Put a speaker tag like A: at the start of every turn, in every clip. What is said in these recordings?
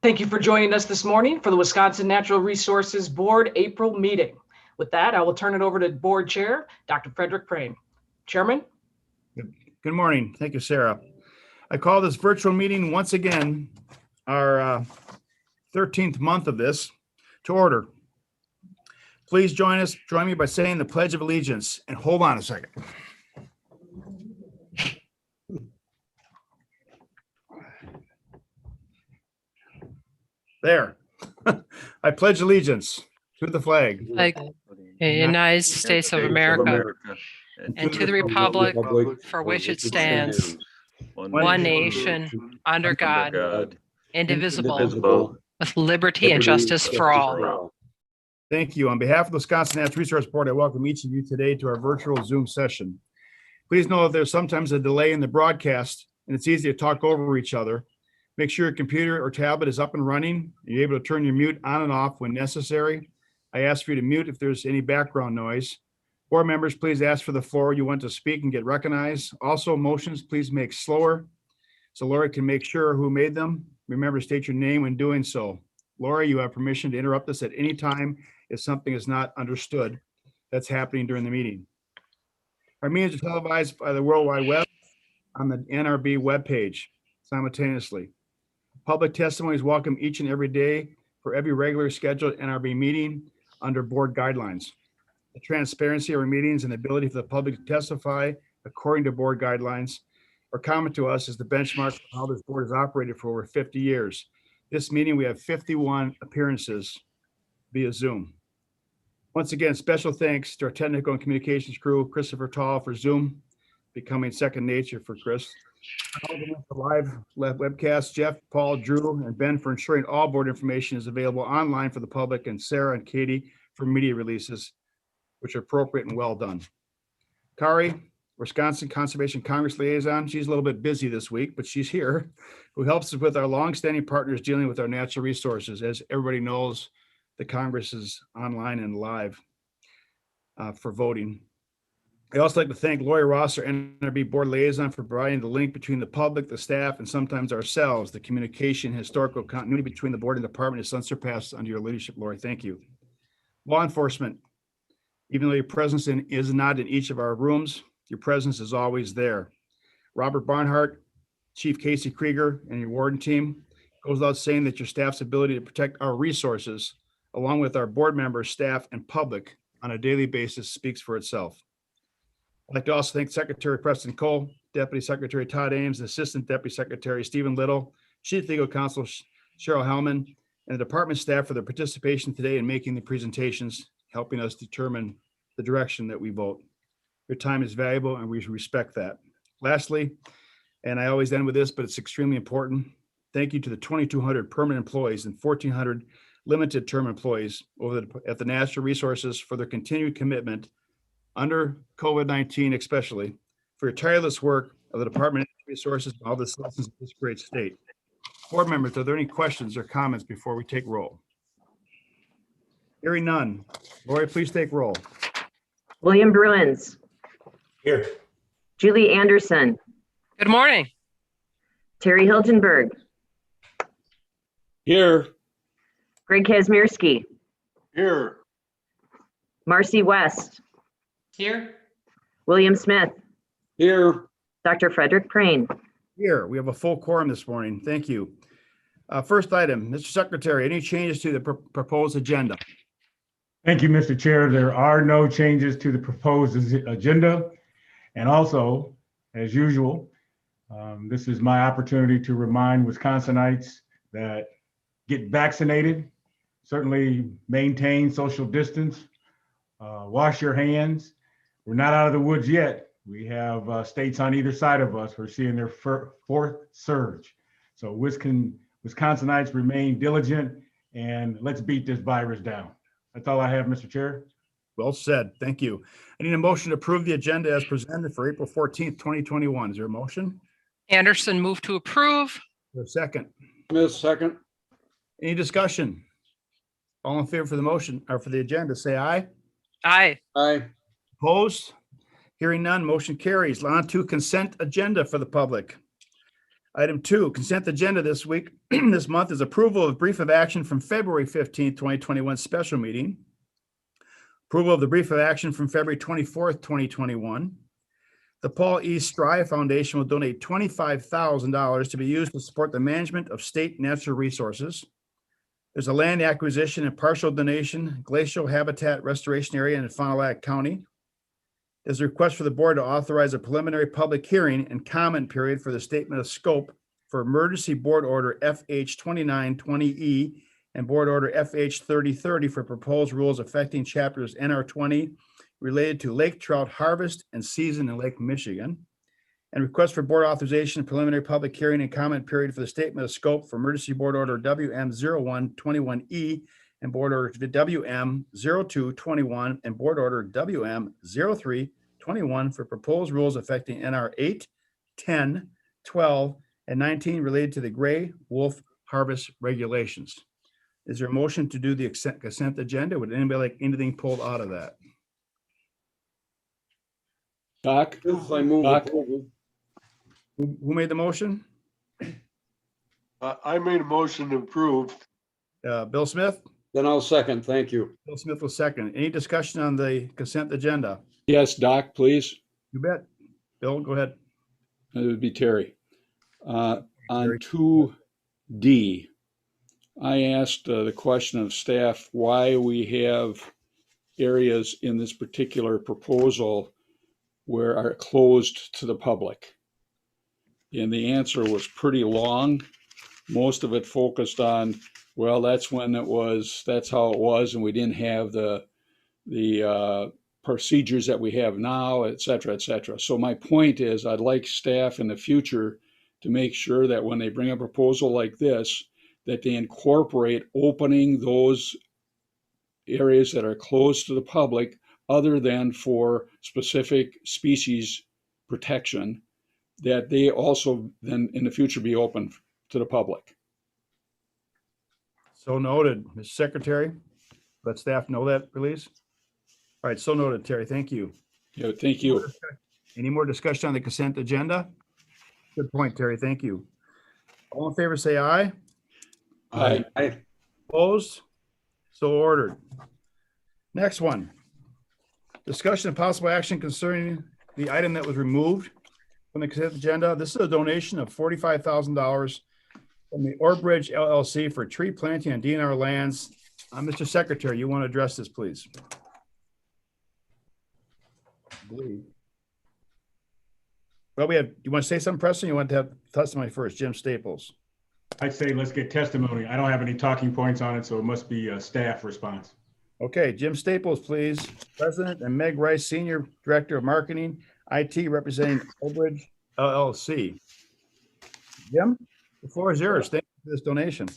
A: Thank you for joining us this morning for the Wisconsin Natural Resources Board April meeting. With that, I will turn it over to Board Chair, Dr. Frederick Crane. Chairman?
B: Good morning. Thank you, Sarah. I call this virtual meeting once again, our 13th month of this, to order. Please join me by saying the Pledge of Allegiance, and hold on a second. There. I pledge allegiance to the flag.
C: Like the United States of America and to the republic for which it stands, one nation, under God, indivisible, with liberty and justice for all.
B: Thank you. On behalf of the Wisconsin Natural Resource Board, I welcome each of you today to our virtual Zoom session. Please know that there's sometimes a delay in the broadcast and it's easy to talk over each other. Make sure your computer or tablet is up and running. You're able to turn your mute on and off when necessary. I ask for you to mute if there's any background noise. Board members, please ask for the floor you want to speak and get recognized. Also, motions, please make slower so Lori can make sure who made them. Remember to state your name when doing so. Lori, you have permission to interrupt us at any time if something is not understood that's happening during the meeting. Our meetings are televised by the World Wide Web on the NRB webpage simultaneously. Public testimony is welcome each and every day for every regular scheduled NRB meeting under board guidelines. The transparency of our meetings and the ability for the public to testify according to board guidelines or comment to us is the benchmark for how this board has operated for over 50 years. This meeting, we have 51 appearances via Zoom. Once again, special thanks to our technical and communications crew, Christopher Tall, for Zoom becoming second nature for Chris. The live webcast, Jeff, Paul, Drew, and Ben for ensuring all board information is available online for the public, and Sarah and Katie for media releases, which are appropriate and well done. Kari, Wisconsin Conservation Congress liaison, she's a little bit busy this week, but she's here, who helps us with our longstanding partners dealing with our natural resources. As everybody knows, the Congress is online and live for voting. I'd also like to thank Lori Ross, our NRB board liaison, for providing the link between the public, the staff, and sometimes ourselves. The communication and historical continuity between the board and department is unsurpassed under your leadership, Lori. Thank you. Law enforcement, even though your presence is not in each of our rooms, your presence is always there. Robert Barnhart, Chief Casey Krieger, and your warden team, goes without saying that your staff's ability to protect our resources, along with our board members, staff, and public on a daily basis speaks for itself. I'd like to also thank Secretary Preston Cole, Deputy Secretary Todd Ames, and Assistant Deputy Secretary Stephen Little, Chief Legal Counsel Cheryl Hellman, and the department staff for their participation today in making the presentations, helping us determine the direction that we vote. Your time is valuable and we respect that. Lastly, and I always end with this, but it's extremely important, thank you to the 2,200 permanent employees and 1,400 limited term employees at the Natural Resources for their continued commitment under COVID-19, especially for your tireless work of the Department of Resources and all the citizens of this great state. Board members, are there any questions or comments before we take roll? Hearing none. Lori, please take roll.
D: William Bruins.
E: Here.
D: Julie Anderson.
C: Good morning.
D: Terry Hilgenberg.
E: Here.
D: Greg Kazmierski.
E: Here.
D: Marcy West.
C: Here.
D: William Smith.
E: Here.
D: Dr. Frederick Crane.
B: Here, we have a full quorum this morning. Thank you. First item, Mr. Secretary, any changes to the proposed agenda?
F: Thank you, Mr. Chair. There are no changes to the proposed agenda. And also, as usual, this is my opportunity to remind Wisconsinites that get vaccinated, certainly maintain social distance, wash your hands. We're not out of the woods yet. We have states on either side of us. We're seeing their fourth surge. So Wisconsinites remain diligent and let's beat this virus down. That's all I have, Mr. Chair.
B: Well said. Thank you. I need a motion to approve the agenda as presented for April 14th, 2021. Is there a motion?
C: Anderson, move to approve.
B: Is there a second?
E: Smith, second.
B: Any discussion? All in favor for the motion or for the agenda, say aye.
C: Aye.
E: Aye.
B: Opposed? Hearing none, motion carries. On to consent agenda for the public. Item 2, consent agenda this week, this month is approval of brief of action from February 15th, 2021 special meeting. Approval of the brief of action from February 24th, 2021. The Paul E. Stry Foundation will donate $25,000 to be used to support the management of state natural resources. There's a land acquisition and partial donation, glacial habitat restoration area in Fond du Lac County. There's a request for the board to authorize a preliminary public hearing and comment period for the statement of scope for emergency board order FH 2920E and board order FH 3030 for proposed rules affecting chapters NR 20 related to lake trout harvest and season in Lake Michigan. And request for board authorization, preliminary public hearing and comment period for the statement of scope for emergency board order WM 0121E and board order WM 0221 and board order WM 0321 for proposed rules affecting NR 8, 10, 12, and 19 related to the gray wolf harvest regulations. Is there a motion to do the consent agenda? Would anybody like anything pulled out of that?
E: Doc? I move
F: Doc.
E: approval.
B: Who made the motion?
G: I made a motion to approve.
B: Bill Smith?
E: Then I'll second. Thank you.
B: Bill Smith will second. Any discussion on the consent agenda?
H: Yes, Doc, please.
B: You bet. Bill, go ahead.
H: It would be Terry. On
B: Terry.
H: 2D, I asked the question of staff why we have areas in this particular proposal where are closed to the public. And the answer was pretty long. Most of it focused on, well, that's when it was, that's how it was, and we didn't have the procedures that we have now, et cetera, et cetera. So my point is I'd like staff in the future to make sure that when they bring a proposal like this, that they incorporate opening those areas that are closed to the public other than for specific species protection, that they also then in the future be open to the public.
B: So noted, Mr. Secretary. Let staff know that, please. All right, so noted, Terry. Thank you.
H: Yeah, thank you.
B: Any more discussion on the consent agenda? Good point, Terry. Thank you. All in favor, say aye.
H: Aye.
B: Opposed? So ordered. Next one. Discussion and possible action concerning the item that was removed from the consent agenda. This is a donation of $45,000 from the Orbridge LLC for tree planting on DNR lands. Mr. Secretary, you want to address this, please? Well, you want to say something, Preston? You want to have testimony first? Jim Staples.
F: I'd say let's get testimony. I don't have any talking points on it, so it must be a staff response.
B: Okay, Jim Staples, please. President, and Meg Rice, Senior Director of Marketing, IT, representing Orbridge LLC. Jim, the floor is yours. Thank you for this donation.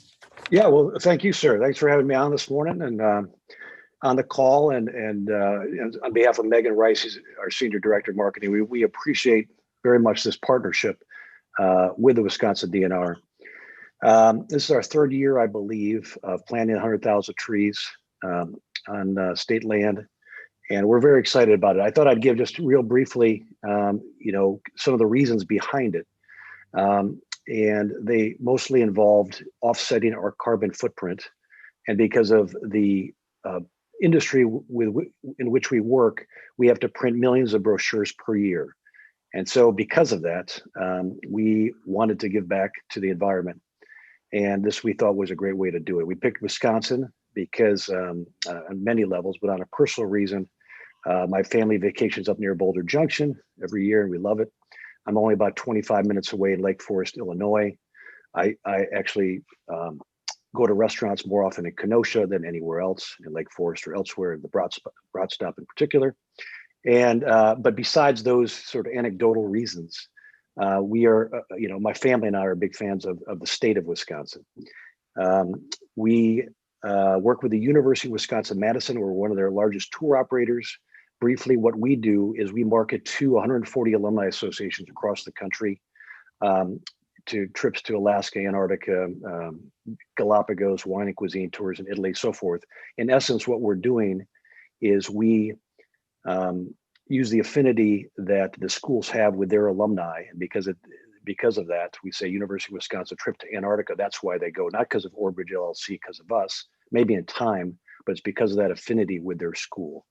I: Yeah, well, thank you, sir. Thanks for having me on this morning and on the call. And on behalf of Megan Rice, who's our Senior Director of Marketing, we appreciate very much this partnership with the Wisconsin DNR. This is our third year, I believe, of planting 100,000 trees on state land, and we're very excited about it. I thought I'd give just real briefly, some of the reasons behind it. And they mostly involved offsetting our carbon footprint. And because of the industry in which we work, we have to print millions of brochures per year. And so because of that, we wanted to give back to the environment. And this we thought was a great way to do it. We picked Wisconsin because on many levels, but on a personal reason, my family vacations up near Boulder Junction every year, and we love it. I'm only about 25 minutes away in Lake Forest, Illinois. I actually go to restaurants more often in Kenosha than anywhere else, in Lake Forest or elsewhere, in the Brat Stop in particular. And but besides those sort of anecdotal reasons, we are, my family and I are big fans of the state of Wisconsin. We work with the University of Wisconsin-Madison. We're one of their largest tour operators. Briefly, what we do is we market to 140 alumni associations across the country, to trips to Alaska, Antarctica, Galapagos, wine and cuisine tours in Italy, so forth. In essence, what we're doing is we use the affinity that the schools have with their alumni, because because of that, we say University of Wisconsin trip to Antarctica. That's why they go, not because of Orbridge LLC, because of us, maybe in time, but it's because of that affinity with their school.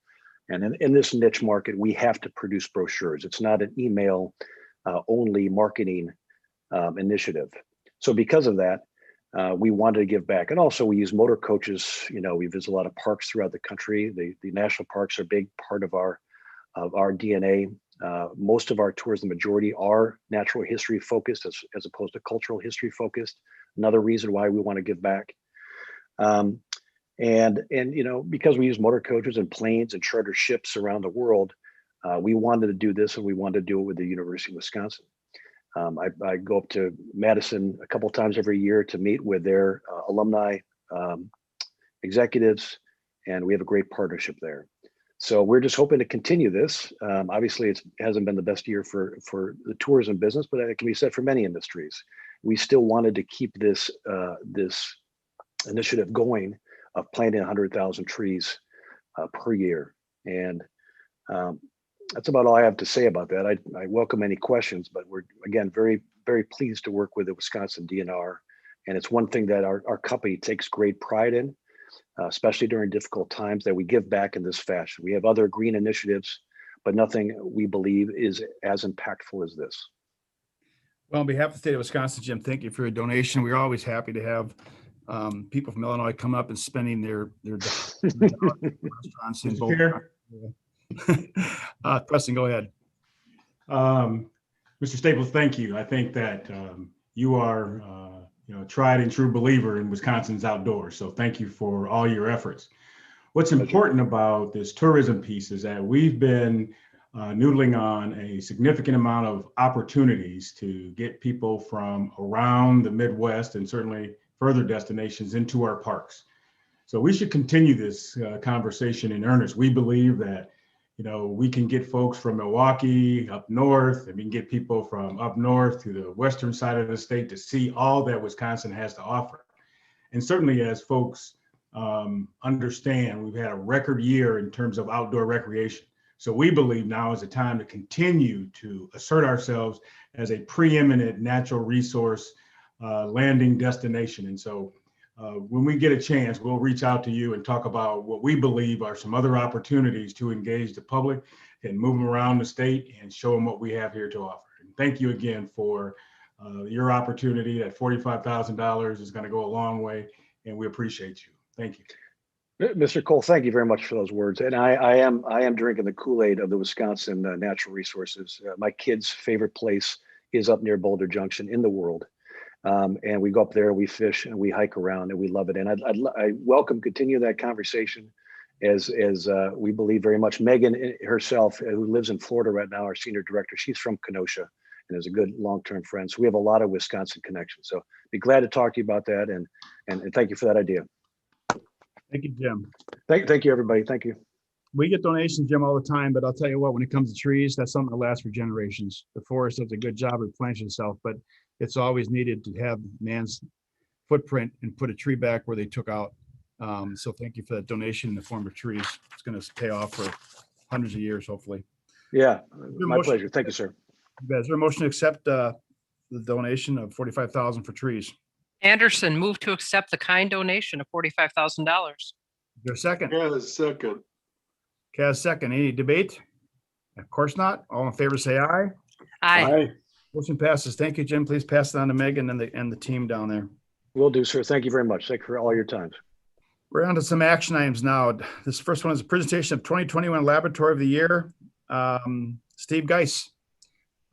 I: And in this niche market, we have to produce brochures. It's not an email only marketing initiative. So because of that, we wanted to give back. And also we use motor coaches. You know, we visit a lot of parks throughout the country. The national parks are a big part of our DNA. Most of our tours, the majority, are natural history focused as opposed to cultural history focused. Another reason why we want to give back. And you know, because we use motor coaches and planes and charter ships around the world, we wanted to do this, and we wanted to do it with the University of Wisconsin. I go up to Madison a couple of times every year to meet with their alumni executives, and we have a great partnership there. So we're just hoping to continue this. Obviously, it hasn't been the best year for the tourism business, but it can be said for many industries. We still wanted to keep this this initiative going of planting 100,000 trees per year. And that's about all I have to say about that. I welcome any questions, but we're, again, very, very pleased to work with the Wisconsin DNR. And it's one thing that our company takes great pride in, especially during difficult times, that we give back in this fashion. We have other green initiatives, but nothing we believe is as impactful as this.
B: Well, on behalf of the state of Wisconsin, Jim, thank you for your donation. We're always happy to have people from Illinois come up and spending their restaurants in both. Preston, go ahead.
F: Mr. Staples, thank you. I think that you are a tried and true believer in Wisconsin's outdoors. So thank you for all your efforts. What's important about this tourism piece is that we've been noodling on a significant amount of opportunities to get people from around the Midwest and certainly further destinations into our parks. So we should continue this conversation in earnest. We believe that, you know, we can get folks from Milwaukee up north, and we can get people from up north to the western side of the state to see all that Wisconsin has to offer. And certainly, as folks understand, we've had a record year in terms of outdoor recreation. So we believe now is the time to continue to assert ourselves as a preeminent natural resource landing destination. And so when we get a chance, we'll reach out to you and talk about what we believe are some other opportunities to engage the public and move them around the state and show them what we have here to offer. And thank you again for your opportunity. That $45,000 is going to go a long way, and we appreciate you. Thank you.
I: Mr. Cole, thank you very much for those words. And I am drinking the Kool-Aid of the Wisconsin natural resources. My kids' favorite place is up near Boulder Junction in the world. And we go up there, we fish, and we hike around, and we love it. And I welcome continue that conversation as we believe very much. Megan herself, who lives in Florida right now, our senior director, she's from Kenosha and is a good long-term friend. So we have a lot of Wisconsin connections. So be glad to talk to you about that. And thank you for that idea.
B: Thank you, Jim.
I: Thank you, everybody. Thank you.
B: We get donations, Jim, all the time, but I'll tell you what, when it comes to trees, that's something that lasts for generations. The forest does a good job of replenishing itself, but it's always needed to have man's footprint and put a tree back where they took out. So thank you for that donation in the form of trees. It's going to pay off for hundreds of years, hopefully.
I: Yeah, my pleasure. Thank you, sir.
B: Is there a motion to accept the donation of $45,000 for trees?
C: Anderson, move to accept the kind donation of $45,000.
B: Is there a second?
G: Yeah, second.
B: Kaz, second. Any debate? Of course not. All in favor, say aye.
C: Aye.
B: Motion passes. Thank you, Jim. Please pass it on to Megan and the team down there.
I: Will do, sir. Thank you very much. Thank you for all your time.
B: We're on to some action items now. This first one is a presentation of 2021 Laboratory of the Year. Steve Geis.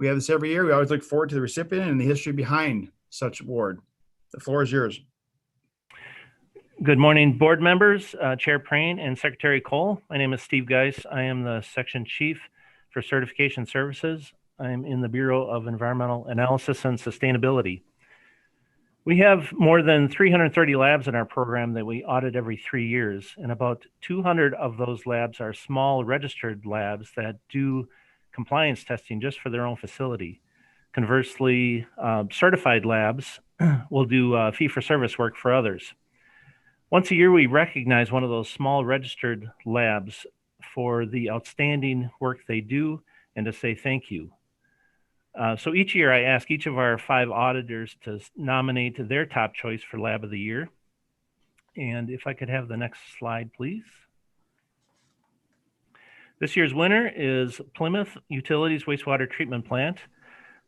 B: We have this every year. We always look forward to the recipient and the history behind such award. The floor is yours.
J: Good morning, board members, Chair Prane and Secretary Cole. My name is Steve Geis. I am the Section Chief for Certification Services. I'm in the Bureau of Environmental Analysis and Sustainability. We have more than 330 labs in our program that we audit every 3 years, and about 200 of those labs are small registered labs that do compliance testing just for their own facility. Conversely, certified labs will do fee-for-service work for others. Once a year, we recognize one of those small registered labs for the outstanding work they do and to say thank you. So each year I ask each of our 5 auditors to nominate their top choice for Lab of the Year. And if I could have the next slide, please. This year's winner is Plymouth Utilities Wastewater Treatment Plant.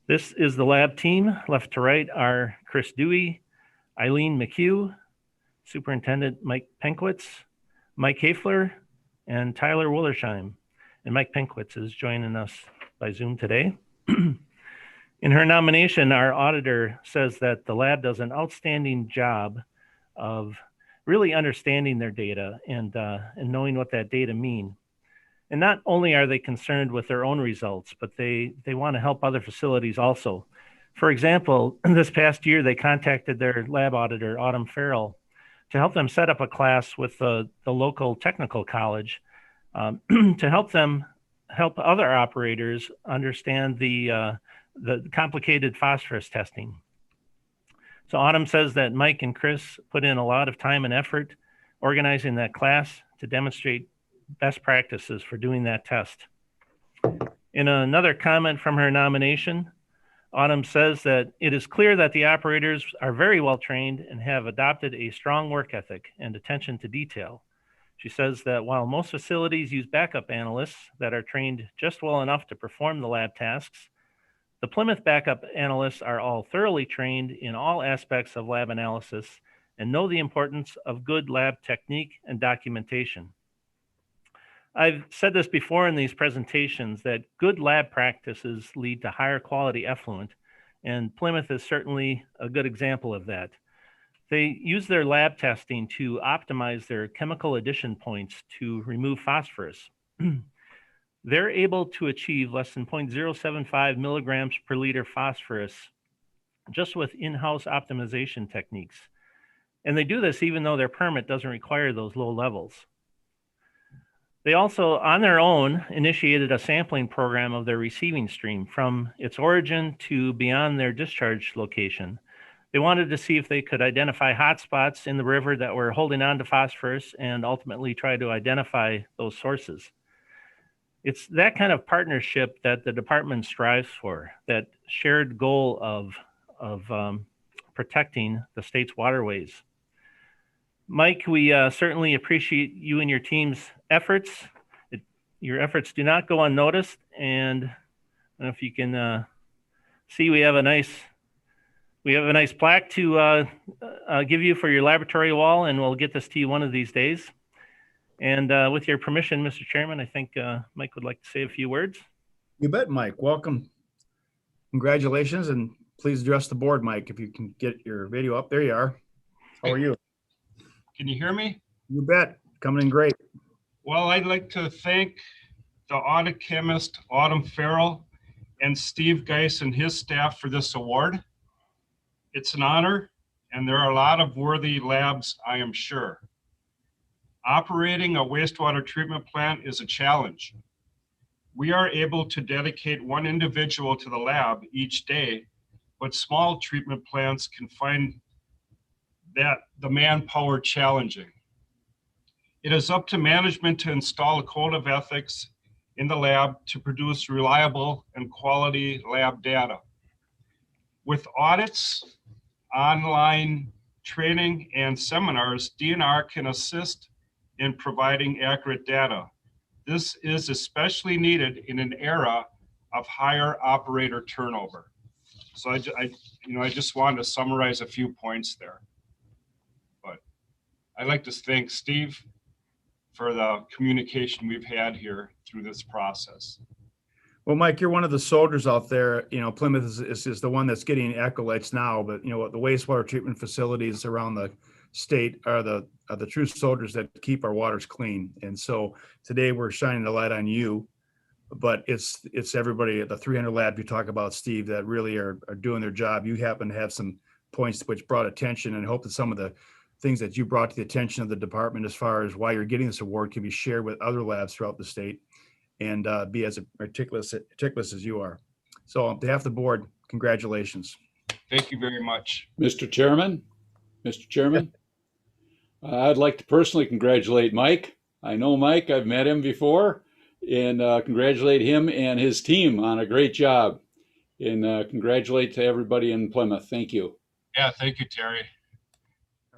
J: This is the lab team. Left to right are Chris Dewey, Eileen McHugh, Superintendent Mike Penkwitz, Mike Hafler, and Tyler Willersheim. And Mike Penkwitz is joining us by Zoom today. In her nomination, our auditor says that the lab does an outstanding job of really understanding their data and knowing what that data mean. And not only are they concerned with their own results, but they want to help other facilities also. For example, this past year, they contacted their lab auditor, Autumn Farrell, to help them set up a class with the local technical college to help other operators understand the complicated phosphorus testing. So Autumn says that Mike and Chris put in a lot of time and effort organizing that class to demonstrate best practices for doing that test. In another comment from her nomination, Autumn says that it is clear that the operators are very well trained and have adopted a strong work ethic and attention to detail. She says that while most facilities use backup analysts that are trained just well enough to perform the lab tasks, the Plymouth backup analysts are all thoroughly trained in all aspects of lab analysis and know the importance of good lab technique and documentation. I've said this before in these presentations that good lab practices lead to higher quality effluent, and Plymouth is certainly a good example of that. They use their lab testing to optimize their chemical addition points to remove phosphorus. They're able to achieve less than 0.075 milligrams per liter phosphorus just with in-house optimization techniques. And they do this even though their permit doesn't require those low levels. They also, on their own, initiated a sampling program of their receiving stream from its origin to beyond their discharge location. They wanted to see if they could identify hotspots in the river that were holding on to phosphorus and ultimately try to identify those sources. It's that kind of partnership that the department strives for, that shared goal of protecting the state's waterways. Mike, we certainly appreciate you and your team's efforts. Your efforts do not go unnoticed. And I don't know if you can see, we have a nice plaque to give you for your laboratory wall, and we'll get this to you one of these days. And with your permission, Mr. Chairman, I think Mike would like to say a few words.
B: You bet, Mike. Welcome. Congratulations, and please address the board, Mike, if you can get your video up. There you are. How are you?
K: Can you hear me?
B: You bet. Coming in great.
K: Well, I'd like to thank the audit chemist, Autumn Farrell, and Steve Geis and his staff for this award. It's an honor, and there are a lot of worthy labs, I am sure. Operating a wastewater treatment plant is a challenge. We are able to dedicate one individual to the lab each day, but small treatment plants can find that the manpower challenging. It is up to management to install a code of ethics in the lab to produce reliable and quality lab data. With audits, online training, and seminars, DNR can assist in providing accurate data. This is especially needed in an era of higher operator turnover. So I just wanted to summarize a few points there. But I'd like to thank Steve for the communication we've had here through this process.
B: Well, Mike, you're one of the soldiers out there. Plymouth is the one that's getting accolades now, but the wastewater treatment facilities around the state are the true soldiers that keep our waters clean. And so today we're shining the light on you, but it's everybody at the 300 lab you talk about, Steve, that really are doing their job. You happen to have some points which brought attention, and hope that some of the things that you brought to the attention of the department as far as why you're getting this award can be shared with other labs throughout the state, and be as meticulous as you are. So on behalf of the board, congratulations.
K: Thank you very much.
H: Mr. Chairman, I'd like to personally congratulate Mike. I know Mike, I've met him before, and congratulate him and his team on a great job. and congratulate to everybody in Plymouth. Thank you.
K: Yeah, thank you, Terry.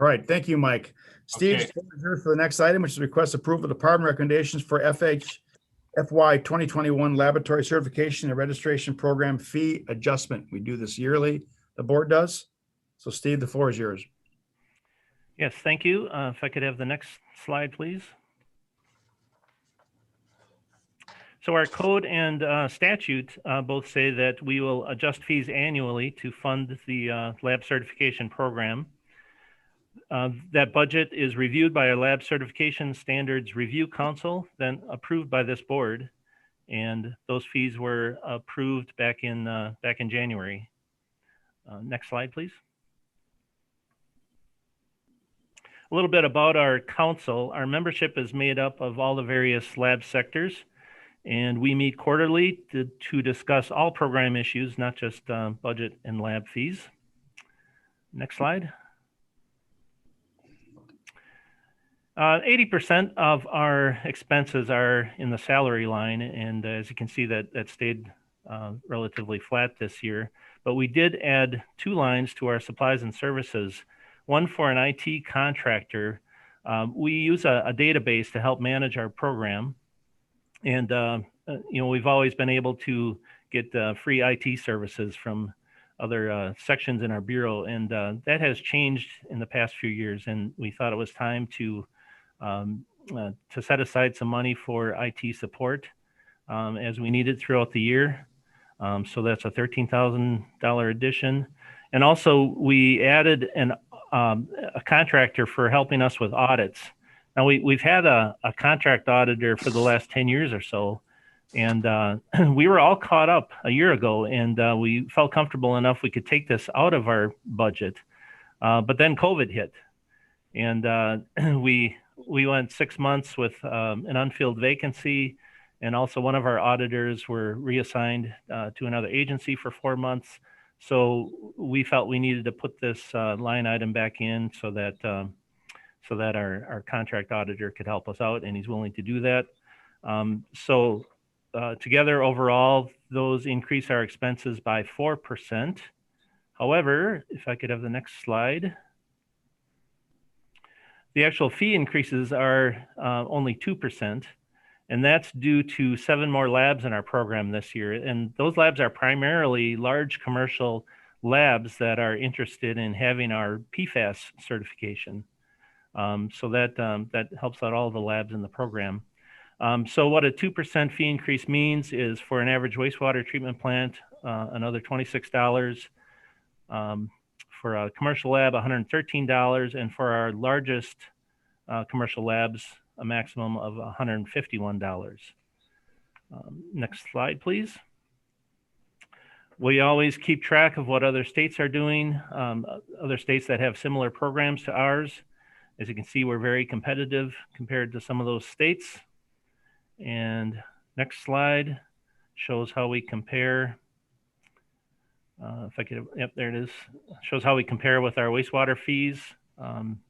B: All right, thank you, Mike. Steve,
K: Okay.
B: for the next item, which is request approval of department recommendations for FY 2021 laboratory certification and registration program fee adjustment. We do this yearly. The board does. So Steve, the floor is yours.
J: Yes, thank you. If I could have the next slide, please. So our code and statute both say that we will adjust fees annually to fund the lab certification program. That budget is reviewed by our Lab Certification Standards Review Council, then approved by this board, and those fees were approved back in January. Next slide, please. A little bit about our council. Our membership is made up of all the various lab sectors, and we meet quarterly to discuss all program issues, not just budget and lab fees. Next slide. 80% of our expenses are in the salary line, and as you can see, that stayed relatively flat this year. But we did add 2 lines to our supplies and services, one for an IT contractor. We use a database to help manage our program, and we've always been able to get free IT services from other sections in our bureau, and that has changed in the past few years, and we thought it was time to set aside some money for IT support as we need it throughout the year. So that's a $13,000 addition. And also we added a contractor for helping us with audits. Now we've had a contract auditor for the last 10 years or so, and we were all caught up a year ago, and we felt comfortable enough we could take this out of our budget. But then COVID hit, and we went 6 months with an unfilled vacancy, and also one of our auditors were reassigned to another agency for 4 months. So we felt we needed to put this line item back in so that our contract auditor could help us out, and he's willing to do that. Together overall, those increase our expenses by 4%. However, if I could have the next slide. The actual fee increases are only 2%, and that's due to 7 more labs in our program this year. And those labs are primarily large commercial labs that are interested in having our PFAS certification. So that helps out all the labs in the program. So what a 2% fee increase means is for an average wastewater treatment plant, another $26. For a commercial lab, $113, and for our largest commercial labs, a maximum of $151. Next slide, please. We always keep track of what other states are doing, other states that have similar programs to ours. As you can see, we're very competitive compared to some of those states. And next slide shows how we compare. If I could, yep, there it is. Shows how we compare with our wastewater fees.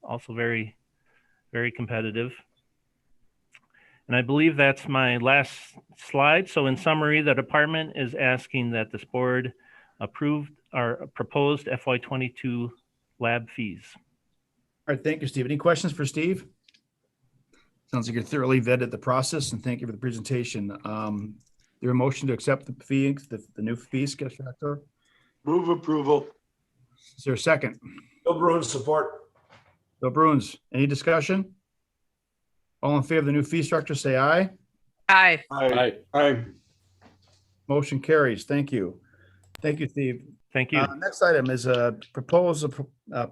J: Also very, very competitive. And I believe that's my last slide. So in summary, the department is asking that this board approve our proposed FY22 lab fees.
B: All right, thank you, Steve. Any questions for Steve? Sounds like you're thoroughly vetted the process, and thank you for the presentation. There a motion to accept the fee, the new fee schedule?
G: Move approval.
B: Is there a second?
G: Bill Bruins, support.
B: Bill Bruins, any discussion? All in favor of the new fee structure, say aye.
C: Aye.
G: Aye.
E: Aye.
B: Motion carries. Thank you. Thank you, Steve.
J: Thank you.
B: Next item is a proposal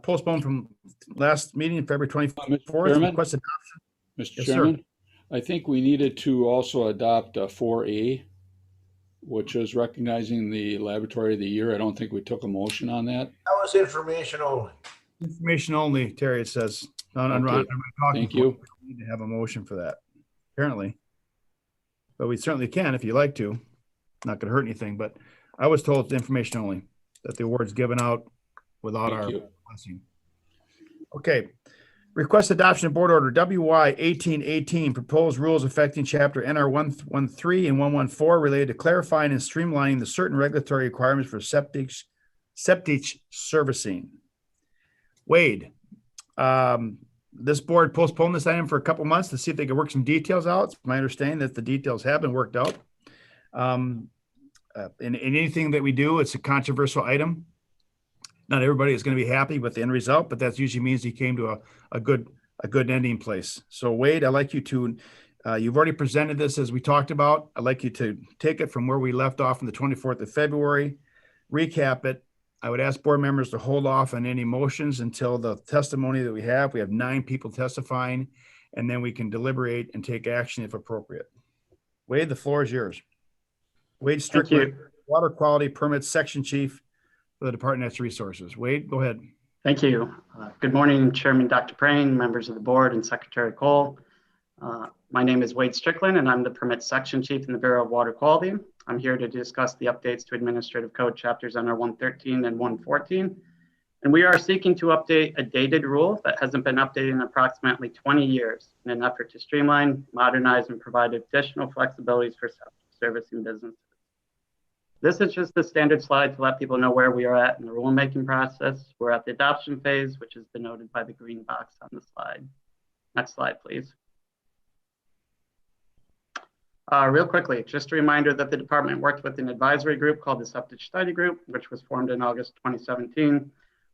B: postponed from last meeting, February 24th. Request adoption.
H: Mr.
B: Yes,
H: Chairman,
B: sir.
H: I think we needed to also adopt 4A, which is recognizing the laboratory of the year. I don't think we took a motion on that.
G: That was information only.
B: Information only, Terry, it says.
H: Okay. Thank you.
B: We need to have a motion for that, apparently. But we certainly can if you like to. Not going to hurt anything, but I was told it's information only, that the award's given out without our blessing. Okay. Request adoption of board order WY 1818, proposed rules affecting chapter NR 113 and 114 related to clarifying and streamlining the certain regulatory requirements for septage servicing. Wade, this board postponed this item for a couple months to see if they could work some details out. It's my understanding that the details have been worked out. In anything that we do, it's a controversial item. Not everybody is going to be happy with the end result, but that usually means he came to a good ending place. So Wade, I'd like you to, you've already presented this as we talked about. I'd like you to take it from where we left off on the 24th of February, recap it. I would ask board members to hold off on any motions until the testimony that we have. We have 9 people testifying, and then we can deliberate and take action if appropriate. Wade, the floor is yours. Wade Strickland, Water Quality Permits Section Chief for the Department of Natural Resources. Wade, go ahead.
L: Thank you. Good morning, Chairman Dr. Prane, members of the board, and Secretary Cole. My name is Wade Strickland, and I'm the Permit Section Chief in the Bureau of Water Quality. I'm here to discuss the updates to Administrative Code Chapters NR 113 and 114. And we are seeking to update a dated rule that hasn't been updated in approximately 20 years in an effort to streamline, modernize, and provide additional flexibilities for servicing businesses. This is just a standard slide to let people know where we are at in the rulemaking process. We're at the adoption phase, which is denoted by the green box on the slide. Next slide, please. Real quickly, just a reminder that the department worked with an advisory group called the Septage Study Group, which was formed in August 2017.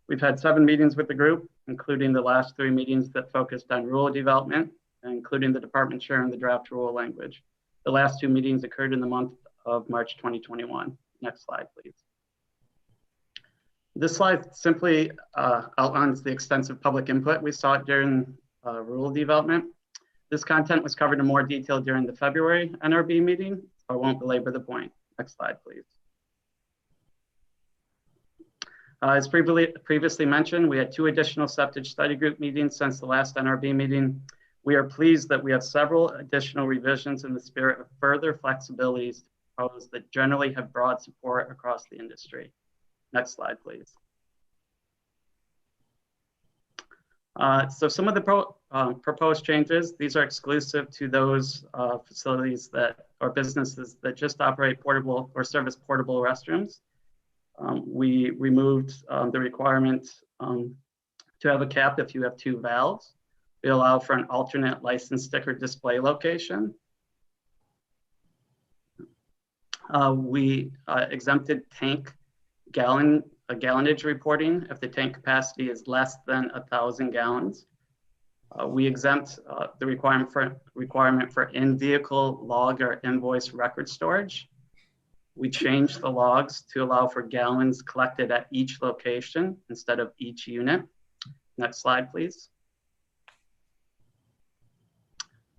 L: We've had 7 meetings with the group, including the last 3 meetings that focused on rule development, including the department sharing the draft rule language. The last 2 meetings occurred in the month of March 2021. Next slide, please. This slide simply outlines the extensive public input we saw during rule development. This content was covered in more detail during the February NRB meeting, so I won't belabor the point. Next slide, please. As previously mentioned, we had 2 additional septage study group meetings since the last NRB meeting. We are pleased that we have several additional revisions in the spirit of further flexibilities proposed that generally have broad support across the industry. Next slide, please. So some of the proposed changes, these are exclusive to those facilities that or businesses that just operate portable or service portable restrooms. We removed the requirement to have a cap if you have 2 valves. We allow for an alternate license sticker display location. We exempted tank gallonage reporting if the tank capacity is less than 1,000 gallons. We exempt the requirement for in-vehicle log or invoice record storage. We changed the logs to allow for gallons collected at each location instead of each unit. Next slide, please.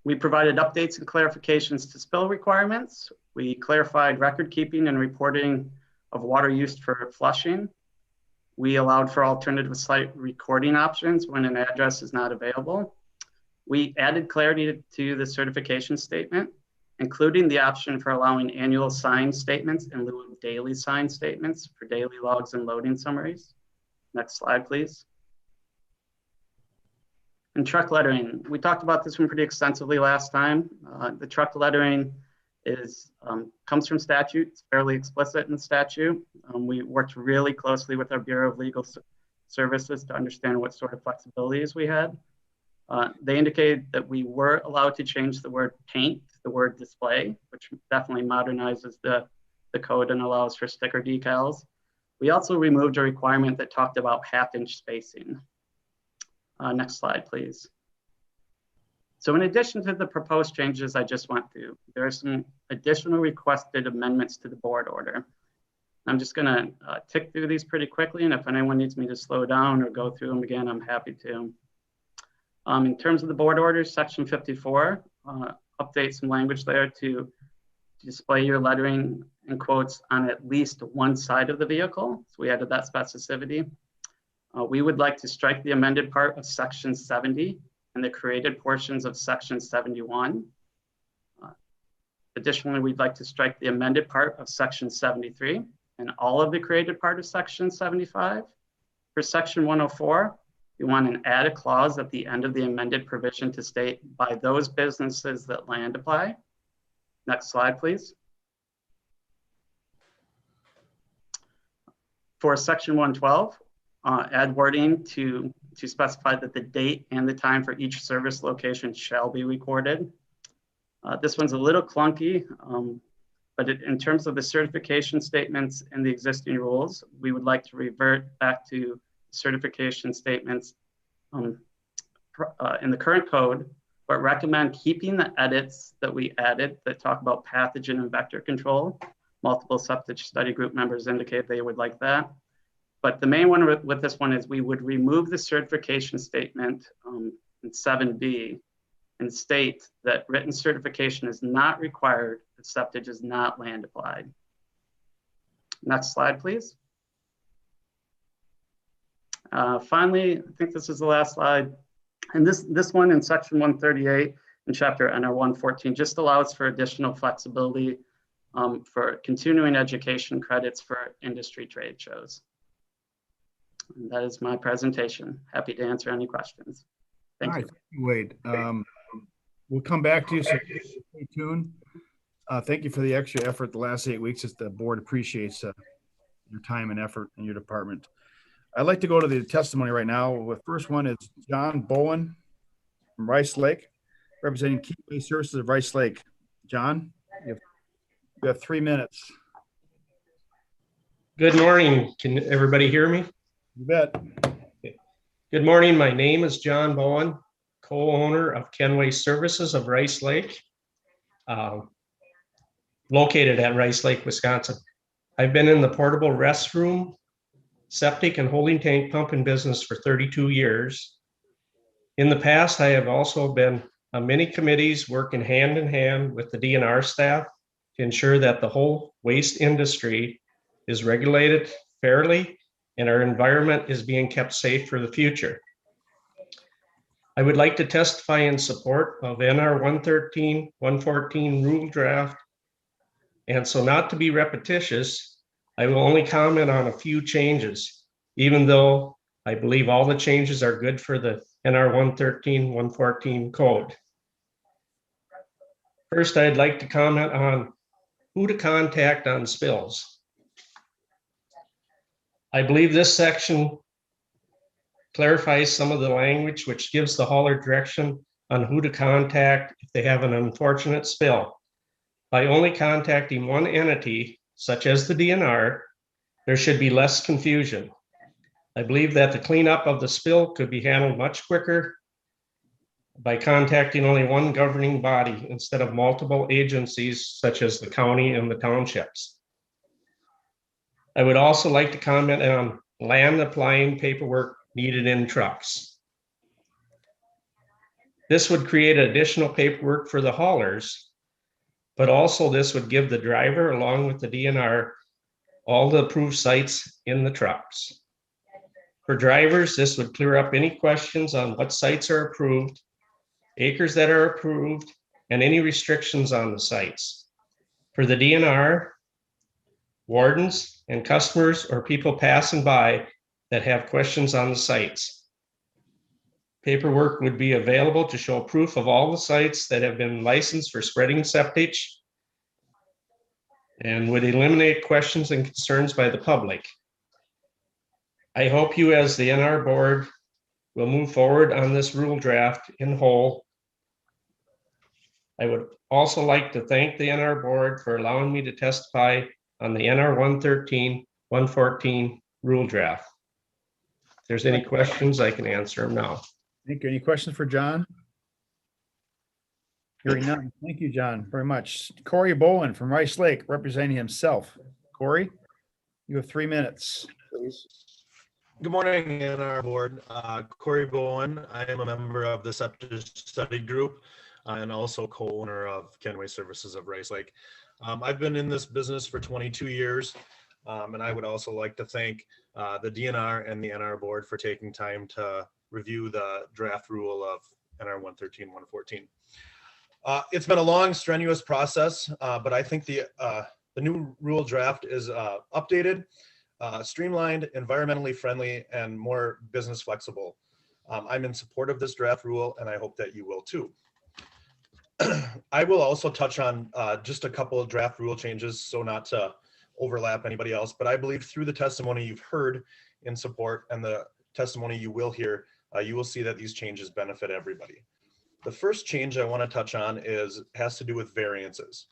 L: We provided updates and clarifications to spill requirements. We clarified record keeping and reporting of water used for flushing. We allowed for alternative site recording options when an address is not available. We added clarity to the certification statement, including the option for allowing annual sign statements in lieu of daily sign statements for daily logs and loading summaries. Next slide, please. And truck lettering. We talked about this one pretty extensively last time. The truck lettering comes from statute. It's fairly explicit in the statute. We worked really closely with our Bureau of Legal Services to understand what sort of flexibilities we had. They indicated that we were allowed to change the word paint to the word display, which definitely modernizes the code and allows for sticker decals. We also removed a requirement that talked about 1/2-inch spacing. Next slide, please. So in addition to the proposed changes I just went through, there are some additional requested amendments to the board order. I'm just gonna tick through these pretty quickly, and if anyone needs me to slow down or go through them again, I'm happy to. In terms of the board order, section 54, update some language there to display your lettering in quotes on at least one side of the vehicle. So we added that specificity. We would like to strike the amended part of section 70 and the created portions of section 71. Additionally, we'd like to strike the amended part of section 73 and all of the created part of section 75. For section 104, We want to add a clause at the end of the amended provision to state by those businesses that land apply. Next slide, please. For section 112, add wording to specify that the date and the time for each service location shall be recorded. This one's a little clunky, but in terms of the certification statements and the existing rules, we would like to revert back to certification statements in the current code, but recommend keeping the edits that we added that talk about pathogen and vector control. Multiple septage study group members indicate they would like that. But the main one with this one is we would remove the certification statement in 7B and state that written certification is not required if septage is not land applied. Next slide, please. Finally, I think this is the last slide. And this one in section 138 in chapter NR 114 just allows for additional flexibility for continuing education credits for industry trade shows. And that is my presentation. Happy to answer any questions. Thank you.
B: Thank you, Wade. We'll come back to you, so stay tuned. Thank you for the extra effort the last 8 weeks. The board appreciates your time and effort in your department. I'd like to go to the testimony right now. The first one is John Bowen from Rice Lake, representing Keyway Services of Rice Lake. John, you have 3 minutes.
M: Good morning. Can everybody hear me?
B: You bet.
M: Okay. Good morning. My name is John Bowen, co-owner of Kenway Services of Rice Lake, located at Rice Lake, Wisconsin. I've been in the portable restroom, septic, and holding tank pumping business for 32 years. In the past, I have also been on many committees working hand in hand with the DNR staff to ensure that the whole waste industry is regulated fairly and our environment is being kept safe for the future. I would like to testify in support of NR 113-114 rule draft. And so, not to be repetitious, I will only comment on a few changes, even though I believe all the changes are good for the NR 113-114 code. First, I'd like to comment on who to contact on spills. I believe this section clarifies some of the language which gives the hauler direction on who to contact if they have an unfortunate spill. By only contacting one entity, such as the DNR, there should be less confusion. I believe that the cleanup of the spill could be handled much quicker by contacting only one governing body instead of multiple agencies such as the county and the townships. I would also like to comment on land applying paperwork needed in trucks. This would create additional paperwork for the haulers, but also this would give the driver along with the DNR all the approved sites in the trucks. For drivers, this would clear up any questions on what sites are approved, acres that are approved, and any restrictions on the sites. For the DNR, wardens and customers or people passing by that have questions on the sites. Paperwork would be available to show proof of all the sites that have been licensed for spreading septage and would eliminate questions and concerns by the public. I hope you as the NR board will move forward on this rule draft in whole. I would also like to thank the NR board for allowing me to testify on the NR 113-114 rule draft. If there's any questions, I can answer them now.
B: Thank you. Any questions for John? Hearing none. Thank you, John, very much. Corey Bowen from Rice Lake, representing himself. Corey, you have 3 minutes, please.
N: Good morning, NR board. Corey Bowen. I am a member of the Septage study group and also co-owner of Kenway Services of Rice Lake. I've been in this business for 22 years, and I would also like to thank the DNR and the NR board for taking time to review the draft rule of NR 113-114. It's been a long, strenuous process, but I think the new rule draft is updated, streamlined, environmentally friendly, and more business flexible. I'm in support of this draft rule, and I hope that you will too. I will also touch on just a couple of draft rule changes, so not to overlap anybody else, but I believe through the testimony you've heard in support and the testimony you will hear, you will see that these changes benefit everybody. The first change I want to touch on has to do with variances.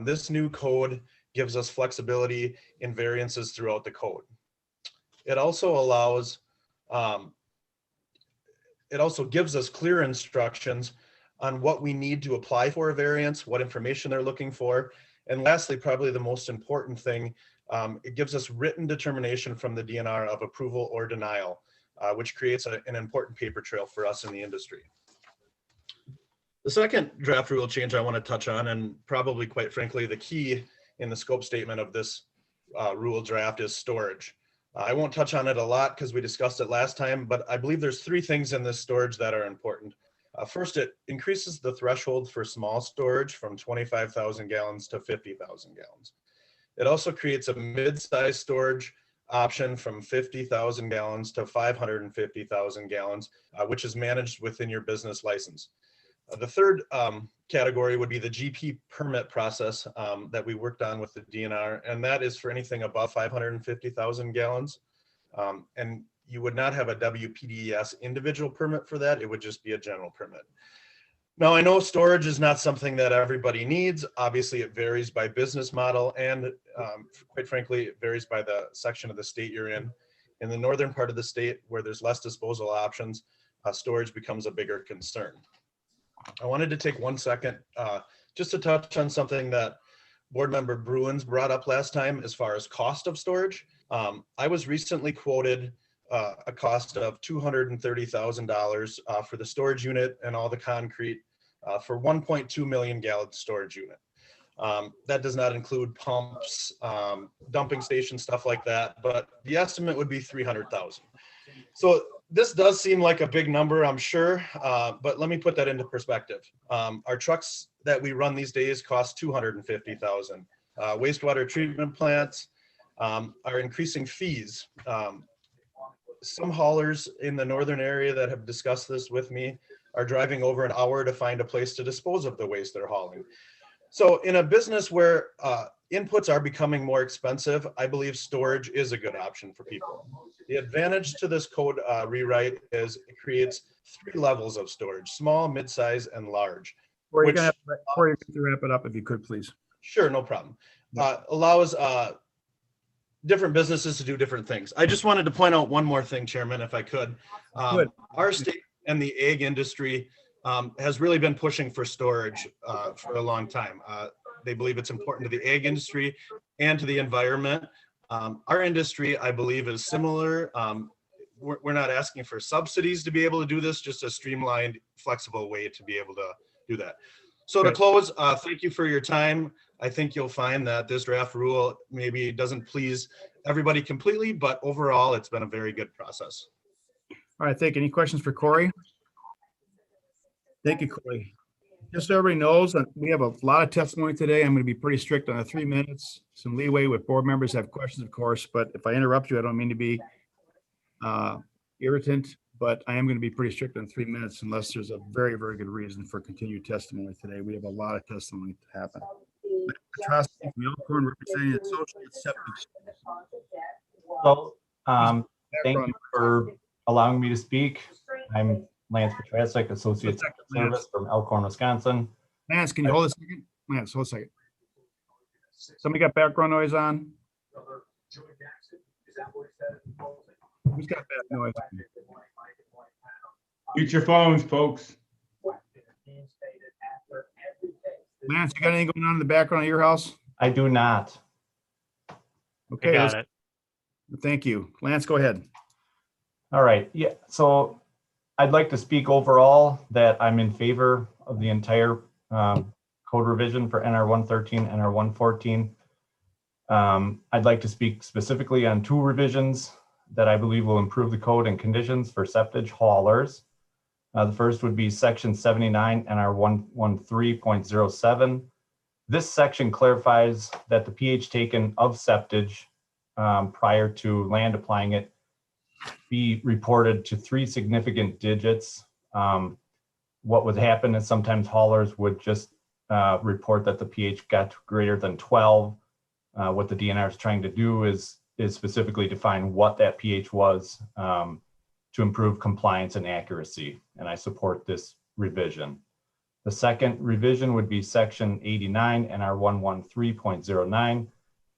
N: This new code gives us flexibility in variances throughout the code. It also allows, it also gives us clear instructions on what we need to apply for a variance, what information they're looking for. And lastly, probably the most important thing, it gives us written determination from the DNR of approval or denial, which creates an important paper trail for us in the industry. The second draft rule change I want to touch on, and probably quite frankly, the key in the scope statement of this rule draft, is storage. I won't touch on it a lot because we discussed it last time, but I believe there's three things in this storage that are important. First, it increases the threshold for small storage from 25,000 gallons to 50,000 gallons. It also creates a mid-size storage option from 50,000 gallons to 550,000 gallons, which is managed within your business license. The third category would be the GP permit process that we worked on with the DNR, and that is for anything above 550,000 gallons. And you would not have a WPDES individual permit for that. It would just be a general permit. Now, I know storage is not something that everybody needs. Obviously, it varies by business model, and quite frankly, it varies by the section of the state you're in. In the northern part of the state, where there's less disposal options, storage becomes a bigger concern. I wanted to take 1 second just to touch on something that Board Member Bruins brought up last time as far as cost of storage. I was recently quoted a cost of $230,000 for the storage unit and all the concrete for 1.2 million gallon storage unit. That does not include pumps, dumping stations, stuff like that, but the estimate would be 300,000. So this does seem like a big number, I'm sure, but let me put that into perspective. Our trucks that we run these days cost 250,000. Wastewater treatment plants are increasing fees. Some haulers in the northern area that have discussed this with me are driving over an hour to find a place to dispose of the waste they're hauling. So in a business where inputs are becoming more expensive, I believe storage is a good option for people. The advantage to this code rewrite is it creates 3 levels of storage: small, mid-size, and large.
B: Corey, you're gonna have to wrap it up if you could, please.
N: Sure, no problem. Allows different businesses to do different things. I just wanted to point out one more thing, Chairman, if I could. Our state and the ag industry has really been pushing for storage for a long time. They believe it's important to the ag industry and to the environment. Our industry, I believe, is similar. We're not asking for subsidies to be able to do this, just a streamlined, flexible way to be able to do that. So to close, thank you for your time. I think you'll find that this draft rule maybe doesn't please everybody completely, but overall, it's been a very good process.
B: All right, thank you. Any questions for Corey? Thank you, Corey. Just so everybody knows, we have a lot of testimony today. I'm going to be pretty strict on the 3 minutes. Some leeway with board members have questions, of course, but if I interrupt you, I don't mean to be irritant, but I am going to be pretty strict on 3 minutes unless there's a very, very good reason for continued testimony today. We have a lot of testimony to happen. Trust from Elkhorn representing the social and septic.
O: So, thank you for allowing me to speak. I'm Lance Petrasik, Associate Service from Elkhorn, Wisconsin.
B: Lance, can you hold a second? Lance, hold a second. Somebody got background noise on? Who's got background noise?
F: Mute your phones, folks.
B: Lance, you got anything going on in the background of your house?
O: I do not.
B: Okay, got it. Thank you. Lance, go ahead.
O: All right. Yeah. So I'd like to speak overall that I'm in favor of the entire code revision for NR 113, NR 114. I'd like to speak specifically on 2 revisions that I believe will improve the code and conditions for septage haulers. The first would be section 79 NR 113.07. This section clarifies that the pH taken of septage prior to land applying it be reported to 3 significant digits. What would happen is sometimes haulers would just report that the pH got greater than 12. What the DNR is trying to do is specifically define what that pH was to improve compliance and accuracy, and I support this revision. The second revision would be section 89 NR 113.09,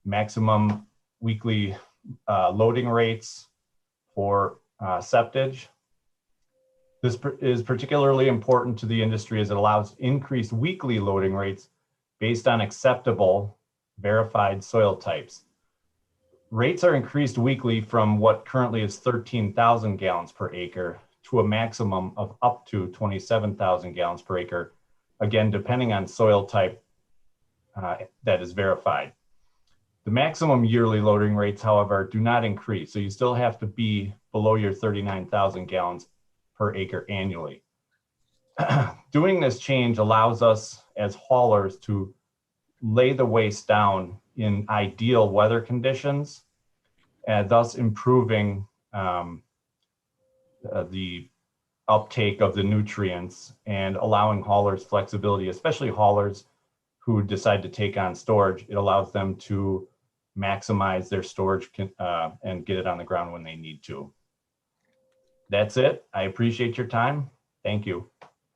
O: maximum weekly loading rates for septage. This is particularly important to the industry as it allows increased weekly loading rates based on acceptable verified soil types. Rates are increased weekly from what currently is 13,000 gallons per acre to a maximum of up to 27,000 gallons per acre, again, depending on soil type that is verified. The maximum yearly loading rates, however, do not increase, so you still have to be below your 39,000 gallons per acre annually. Doing this change allows us as haulers to lay the waste down in ideal weather conditions, and thus improving the uptake of the nutrients and allowing haulers flexibility, especially haulers who decide to take on storage. It allows them to maximize their storage and get it on the ground when they need to. That's it. I appreciate your time. Thank you.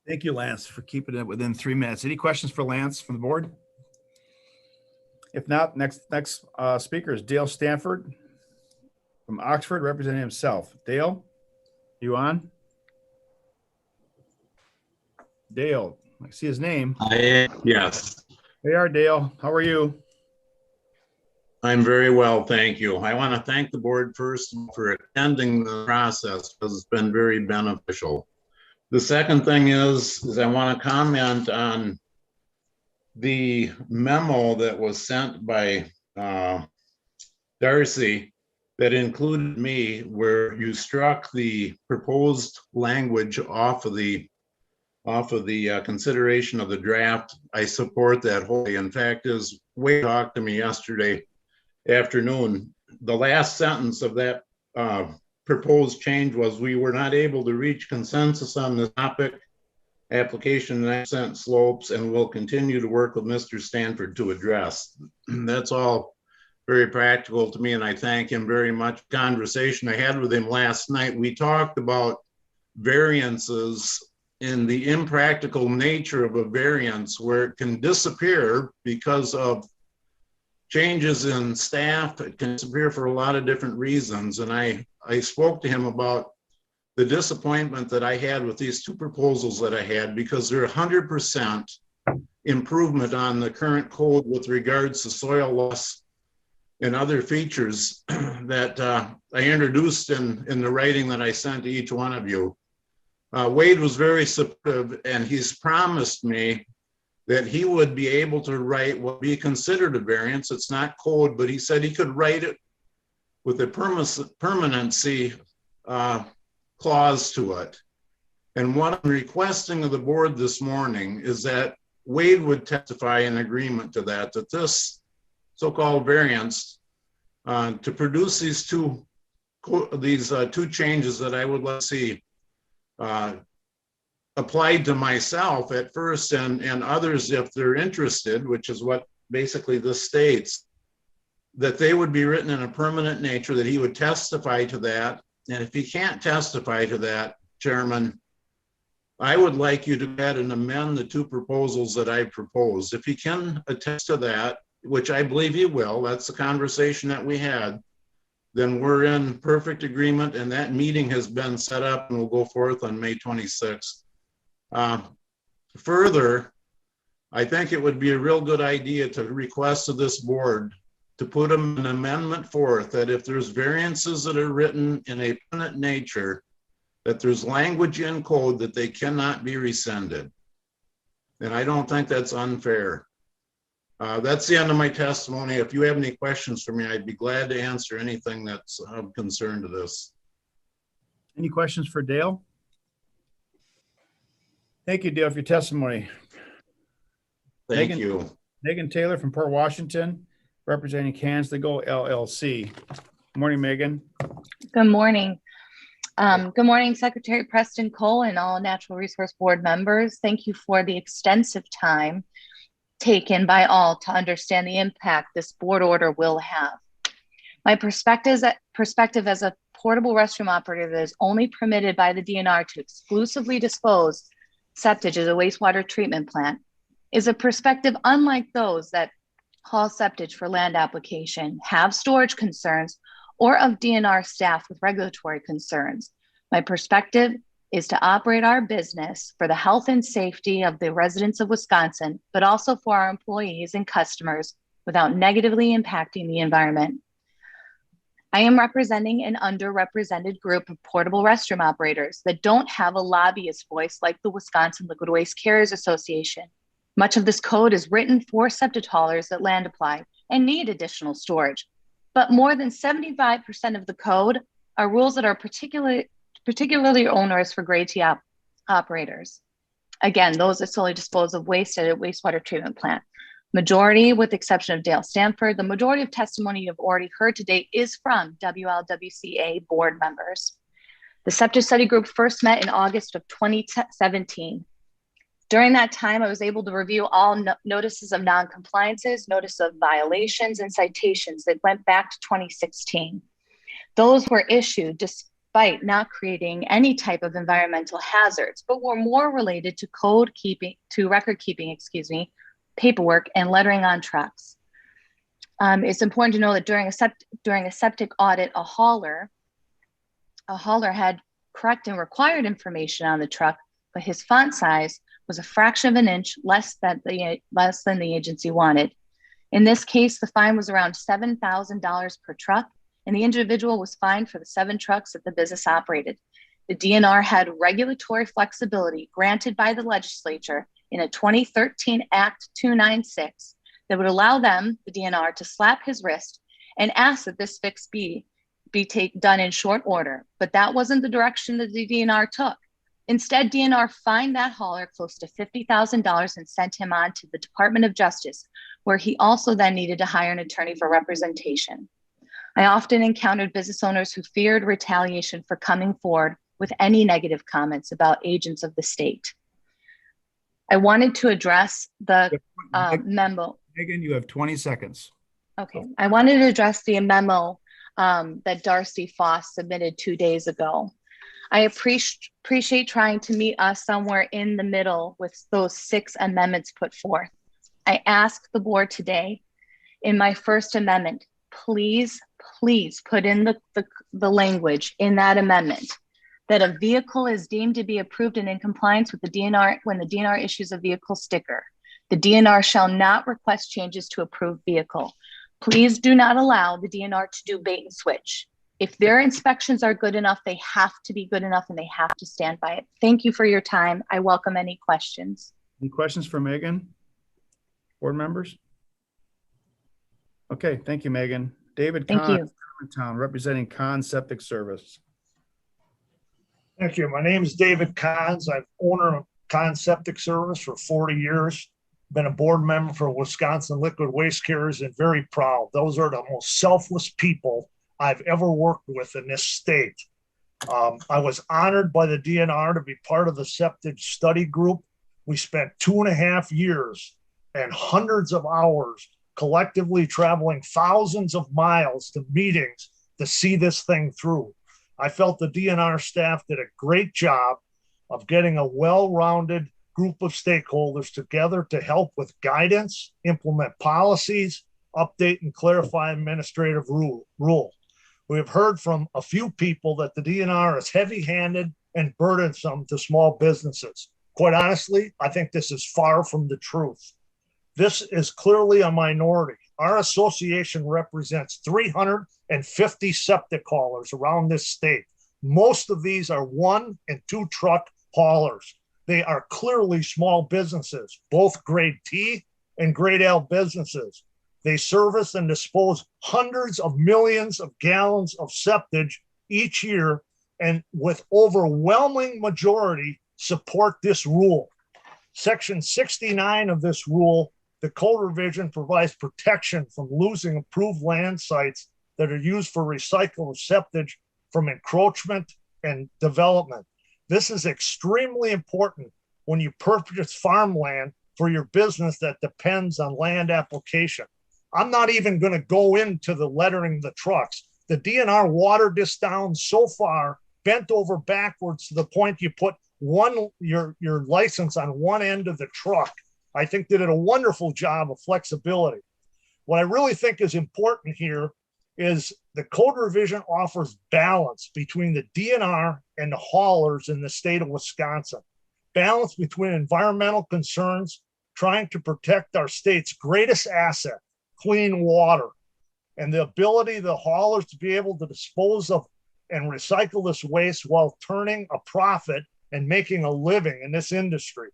B: Thank you, Lance, for keeping it within 3 minutes. Any questions for Lance from the board? If not, next speaker is Dale Stanford from Oxford, representing himself. Dale, you on? Dale, I see his name.
P: I am, yes.
B: Hey, are Dale. How are you?
P: I'm very well, thank you. I want to thank the board first for attending the process because it's been very beneficial. The second thing is I want to comment on the memo that was sent by Darcy that included me, where you struck the proposed language off of the consideration of the draft. I support that wholly. In fact, as Wade talked to me yesterday afternoon, the last sentence of that proposed change was, we were not able to reach consensus on the topic, application and accent slopes, and will continue to work with Mr. Stanford to address. That's all very practical to me, and I thank him very much. Conversation I had with him last night, we talked about variances in the impractical nature of a variance where it can disappear because of changes in staff. It can disappear for a lot of different reasons. And I spoke to him about the disappointment that I had with these 2 proposals that I had, because they're 100% improvement on the current code with regards to soil loss and other features that I introduced in the writing that I sent to each one of you. Wade was very supportive, and he's promised me that he would be able to write what would be considered a variance. It's not code, but he said he could write it with a permanency clause to it. And what I'm requesting of the board this morning is that Wade would testify in agreement to that, that this so-called variance to produce these two changes that I would like to see applied to myself at first and others if they're interested, which is what basically this states, that they would be written in a permanent nature, that he would testify to that. And if he can't testify to that, Chairman, I would like you to go ahead and amend the 2 proposals that I proposed. If he can attest to that, which I believe he will, that's the conversation that we had, then we're in perfect agreement, and that meeting has been set up and will go forth on May 26th. Further, I think it would be a real good idea to request of this board to put an amendment forth that if there's variances that are written in a permanent nature, that there's language in code that they cannot be rescinded. And I don't think that's unfair. That's the end of my testimony. If you have any questions for me, I'd be glad to answer anything that's of concern to this.
B: Any questions for Dale? Thank you, Dale, for your testimony.
P: Thank you.
B: Megan Taylor from Port Washington, representing Cans to Go LLC. Good morning, Megan.
Q: Good morning. Good morning, Secretary Preston Cole and all Natural Resource Board members. Thank you for the extensive time taken by all to understand the impact this board order will have. My perspective as a portable restroom operator that is only permitted by the DNR to exclusively dispose septage as a wastewater treatment plant is a perspective unlike those that haul septage for land application, have storage concerns, or of DNR staff with regulatory concerns. My perspective is to operate our business for the health and safety of the residents of Wisconsin, but also for our employees and customers without negatively impacting the environment. I am representing an underrepresented group of portable restroom operators that don't have a lobbyist voice like the Wisconsin Liquid Waste Carriers Association. Much of this code is written for septic haulers that land apply and need additional storage. But more than 75% of the code are rules that are particularly onerous for grade T operators. Again, those that solely dispose of waste at a wastewater treatment plant. Majority, with the exception of Dale Stanford, the majority of testimony you've already heard today is from WLWCA board members. The Septage Study Group first met in August of 2017. During that time, I was able to review all notices of non-compliances, notice of violations, and citations that went back to 2016. Those were issued despite not creating any type of environmental hazards, but were more related to record keeping, paperwork and lettering on trucks. It's important to know that during a septic audit, a hauler had correct and required information on the truck, but his font size was a fraction of an inch less than the agency wanted. In this case, the fine was around $7,000 per truck, and the individual was fined for the 7 trucks that the business operated. The DNR had regulatory flexibility granted by the legislature in a 2013 Act 296 that would allow them, the DNR, to slap his wrist and ask that this fix be done in short order. But that wasn't the direction that the DNR took. Instead, DNR fined that hauler close to $50,000 and sent him on to the Department of Justice, where he also then needed to hire an attorney for representation. I often encountered business owners who feared retaliation for coming forward with any negative comments about agents of the state. I wanted to address the memo.
B: Megan, you have 20 seconds.
Q: Okay, I wanted to address the memo that Darcy Foss submitted 2 days ago. I appreciate trying to meet us somewhere in the middle with those 6 amendments put forth. I ask the board today, in my first amendment, please put in the language in that amendment that a vehicle is deemed to be approved and in compliance with the DNR when the DNR issues a vehicle sticker. The DNR shall not request changes to approved vehicle. Please do not allow the DNR to do bait and switch. If their inspections are good enough, they have to be good enough and they have to stand by it. Thank you for your time. I welcome any questions.
B: Any questions for Megan? Board members? Okay, thank you, Megan. David Kahn, representing Kahn Septic Service.
G: Thank you. My name is David Kahns. I'm owner of Kahn Septic Service for 40 years. Been a board member for Wisconsin Liquid Waste Carriers and very proud. Those are the most selfless people I've ever worked with in this state. I was honored by the DNR to be part of the Septage Study Group. We spent 2.5 years and hundreds of hours collectively traveling thousands of miles to meetings to see this thing through. I felt the DNR staff did a great job of getting a well-rounded group of stakeholders together to help with guidance, implement policies, update and clarify administrative rule. We have heard from a few people that the DNR is heavy-handed and burdensome to small businesses. Quite honestly, I think this is far from the truth. This is clearly a minority. Our association represents 350 septic haulers around this state. Most of these are 1 and 2 truck haulers. They are clearly small businesses, both grade T and grade L businesses. They service and dispose hundreds of millions of gallons of septage each year, and with overwhelming majority support this rule. Section 69 of this rule, the code revision, provides protection from losing approved land sites that are used for recycling of septage from encroachment and development. This is extremely important when you purchase farmland for your business that depends on land application. I'm not even going to go into the lettering of the trucks. The DNR watered this down so far, bent over backwards to the point you put your license on one end of the truck. I think they did a wonderful job of flexibility. What I really think is important here is the code revision offers balance between the DNR and the haulers in the state of Wisconsin. Balance between environmental concerns, trying to protect our state's greatest asset, clean water, and the ability of the haulers to be able to dispose of and recycle this waste while turning a profit and making a living in this industry.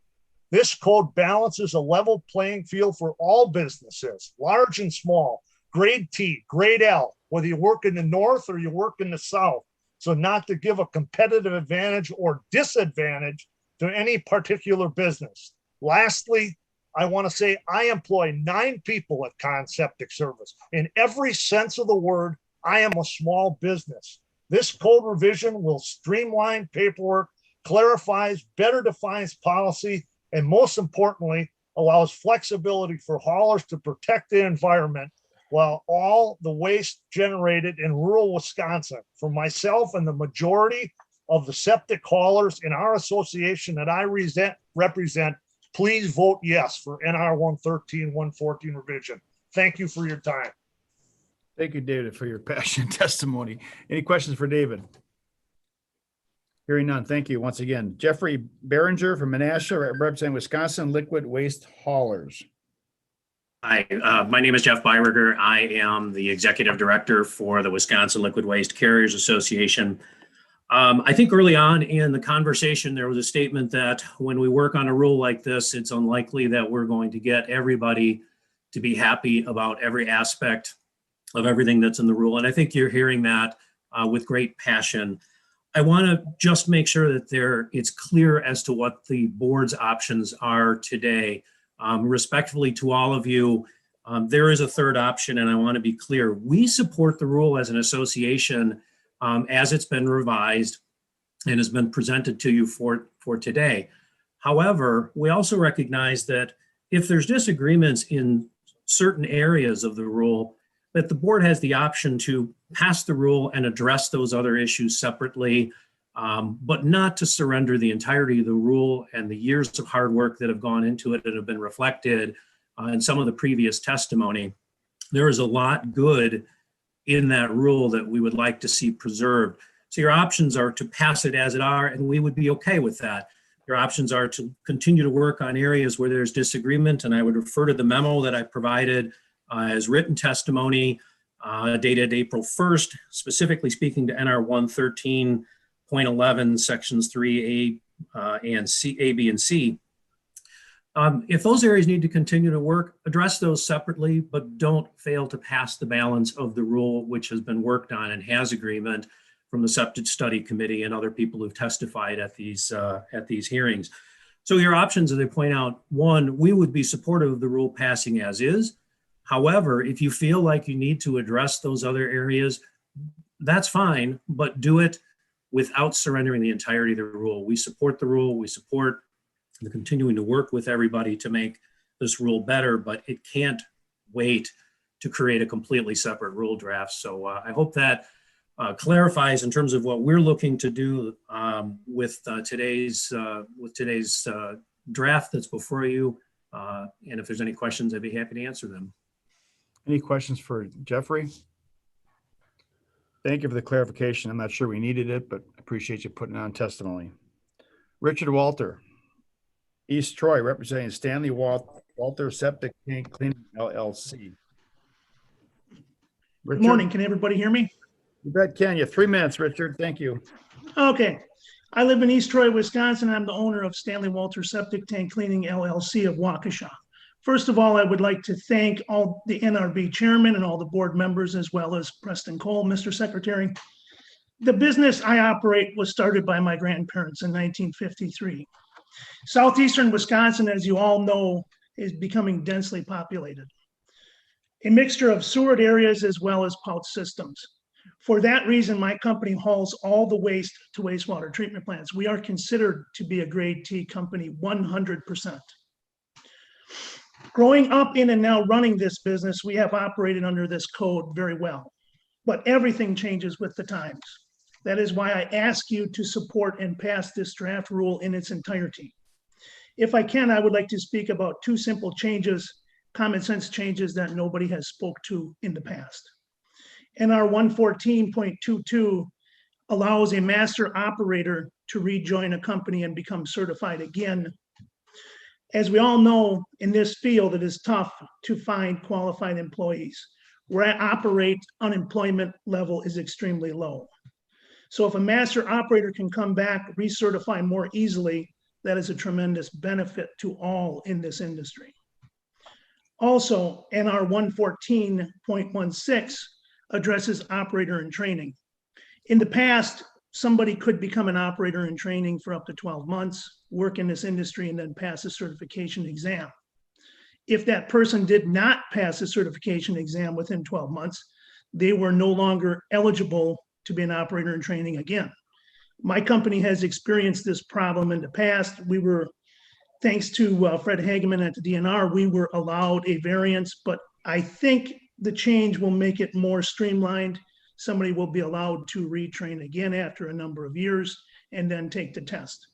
G: This code balances a level playing field for all businesses, large and small, grade T, grade L, whether you work in the north or you work in the south. So not to give a competitive advantage or disadvantage to any particular business. Lastly, I want to say I employ 9 people at Septic Service. In every sense of the word, I am a small business. This code revision will streamline paperwork, clarifies, better defines policy, and most importantly, allows flexibility for haulers to protect the environment while all the waste generated in rural Wisconsin. For myself and the majority of the septic haulers in our association that I represent, please vote yes for NR 113, 114 revision. Thank you for your time.
B: Thank you, David, for your passionate testimony. Any questions for David? Hearing none. Thank you once again. Jeffrey Behringer from Menasha, representing Wisconsin Liquid Waste Haulers.
R: Hi, my name is Jeff Behringer. I am the executive director for the Wisconsin Liquid Waste Carriers Association. I think early on in the conversation, there was a statement that when we work on a rule like this, it's unlikely that we're going to get everybody to be happy about every aspect of everything that's in the rule. And I think you're hearing that with great passion. I want to just make sure that it's clear as to what the board's options are today. Respectfully to all of you, there is a third option, and I want to be clear. We support the rule as an association as it's been revised and has been presented to you for today. However, we also recognize that if there's disagreements in certain areas of the rule, that the board has the option to pass the rule and address those other issues separately, but not to surrender the entirety of the rule and the years of hard work that have gone into it that have been reflected in some of the previous testimony. There is a lot good in that rule that we would like to see preserved. So your options are to pass it as it are, and we would be okay with that. Your options are to continue to work on areas where there's disagreement, and I would refer to the memo that I provided as written testimony dated April 1st, specifically speaking to NR 113.11, sections 3A and C, A, B, and C. If those areas need to continue to work, address those separately, but don't fail to pass the balance of the rule, which has been worked on and has agreement from the Septage Study Committee and other people who've testified at these hearings. So your options, as they point out, one, we would be supportive of the rule passing as is. However, if you feel like you need to address those other areas, that's fine, but do it without surrendering the entirety of the rule. We support the rule. We support the continuing to work with everybody to make this rule better, but it can't wait to create a completely separate rule draft. So I hope that clarifies in terms of what we're looking to do with today's draft that's before you. And if there's any questions, I'd be happy to answer them.
B: Any questions for Jeffrey? Thank you for the clarification. I'm not sure we needed it, but I appreciate you putting on testimony. Richard Walter, East Troy, representing Stanley Walter Septic Tank Cleaning LLC.
S: Richard? Good morning. Can everybody hear me?
B: You bet, can. You have 3 minutes, Richard. Thank you.
S: Okay. I live in East Troy, Wisconsin. I'm the owner of Stanley Walter Septic Tank Cleaning LLC of Waukesha. First of all, I would like to thank all the NRB chairman and all the board members, as well as Preston Cole, Mr. Secretary. The business I operate was started by my grandparents in 1953. Southeastern Wisconsin, as you all know, is becoming densely populated. A mixture of sewered areas as well as pouch systems. For that reason, my company hauls all the waste to wastewater treatment plants. We are considered to be a grade T company 100%. Growing up in and now running this business, we have operated under this code very well, but everything changes with the times. That is why I ask you to support and pass this draft rule in its entirety. If I can, I would like to speak about two simple changes, common sense changes that nobody has spoke to in the past. NR 114.22 allows a master operator to rejoin a company and become certified again. As we all know, in this field, it is tough to find qualified employees. Where I operate, unemployment level is extremely low. So if a master operator can come back, recertify more easily, that is a tremendous benefit to all in this industry. Also, NR 114.16 addresses operator in training. In the past, somebody could become an operator in training for up to 12 months, work in this industry, and then pass a certification exam. If that person did not pass a certification exam within 12 months, they were no longer eligible to be an operator in training again. My company has experienced this problem in the past. We were, thanks to Fred Hageman at the DNR, we were allowed a variance, but I think the change will make it more streamlined. Somebody will be allowed to retrain again after a number of years and then take the test.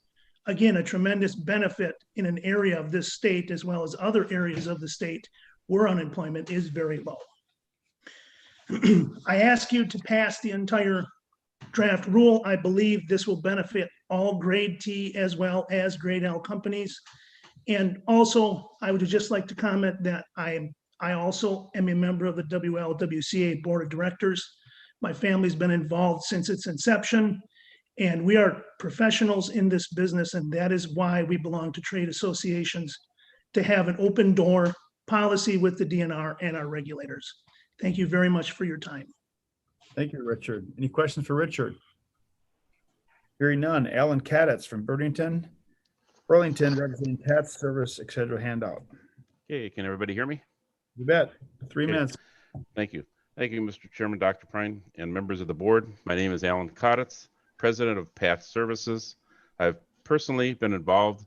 S: Again, a tremendous benefit in an area of this state as well as other areas of the state where unemployment is very low. I ask you to pass the entire draft rule. I believe this will benefit all grade T as well as grade L companies. And also, I would just like to comment that I also am a member of the WLWCA Board of Directors. My family's been involved since its inception, and we are professionals in this business, and that is why we belong to trade associations, to have an open door policy with the DNR and our regulators. Thank you very much for your time.
B: Thank you, Richard. Any questions for Richard? Hearing none. Alan Kadetz from Burlington, representing Tax Service, etc. handout.
T: Okay, can everybody hear me?
B: You bet. 3
T: Okay.
B: minutes.
T: Thank you. Thank you, Mr. Chairman, Dr. Prine, and members of the board. My name is Alan Kadetz, president of Tax Services. I've personally been involved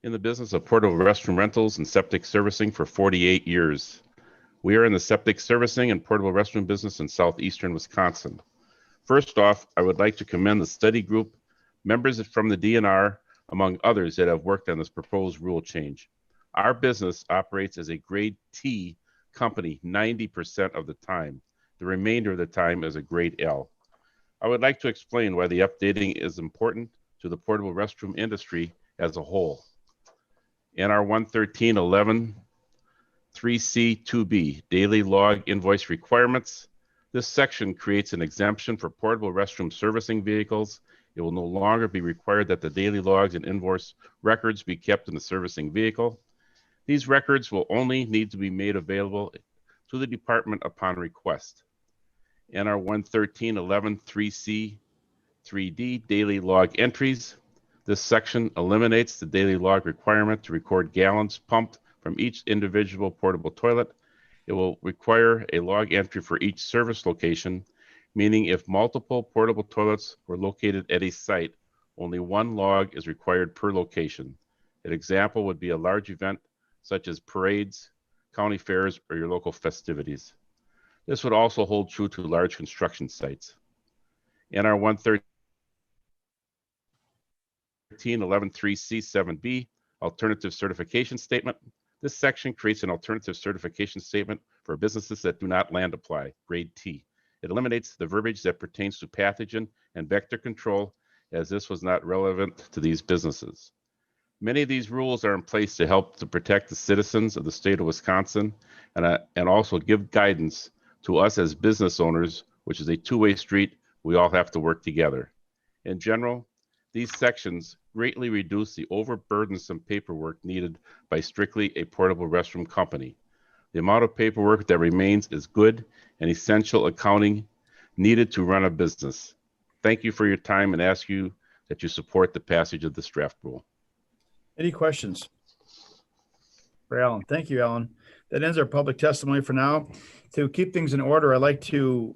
T: in the business of portable restroom rentals and septic servicing for 48 years. We are in the septic servicing and portable restroom business in southeastern Wisconsin. First off, I would like to commend the study group, members from the DNR, among others that have worked on this proposed rule change. Our business operates as a grade T company 90% of the time. The remainder of the time is a grade L. I would like to explain why the updating is important to the portable restroom industry as a whole. NR 113.11 3C 2B, daily log invoice requirements. This section creates an exemption for portable restroom servicing vehicles. It will no longer be required that the daily logs and invoice records be kept in the servicing vehicle. These records will only need to be made available to the department upon request. NR 113.11 3C 3D, daily log entries. This section eliminates the daily log requirement to record gallons pumped from each individual portable toilet. It will require a log entry for each service location, meaning if multiple portable toilets were located at a site, only one log is required per location. An example would be a large event such as parades, county fairs, or your local festivities. This would also hold true to large construction sites. NR 113.11 3C 7B, alternative certification statement. This section creates an alternative certification statement for businesses that do not land apply, grade T. It eliminates the verbiage that pertains to pathogen and vector control, as this was not relevant to these businesses. Many of these rules are in place to help to protect the citizens of the state of Wisconsin and also give guidance to us as business owners, which is a two-way street. We all have to work together. In general, these sections greatly reduce the overburdensome paperwork needed by strictly a portable restroom company. The amount of paperwork that remains is good and essential accounting needed to run a business. Thank you for your time and ask you that you support the passage of this draft rule.
B: Any questions for Alan? Thank you, Alan. That ends our public testimony for now. To keep things in order, I'd like to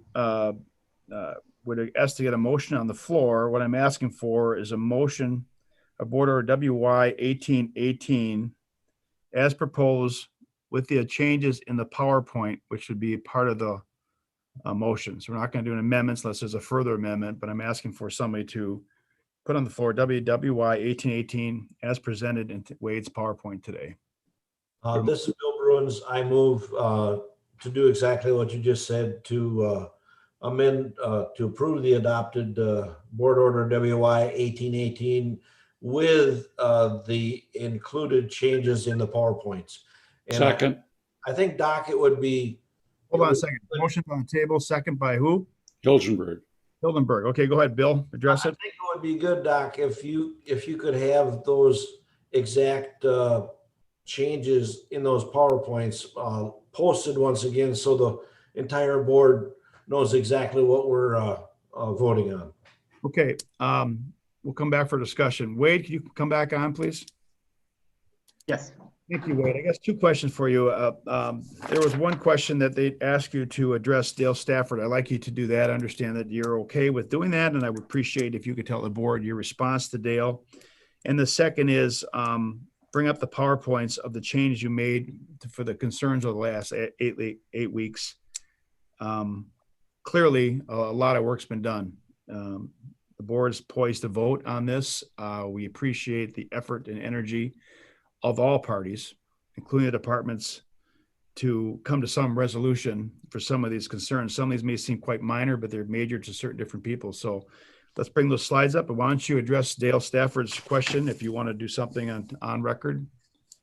B: would ask to get a motion on the floor. What I'm asking for is a motion of Board Order WY 1818 as proposed with the changes in the PowerPoint, which would be part of the motion. So we're not going to do an amendment unless there's a further amendment, but I'm asking for somebody to put on the floor WWY 1818 as presented in Wade's PowerPoint today.
U: This is Bill Bruins. I move to do exactly what you just said, to amend, to approve the adopted Board Order WY 1818 with the included changes in the PowerPoints. And
H: Second.
U: I think, Doc, it would be.
B: Hold on a second. Motion on the table, second by who?
H: Hilgenberg.
B: Hildenberg. Okay, go ahead, Bill. Address it.
U: I think it would be good, Doc, if you could have those exact changes in those PowerPoints posted once again, so the entire board knows exactly what we're voting on.
B: Okay, we'll come back for discussion. Wade, can you come back on, please?
L: Yes.
B: Thank you, Wade. I guess two questions for you. There was one question that they asked you to address Dale Stafford. I'd like you to do that. I understand that you're okay with doing that, and I would appreciate if you could tell the board your response to Dale. And the second is bring up the PowerPoints of the changes you made for the concerns of the last eight weeks. Clearly, a lot of work's been done. The board is poised to vote on this. We appreciate the effort and energy of all parties, including the departments, to come to some resolution for some of these concerns. Some of these may seem quite minor, but they're major to certain different people. So let's bring those slides up. But why don't you address Dale Stafford's question if you want to do something on record?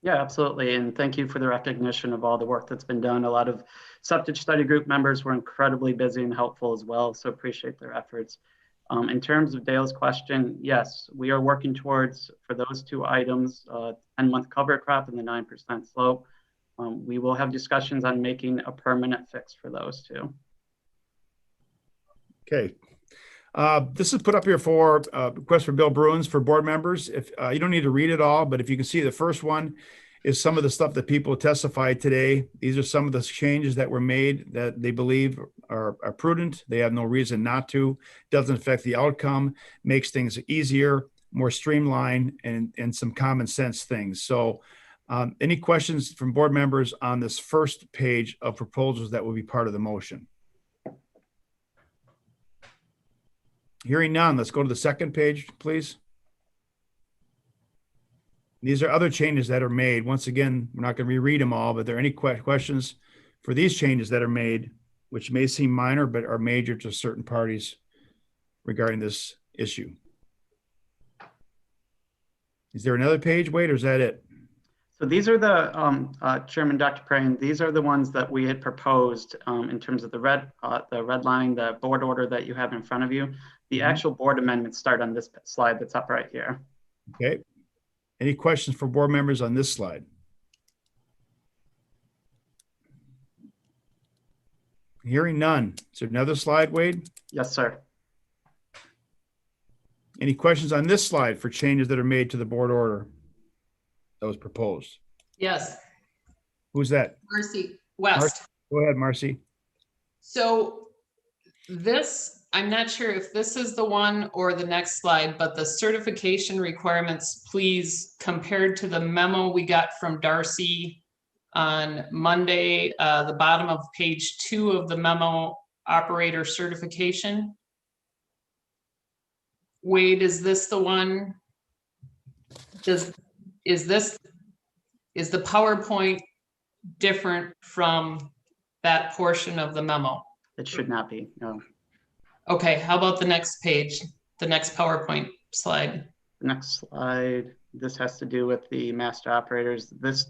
L: Yeah, absolutely. And thank you for the recognition of all the work that's been done. A lot of Septage study group members were incredibly busy and helpful as well. So appreciate their efforts. In terms of Dale's question, yes, we are working towards, for those two items, 10-month cover crop and the 9% slope. We will have discussions on making a permanent fix for those two.
B: Okay. This is put up here for request for Bill Bruins for board members. If you don't need to read it all, but if you can see, the first one is some of the stuff that people testified today. These are some of the changes that were made that they believe are prudent. They have no reason not to. Doesn't affect the outcome, makes things easier, more streamlined, and some common sense things. So any questions from board members on this first page of proposals that will be part of the motion? Hearing none, let's go to the second page, please. These are other changes that are made. Once again, we're not going to reread them all, but are there any questions for these changes that are made, which may seem minor, but are major to certain parties regarding this issue? Is there another page, Wade, or is that it?
L: So these are the, Chairman Dr. Prane, these are the ones that we had proposed in terms of the red line, the board order that you have in front of you. The actual board amendments start on this slide that's up right here.
B: Okay. Any questions for board members on this slide? Hearing none. Is there another slide, Wade?
L: Yes, sir.
B: Any questions on this slide for changes that are made to the board order that was proposed?
V: Yes.
B: Who's that?
V: Marcy West.
B: Go ahead, Marcy.
V: So this, I'm not sure if this is the one or the next slide, but the certification requirements, please, compared to the memo we got from Darcy on Monday, the bottom of page 2 of the memo, operator certification. Wade, is this the one? Is the PowerPoint different from that portion of the memo?
L: It should not be, no.
V: Okay, how about the next page, the next PowerPoint slide?
L: Next slide. This has to do with the master operators. This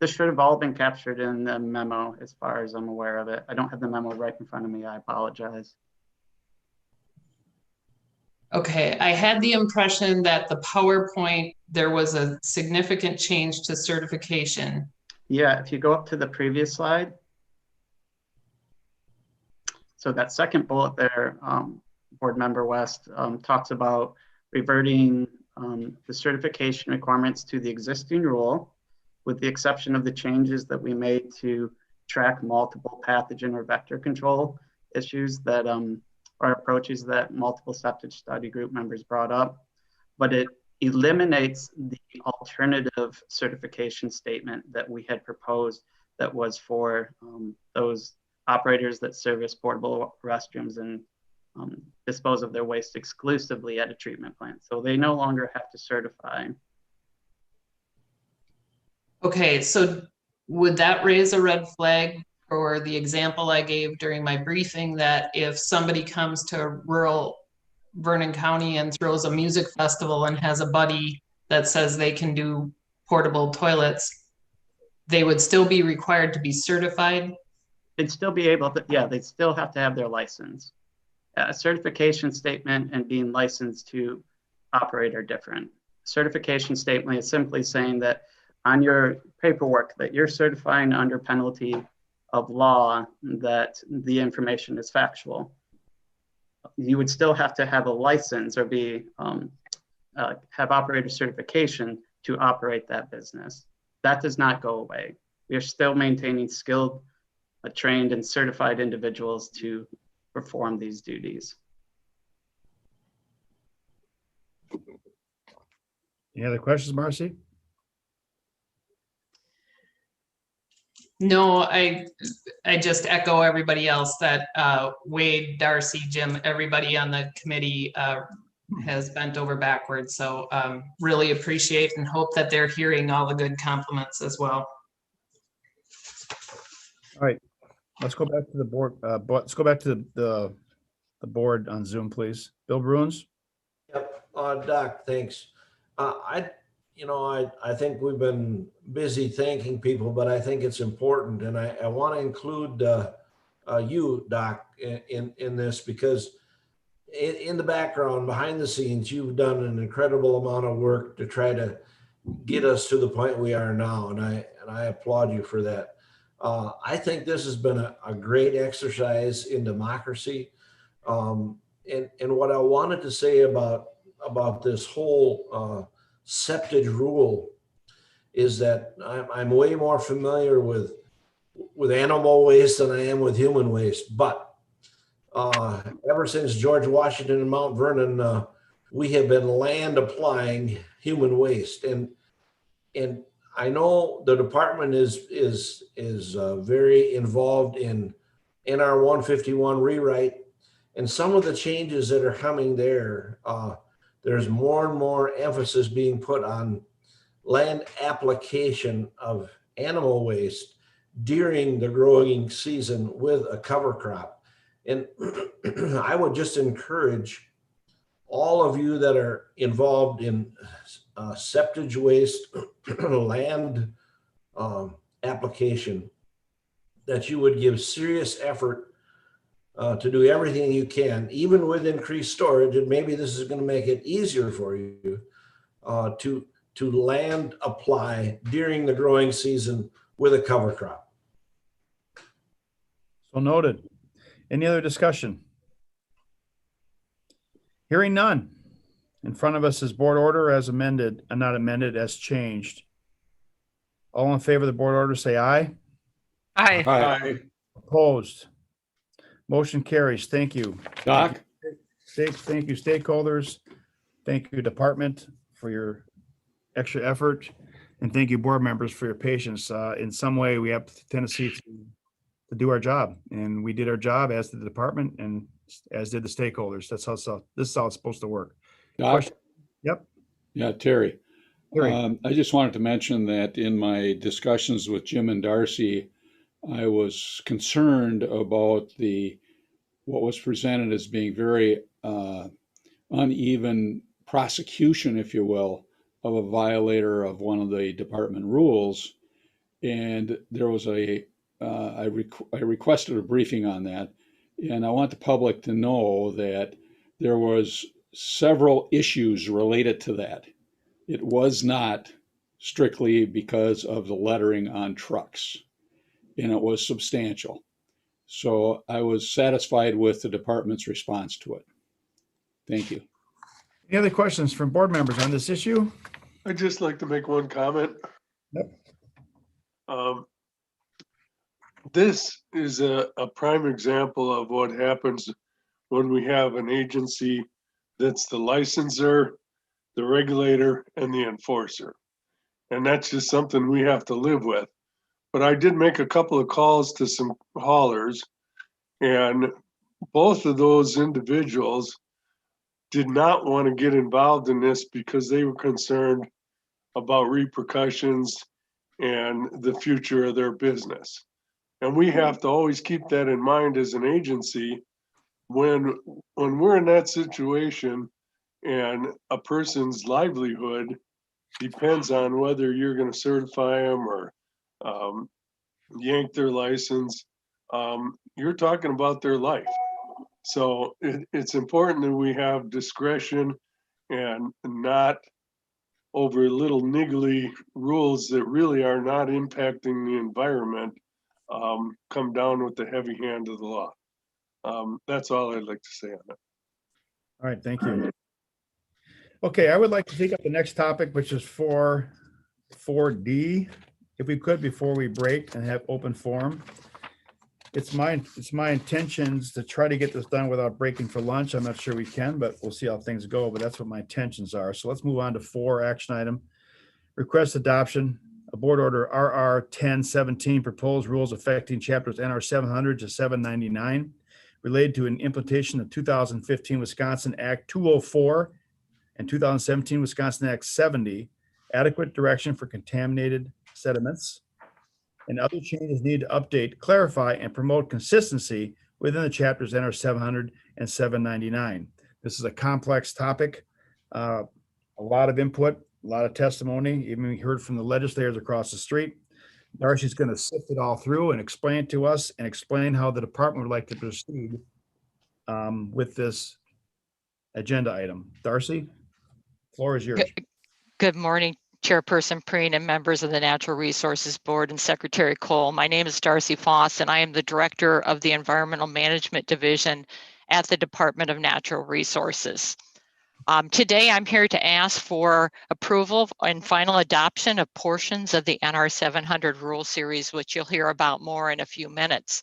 L: should have all been captured in the memo as far as I'm aware of it. I don't have the memo right in front of me. I apologize.
V: Okay, I had the impression that the PowerPoint, there was a significant change to certification.
L: Yeah, if you go up to the previous slide. So that second bullet there, Board Member West talks about reverting the certification requirements to the existing rule, with the exception of the changes that we made to track multiple pathogen or vector control issues that or approaches that multiple septic study group members brought up, but it eliminates the alternative certification statement that we had proposed that was for those operators that service portable restrooms and dispose of their waste exclusively at a treatment plant. So they no longer have to certify.
V: Okay, so would that raise a red flag for the example I gave during my briefing that if somebody comes to rural Vernon County and throws a music festival and has a buddy that says they can do portable toilets, they would still be required to be certified?
L: They'd still be able to, yeah, they'd still have to have their license. A certification statement and being licensed to operate are different. Certification statement is simply saying that on your paperwork that you're certifying under penalty of law that the information is factual. You would still have to have a license or be have operator certification to operate that business. That does not go away. We are still maintaining skilled, trained, and certified individuals to perform these duties.
B: Any other questions, Marcy?
V: No, I just echo everybody else that Wade, Darcy, Jim, everybody on the committee has bent over backwards. So really appreciate and hope that they're hearing all the good compliments as well.
B: All right, let's go back to the board. Let's go back to the board on Zoom, please. Bill Bruins.
U: Yep, Doc, thanks. I think we've been busy thanking people, but I think it's important, and I want to include you, Doc, in this, because in the background, behind the scenes, you've done an incredible amount of work to try to get us to the point we are now, and I applaud you for that. I think this has been a great exercise in democracy, and what I wanted to say about this whole septage rule is that I'm way more familiar with animal waste than I am with human waste. But ever since George Washington and Mount Vernon, we have been land applying human waste, and I know the department is very involved in NR 151 rewrite, and some of the changes that are coming there. There's more and more emphasis being put on land application of animal waste during the growing season with a cover crop. And I would just encourage all of you that are involved in septage waste land application that you would give serious effort to do everything you can, even with increased storage, and maybe this is going to make it easier for you to land apply during the growing season with a cover crop.
B: So noted. Any other discussion? Hearing none. In front of us is board order as amended, and not amended, as changed. All in favor of the board order, say aye.
C: Aye.
H: Aye.
B: Opposed? Motion carries. Thank you.
H: Doc?
B: Thank you, stakeholders. Thank you, department, for your extra effort. And thank you, board members, for your patience. In some way, we have the tendency to do our job. And we did our job, as did the department and as did the stakeholders. This is how it's supposed to work.
H: Doc?
B: Question? Yep.
H: Yeah, Terry.
B: Terry.
H: I just wanted to mention that in my discussions with Jim and Darcy, I was concerned about what was presented as being very uneven prosecution, if you will, of a violator of one of the department rules. And there was I requested a briefing on that. And I want the public to know that there was several issues related to that. It was not strictly because of the lettering on trucks, and it was substantial. So I was satisfied with the department's response to it. Thank you.
B: Any other questions from board members on this issue?
A: I'd just like to make one comment.
B: Yep.
A: This is a prime example of what happens when we have an agency that's the licensor, the regulator, and the enforcer. And that's just something we have to live with. But I did make a couple of calls to some haulers, and both of those individuals did not want to get involved in this because they were concerned about repercussions and the future of their business. And we have to always keep that in mind as an agency when we're in that situation and a person's livelihood depends on whether you're going to certify them or yank their license. You're talking about their life. So it's important that we have discretion and not over little niggly rules that really are not impacting the environment come down with the heavy hand of the law. That's all I'd like to say on that.
B: All right, thank you. Okay, I would like to take up the next topic, which is 4D, if we could, before we break and have open forum. It's my intentions to try to get this done without breaking for lunch. I'm not sure we can, but we'll see how things go, but that's what my intentions are. So let's move on to 4, action item. Request adoption of Board Order RR 1017, proposed rules affecting chapters NR 700 to 799 related to an implementation of 2015 Wisconsin Act 204 and 2017 Wisconsin Act 70, adequate direction for contaminated sediments, and other changes needed to update, clarify, and promote consistency within the chapters NR 700 and 799. This is a complex topic, a lot of input, a lot of testimony. Even we heard from the legislators across the street. Darcy's going to sift it all through and explain it to us and explain how the department would like to proceed with this agenda item. Darcy, floor is yours.
C: Good morning, Chairperson Preen and members of the Natural Resources Board and Secretary Cole. My name is Darcy Foss, and I am the Director of the Environmental Management Division at the Department of Natural Resources. Today, I'm here to ask for approval and final adoption of portions of the NR 700 rule series, which you'll hear about more in a few minutes.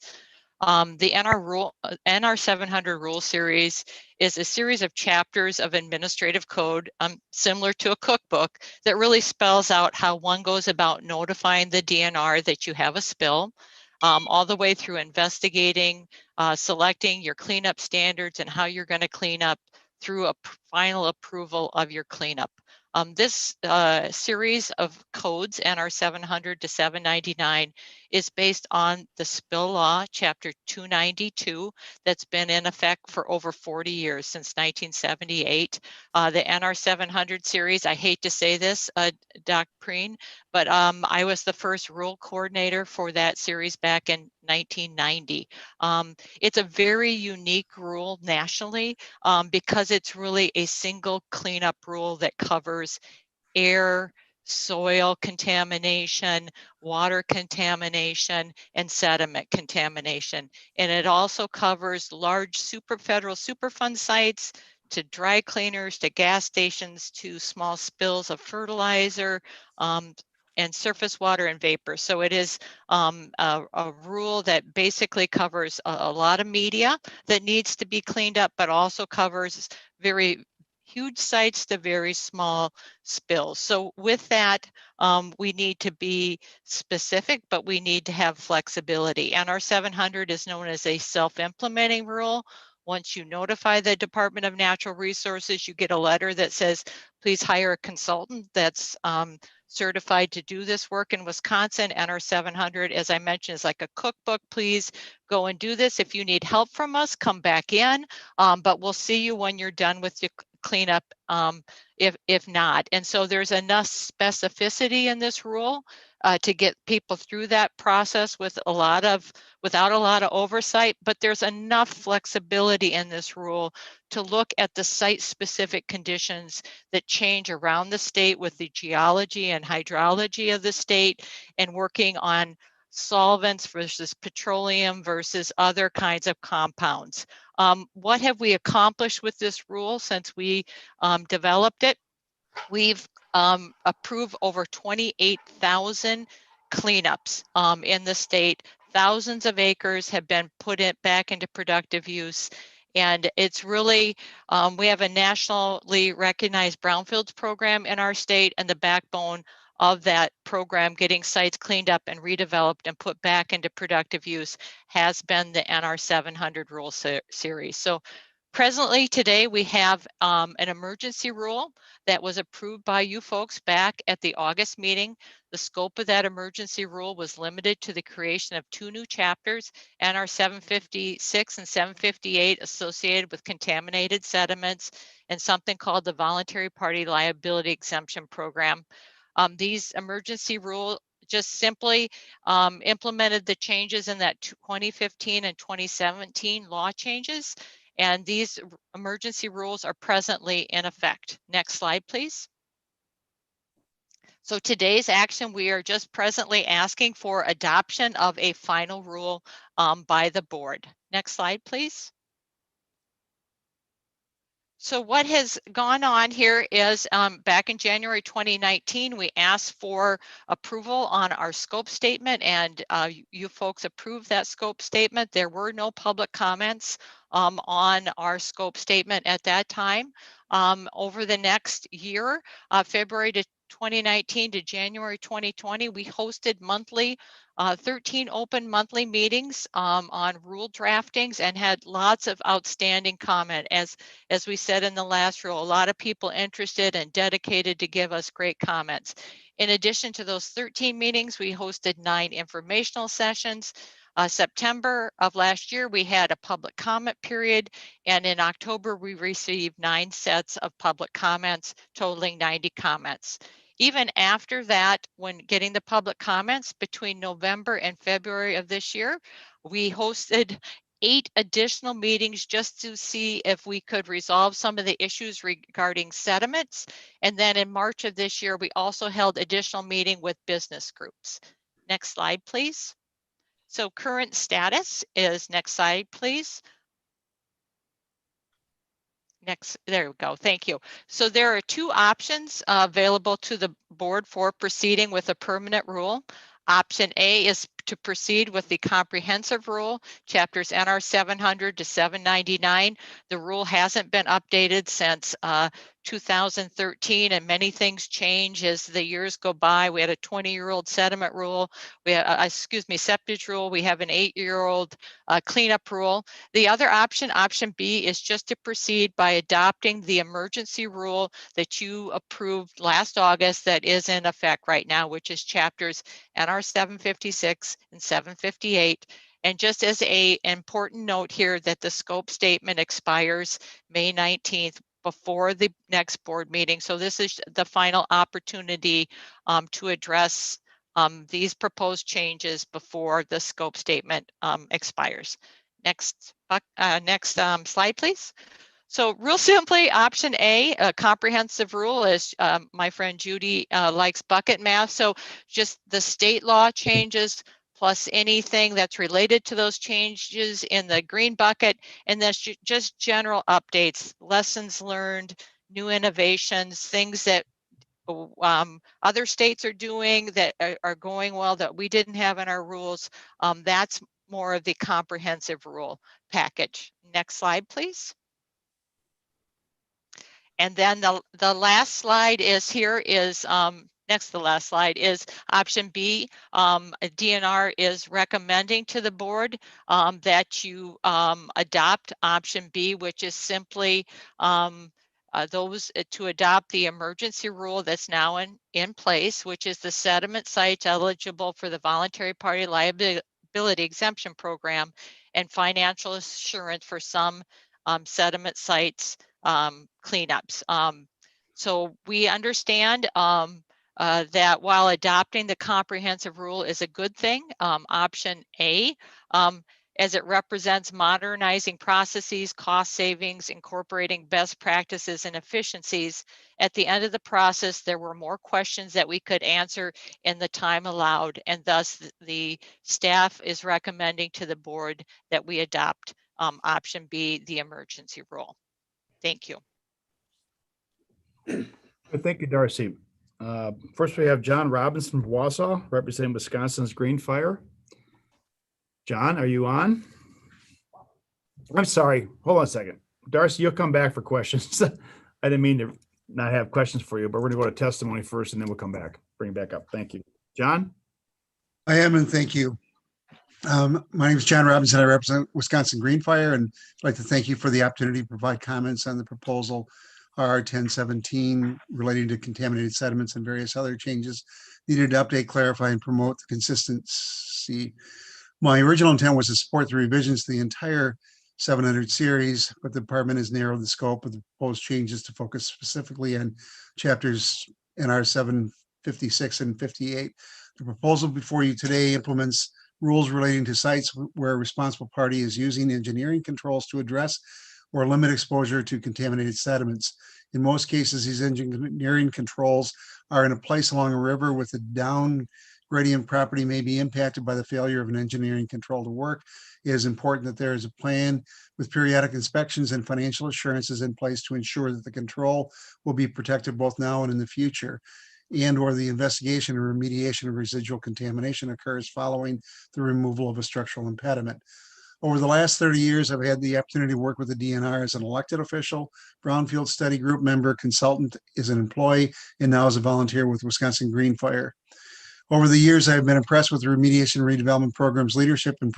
C: The NR 700 rule series is a series of chapters of administrative code similar to a cookbook that really spells out how one goes about notifying the DNR that you have a spill, all the way through investigating, selecting your cleanup standards and how you're going to clean up through a final approval of your cleanup. This series of codes, NR 700 to 799, is based on the Spill Law, Chapter 292, that's been in effect for over 40 years, since 1978. The NR 700 series, I hate to say this, Doc Preen, but I was the first rule coordinator for that series back in 1990. It's a very unique rule nationally because it's really a single cleanup rule that covers air, soil contamination, water contamination, and sediment contamination. And it also covers large federal Superfund sites, to dry cleaners, to gas stations, to small spills of fertilizer, and surface water and vapor. So it is a rule that basically covers a lot of media that needs to be cleaned up, but also covers very huge sites to very small spills. So with that, we need to be specific, but we need to have flexibility. NR 700 is known as a self-implementing rule. Once you notify the Department of Natural Resources, you get a letter that says, please hire a consultant that's certified to do this work in Wisconsin. NR 700, as I mentioned, is like a cookbook. Please go and do this. If you need help from us, come back in, but we'll see you when you're done with your cleanup if not. And so there's enough specificity in this rule to get people through that process without a lot of oversight, but there's enough flexibility in this rule to look at the site-specific conditions that change around the state with the geology and hydrology of the state, and working on solvents versus petroleum versus other kinds of compounds. What have we accomplished with this rule since we developed it? We've approved over 28,000 cleanups in the state. Thousands of acres have been put back into productive use, And it's really, we have a nationally recognized brownfields program in our state, and the backbone of that program, getting sites cleaned up and redeveloped and put back into productive use, has been the NR 700 rule series. So presently today we have an emergency rule that was approved by you folks back at the August meeting. The scope of that emergency rule was limited to the creation of 2 new chapters, NR 756 and 758, associated with contaminated sediments, and something called the Voluntary Party Liability Exemption Program. These emergency rule just simply implemented the changes in that 2015 and 2017 law changes, and these emergency rules are presently in effect. Next slide, please. So today's action, we are just presently asking for adoption of a final rule by the board. Next slide, please. So what has gone on here is back in January 2019, we asked for approval on our scope statement, and you folks approved that scope statement. There were no public comments on our scope statement at that time. Over the next year, February to 2019 to January 2020, we hosted monthly 13 open monthly meetings on rule draftings, and had lots of outstanding comment. As we said in the last rule, a lot of people interested and dedicated to give us great comments. In addition to those 13 meetings, we hosted 9 informational sessions. September of last year, we had a public comment period, and in October, we received 9 sets of public comments, totaling 90 comments. Even after that, when getting the public comments between November and February of this year, we hosted 8 additional meetings just to see if we could resolve some of the issues regarding sediments. And then in March of this year, we also held additional meeting with business groups. Next slide, please. So current status is, next slide, please. Next, there we go. Thank you. So there are 2 options available to the board for proceeding with a permanent rule. Option A is to proceed with the comprehensive rule, chapters NR 700 to 799. The rule hasn't been updated since 2013, and many things change as the years go by. We had a 20-year-old sediment rule. We had, septage rule. We have an 8-year-old cleanup rule. The other option, option B, is just to proceed by adopting the emergency rule that you approved last August that is in effect right now, which is chapters NR 756 and 758. And just as an important note here, that the scope statement expires May 19th before the next board meeting. So this is the final opportunity to address these proposed changes before the scope statement expires. Next slide, please. So real simply, option A, a comprehensive rule, is my friend Judy likes bucket math. So just the state law changes plus anything that's related to those changes in the green bucket, and that's just general updates, lessons learned, new innovations, things that other states are doing that are going well that we didn't have in our rules. That's more of the comprehensive rule package. Next slide, please. And then the last slide is here is next to the last slide is option B. DNR is recommending to the board that you adopt option B, which is simply those to adopt the emergency rule that's now in place, which is the sediment sites eligible for the voluntary party liability exemption program and financial assurance for some sediment sites cleanups. So we understand that while adopting the comprehensive rule is a good thing, option A, as it represents modernizing processes, cost savings, incorporating best practices and efficiencies, at the end of the process, there were more questions that we could answer in the time allowed, and thus the staff is recommending to the board that we adopt option B, the emergency rule. Thank you.
B: Thank you, Darcy. First, we have John Robinson from Wausau, representing Wisconsin's Green Fire. John, are you on? I'm sorry. Hold on a second. Darcy, you'll come back for questions. I didn't mean to not have questions for you, but we're going to go to testimony first and then we'll come back. Bring it back up. Thank you. John?
D: I am, and thank you. My name is John Robinson. I represent Wisconsin Green Fire, and I'd like to thank you for the opportunity to provide comments on the proposal RR 1017 relating to contaminated sediments and various other changes needed to update, clarify, and promote the consistency. My original intent was to support the revisions to the entire 700 series, but the department has narrowed the scope of the proposed changes to focus specifically on chapters NR 756 and 58. The proposal before you today implements rules relating to sites where a responsible party is using engineering controls to address or limit exposure to contaminated sediments. In most cases, these engineering controls are in a place along a river with a down gradient property may be impacted by the failure of an engineering control to work. It is important that there is a plan with periodic inspections and financial assurances in place to ensure that the control will be protected both now and in the future, and or the investigation or remediation of residual contamination occurs following the removal of a structural impediment. Over the last 30 years, I've had the opportunity to work with the DNR as an elected official, brownfield study group member, consultant, as an employee, and now as a volunteer with Wisconsin Green Fire. Over the years, I've been impressed with the remediation redevelopment program's leadership in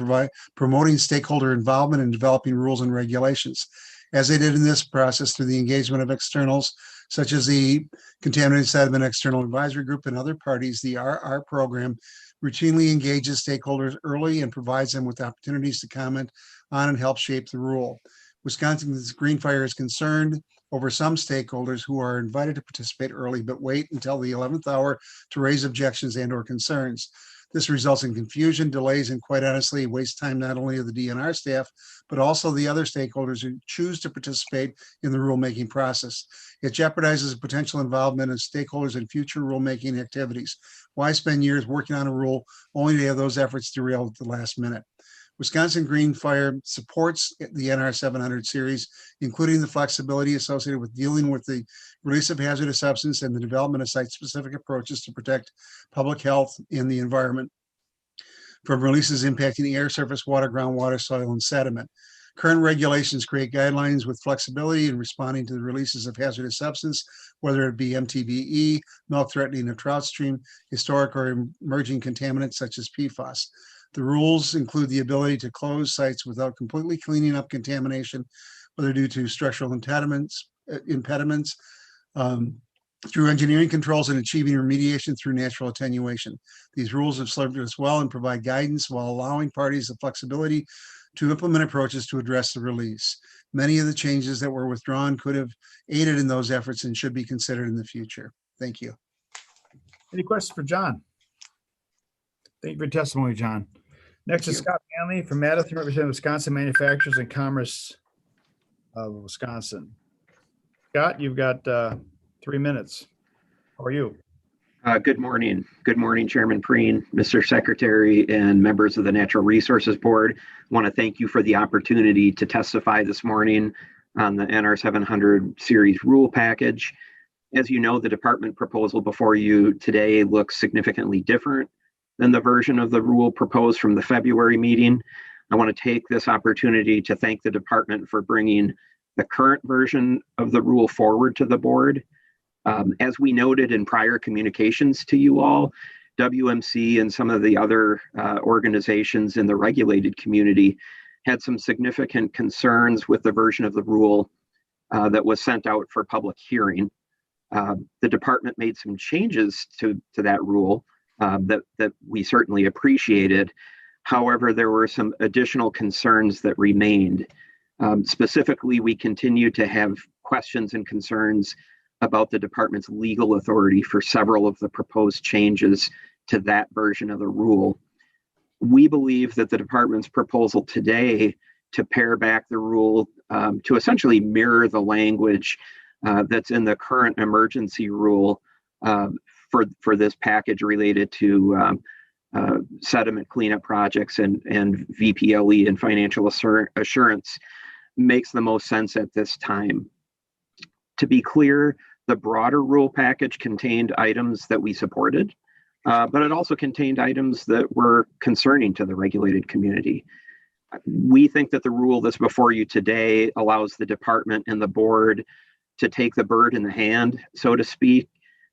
D: promoting stakeholder involvement and developing rules and regulations. As they did in this process through the engagement of externals, such as the Contaminated Sediment External Advisory Group and other parties, the RR program routinely engages stakeholders early and provides them with opportunities to comment on and help shape the rule. Wisconsin's Green Fire is concerned over some stakeholders who are invited to participate early but wait until the 11th hour to raise objections and or concerns. This results in confusion, delays, and quite honestly, waste time not only of the DNR staff, but also the other stakeholders who choose to participate in the rulemaking process. It jeopardizes the potential involvement of stakeholders in future rulemaking activities. Why spend years working on a rule only to have those efforts derailed at the last minute? Wisconsin Green Fire supports the NR 700 series, including the flexibility associated with dealing with the release of hazardous substance and the development of site-specific approaches to protect public health and the environment from releases impacting air, surface water, groundwater, soil, and sediment. Current regulations create guidelines with flexibility in responding to the releases of hazardous substance, whether it be MTBE, milk threatening a trout stream, historic or emerging contaminants such as PFAS. The rules include the ability to close sites without completely cleaning up contamination, whether due to structural impediments, through engineering controls and achieving remediation through natural attenuation. These rules have served us well and provide guidance while allowing parties the flexibility to implement approaches to address the release. Many of the changes that were withdrawn could have aided in those efforts and should be considered in the future. Thank you.
B: Any questions for John? Thank you for your testimony, John. Next is Scott Manley from Madison, representing Wisconsin Manufacturers and Commerce of Wisconsin. Scott, you've got 3 minutes. How are you?
I: Good morning. Good morning, Chairman Preen, Mr. Secretary, and members of the Natural Resources Board. I want to thank you for the opportunity to testify this morning on the NR 700 series rule package. As you know, the department proposal before you today looks significantly different than the version of the rule proposed from the February meeting. I want to take this opportunity to thank the department for bringing the current version of the rule forward to the board. As we noted in prior communications to you all, WMC and some of the other organizations in the regulated community had some significant concerns with the version of the rule that was sent out for public hearing. The department made some changes to that rule that we certainly appreciated. However, there were some additional concerns that remained. Specifically, we continue to have questions and concerns about the department's legal authority for several of the proposed changes to that version of the rule. We believe that the department's proposal today to pare back the rule to essentially mirror the language that's in the current emergency rule for this package related to sediment cleanup projects and VPLE and financial assurance makes the most sense at this time. To be clear, the broader rule package contained items that we supported, but it also contained items that were concerning to the regulated community. We think that the rule that's before you today allows the department and the board to take the bird in the hand, so to speak,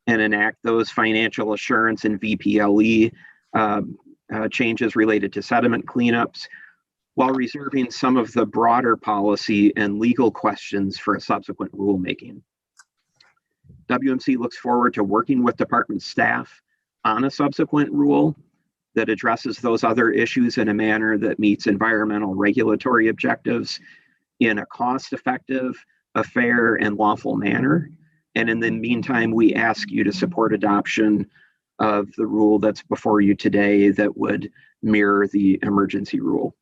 I: and enact those financial assurance and VPLE changes related to sediment cleanups, while reserving some of the broader policy and legal questions for a subsequent rulemaking. WMC looks forward to working with department staff on a subsequent rule that addresses those other issues in a manner that meets environmental regulatory objectives in a cost-effective, a fair, and lawful manner. And in the meantime, we ask you to support adoption of the rule that's before you today that would mirror the emergency rule.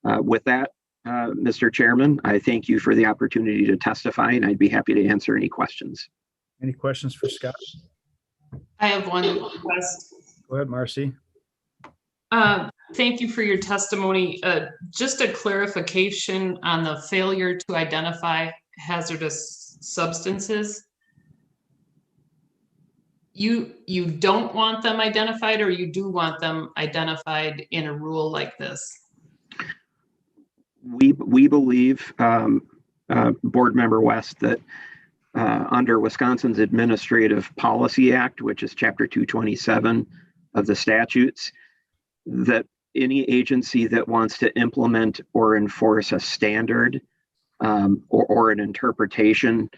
I: With that, Mr. Chairman, I thank you for the opportunity to testify, and I'd be happy to answer any questions.
B: Any questions for Scott?
V: I have one request.
B: Go ahead, Marcy.
V: Thank you for your testimony. Just a clarification on the failure to identify hazardous substances. You don't want them identified, or you do want them identified in a rule like this?
I: We believe, Board Member West, that under Wisconsin's Administrative Policy Act, which is Chapter 227 of the statutes, that any agency that wants to implement or enforce a standard or an interpretation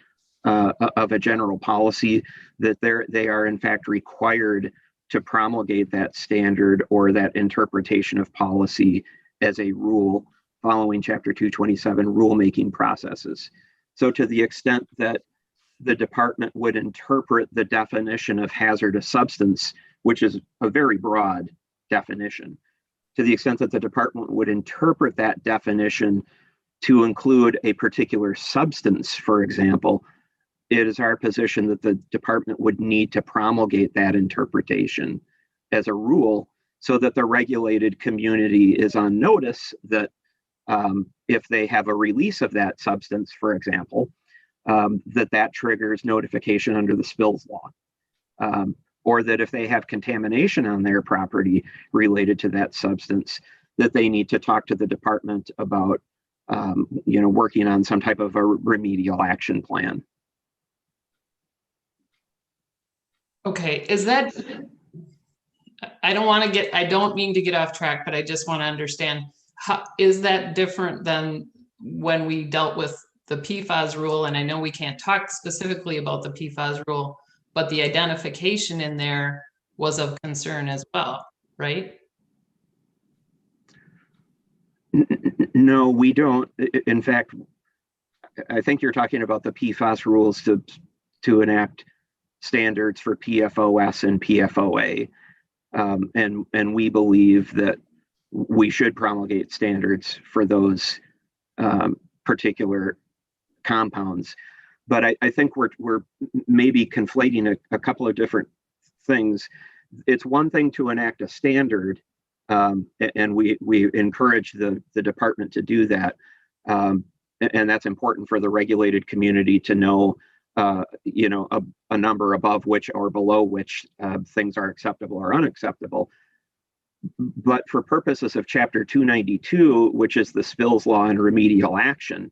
I: of a general policy, that they are in fact required to promulgate that standard or that interpretation of policy as a rule following Chapter 227 rulemaking processes. So to the extent that the department would interpret the definition of hazardous substance, which is a very broad definition, to the extent that the department would interpret that definition to include a particular substance, for example, it is our position that the department would need to promulgate that interpretation as a rule so that the regulated community is on notice that if they have a release of that substance, for example, that triggers notification under the spills law. Or that if they have contamination on their property related to that substance, that they need to talk to the department about, working on some type of a remedial action plan.
V: Okay, is that, I don't mean to get off track, but I just want to understand, how is that different than when we dealt with the PFAS rule? And I know we can't talk specifically about the PFAS rule, but the identification in there was of concern as well, right?
I: No, we don't. In fact, I think you're talking about the PFAS rules to enact standards for PFOS and PFOA. And we believe that we should promulgate standards for those particular compounds. But I think we're maybe conflating a couple of different things. It's one thing to enact a standard, and we encourage the department to do that. And that's important for the regulated community to know, a number above which or below which things are acceptable or unacceptable. But for purposes of Chapter 292, which is the spills law and remedial action,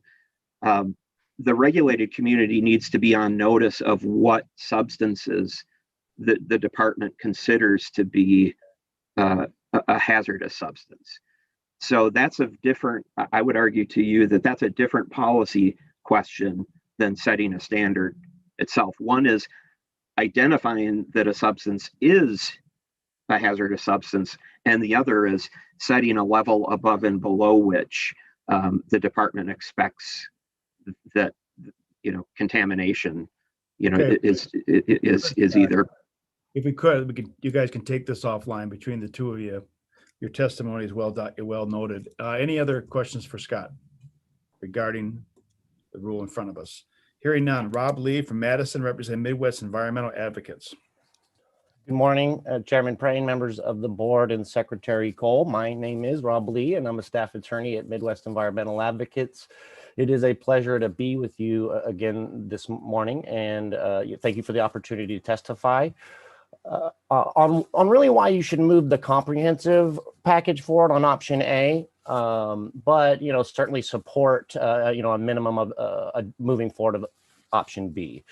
I: the regulated community needs to be on notice of what substances the department considers to be a hazardous substance. So that's I would argue to you that that's a different policy question than setting a standard itself. One is identifying that a substance is a hazardous substance, and the other is setting a level above and below which the department expects that contamination is either.
B: If we could, you guys can take this offline between the two of you. Your testimony is well noted. Any other questions for Scott regarding the rule in front of us? Hearing none. Rob Lee from Madison, representing Midwest Environmental Advocates.
E: Good morning, Chairman Praying, members of the board, and Secretary Cole. My name is Rob Lee, and I'm a staff attorney at Midwest Environmental Advocates. It is a pleasure to be with you again this morning, and thank you for the opportunity to testify on really why you should move the comprehensive package forward on option A. but certainly support a minimum of moving forward of option B.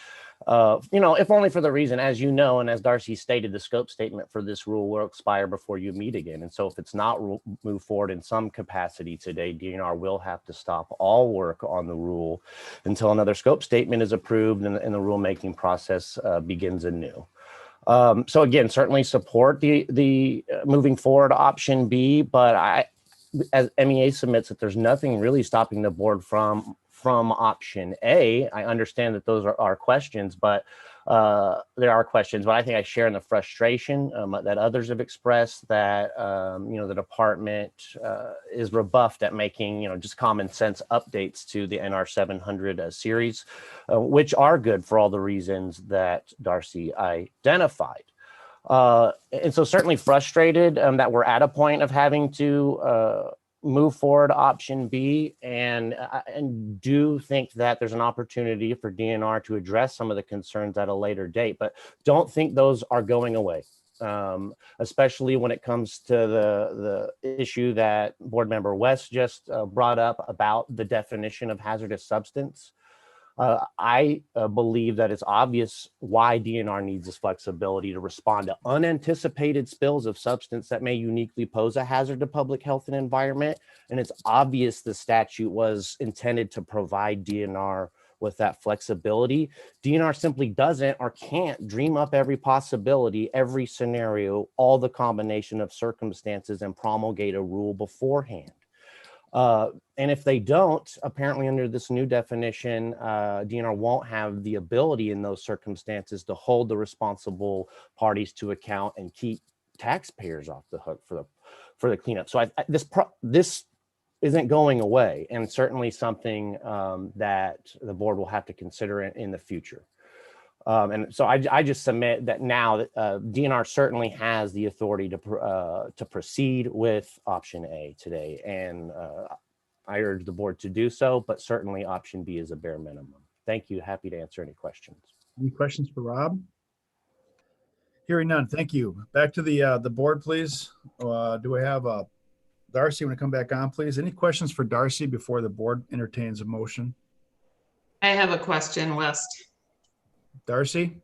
E: If only for the reason, as you know, and as Darcy stated, the scope statement for this rule will expire before you meet again. And so if it's not moved forward in some capacity today, DNR will have to stop all work on the rule until another scope statement is approved and the rulemaking process begins anew. So again, certainly support the moving forward option B, but as MEA submits that there's nothing really stopping the board from option A. I understand that those are questions, but there are questions, but I think I share in the frustration that others have expressed that, the department is rebuffed at making, just common sense updates to the NR 700 series, which are good for all the reasons that Darcy identified. And so certainly frustrated that we're at a point of having to move forward option B, and do think that there's an opportunity for DNR to address some of the concerns at a later date, but don't think those are going away, especially when it comes to the issue that Board Member West just brought up about the definition of hazardous substance. I believe that it's obvious why DNR needs this flexibility to respond to unanticipated spills of substance that may uniquely pose a hazard to public health and environment. And it's obvious the statute was intended to provide DNR with that flexibility. DNR simply doesn't or can't dream up every possibility, every scenario, all the combination of circumstances and promulgate a rule beforehand. And if they don't, apparently under this new definition, DNR won't have the ability in those circumstances to hold the responsible parties to account and keep taxpayers off the hook for the cleanup. So this isn't going away, and certainly something that the board will have to consider in the future. And so I just submit that now that DNR certainly has the authority to proceed with option A today, and I urge the board to do so, but certainly option B is a bare minimum. Thank you. Happy to answer any questions.
B: Any questions for Rob? Hearing none. Thank you. Back to the board, please. Do we have Darcy? Want to come back on, please? Any questions for Darcy before the board entertains a motion?
V: I have a question, West.
B: Darcy,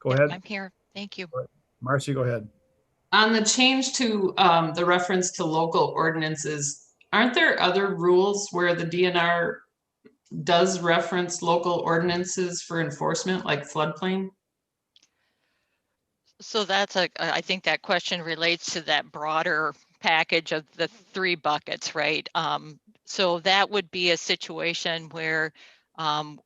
B: go ahead.
J: I'm here. Thank you.
B: Marcy, go ahead.
V: On the change to the reference to local ordinances, aren't there other rules where the DNR does reference local ordinances for enforcement, like floodplain?
J: So I think that question relates to that broader package of the 3 buckets, right? So that would be a situation where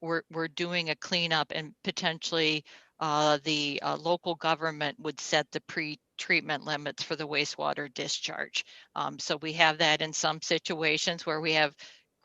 J: we're doing a cleanup, and potentially the local government would set the pre-treatment limits for the wastewater discharge. So we have that in some situations where we have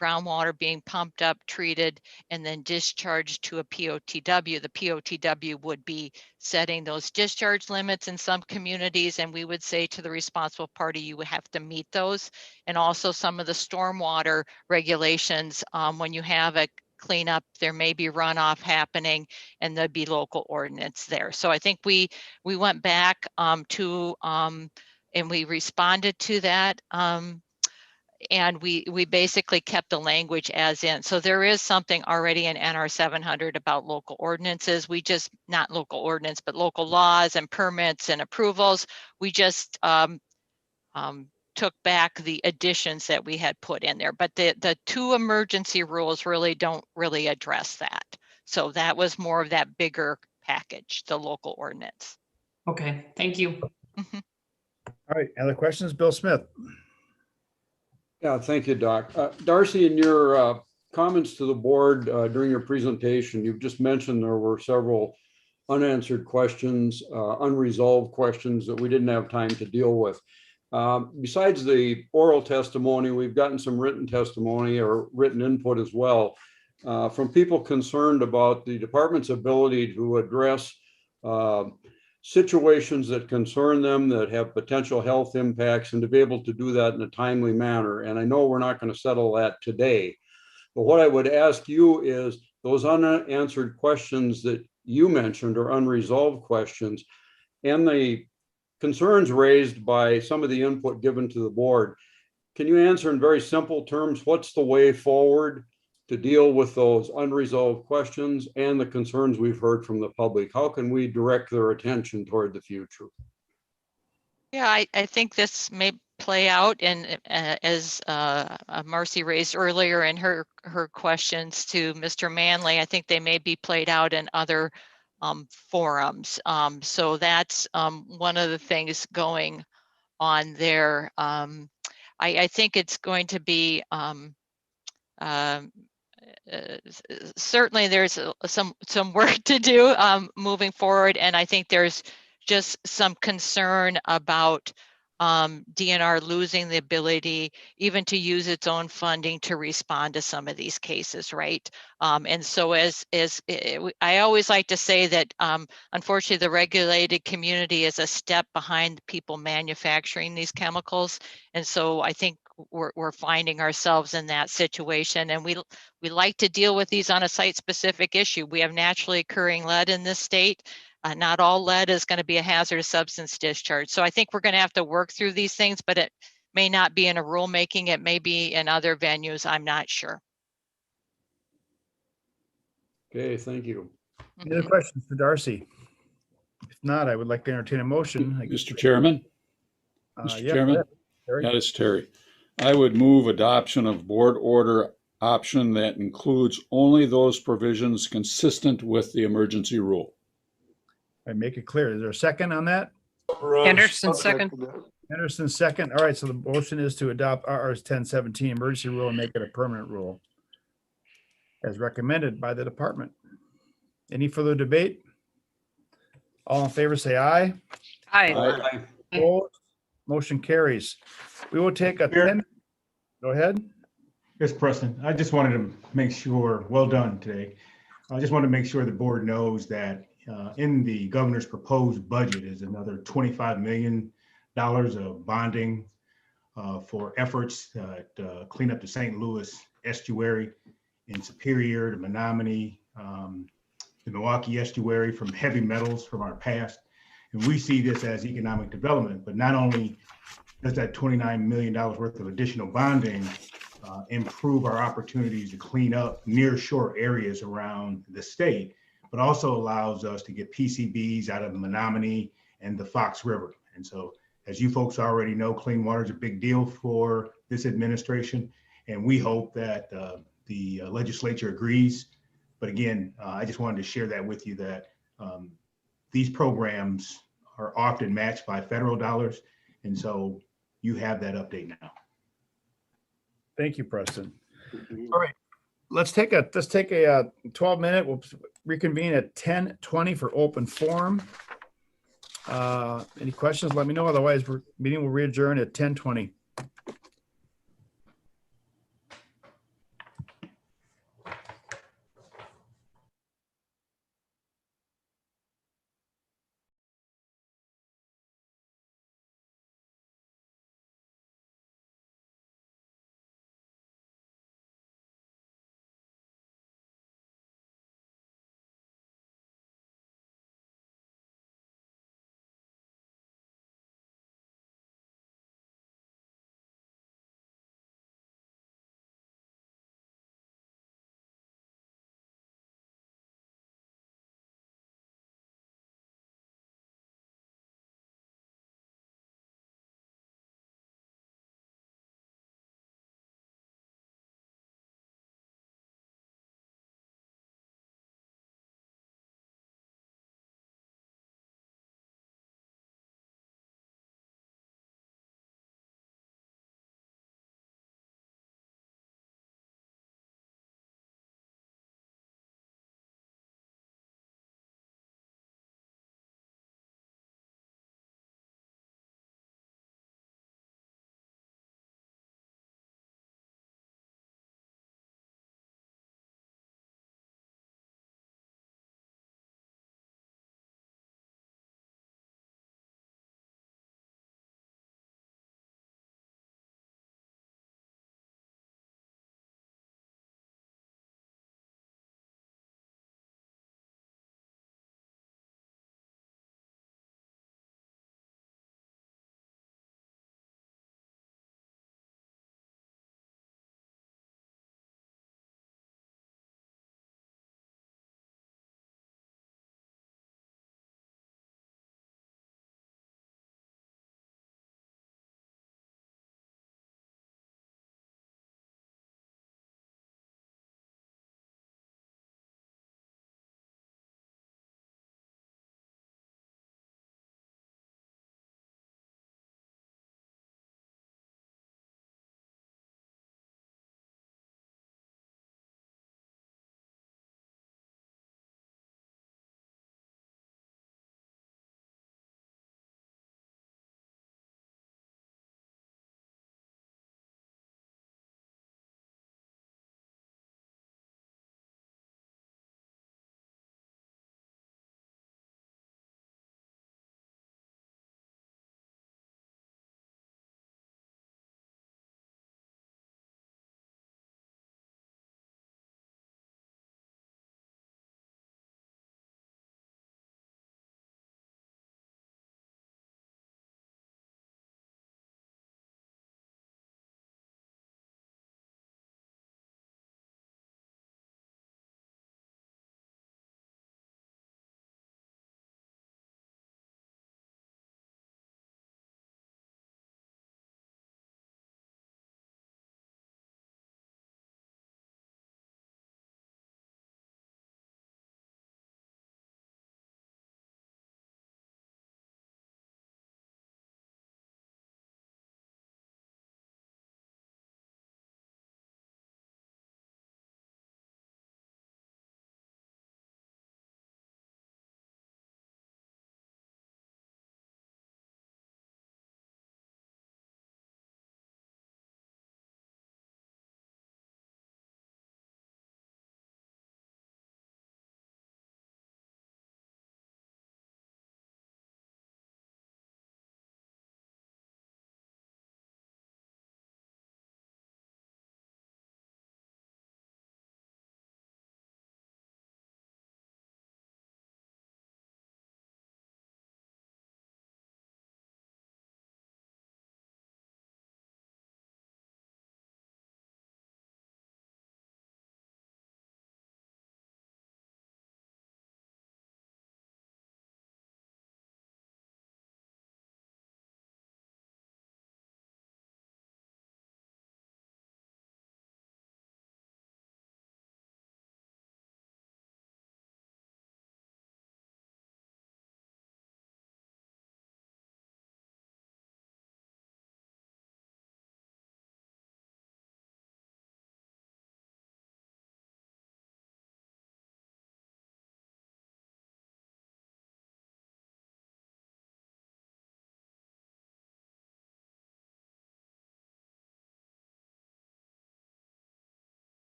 J: groundwater being pumped up, treated, and then discharged to a POTW. The POTW would be setting those discharge limits in some communities, and we would say to the responsible party, you would have to meet those. And also some of the stormwater regulations, when you have a cleanup, there may be runoff happening, and there'd be local ordinance there. So I think we went back to and we responded to that. And we basically kept the language as in. So there is something already in NR 700 about local ordinances. We just, not local ordinance, but local laws and permits and approvals. We just took back the additions that we had put in there. But the 2 emergency rules really don't really address that. So that was more of that bigger package, the local ordinance.
V: Okay, thank you.
B: All right, other questions? Bill Smith.
K: Yeah, thank you, Doc. Darcy, in your comments to the board during your presentation, you've just mentioned there were several unanswered questions, unresolved questions that we didn't have time to deal with. Besides the oral testimony, we've gotten some written testimony or written input as well from people concerned about the department's ability to address situations that concern them, that have potential health impacts, and to be able to do that in a timely manner. And I know we're not going to settle that today, but what I would ask you is those unanswered questions that you mentioned, or unresolved questions, and the concerns raised by some of the input given to the board, can you answer in very simple terms, what's the way forward to deal with those unresolved questions and the concerns we've heard from the public? How can we direct their attention toward the future?
J: Yeah, I think this may play out, and as Marcy raised earlier in her questions to Mr. Manley, I think they may be played out in other forums. So that's one of the things going on there. I think it's going to be certainly there's some work to do moving forward, and I think there's just some concern about DNR losing the ability even to use its own funding to respond to some of these cases, right? And so I always like to say that unfortunately the regulated community is a step behind people manufacturing these chemicals, and so I think we're finding ourselves in that situation, and we like to deal with these on a site-specific issue. We have naturally occurring lead in this state. Not all lead is going to be a hazardous substance discharge. So I think we're going to have to work through these things, but it may not be in a rulemaking. It may be in other venues. I'm not sure.
K: Okay, thank you.
B: Any other questions for Darcy? If not, I would like to entertain a motion.
H: Mr. Chairman? Mr. Chairman? Yeah, it's Terry. I would move adoption of board order option that includes only those provisions consistent with the emergency rule.
B: I make it clear. Is there a second on that?
C: Anderson, second.
B: Anderson, second. All right, so the motion is to adopt RR's 1017 emergency rule and make it a permanent rule as recommended by the department. Any further debate? All in favor, say aye.
C: Aye.
B: Opposed? Motion carries. We will take a 10. Go ahead.
F: Yes, Preston. I just wanted to make sure, well done today. I just want to make sure the board knows that in the governor's proposed budget is another $25 million of bonding for efforts to clean up the St. Louis estuary in Superior, the Menominee, the Milwaukee estuary from heavy metals from our past. And we see this as economic development, but not only does that $29 million worth of additional bonding improve our opportunities to clean up near shore areas around the state, but also allows us to get PCBs out of the Menominee and the Fox River. And so, as you folks already know, clean water is a big deal for this administration, and we hope that the legislature agrees. But again, I just wanted to share that with you that these programs are often matched by federal dollars, and so you have that update now.
B: Thank you, Preston. All right, let's take a 12-minute. We'll reconvene at 10:20 for open forum. Any questions? Let me know. Otherwise, meeting will re-adjourn at 10:20.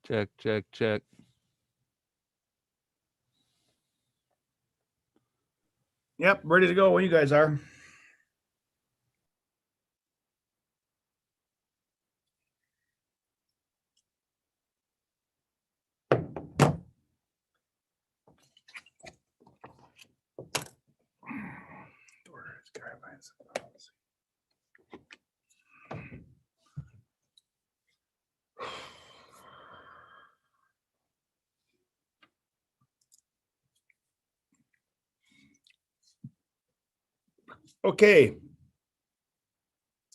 B: Check, check, check. Yep, ready to go when you guys are. Okay.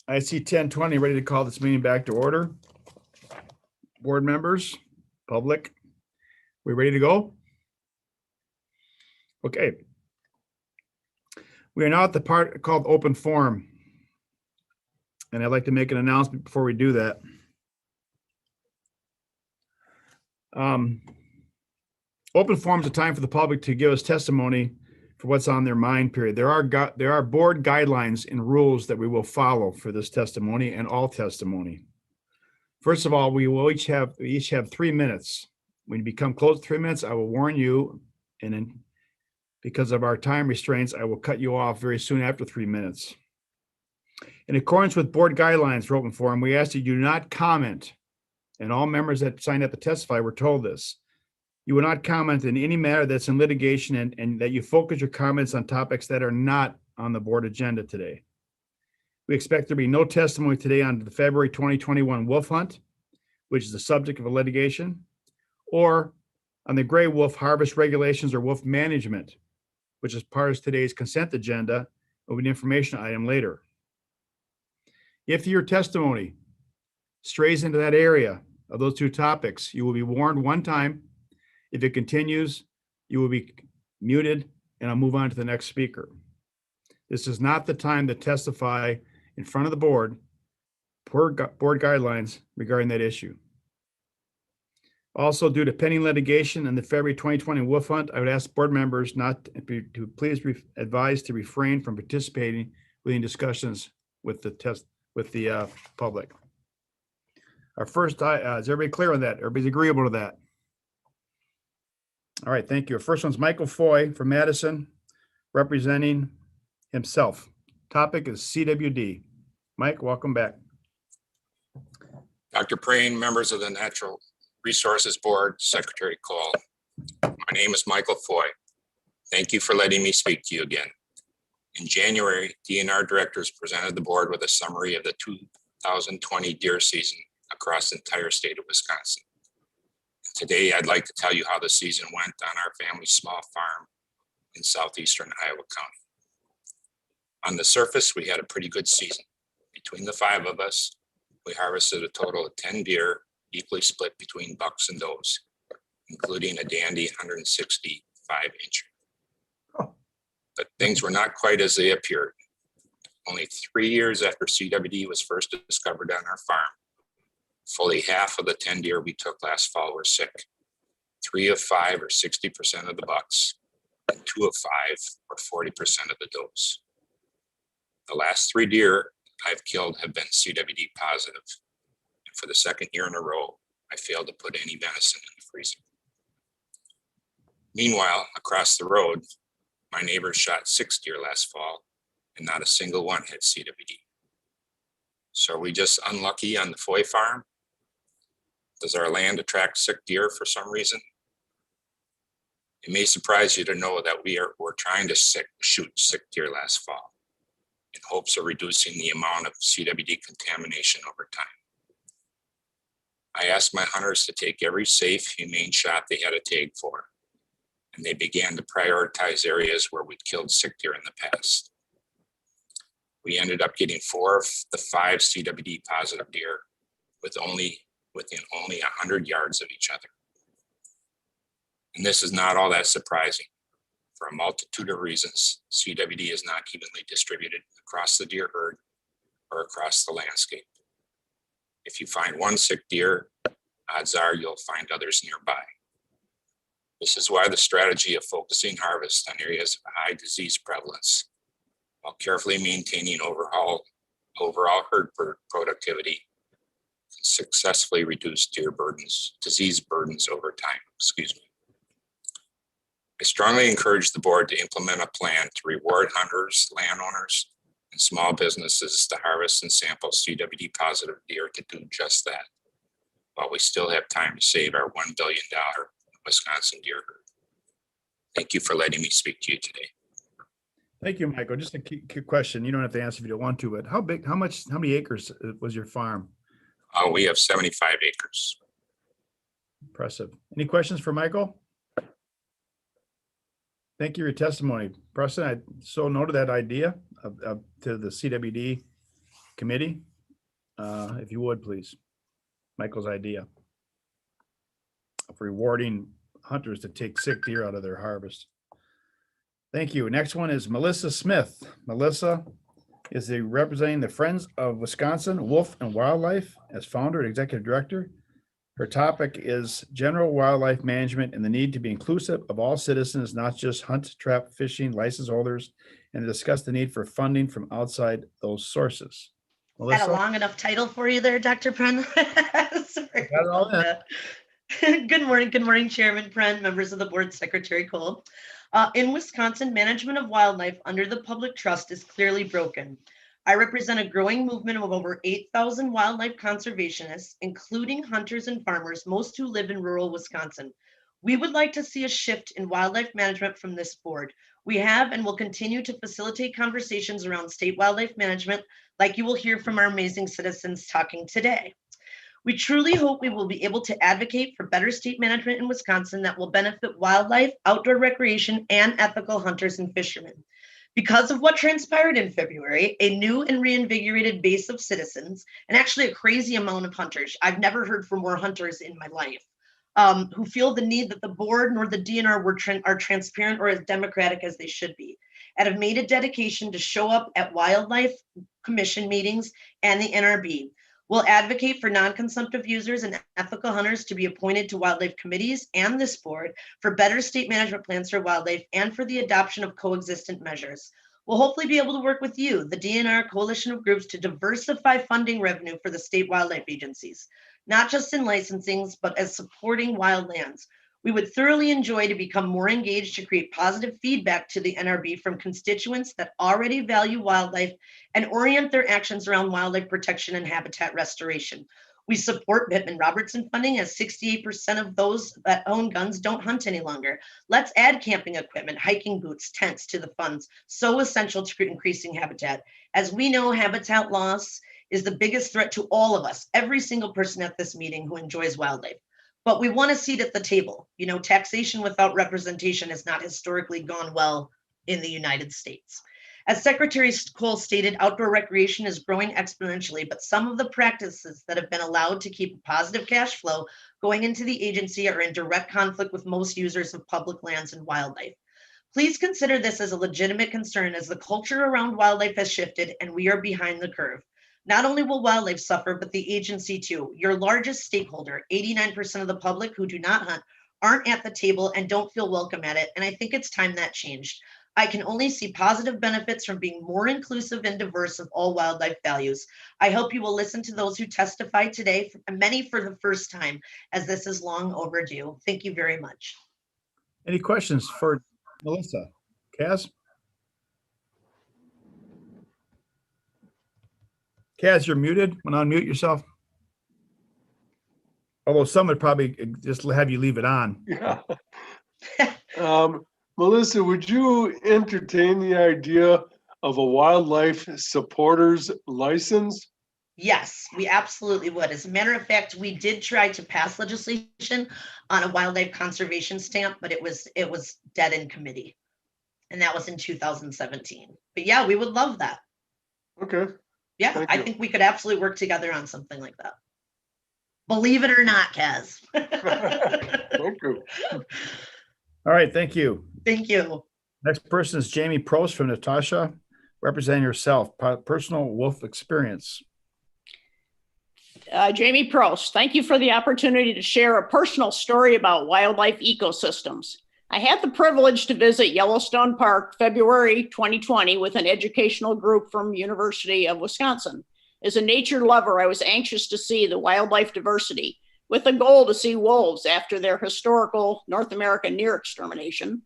B: I see 10:20, ready to call this meeting back to order. Board members, public, we ready to go? Okay. We are now at the part called open forum. And I'd like to make an announcement before we do that. Open forum is a time for the public to give us testimony for what's on their mind, period. There are board guidelines and rules that we will follow for this testimony and all testimony. First of all, we will each have 3 minutes. When you become close to 3 minutes, I will warn you, and then because of our time restraints, I will cut you off very soon after 3 minutes. In accordance with board guidelines for open forum, we ask that you do not comment, and all members that signed up to testify were told this. You will not comment in any matter that's in litigation, and that you focus your comments on topics that are not on the board agenda today. We expect there to be no testimony today on the February 2021 wolf hunt, which is the subject of a litigation, or on the gray wolf harvest regulations or wolf management, which is part of today's consent agenda, will be an information item later. If your testimony strays into that area of those two topics, you will be warned one time. If it continues, you will be muted, and I'll move on to the next speaker. This is not the time to testify in front of the board per board guidelines regarding that issue. Also, due to pending litigation in the February 2020 wolf hunt, I would ask board members to please advise to refrain from participating within discussions with the public. Our first, is everybody clear on that? Everybody's agreeable to that? All right, thank you. Our first one's Michael Foy from Madison, representing himself. Topic is CWD. Mike, welcome back.
M: Dr. Prane, members of the Natural Resources Board, Secretary Cole. My name is Michael Foy. Thank you for letting me speak to you again. In January, DNR directors presented the board with a summary of the 2020 deer season across the entire state of Wisconsin. Today, I'd like to tell you how the season went on our family's small farm in southeastern Iowa County. On the surface, we had a pretty good season. Between the 5 of us, we harvested a total of 10 deer, equally split between bucks and does, including a dandy 165-incher. But things were not quite as they appeared. Only 3 years after CWD was first discovered on our farm, fully half of the 10 deer we took last fall were sick. 3 of 5, or 60% of the bucks, and 2 of 5, or 40% of the does. The last 3 deer I've killed have been CWD positive. And for the second year in a row, I failed to put any venison in the freezer. Meanwhile, across the road, my neighbors shot 6 deer last fall, and not a single one had CWD. So are we just unlucky on the Foy farm? Does our land attract sick deer for some reason? It may surprise you to know that we're trying to shoot sick deer last fall in hopes of reducing the amount of CWD contamination over time. I asked my hunters to take every safe, humane shot they had a tag for, and they began to prioritize areas where we'd killed sick deer in the past. We ended up getting 4 of the 5 CWD positive deer within only 100 yards of each other. And this is not all that surprising. For a multitude of reasons, CWD is not evenly distributed across the deer herd or across the landscape. If you find one sick deer, odds are you'll find others nearby. This is why the strategy of focusing harvest on areas of high disease prevalence, while carefully maintaining overall herd productivity, and successfully reduced disease burdens over time. Excuse me. I strongly encourage the board to implement a plan to reward hunters, landowners, and small businesses to harvest and sample CWD positive deer to do just that, while we still have time to save our $1 billion Wisconsin deer herd. Thank you for letting me speak to you today.
B: Thank you, Michael. Just a quick question. You don't have to answer if you don't want to, but how many acres was your farm?
M: We have 75 acres.
B: Impressive. Any questions for Michael? Thank you for your testimony. Preston, I so noted that idea to the CWD committee. If you would, please. Michael's idea of rewarding hunters to take sick deer out of their harvest. Thank you. Next one is Melissa Smith. Melissa is representing the Friends of Wisconsin Wolf and Wildlife as founder and executive director. Her topic is general wildlife management and the need to be inclusive of all citizens, not just hunt, trap, fishing, license holders, and to discuss the need for funding from outside those sources. Melissa?
N: Had a long enough title for you there, Dr. Pren. Sorry about that. Good morning, Chairman Pren, members of the board, Secretary Cole. In Wisconsin, management of wildlife under the public trust is clearly broken. I represent a growing movement of over 8,000 wildlife conservationists, including hunters and farmers, most who live in rural Wisconsin. We would like to see a shift in wildlife management from this board. We have and will continue to facilitate conversations around state wildlife management, like you will hear from our amazing citizens talking today. We truly hope we will be able to advocate for better state management in Wisconsin that will benefit wildlife, outdoor recreation, and ethical hunters and fishermen. Because of what transpired in February, a new and reinvigorated base of citizens, and actually a crazy amount of hunters, I've never heard from more hunters in my life, who feel the need that the board nor the DNR are transparent or as democratic as they should be, and have made a dedication to show up at Wildlife Commission meetings and the NRB. We'll advocate for non-consumptive users and ethical hunters to be appointed to wildlife committees and this board for better state management plans for wildlife and for the adoption of coexistent measures. We'll hopefully be able to work with you, the DNR coalition of groups, to diversify funding revenue for the state wildlife agencies, not just in licensings, but as supporting wildlands. We would thoroughly enjoy to become more engaged to create positive feedback to the NRB from constituents that already value wildlife and orient their actions around wildlife protection and habitat restoration. We support Pittman-Robertson funding, as 68% of those that own guns don't hunt any longer. Let's add camping equipment, hiking boots, tents to the funds, so essential to increasing habitat. As we know, habitat loss is the biggest threat to all of us, every single person at this meeting who enjoys wildlife. But we want a seat at the table. You know, taxation without representation has not historically gone well in the United States. As Secretary Cole stated, outdoor recreation is growing exponentially, but some of the practices that have been allowed to keep a positive cash flow going into the agency are in direct conflict with most users of public lands and wildlife. Please consider this as a legitimate concern, as the culture around wildlife has shifted and we are behind the curve. Not only will wildlife suffer, but the agency too. Your largest stakeholder, 89% of the public who do not hunt, aren't at the table and don't feel welcome at it. And I think it's time that changed. I can only see positive benefits from being more inclusive and diverse of all wildlife values. I hope you will listen to those who testify today, many for the first time, as this is long overdue. Thank you very much.
B: Any questions for Melissa? Kaz? Kaz, you're muted. Want to unmute yourself? Although some would probably just have you leave it on.
A: Yeah. Melissa, would you entertain the idea of a wildlife supporters license?
N: Yes, we absolutely would. As a matter of fact, we did try to pass legislation on a wildlife conservation stamp, but it was dead in committee. And that was in 2017. But yeah, we would love that.
A: Okay.
N: Yeah, I think we could absolutely work together on something like that. Believe it or not, Kaz.
A: Thank you.
B: All right, thank you.
N: Thank you.
B: Next person is Jamie Prost from Natasha, representing herself, personal wolf experience.
O: Jamie Prost, thank you for the opportunity to share a personal story about wildlife ecosystems. I had the privilege to visit Yellowstone Park February 2020 with an educational group from University of Wisconsin. As a nature lover, I was anxious to see the wildlife diversity with the goal to see wolves after their historical North American near extermination.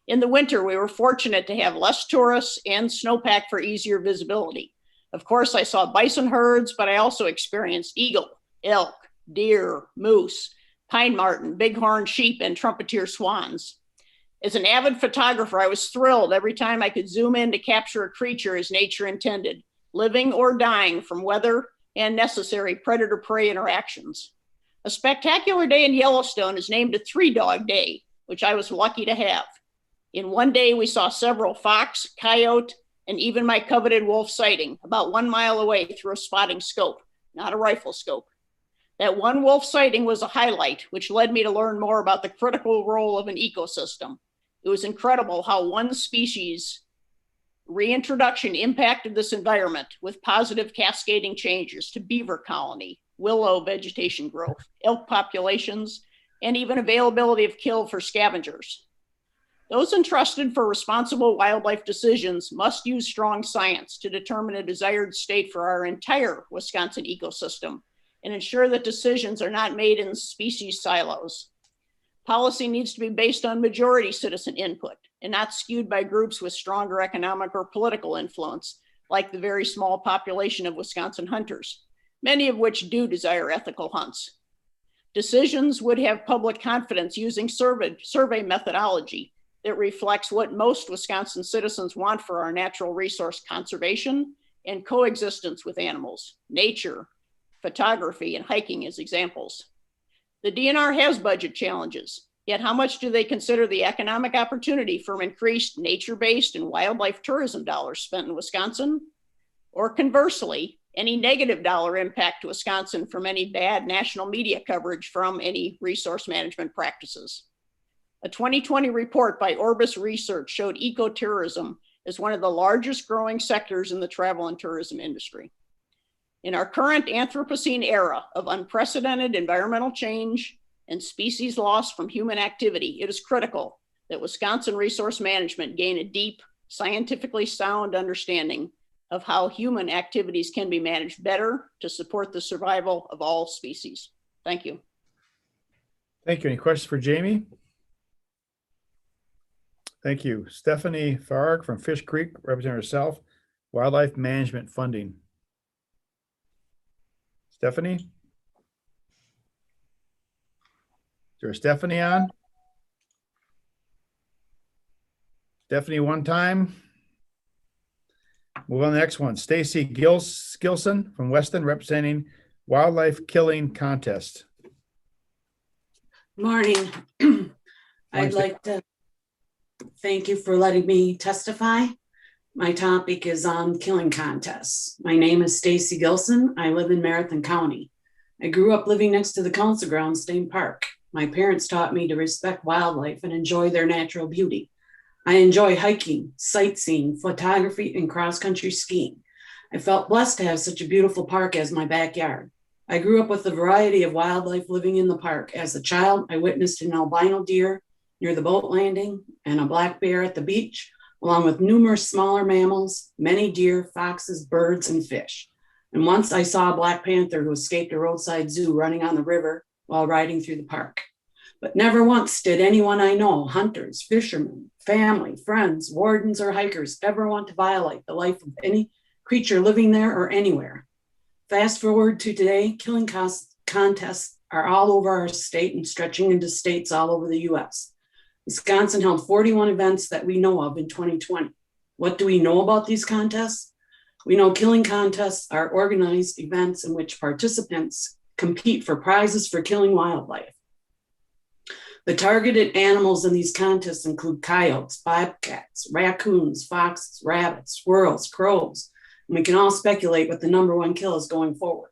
O: In the winter, we were fortunate to have less tourists and snowpack for easier visibility. Of course, I saw bison herds, but I also experienced eagle, elk, deer, moose, pine marten, bighorn sheep, and trumpeter swans. As an avid photographer, I was thrilled every time I could zoom in to capture a creature as nature intended, living or dying from weather and necessary predator-prey interactions. A spectacular day in Yellowstone is named a 3-dog day, which I was lucky to have. In one day, we saw several fox, coyote, and even my coveted wolf sighting about 1 mile away through a spotting scope, not a rifle scope. That one wolf sighting was a highlight, which led me to learn more about the critical role of an ecosystem. It was incredible how one species reintroduction impacted this environment with positive cascading changes to beaver colony, willow vegetation growth, elk populations, and even availability of kill for scavengers. Those entrusted for responsible wildlife decisions must use strong science to determine a desired state for our entire Wisconsin ecosystem and ensure that decisions are not made in species silos. Policy needs to be based on majority citizen input and not skewed by groups with stronger economic or political influence, like the very small population of Wisconsin hunters, many of which do desire ethical hunts. Decisions would have public confidence using survey methodology that reflects what most Wisconsin citizens want for our natural resource conservation and coexistence with animals, nature, photography, and hiking as examples. The DNR has budget challenges, yet how much do they consider the economic opportunity from increased nature-based and wildlife tourism dollars spent in Wisconsin? Or conversely, any negative dollar impact to Wisconsin from any bad national media coverage from any resource management practices? A 2020 report by Orbis Research showed ecotourism as one of the largest growing sectors in the travel and tourism industry. In our current Anthropocene era of unprecedented environmental change and species loss from human activity, it is critical that Wisconsin resource management gain a deep, scientifically sound understanding of how human activities can be managed better to support the survival of all species. Thank you.
B: Thank you. Any questions for Jamie? Thank you. Stephanie Farag from Fish Creek, representing herself, Wildlife Management Funding. Stephanie? Is there a Stephanie on? Stephanie one time. Move on to the next one. Stacy Gilson from Weston, representing Wildlife Killing Contest.
P: Morning. I'd like to thank you for letting me testify. My topic is on killing contests. My name is Stacy Gilson. I live in Marathon County. I grew up living next to the Council Grounds State Park. My parents taught me to respect wildlife and enjoy their natural beauty. I enjoy hiking, sightseeing, photography, and cross-country skiing. I felt blessed to have such a beautiful park as my backyard. I grew up with a variety of wildlife living in the park. As a child, I witnessed an albino deer near the boat landing and a black bear at the beach, along with numerous smaller mammals, many deer, foxes, birds, and fish. And once I saw a black panther who escaped a roadside zoo running on the river while riding through the park. But never once did anyone I know, hunters, fishermen, family, friends, wardens, or hikers, ever want to violate the life of any creature living there or anywhere. Fast forward to today, killing contests are all over our state and stretching into states all over the US. Wisconsin held 41 events that we know of in 2020. What do we know about these contests? We know killing contests are organized events in which participants compete for prizes for killing wildlife. The targeted animals in these contests include coyotes, bobcats, raccoons, foxes, rabbits, squirrels, crows, and we can all speculate what the #1 kill is going forward.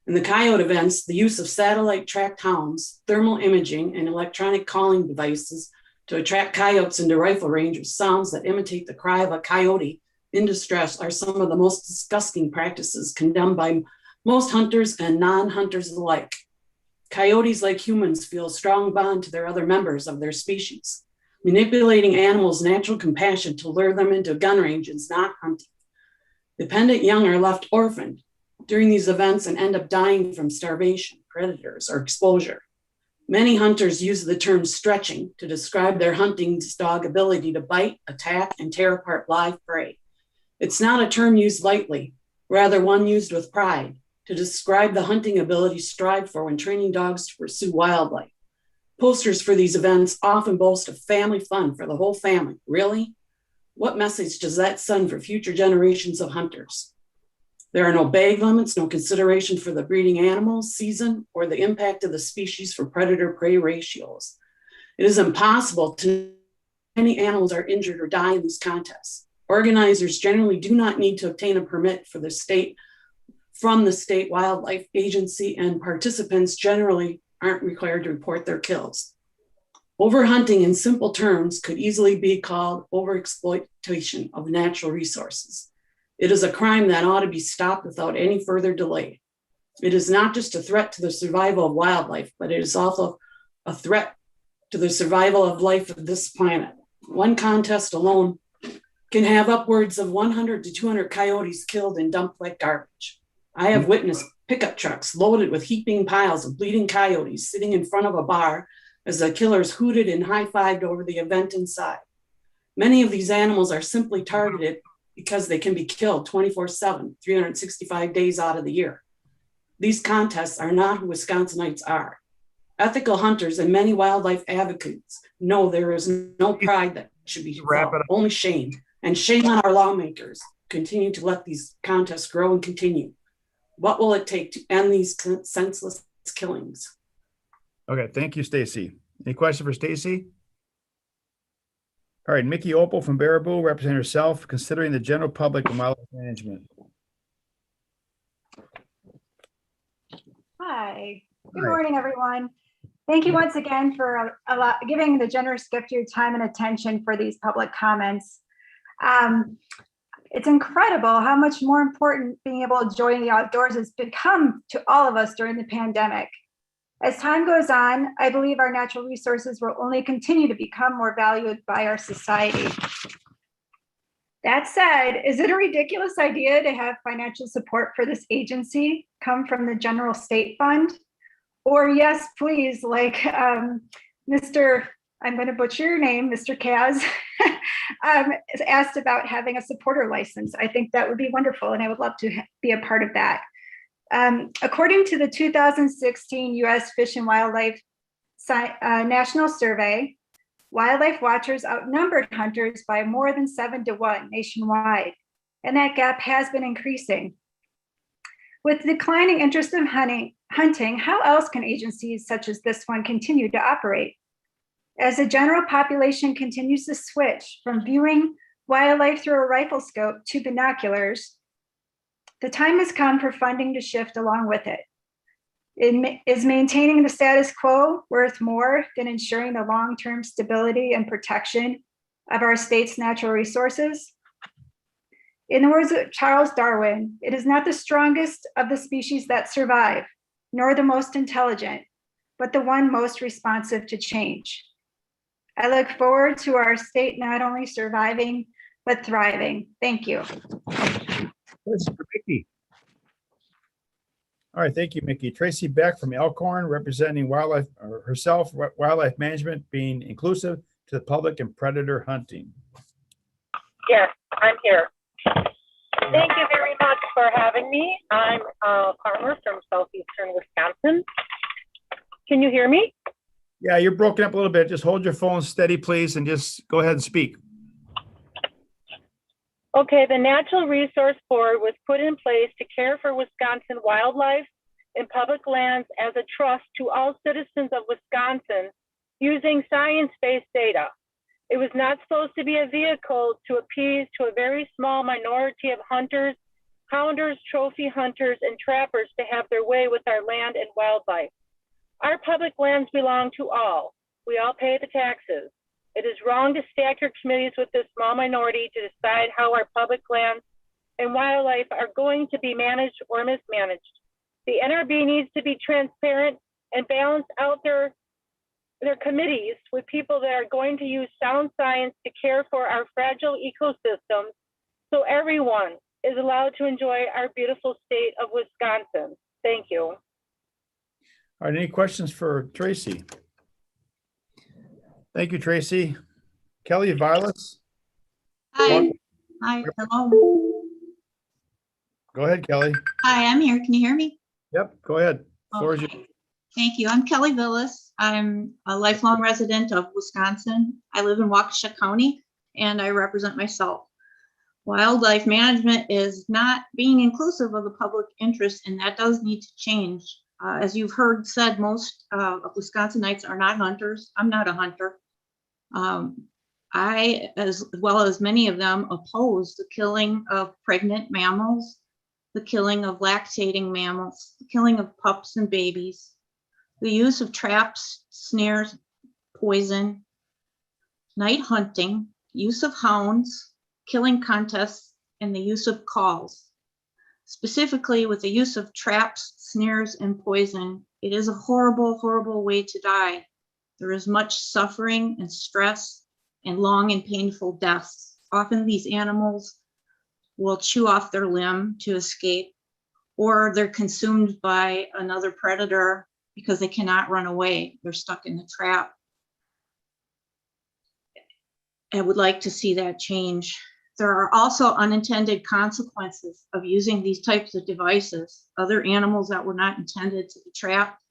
P: In the coyote events, the use of satellite tracked hounds, thermal imaging, and electronic calling devices to attract coyotes into rifle range with sounds that imitate the cry of a coyote in distress are some of the most disgusting practices condemned by most hunters and non-hunters alike. Coyotes, like humans, feel a strong bond to their other members of their species. Manipulating animals' natural compassion to lure them into gun range is not hunting. Dependent young are left orphaned, during these events and end up dying from starvation, predators, or exposure. Many hunters use the term stretching to describe their hunting dog ability to bite, attack, and tear apart live prey. It's not a term used lightly, rather one used with pride to describe the hunting ability strived for when training dogs to pursue wildlife. Posters for these events often boast of family fun for the whole family. Really? What message does that send for future generations of hunters? There are no bag limits, no consideration for the breeding animals, season, or the impact of the species for predator-prey ratios. It is impossible to know how many animals are injured or die in these contests. Organizers generally do not need to obtain a permit from the state wildlife agency, and participants generally aren't required to report their kills. Overhunting in simple terms could easily be called overexploitation of natural resources. It is a crime that ought to be stopped without any further delay. It is not just a threat to the survival of wildlife, but it is also a threat to the survival of life of this planet. One contest alone can have upwards of 100 to 200 coyotes killed and dumped like garbage. I have witnessed pickup trucks loaded with heaping piles of bleeding coyotes sitting in front of a bar as the killers hooted and high-fived over the event inside. Many of these animals are simply targeted because they can be killed 24/7, 365 days out of the year. These contests are not who Wisconsinites are. Ethical hunters and many wildlife advocates know there is no pride that should be felt, only shame. And shame on our lawmakers continue to let these contests grow and continue. What will it take to end these senseless killings?
B: Okay, thank you, Stacy. Any question for Stacy? All right, Mickey Opal from Baraboo, representing herself, considering the general public and wildlife management.
G: Hi, good morning, everyone. Thank you once again for giving the generous gift of your time and attention for these public comments. It's incredible how much more important being able to enjoy the outdoors has become to all of us during the pandemic. As time goes on, I believe our natural resources will only continue to become more valued by our society. That said, is it a ridiculous idea to have financial support for this agency come from the general state fund? Or yes, please, like Mr. I'm going to butcher your name, Mr. Kaz, asked about having a supporter license. I think that would be wonderful, and I would love to be a part of that. According to the 2016 U.S. Fish and Wildlife National Survey, wildlife watchers outnumbered hunters by more than 7-to-1 nationwide, and that gap has been increasing. With declining interest in hunting, how else can agencies such as this one continue to operate? As the general population continues to switch from viewing wildlife through a rifle scope to binoculars, the time has come for funding to shift along with it. Is maintaining the status quo worth more than ensuring the long-term stability and protection of our state's natural resources? In the words of Charles Darwin, it is not the strongest of the species that survive, nor the most intelligent, but the one most responsive to change. I look forward to our state not only surviving, but thriving. Thank you.
B: Mickey. All right, thank you, Mickey. Tracy Beck from Elkhorn, representing wildlife herself, wildlife management being inclusive to the public and predator hunting.
Q: Yes, I'm here. Thank you very much for having me. I'm a farmer from southeastern Wisconsin. Can you hear me?
B: Yeah, you're broken up a little bit. Just hold your phone steady, please, and just go ahead and speak.
Q: Okay, the Natural Resource Board was put in place to care for Wisconsin wildlife and public lands as a trust to all citizens of Wisconsin using science-based data. It was not supposed to be a vehicle to appease to a very small minority of hunters, hounders, trophy hunters, and trappers to have their way with our land and wildlife. Our public lands belong to all. We all pay the taxes. It is wrong to stack your committees with this small minority to decide how our public lands and wildlife are going to be managed or mismanaged. The NRB needs to be transparent and balance out their committees with people that are going to use sound science to care for our fragile ecosystems so everyone, is allowed to enjoy our beautiful state of Wisconsin. Thank you.
B: All right, any questions for Tracy? Thank you, Tracy. Kelly Vilas?
R: Hi. Hi. Hello.
B: Go ahead, Kelly.
R: Hi, I'm here. Can you hear me?
B: Yep, go ahead. Floor is
R: Okay.
B: yours.
R: Thank you. I'm Kelly Villas. I'm a lifelong resident of Wisconsin. I live in Waukesha County and I represent myself. Wildlife management is not being inclusive of the public interest, and that does need to change. As you've heard said, most of Wisconsinites are not hunters. I'm not a hunter. I, as well as many of them, oppose the killing of pregnant mammals, the killing of lactating mammals, the killing of pups and babies, the use of traps, snares, poison, night hunting, use of hounds, killing contests, and the use of calls. Specifically with the use of traps, snares, and poison, it is a horrible, horrible way to die. There is much suffering and stress and long and painful deaths. Often these animals will chew off their limb to escape, or they're consumed by another predator because they cannot run away. They're stuck in the trap. I would like to see that change. There are also unintended consequences of using these types of devices. Other animals that were not intended to be trapped,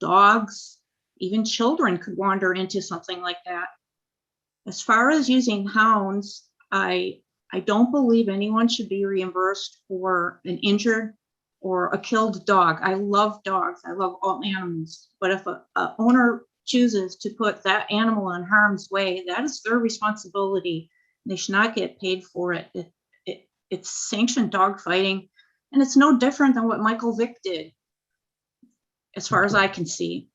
R: dogs, even children could wander into something like that. As far as using hounds, I don't believe anyone should be reimbursed for an injured or a killed dog. I love dogs. I love all animals. But if a owner chooses to put that animal in harm's way, that is their responsibility. They should not get paid for it. It's sanctioned dog fighting, and it's no different than what Michael Vick did, as far as I can see.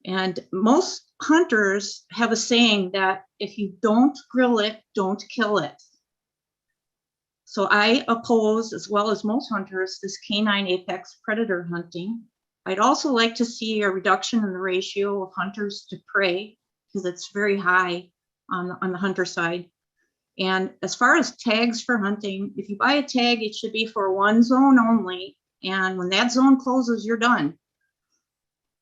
R: And most hunters have a saying that if you don't grill it, don't kill it. So I oppose, as well as most hunters, this canine apex predator hunting. I'd also like to see a reduction in the ratio of hunters to prey, because it's very high on the hunter side. And as far as tags for hunting, if you buy a tag, it should be for one zone only. And when that zone closes, you're done.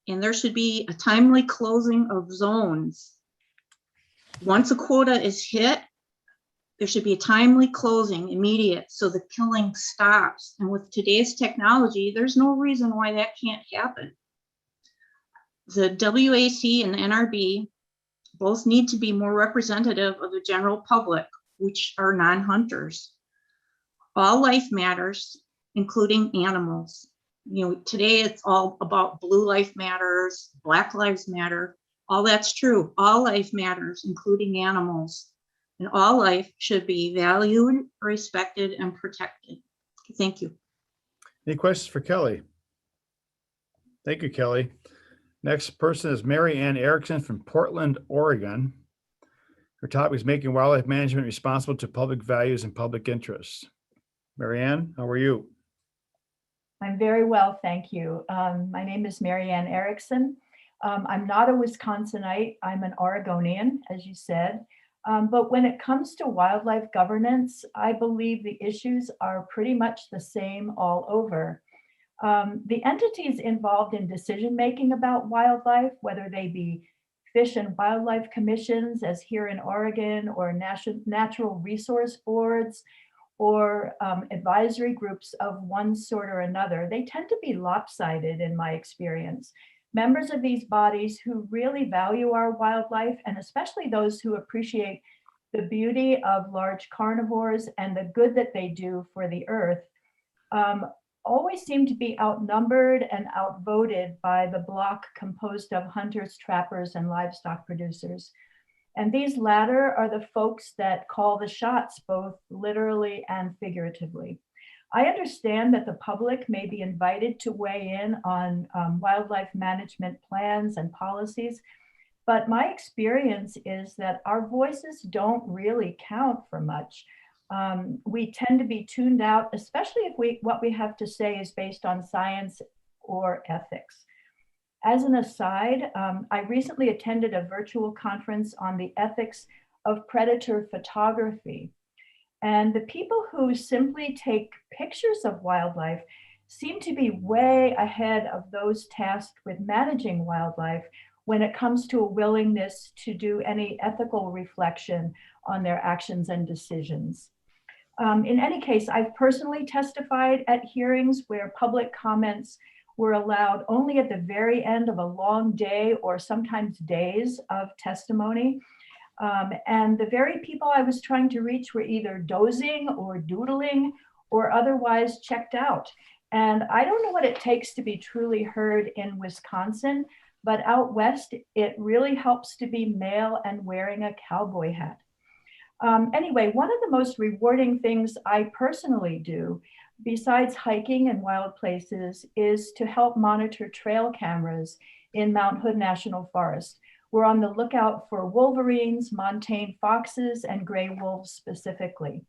R: And there should be a timely closing of zones. Once a quota is hit, there should be a timely closing, immediate, so the killing stops. And with today's technology, there's no reason why that can't happen. The WAC and the NRB both need to be more representative of the general public, which are non-hunters. All life matters, including animals. You know, today it's all about blue life matters, Black lives matter. All that's true. All life matters, including animals. And all life should be valued, respected, and protected. Thank you.
B: Any questions for Kelly? Thank you, Kelly. Next person is Mary Ann Erickson from Portland, Oregon. Her topic is making wildlife management responsible to public values and public interests. Mary Ann, how are you?
S: I'm very well, thank you. My name is Mary Ann Erickson. I'm not a Wisconsinite, I'm an Oregonian, as you said. But when it comes to wildlife governance, I believe the issues are pretty much the same all over. The entities involved in decision-making about wildlife, whether they be fish and wildlife commissions, as here in Oregon, or natural resource boards, or advisory groups of one sort or another, they tend to be lopsided in my experience. Members of these bodies who really value our wildlife, and especially those who appreciate the beauty of large carnivores and the good that they do for the earth, always seem to be outnumbered and outvoted by the block composed of hunters, trappers, and livestock producers. And these latter are the folks that call the shots, both literally and figuratively. I understand that the public may be invited to weigh in on wildlife management plans and policies, but my experience is that our voices don't really count for much. We tend to be tuned out, especially if what we have to say is based on science or ethics. As an aside, I recently attended a virtual conference on the ethics of predator photography. And the people who simply take pictures of wildlife seem to be way ahead of those tasked with managing wildlife when it comes to a willingness to do any ethical reflection on their actions and decisions. In any case, I've personally testified at hearings where public comments were allowed only at the very end of a long day or sometimes days of testimony. And the very people I was trying to reach were either dozing or doodling or otherwise checked out. And I don't know what it takes to be truly heard in Wisconsin, but out west, it really helps to be male and wearing a cowboy hat. Anyway, one of the most rewarding things I personally do, besides hiking in wild places, is to help monitor trail cameras in Mount Hood National Forest. We're on the lookout for wolverines, montane foxes, and gray wolves specifically.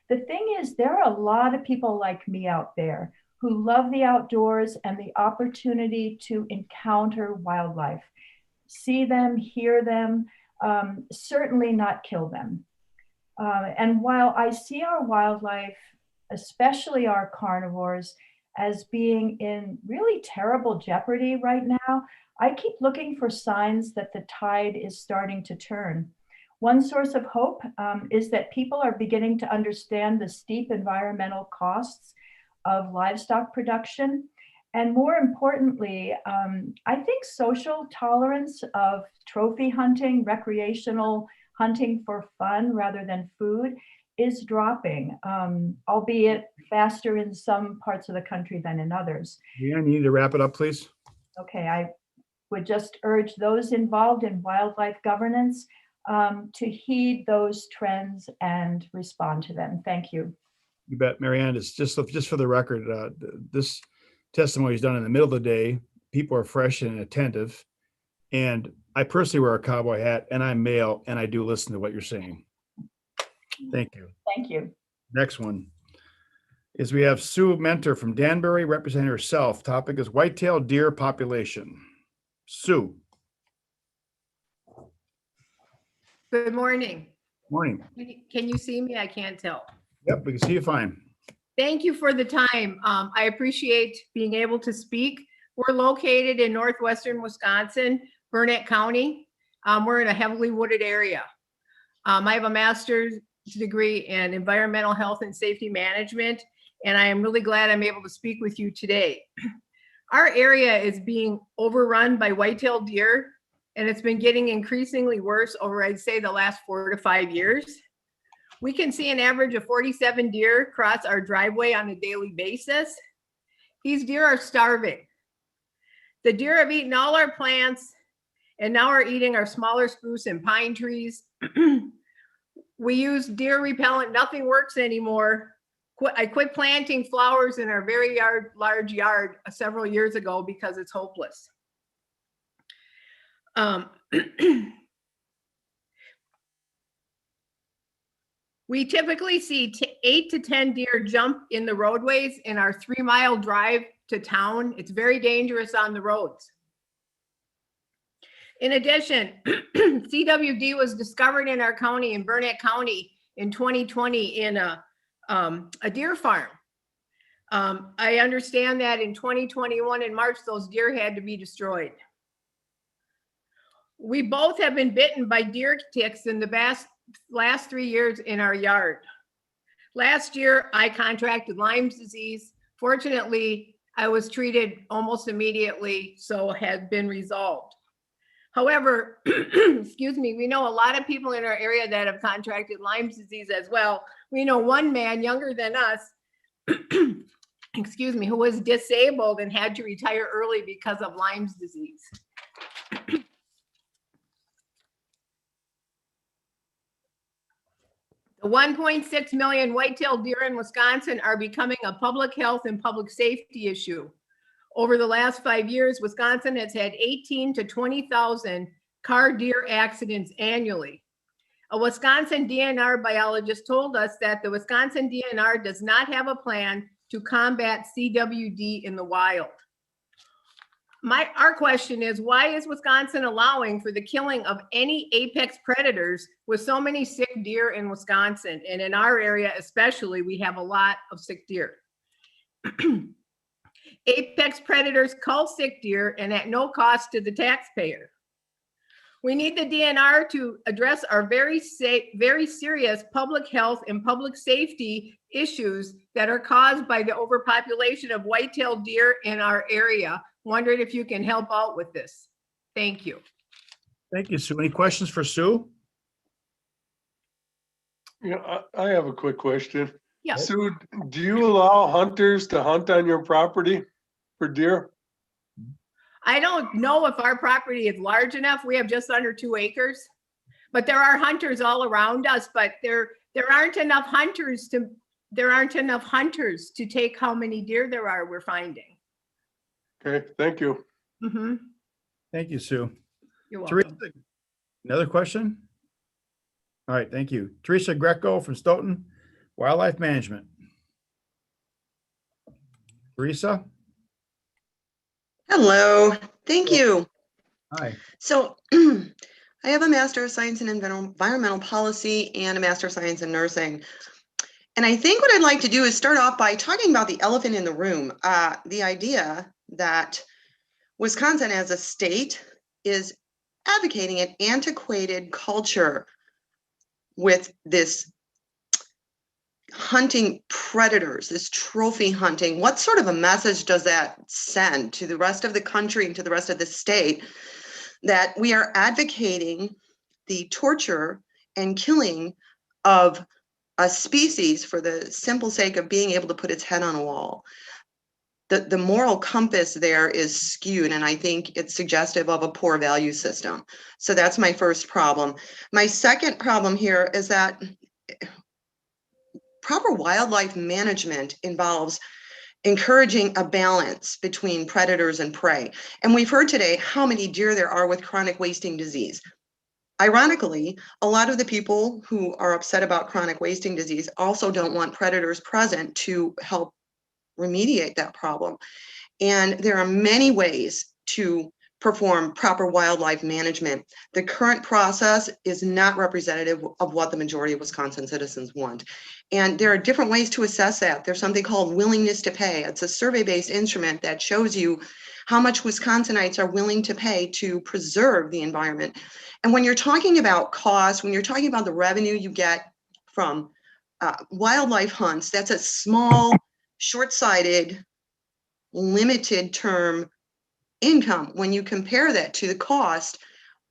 S: The thing is, there are a lot of people like me out there who love the outdoors and the opportunity to encounter wildlife, see them, hear them, certainly not kill them. And while I see our wildlife, especially our carnivores, as being in really terrible jeopardy right now, I keep looking for signs that the tide is starting to turn. One source of hope is that people are beginning to understand the steep environmental costs of livestock production. And more importantly, I think social tolerance of trophy hunting, recreational hunting for fun rather than food is dropping, albeit faster in some parts of the country than in others.
B: Yeah, you need to wrap it up, please.
S: Okay, I would just urge those involved in wildlife governance to heed those trends and respond to them. Thank you.
B: You bet, Marianne. It's just for the record, this testimony is done in the middle of the day. People are fresh and attentive. And I personally wear a cowboy hat, and I'm male, and I do listen to what you're saying. Thank you.
S: Thank you.
B: Next one is we have Sue Mentor from Danbury representing herself. Topic is white-tailed deer population. Sue.
L: Good morning.
B: Morning.
L: Can you see me? I can't tell.
B: Yep, we can see you fine.
L: Thank you for the time. I appreciate being able to speak. We're located in northwestern Wisconsin, Burnett County. We're in a heavily wooded area. I have a master's degree in environmental health and safety management, and I am really glad I'm able to speak with you today. Our area is being overrun by white-tailed deer, and it's been getting increasingly worse over, I'd say, the last 4 to 5 years. We can see an average of 47 deer cross our driveway on a daily basis. These deer are starving. The deer have eaten all our plants and now are eating our smaller spruce and pine trees. We use deer repellent, nothing works anymore. I quit planting flowers in our very large yard several years ago because it's hopeless. We typically see 8 to 10 deer jump in the roadways in our 3-mile drive to town. It's very dangerous on the roads. In addition, CWD was discovered in our county, in Burnett County, in 2020 in a deer farm. I understand that in 2021 in March, those deer had to be destroyed. We both have been bitten by deer ticks in the last 3 years in our yard. Last year, I contracted Lyme's disease. Fortunately, I was treated almost immediately, so had been resolved. However, excuse me, we know a lot of people in our area that have contracted Lyme's disease as well. We know one man younger than us, excuse me, who was disabled and had to retire early because of Lyme's disease. The 1.6 million white-tailed deer in Wisconsin are becoming a public health and public safety issue. Over the last 5 years, Wisconsin has had 18 to 20,000 car deer accidents annually. A Wisconsin DNR biologist told us that the Wisconsin DNR does not have a plan to combat CWD in the wild. Our question is, why is Wisconsin allowing for the killing of any apex predators with so many sick deer in Wisconsin? And in our area especially, we have a lot of sick deer. Apex predators cull sick deer and at no cost to the taxpayer. We need the DNR to address our very serious public health and public safety issues that are caused by the overpopulation of white-tailed deer in our area. Wondered if you can help out with this. Thank you.
B: Thank you, Sue. Any questions for Sue?
A: Yeah, I have a quick question.
L: Yeah.
A: Sue, do you allow hunters to hunt on your property for deer?
L: I don't know if our property is large enough. We have just under 2 acres, but there are hunters all around us, but there aren't enough hunters to take how many deer there are we're finding.
A: Okay, thank you.
L: Mm-hmm.
B: Thank you, Sue.
L: You're welcome.
B: Teresa, another question? All right, thank you. Teresa Greco from Stoughton Wildlife Management. Teresa?
T: Hello, thank you.
B: Hi.
T: So I have a Master of Science in Environmental Policy and a Master of Science in Nursing. And I think what I'd like to do is start off by talking about the elephant in the room, the idea that Wisconsin as a state is advocating an antiquated culture with this hunting predators, this trophy hunting. What sort of a message does that send to the rest of the country and to the rest of the state that we are advocating the torture and killing of a species for the simple sake of being able to put its head on a wall? The moral compass there is skewed, and I think it's suggestive of a poor value system. So that's my first problem. My second problem here is that proper wildlife management involves encouraging a balance between predators and prey. And we've heard today how many deer there are with chronic wasting disease. Ironically, a lot of the people who are upset about chronic wasting disease also don't want predators present to help remediate that problem. And there are many ways to perform proper wildlife management. The current process is not representative of what the majority of Wisconsin citizens want. And there are different ways to assess that. There's something called willingness to pay. It's a survey-based instrument that shows you how much Wisconsinites are willing to pay to preserve the environment. And when you're talking about cost, when you're talking about the revenue you get from wildlife hunts, that's a small, short-sighted, limited term income when you compare that to the cost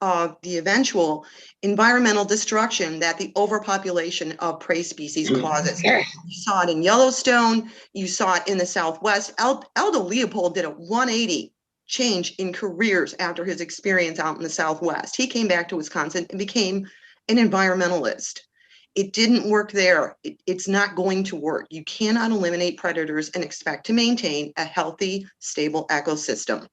T: of the eventual environmental destruction that the overpopulation of prey species causes. You saw it in Yellowstone, you saw it in the Southwest. Aldo Leopold did a 180 change in careers after his experience out in the Southwest. He came back to Wisconsin and became an environmentalist. It didn't work there. It's not going to work. You cannot eliminate predators and expect to maintain a healthy, stable ecosystem.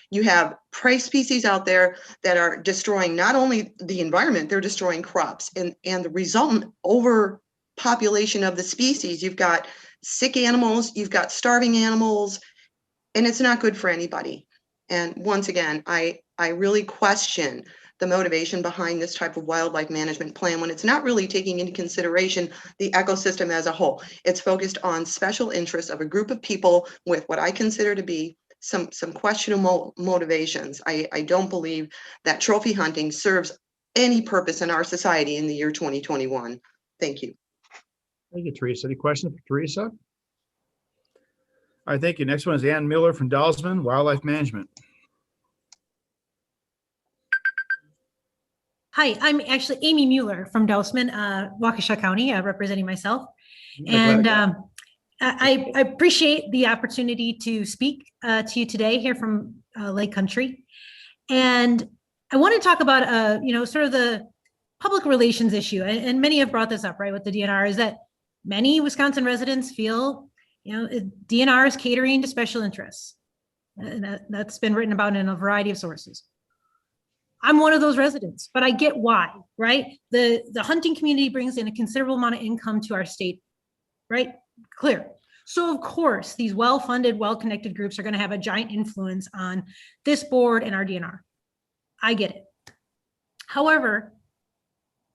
T: You have prey species out there that are destroying not only the environment, they're destroying crops. And the resultant overpopulation of the species, you've got sick animals, you've got starving animals, and it's not good for anybody. And once again, I really question the motivation behind this type of wildlife management plan when it's not really taking into consideration the ecosystem as a whole. It's focused on special interests of a group of people with what I consider to be some questionable motivations. I don't believe that trophy hunting serves any purpose in our society in the year 2021. Thank you.
B: Thank you, Teresa. Any questions for Teresa? All right, thank you. Next one is Ann Miller from Dalsman Wildlife Management.
U: Hi, I'm actually Amy Mueller from Dousman, Waukesha County, representing myself. And I appreciate the opportunity to speak to you today here from Lake Country. And I want to talk about, sort of the public relations issue. And many have brought this up, right, with the DNR, is that many Wisconsin residents feel, DNR is catering to special interests. And that's been written about in a variety of sources. I'm one of those residents, but I get why, right? The hunting community brings in a considerable amount of income to our state, right? Clear. So of course, these well-funded, well-connected groups are going to have a giant influence on this board and our DNR. I get it. However,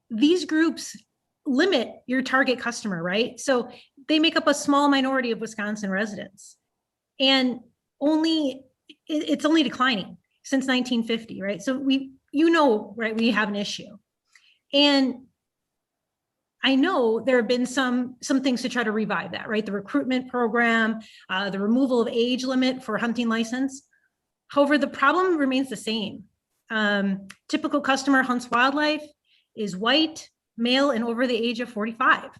U: these groups limit your target customer, right? So they make up a small minority of Wisconsin residents, and it's only declining since 1950, right? So right, we have an issue. And I know there have been some things to try to revive that, right? The recruitment program, the removal of age limit for hunting license. However, the problem remains the same. Typical customer hunts wildlife, is white, male, and over the age of 45.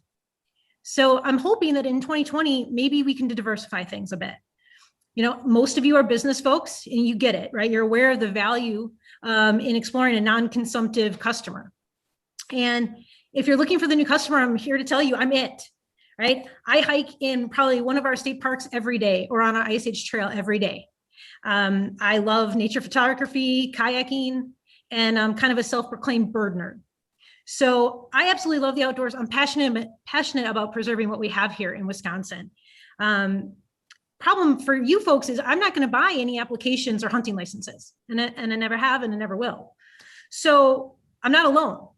U: So I'm hoping that in 2020, maybe we can diversify things a bit. You know, most of you are business folks and you get it, right? You're aware of the value in exploring a non-consumptive customer. And if you're looking for the new customer, I'm here to tell you I'm it, right? I hike in probably one of our state parks every day or on an Ice Age trail every day. I love nature photography, kayaking, and I'm kind of a self-proclaimed bird nerd. So I absolutely love the outdoors. I'm passionate about preserving what we have here in Wisconsin. Problem for you folks is I'm not going to buy any applications or hunting licenses, and I never have and I never will. So I'm not alone.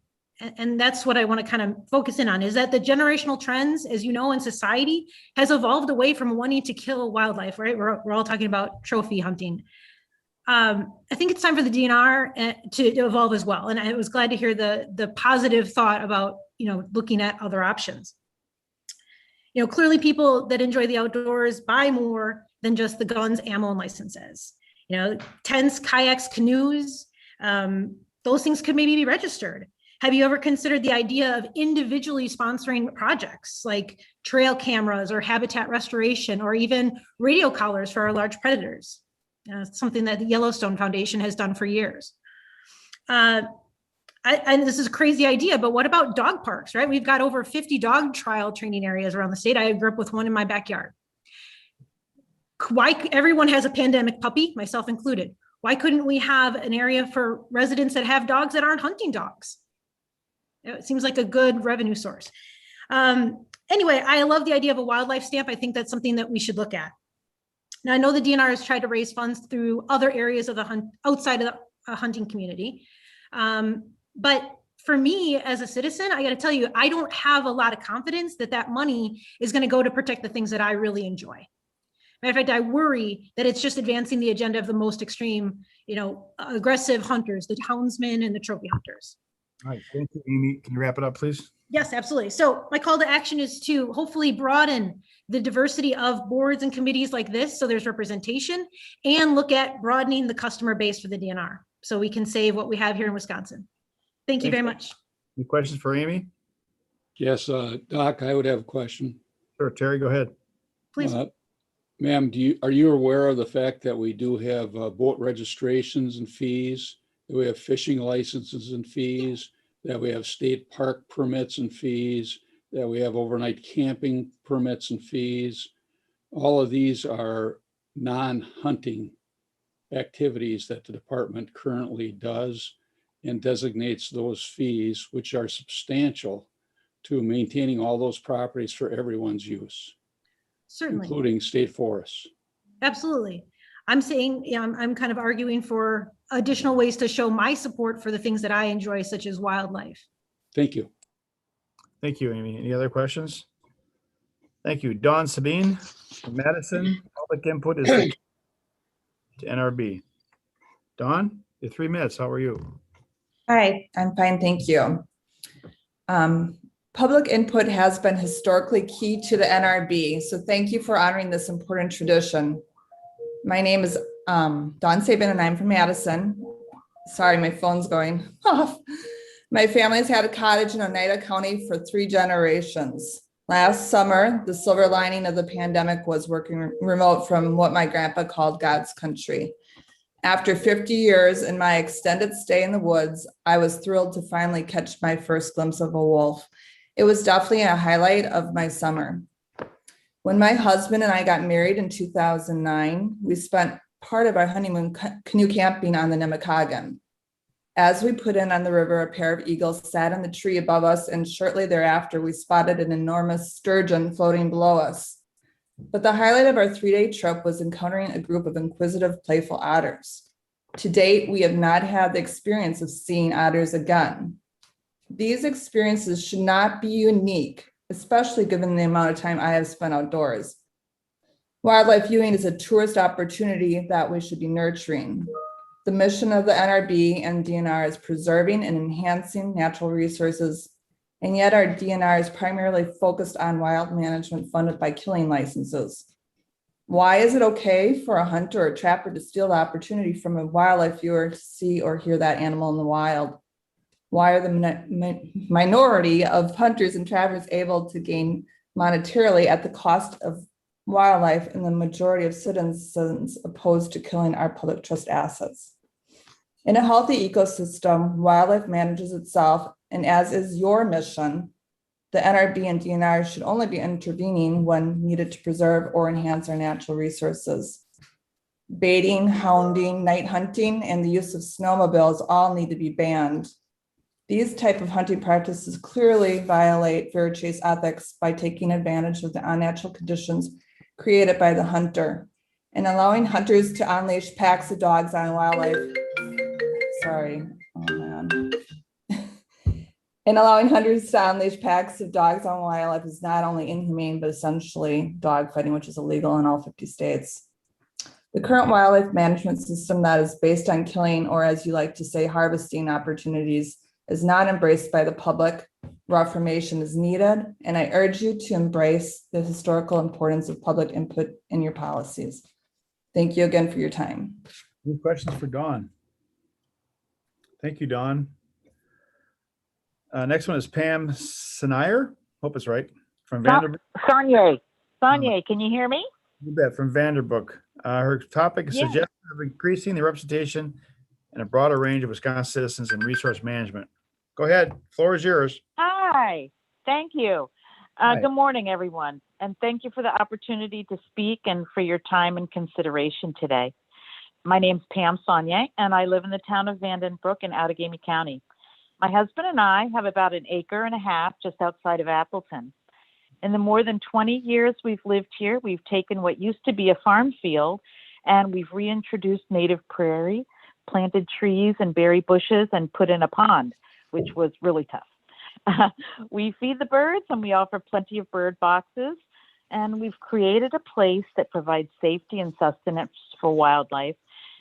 U: And that's what I want to kind of focus in on, is that the generational trends, as you know, in society has evolved away from wanting to kill wildlife, right? We're all talking about trophy hunting. I think it's time for the DNR to evolve as well. And I was glad to hear the positive thought about, looking at other options. Clearly people that enjoy the outdoors buy more than just the guns, ammo, and licenses. Tents, kayaks, canoes, those things could maybe be registered. Have you ever considered the idea of individually sponsoring projects like trail cameras or habitat restoration, or even radio collars for our large predators? Something that the Yellowstone Foundation has done for years. And this is a crazy idea, but what about dog parks, right? We've got over 50 dog trial training areas around the state. I grew up with one in my backyard. Why everyone has a pandemic puppy, myself included. Why couldn't we have an area for residents that have dogs that aren't hunting dogs? It seems like a good revenue source. Anyway, I love the idea of a wildlife stamp. I think that's something that we should look at. Now, I know the DNR has tried to raise funds through other areas of the outside of the hunting community. But for me as a citizen, I got to tell you, I don't have a lot of confidence that that money is going to go to protect the things that I really enjoy. Matter of fact, I worry that it's just advancing the agenda of the most extreme, aggressive hunters, the houndsmen and the trophy hunters.
B: All right, thank you, Amy. Can you wrap it up, please?
U: Yes, absolutely. So my call to action is to hopefully broaden the diversity of boards and committees like this, so there's representation, and look at broadening the customer base for the DNR so we can save what we have here in Wisconsin. Thank you very much.
B: Any questions for Amy?
H: Yes, Doc, I would have a question.
B: Sure, Terry, go ahead.
U: Please.
H: Ma'am, are you aware of the fact that we do have boat registrations and fees, that we have fishing licenses and fees, that we have state park permits and fees, that we have overnight camping permits and fees? All of these are non-hunting activities that the department currently does and designates those fees, which are substantial, to maintaining all those properties for everyone's use.
U: Certainly.
H: Including state forests.
U: Absolutely. I'm saying, I'm kind of arguing for additional ways to show my support for the things that I enjoy, such as wildlife.
H: Thank you.
B: Thank you, Amy. Any other questions? Thank you. Dawn Sabine from Madison. Public input is to NRB. Dawn, you have 3 minutes. How are you?
D: Hi, I'm fine, thank you. Public input has been historically key to the NRB, so thank you for honoring this important tradition. My name is Dawn Sabin and I'm from Madison. Sorry, my phone's going off. My family's had a cottage in Oneida County for 3 generations. Last summer, the silver lining of the pandemic was working remote from what my grandpa called God's country. After 50 years in my extended stay in the woods, I was thrilled to finally catch my first glimpse of a wolf. It was definitely a highlight of my summer. When my husband and I got married in 2009, we spent part of our honeymoon canoe camping on the Nemacolin. As we put in on the river, a pair of eagles sat on the tree above us, and shortly thereafter, we spotted an enormous sturgeon floating below us. But the highlight of our 3-day trip was encountering a group of inquisitive, playful otters. To date, we have not had the experience of seeing otters again. These experiences should not be unique, especially given the amount of time I have spent outdoors. Wildlife viewing is a tourist opportunity that we should be nurturing. The mission of the NRB and DNR is preserving and enhancing natural resources, and yet our DNR is primarily focused on wild management funded by killing licenses. Why is it okay for a hunter or trapper to steal the opportunity from a wildlife viewer to see or hear that animal in the wild? Why are the minority of hunters and trappers able to gain monetarily at the cost of wildlife and the majority of citizens opposed to killing our public trust assets? In a healthy ecosystem, wildlife manages itself, and as is your mission, the NRB and DNR should only be intervening when needed to preserve or enhance our natural resources. Baiting, hounding, night hunting, and the use of snowmobiles all need to be banned. These type of hunting practices clearly violate fair chase ethics by taking advantage of the unnatural conditions created by the hunter and allowing hunters to unleash packs of dogs on wildlife. And allowing hunters to unleash packs of dogs on wildlife is not only inhumane, but essentially dogfighting, which is illegal in all 50 states. The current wildlife management system that is based on killing, or as you like to say, harvesting opportunities, is not embraced by the public. Reformation is needed, and I urge you to embrace the historical importance of public input in your policies. Thank you again for your time.
B: Any questions for Dawn? Thank you, Dawn. Next one is Pam Senier. Hope it's right. From Vanderbilt.
E: Sonia, can you hear me?
B: You bet. From Vanderbilt. Her topic is
E: Yeah.
B: suggestion of increasing the representation and a broader range of Wisconsin citizens in resource management. Go ahead. Floor is yours.
E: Hi, thank you.
B: Hi.
E: Good morning, everyone. And thank you for the opportunity to speak and for your time and consideration today. My name's Pam Saunier, and I live in the town of Vandenbroek in Outagamie County. My husband and I have about 1.5 acres just outside of Appleton. In the more than 20 years we've lived here, we've taken what used to be a farm field and we've reintroduced native prairie, planted trees and berry bushes, and put in a pond, which was really tough. We feed the birds and we offer plenty of bird boxes, and we've created a place that provides safety and sustenance for wildlife.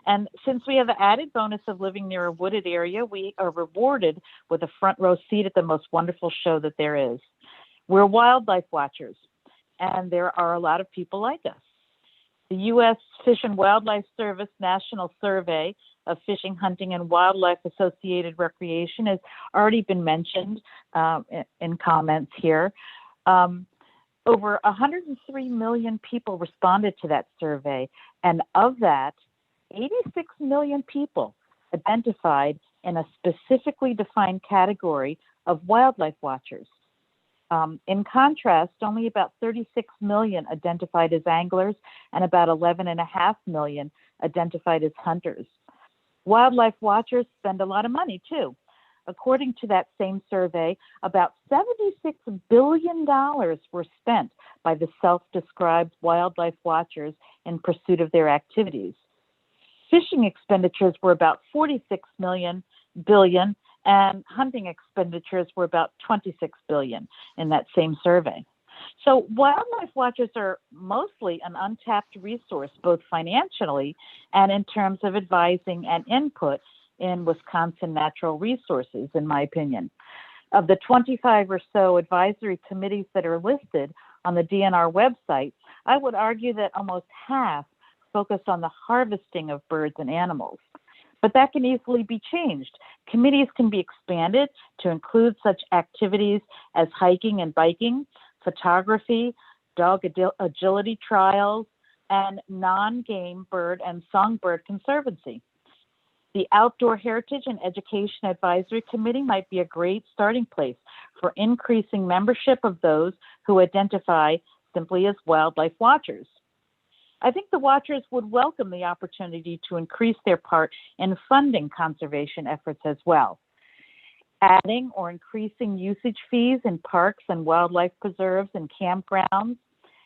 E: And since we have the added bonus of living near a wooded area, we are rewarded with a front row seat at the most wonderful show that there is. We're wildlife watchers, and there are a lot of people like us. The U.S. Fish and Wildlife Service National Survey of Fishing, Hunting, and Wildlife Associated Recreation has already been mentioned in comments here. Over 103 million people responded to that survey, and of that, 86 million people identified in a specifically defined category of wildlife watchers. In contrast, only about 36 million identified as anglers and about 11.5 million identified as hunters. Wildlife watchers spend a lot of money too. According to that same survey, about $76 billion were spent by the self-described wildlife watchers in pursuit of their activities. Fishing expenditures were about 46 billion, and hunting expenditures were about 26 billion in that same survey. So wildlife watchers are mostly an untapped resource, both financially and in terms of advising and input in Wisconsin natural resources, in my opinion. Of the 25 or so advisory committees that are listed on the DNR website, I would argue that almost half focus on the harvesting of birds and animals. But that can easily be changed. Committees can be expanded to include such activities as hiking and biking, photography, dog agility trials, and non-game bird and songbird conservancy. The Outdoor Heritage and Education Advisory Committee might be a great starting place for increasing membership of those who identify simply as wildlife watchers. I think the watchers would welcome the opportunity to increase their part in funding conservation efforts as well. Adding or increasing usage fees in parks and wildlife preserves and campgrounds,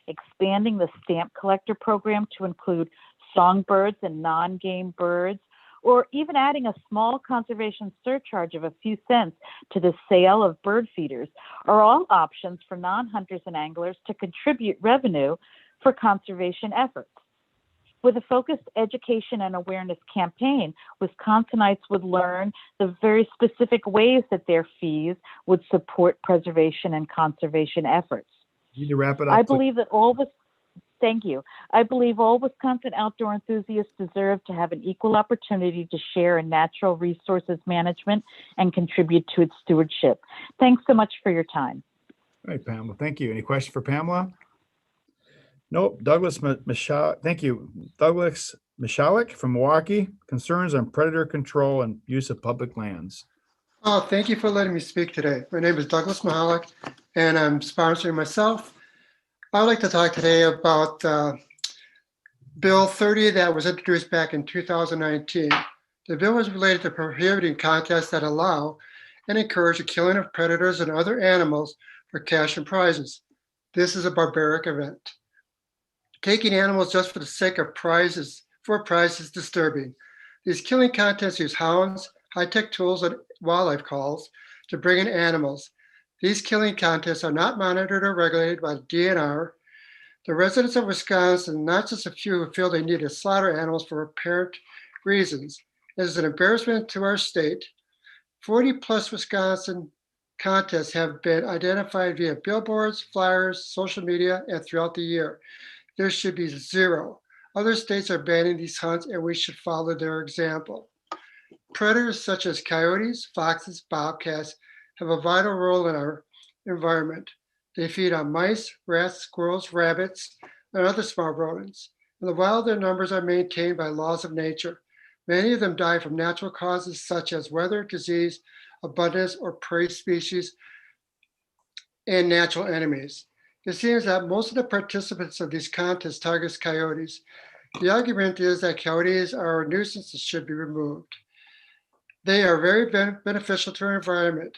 E: expanding the stamp collector program to include songbirds and non-game birds, or even adding a small conservation surcharge of a few cents to the sale of bird feeders are all options for non-hunters and anglers to contribute revenue for conservation efforts. With a focused education and awareness campaign, Wisconsinites would learn the very specific ways that their fees would support preservation and conservation efforts.
B: You need to wrap it up.
E: I believe that Thank you. I believe all Wisconsin outdoor enthusiasts deserve to have an equal opportunity to share in natural resources management and contribute to its stewardship. Thanks so much for your time.
B: All right, Pamela. Thank you. Any questions for Pamela? Nope. Douglas Michalik. Thank you. Douglas Michalik from Milwaukee. Concerns on predator control and use of public lands.
I: Thank you for letting me speak today. My name is Douglas Michalik, and I'm sponsoring myself. I would like to talk today about Bill 30 that was introduced back in 2019. The bill was related to prohibiting contests that allow and encourage the killing of predators and other animals for cash and prizes. This is a barbaric event. Taking animals just for the sake of prizes is disturbing. These killing contests use hounds, high-tech tools, and wildlife calls to bring in animals. These killing contests are not monitored or regulated by the DNR. The residents of Wisconsin, not just a few, who feel they need to slaughter animals for apparent reasons. It is an embarrassment to our state. 40+ Wisconsin contests have been identified via billboards, flyers, social media, and throughout the year. There should be 0. Other states are banning these hunts, and we should follow their example. Predators such as coyotes, foxes, bobcats have a vital role in our environment. They feed on mice, rats, squirrels, rabbits, and other small rodents. In the wild, their numbers are maintained by laws of nature. Many of them die from natural causes such as weather, disease, abundance, or prey species, and natural enemies. It seems that most of the participants of these contests target coyotes. The argument is that coyotes are a nuisance and should be removed. They are very beneficial to our environment.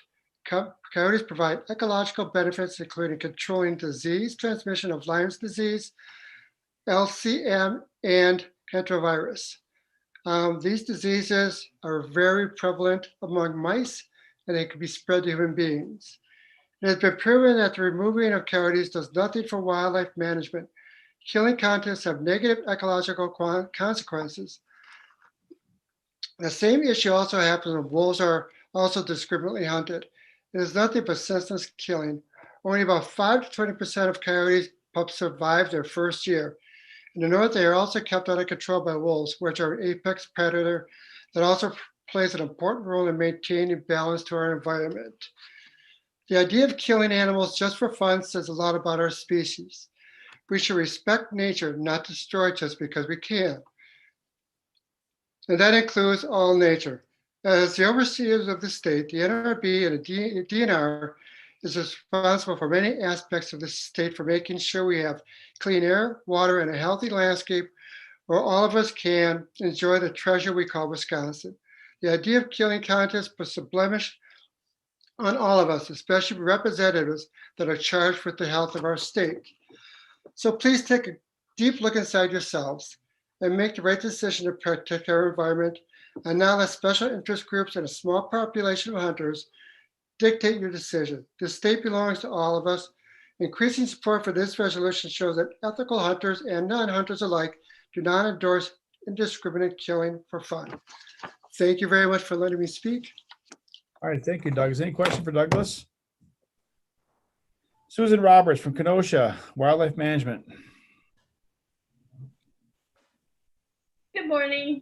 I: Coyotes provide ecological benefits, including controlling disease transmission of Lyme's disease, LCM, and enterovirus. These diseases are very prevalent among mice, and they can be spread to human beings. It has been proven that the removing of coyotes does nothing for wildlife management. Killing contests have negative ecological consequences. The same issue also happens when wolves are also discriminately hunted. It is nothing but senseless killing. Only about 5 to 20% of coyote pups survive their first year. In the north, they are also kept out of control by wolves, which are an apex predator that also plays an important role in maintaining balance to our environment. The idea of killing animals just for fun says a lot about our species. We should respect nature, not destroy it just because we can. And that includes all nature. As the overseers of the state, the NRB and the DNR is responsible for many aspects of the state for making sure we have clean air, water, and a healthy landscape where all of us can enjoy the treasure we call Wisconsin. The idea of killing contests puts a blemish on all of us, especially representatives that are charged with the health of our state. So please take a deep look inside yourselves and make the right decision to protect our environment, and not let special interest groups and a small population of hunters dictate your decision. This state belongs to all of us. Increasing support for this resolution shows that ethical hunters and non-hunters alike do not endorse indiscriminate killing for fun. Thank you very much for letting me speak.
B: All right, thank you, Doug. Is there any question for Douglas? Susan Roberts from Kenosha Wildlife Management.
V: Good morning.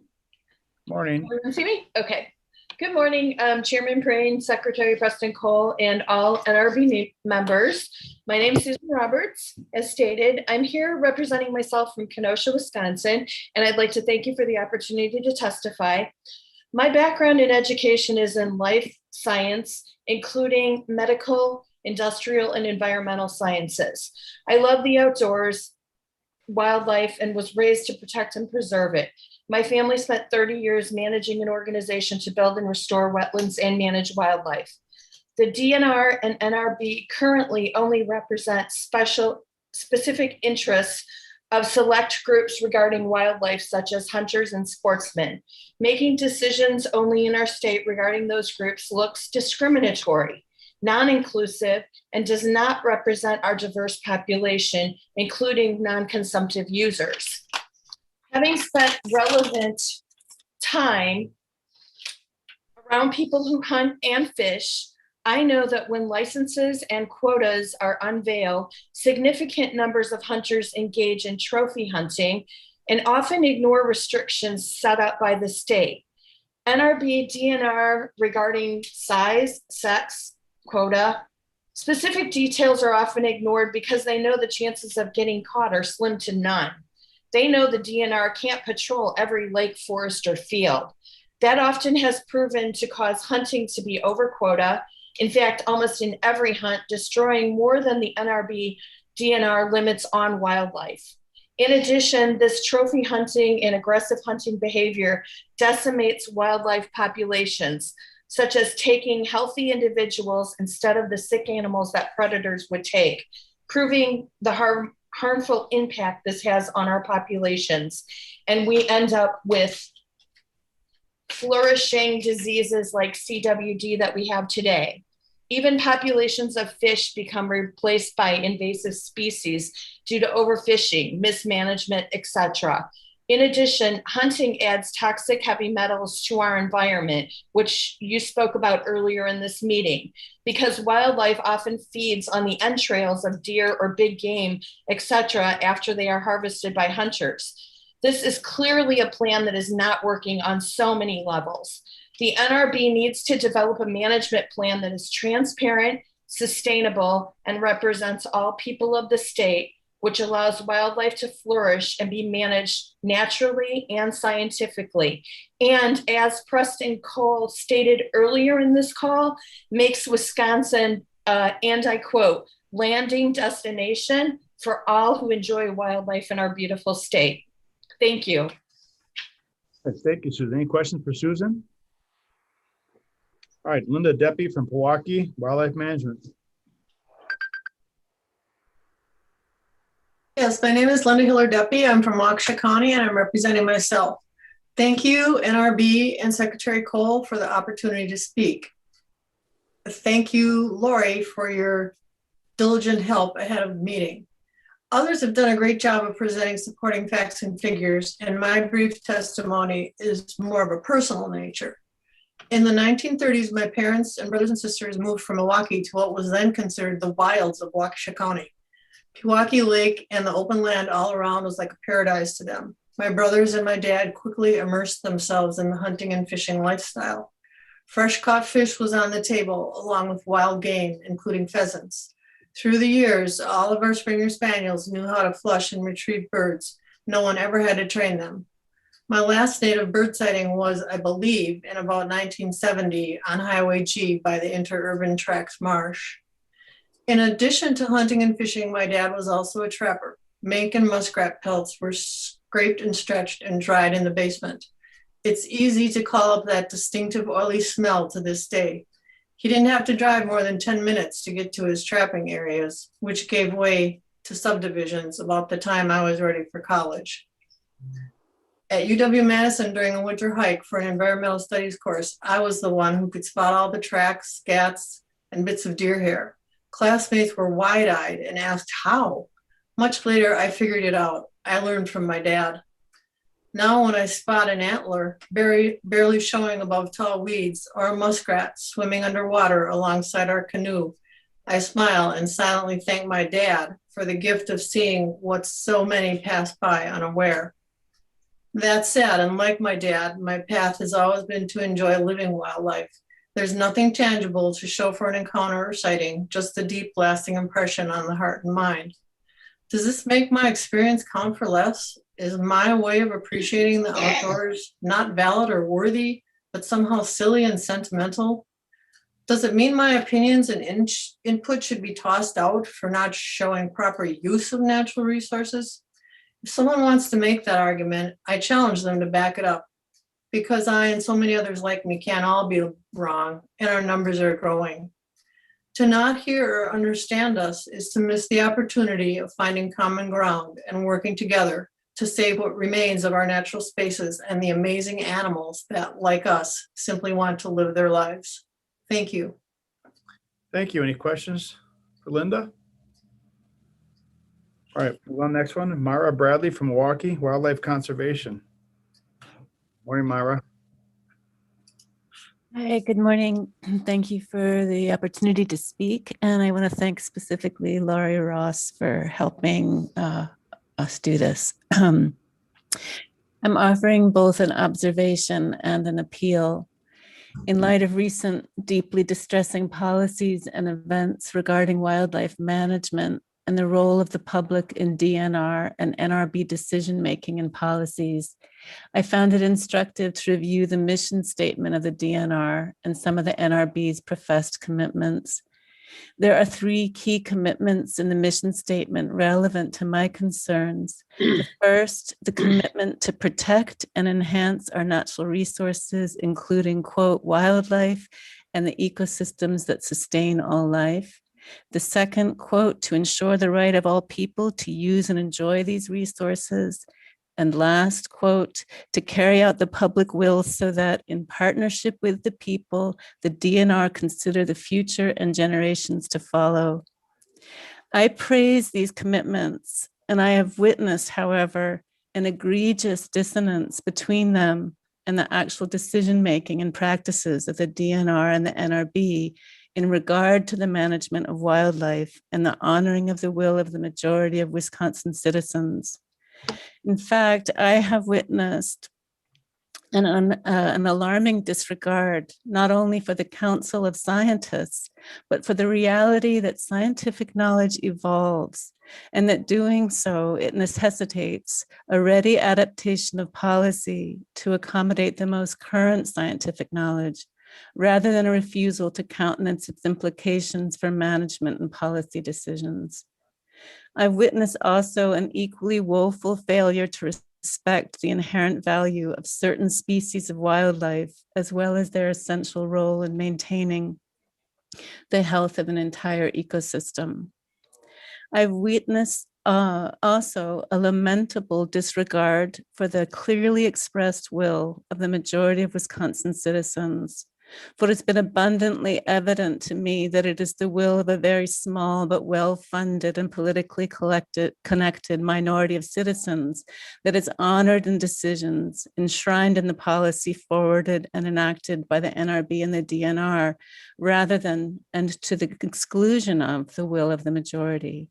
B: Morning.
V: Everyone see me? Okay. Good morning, Chairman Prane, Secretary Preston Cole, and all NRB members. My name is Susan Roberts. As stated, I'm here representing myself from Kenosha, Wisconsin, and I'd like to thank you for the opportunity to testify. My background in education is in life science, including medical, industrial, and environmental sciences. I love the outdoors, wildlife, and was raised to protect and preserve it. My family spent 30 years managing an organization to build and restore wetlands and manage wildlife. The DNR and NRB currently only represent specific interests of select groups regarding wildlife, such as hunters and sportsmen. Making decisions only in our state regarding those groups looks discriminatory, non-inclusive, and does not represent our diverse population, including non-consumptive users. Having spent relevant time around people who hunt and fish, I know that when licenses and quotas are unveiled, significant numbers of hunters engage in trophy hunting and often ignore restrictions set up by the state. NRB DNR regarding size, sex, quota, specific details are often ignored because they know the chances of getting caught are slim to none. They know the DNR can't patrol every lake, forest, or field. That often has proven to cause hunting to be over quota. In fact, almost in every hunt, destroying more than the NRB DNR limits on wildlife. In addition, this trophy hunting and aggressive hunting behavior decimates wildlife populations, such as taking healthy individuals instead of the sick animals that predators would take, proving the harmful impact this has on our populations. And we end up with flourishing diseases like CWD that we have today. Even populations of fish become replaced by invasive species due to overfishing, mismanagement, etc. In addition, hunting adds toxic heavy metals to our environment, which you spoke about earlier in this meeting, because wildlife often feeds on the entrails of deer or big game, etc., after they are harvested by hunters. This is clearly a plan that is not working on so many levels. The NRB needs to develop a management plan that is transparent, sustainable, and represents all people of the state, which allows wildlife to flourish and be managed naturally and scientifically. And as Preston Cole stated earlier in this call, makes Wisconsin, and I quote, landing destination for all who enjoy wildlife in our beautiful state. Thank you.
B: Thank you, Susan. Any questions for Susan? All right, Linda Deppie from Pewaukee Wildlife Management.
J: Yes, my name is Linda Hiller Deppie. I'm from Waukesha County and I'm representing myself. Thank you, NRB and Secretary Cole, for the opportunity to speak. Thank you, Lori, for your diligent help ahead of the meeting. Others have done a great job of presenting supporting facts and figures, and my brief testimony is more of a personal nature. In the 1930s, my parents and brothers and sisters moved from Milwaukee to what was then considered the wilds of Waukesha County. Pewaukee Lake and the open land all around was like a paradise to them. My brothers and my dad quickly immersed themselves in the hunting and fishing lifestyle. Fresh caught fish was on the table, along with wild game, including pheasants. Through the years, all of our Springer Spaniels knew how to flush and retrieve birds. No one ever had to train them. My last native bird sighting was, I believe, in about 1970 on Highway G by the interurban Tracks Marsh. In addition to hunting and fishing, my dad was also a trapper. Mink and muskrat pelts were scraped and stretched and dried in the basement. It's easy to call up that distinctive oily smell to this day. He didn't have to drive more than 10 minutes to get to his trapping areas, which gave way to subdivisions about the time I was ready for college. At UW-Madison during a winter hike for an environmental studies course, I was the one who could spot all the tracks, scats, and bits of deer hair. Classmates were wide-eyed and asked how. Much later, I figured it out. I learned from my dad. Now when I spot an antler barely showing above tall weeds or a muskrat swimming underwater alongside our canoe, I smile and silently thank my dad for the gift of seeing what so many pass by unaware. That said, unlike my dad, my path has always been to enjoy living wildlife. There's nothing tangible to show for an encounter or sighting, just the deep lasting impression on the heart and mind. Does this make my experience count for less? Is my way of appreciating the outdoors not valid or worthy, but somehow silly and sentimental? Does it mean my opinions and input should be tossed out for not showing proper use of natural resources? If someone wants to make that argument, I challenge them to back it up, because I and so many others like me can't all be wrong, and our numbers are growing. To not hear or understand us is to miss the opportunity of finding common ground and working together to save what remains of our natural spaces and the amazing animals that, like us, simply want to live their lives. Thank you.
B: Thank you. Any questions for Linda? All right, move on. Next one, Mara Bradley from Milwaukee Wildlife Conservation. Morning, Mara.
C: Hi, good morning. Thank you for the opportunity to speak. And I want to thank specifically Laurie Ross for helping us do this. I'm offering both an observation and an appeal. In light of recent deeply distressing policies and events regarding wildlife management and the role of the public in DNR and NRB decision-making and policies, I found it instructive to review the mission statement of the DNR and some of the NRB's professed commitments. There are 3 key commitments in the mission statement relevant to my concerns. The first, the commitment to protect and enhance our natural resources, including, quote, wildlife and the ecosystems that sustain all life. The second, quote, to ensure the right of all people to use and enjoy these resources. And last, quote, to carry out the public will so that in partnership with the people, the DNR consider the future and generations to follow. I praise these commitments, and I have witnessed, however, an egregious dissonance between them and the actual decision-making and practices of the DNR and the NRB in regard to the management of wildlife and the honoring of the will of the majority of Wisconsin citizens. In fact, I have witnessed an alarming disregard, not only for the Council of Scientists, but for the reality that scientific knowledge evolves, and that doing so, it necessitates a ready adaptation of policy to accommodate the most current scientific knowledge, rather than a refusal to countenance its implications for management and policy decisions. I've witnessed also an equally woeful failure to respect the inherent value of certain species of wildlife, as well as their essential role in maintaining the health of an entire ecosystem. I've witnessed also a lamentable disregard for the clearly expressed will of the majority of Wisconsin citizens. For it's been abundantly evident to me that it is the will of a very small but well-funded and politically connected minority of citizens that is honored in decisions enshrined in the policy forwarded and enacted by the NRB and the DNR, rather than and to the exclusion of the will of the majority.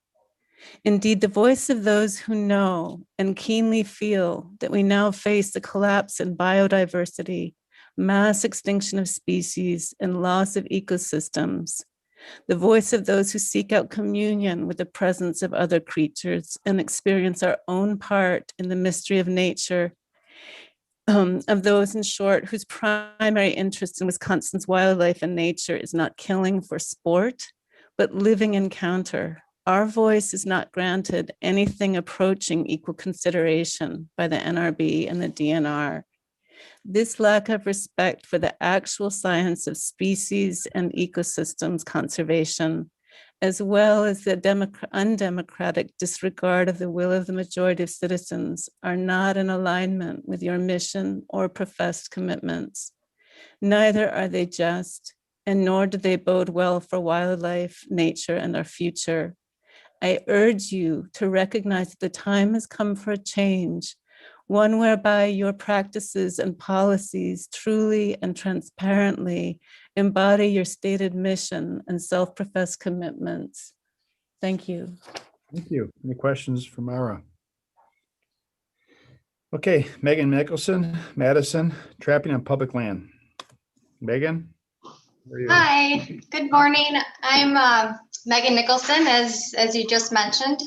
C: Indeed, the voice of those who know and keenly feel that we now face the collapse in biodiversity, mass extinction of species, and loss of ecosystems. The voice of those who seek out communion with the presence of other creatures and experience our own part in the mystery of nature, of those, in short, whose primary interest in Wisconsin's wildlife and nature is not killing for sport, but living encounter. Our voice is not granted anything approaching equal consideration by the NRB and the DNR. This lack of respect for the actual science of species and ecosystems conservation, as well as the undemocratic disregard of the will of the majority of citizens, are not in alignment with your mission or professed commitments. Neither are they just, and nor do they bode well for wildlife, nature, and our future. I urge you to recognize that the time has come for a change, one whereby your practices and policies truly and transparently embody your stated mission and self-professed commitments. Thank you.
B: Thank you. Any questions for Mara? Okay, Megan Nicholson, Madison, trapping on public land. Megan?
K: Hi, good morning. I'm Megan Nicholson, as you just mentioned.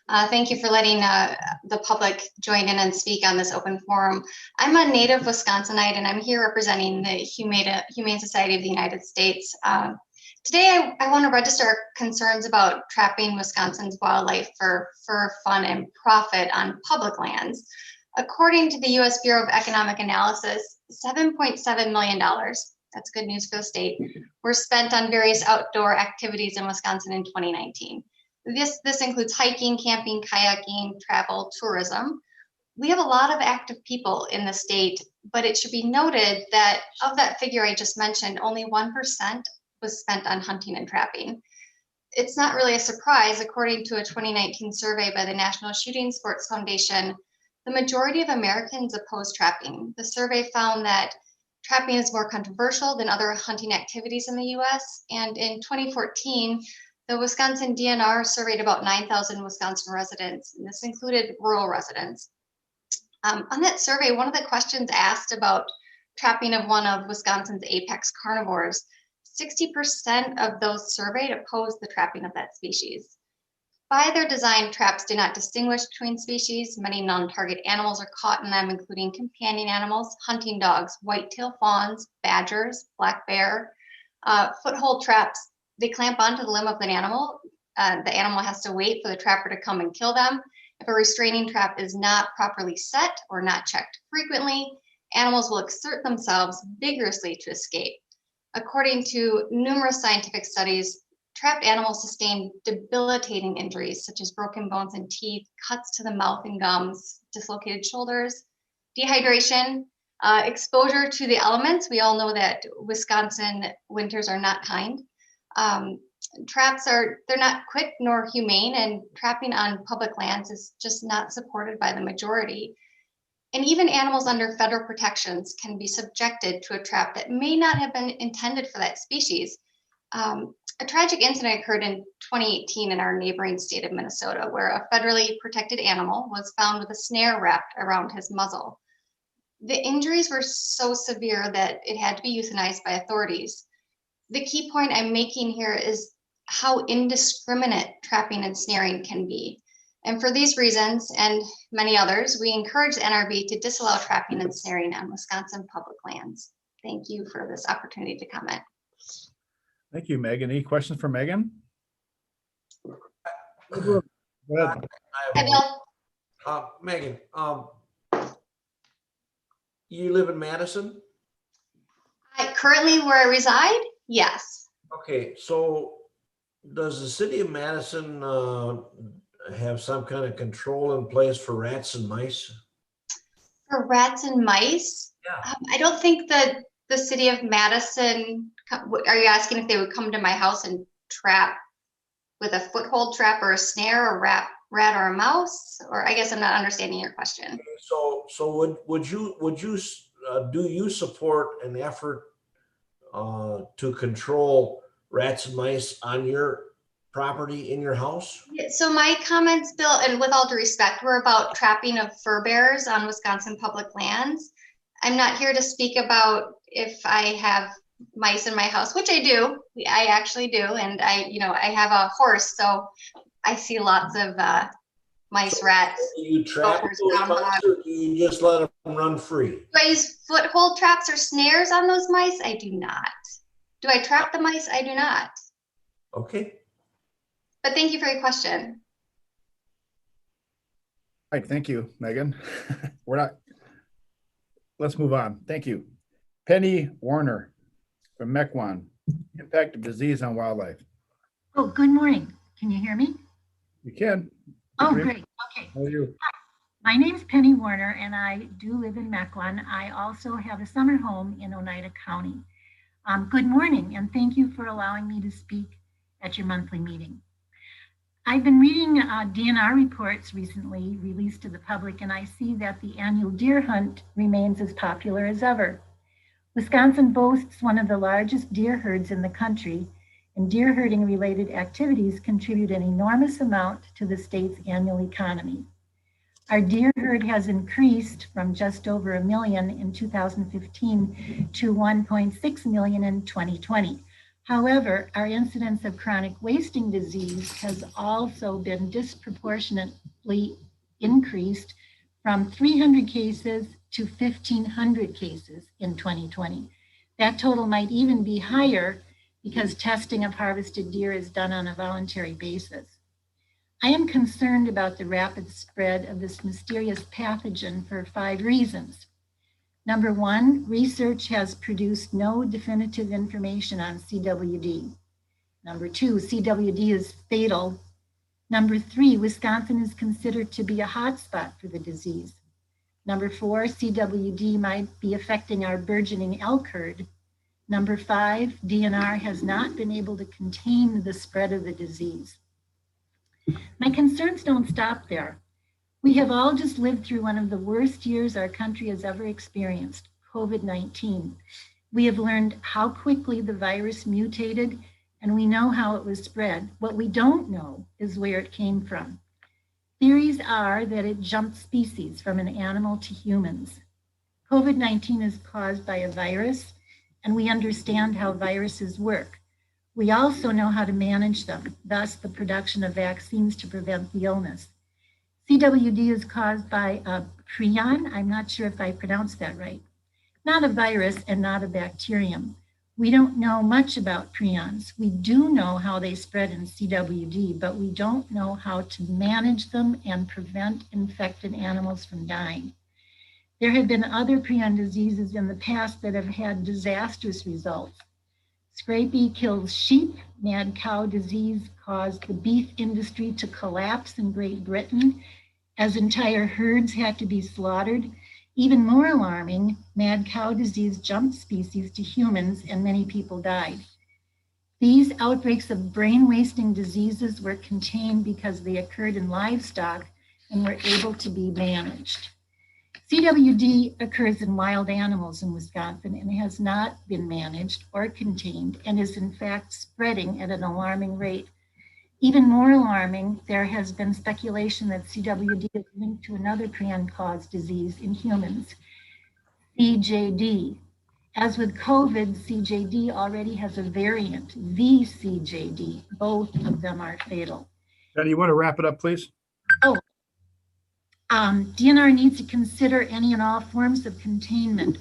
K: Thank you for letting the public join in and speak on this open forum. I'm a native Wisconsinite, and I'm here representing the Humane Society of the United States. Today, I want to register our concerns about trapping Wisconsin's wildlife for fun and profit on public lands. According to the U.S. Bureau of Economic Analysis, $7.7 million, that's good news for the state, were spent on various outdoor activities in Wisconsin in 2019. This includes hiking, camping, kayaking, travel, tourism. We have a lot of active people in the state, but it should be noted that of that figure I just mentioned, only 1% was spent on hunting and trapping. It's not really a surprise. According to a 2019 survey by the National Shooting Sports Foundation, the majority of Americans oppose trapping. The survey found that trapping is more controversial than other hunting activities in the US. And in 2014, the Wisconsin DNR surveyed about 9,000 Wisconsin residents, and this included rural residents. On that survey, one of the questions asked about trapping of one of Wisconsin's apex carnivores, 60% of those surveyed opposed the trapping of that species. By their design, traps do not distinguish between species. Many non-target animals are caught in them, including companion animals, hunting dogs, white-tailed fawns, badgers, black bear. Foothold traps, they clamp onto the limb of an animal. The animal has to wait for the trapper to come and kill them. If a restraining trap is not properly set or not checked frequently, animals will exert themselves vigorously to escape. According to numerous scientific studies, trapped animals sustain debilitating injuries such as broken bones and teeth, cuts to the mouth and gums, dislocated shoulders, dehydration, exposure to the elements. We all know that Wisconsin winters are not kind. Traps they're not quick nor humane, and trapping on public lands is just not supported by the majority. And even animals under federal protections can be subjected to a trap that may not have been intended for that species. A tragic incident occurred in 2018 in our neighboring state of Minnesota, where a federally protected animal was found with a snare wrapped around his muzzle. The injuries were so severe that it had to be euthanized by authorities. The key point I'm making here is how indiscriminate trapping and snaring can be. And for these reasons and many others, we encourage the NRB to disallow trapping and snaring on Wisconsin public lands. Thank you for this opportunity to comment.
B: Thank you, Megan. Any questions for Megan? Go ahead.
F: Megan, you live in Madison?
K: Currently where I reside, yes.
F: Okay, so does the city of Madison have some kind of control in place for rats and mice?
K: For rats and mice? Yeah. I don't think that the city of Madison, are you asking if they would come to my house and trap with a foothold trap or a snare or rat or a mouse? Or I guess I'm not understanding your question.
F: So would you do you support an effort to control rats and mice on your property in your house?
K: So my comments, Bill, and with all due respect, were about trapping of fur bearers on Wisconsin public lands. I'm not here to speak about if I have mice in my house, which I do. I actually do, and I have a horse, so I see lots of mice, rats.
F: Do you trap those mice, or do you just let them run free?
K: Do I use foothold traps or snares on those mice? I do not. Do I trap the mice? I do not.
F: Okay.
K: But thank you for your question.
B: All right, thank you, Megan. Let's move on. Thank you. Penny Warner from Mequon, impact of disease on wildlife.
M: Oh, good morning. Can you hear me?
B: You can.
M: Oh, great. Okay.
B: How are you?
M: Hi. My name is Penny Warner, and I do live in Mequon. I also have a summer home in Oneida County. Good morning, and thank you for allowing me to speak at your monthly meeting. I've been reading DNR reports recently released to the public, and I see that the annual deer hunt remains as popular as ever. Wisconsin boasts one of the largest deer herds in the country, and deer herding related activities contribute an enormous amount to the state's annual economy. Our deer herd has increased from just over 1 million in 2015 to 1.6 million in 2020. However, our incidence of chronic wasting disease has also been disproportionately increased from 300 cases to 1,500 cases in 2020. That total might even be higher because testing of harvested deer is done on a voluntary basis. I am concerned about the rapid spread of this mysterious pathogen for 5 reasons. Number one, research has produced no definitive information on CWD. Number two, CWD is fatal. Number three, Wisconsin is considered to be a hotspot for the disease. Number four, CWD might be affecting our burgeoning elk herd. Number five, DNR has not been able to contain the spread of the disease. My concerns don't stop there. We have all just lived through one of the worst years our country has ever experienced, COVID-19. We have learned how quickly the virus mutated, and we know how it was spread. What we don't know is where it came from. Theories are that it jumped species from an animal to humans. COVID-19 is caused by a virus, and we understand how viruses work. We also know how to manage them, thus the production of vaccines to prevent the illness. CWD is caused by a prion. I'm not sure if I pronounced that right. Not a virus and not a bacterium. We don't know much about prions. We do know how they spread in CWD, but we don't know how to manage them and prevent infected animals from dying. There have been other prion diseases in the past that have had disastrous results. Scrapie kills sheep. Mad cow disease caused the beef industry to collapse in Great Britain as entire herds had to be slaughtered. Even more alarming, mad cow disease jumped species to humans and many people died. These outbreaks of brain-wasting diseases were contained because they occurred in livestock and were able to be managed. CWD occurs in wild animals in Wisconsin and has not been managed or contained and is in fact spreading at an alarming rate. Even more alarming, there has been speculation that CWD is linked to another prion-caused disease in humans, CJD. As with COVID, CJD already has a variant, VCJD. Both of them are fatal.
B: Penny, you want to wrap it up, please?
M: Oh, DNR needs to consider any and all forms of containment.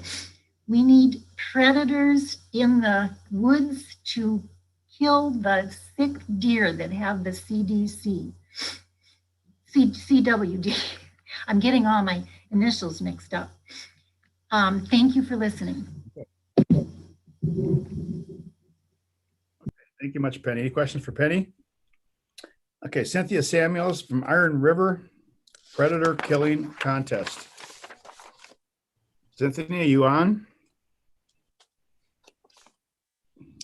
M: We need predators in the woods to kill the sick deer that have the CWD. I'm getting all my initials mixed up. Thank you for listening.
B: Thank you much, Penny. Any questions for Penny? Okay, Cynthia Samuels from Iron River Predator Killing Contest. Cynthia, are you on?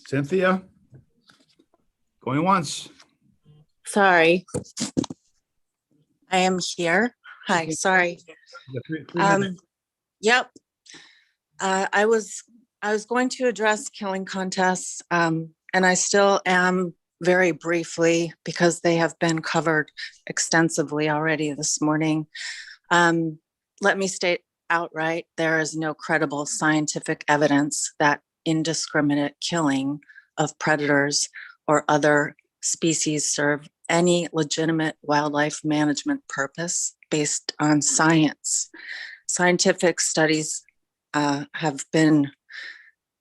B: Cynthia? Going once.
N: Sorry. I am here. Hi, sorry. Yep. I was going to address killing contests, and I still am very briefly because they have been covered extensively already this morning. Let me state outright, there is no credible scientific evidence that indiscriminate killing of predators or other species serve any legitimate wildlife management purpose based on science. Scientific studies have been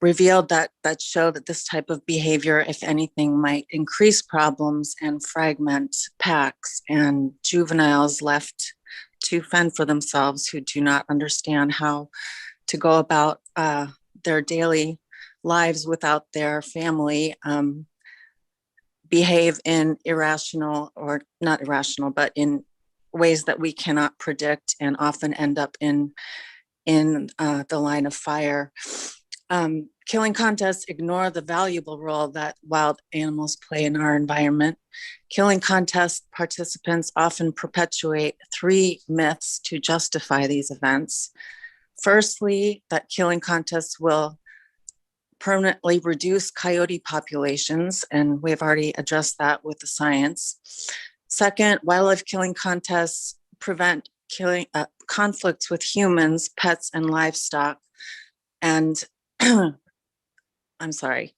N: revealed that show that this type of behavior, if anything, might increase problems and fragment packs and juveniles left to fend for themselves who do not understand how to go about their daily lives without their family, behave in irrational, or not irrational, but in ways that we cannot predict and often end up in the line of fire. Killing contests ignore the valuable role that wild animals play in our environment. Killing contest participants often perpetuate 3 myths to justify these events. Firstly, that killing contests will permanently reduce coyote populations, and we've already addressed that with the science. Second, wildlife killing contests prevent killing conflicts with humans, pets, and livestock. And I'm sorry,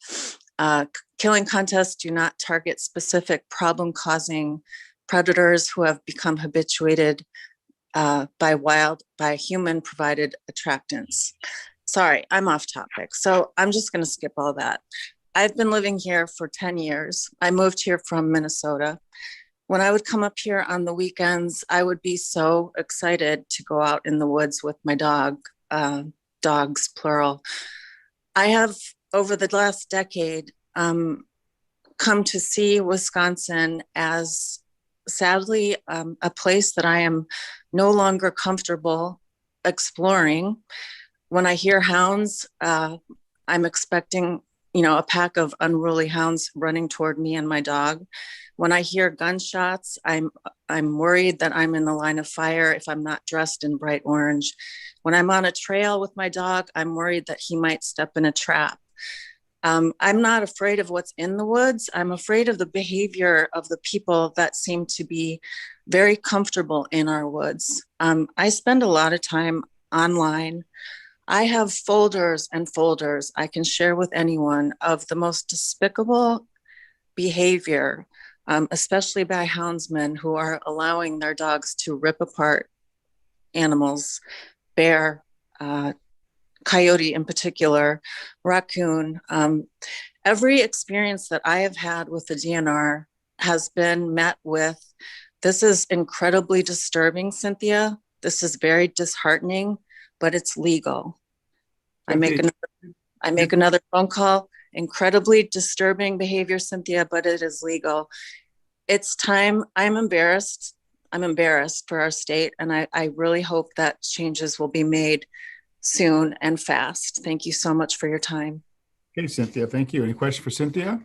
N: killing contests do not target specific problem-causing predators who have become habituated by human-provided attractants. Sorry, I'm off topic. So I'm just going to skip all that. I've been living here for 10 years. I moved here from Minnesota. When I would come up here on the weekends, I would be so excited to go out in the woods with my dog. dogs, plural. I have, over the last decade, come to see Wisconsin as, sadly, a place that I am no longer comfortable exploring. When I hear hounds, I'm expecting, a pack of unruly hounds running toward me and my dog. When I hear gunshots, I'm worried that I'm in the line of fire if I'm not dressed in bright orange. When I'm on a trail with my dog, I'm worried that he might step in a trap. I'm not afraid of what's in the woods. I'm afraid of the behavior of the people that seem to be very comfortable in our woods. I spend a lot of time online. I have folders and folders I can share with anyone of the most despicable behavior, especially by houndsmen who are allowing their dogs to rip apart animals, bear, coyote in particular, raccoon. Every experience that I have had with the DNR has been met with, this is incredibly disturbing, Cynthia. This is very disheartening, but it's legal. I make another phone call. Incredibly disturbing behavior, Cynthia, but it is legal. It's time. I'm embarrassed for our state, and I really hope that changes will be made soon and fast. Thank you so much for your time.
B: Okay, Cynthia, thank you. Any questions for Cynthia?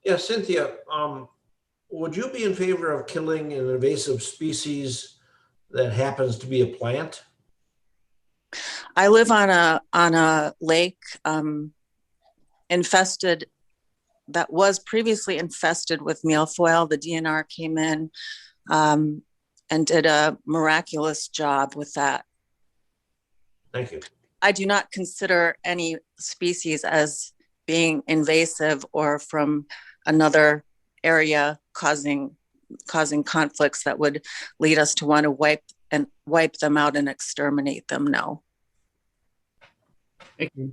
F: Yeah, Cynthia, would you be in favor of killing an invasive species that happens to be a plant?
N: I live on a lake infested, that was previously infested with milfoil. The DNR came in and did a miraculous job with that.
F: Thank you.
N: I do not consider any species as being invasive or from another area causing conflicts that would lead us to want to wipe them out and exterminate them. No.
B: Thank you.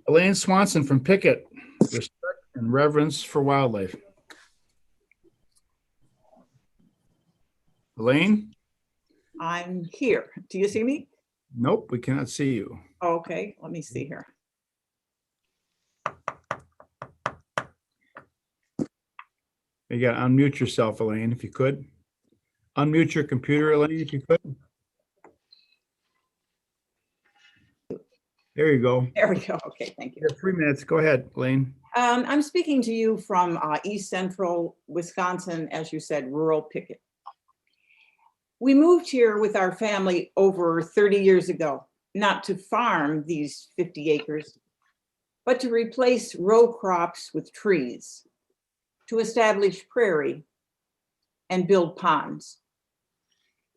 B: Elaine Swanson from Pickett, respect and reverence for wildlife. Elaine?
O: I'm here. Do you see me?
B: Nope, we cannot see you.
O: Okay, let me see here.
B: You got to unmute yourself, Elaine, if you could. Unmute your computer, Elaine, if you could. There you go.
O: There we go. Okay, thank you.
B: You have 3 minutes. Go ahead, Elaine.
O: I'm speaking to you from East Central Wisconsin, as you said, rural Pickett. We moved here with our family over 30 years ago, not to farm these 50 acres, but to replace row crops with trees, to establish prairie, and build ponds.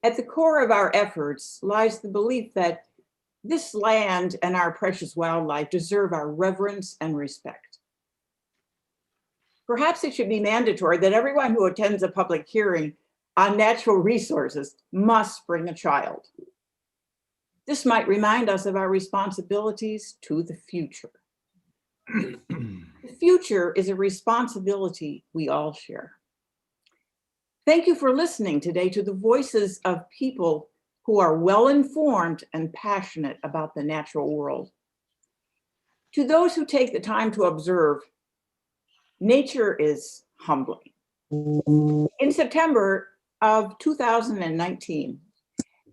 O: At the core of our efforts lies the belief that this land and our precious wildlife deserve our reverence and respect. Perhaps it should be mandatory that everyone who attends a public hearing on natural resources must bring a child. This might remind us of our responsibilities to the future. The future is a responsibility we all share. Thank you for listening today to the voices of people who are well-informed and passionate about the natural world. To those who take the time to observe, nature is humbling. In September of 2019,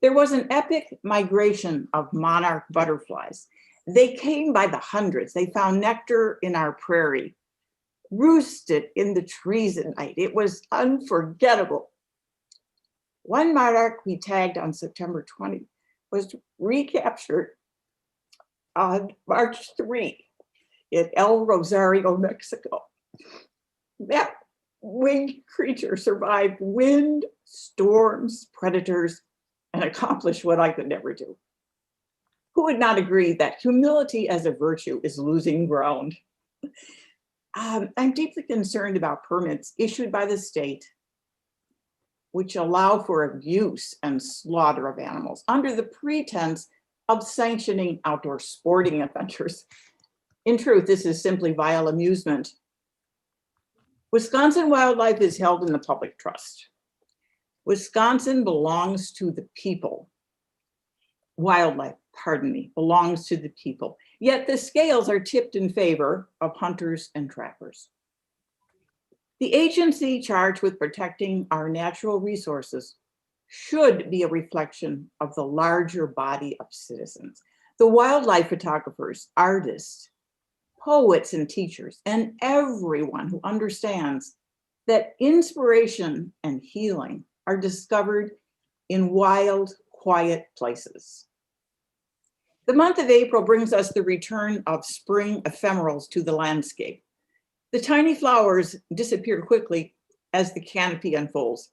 O: there was an epic migration of monarch butterflies. They came by the hundreds. They found nectar in our prairie, roosted in the trees at night. It was unforgettable. One monarch we tagged on September 20 was recaptured on March 3 in El Rosario, Mexico. That winged creature survived wind, storms, predators, and accomplished what I could never do. Who would not agree that humility as a virtue is losing ground? I'm deeply concerned about permits issued by the state which allow for abuse and slaughter of animals under the pretense of sanctioning outdoor sporting adventures. In truth, this is simply vile amusement. Wisconsin wildlife is held in the public trust. Wisconsin belongs to the people. Wildlife, pardon me, belongs to the people. Yet the scales are tipped in favor of hunters and trappers. The agency charged with protecting our natural resources should be a reflection of the larger body of citizens. The wildlife photographers, artists, poets, and teachers, and everyone who understands that inspiration and healing are discovered in wild, quiet places. The month of April brings us the return of spring ephemerals to the landscape. The tiny flowers disappear quickly as the canopy unfolds.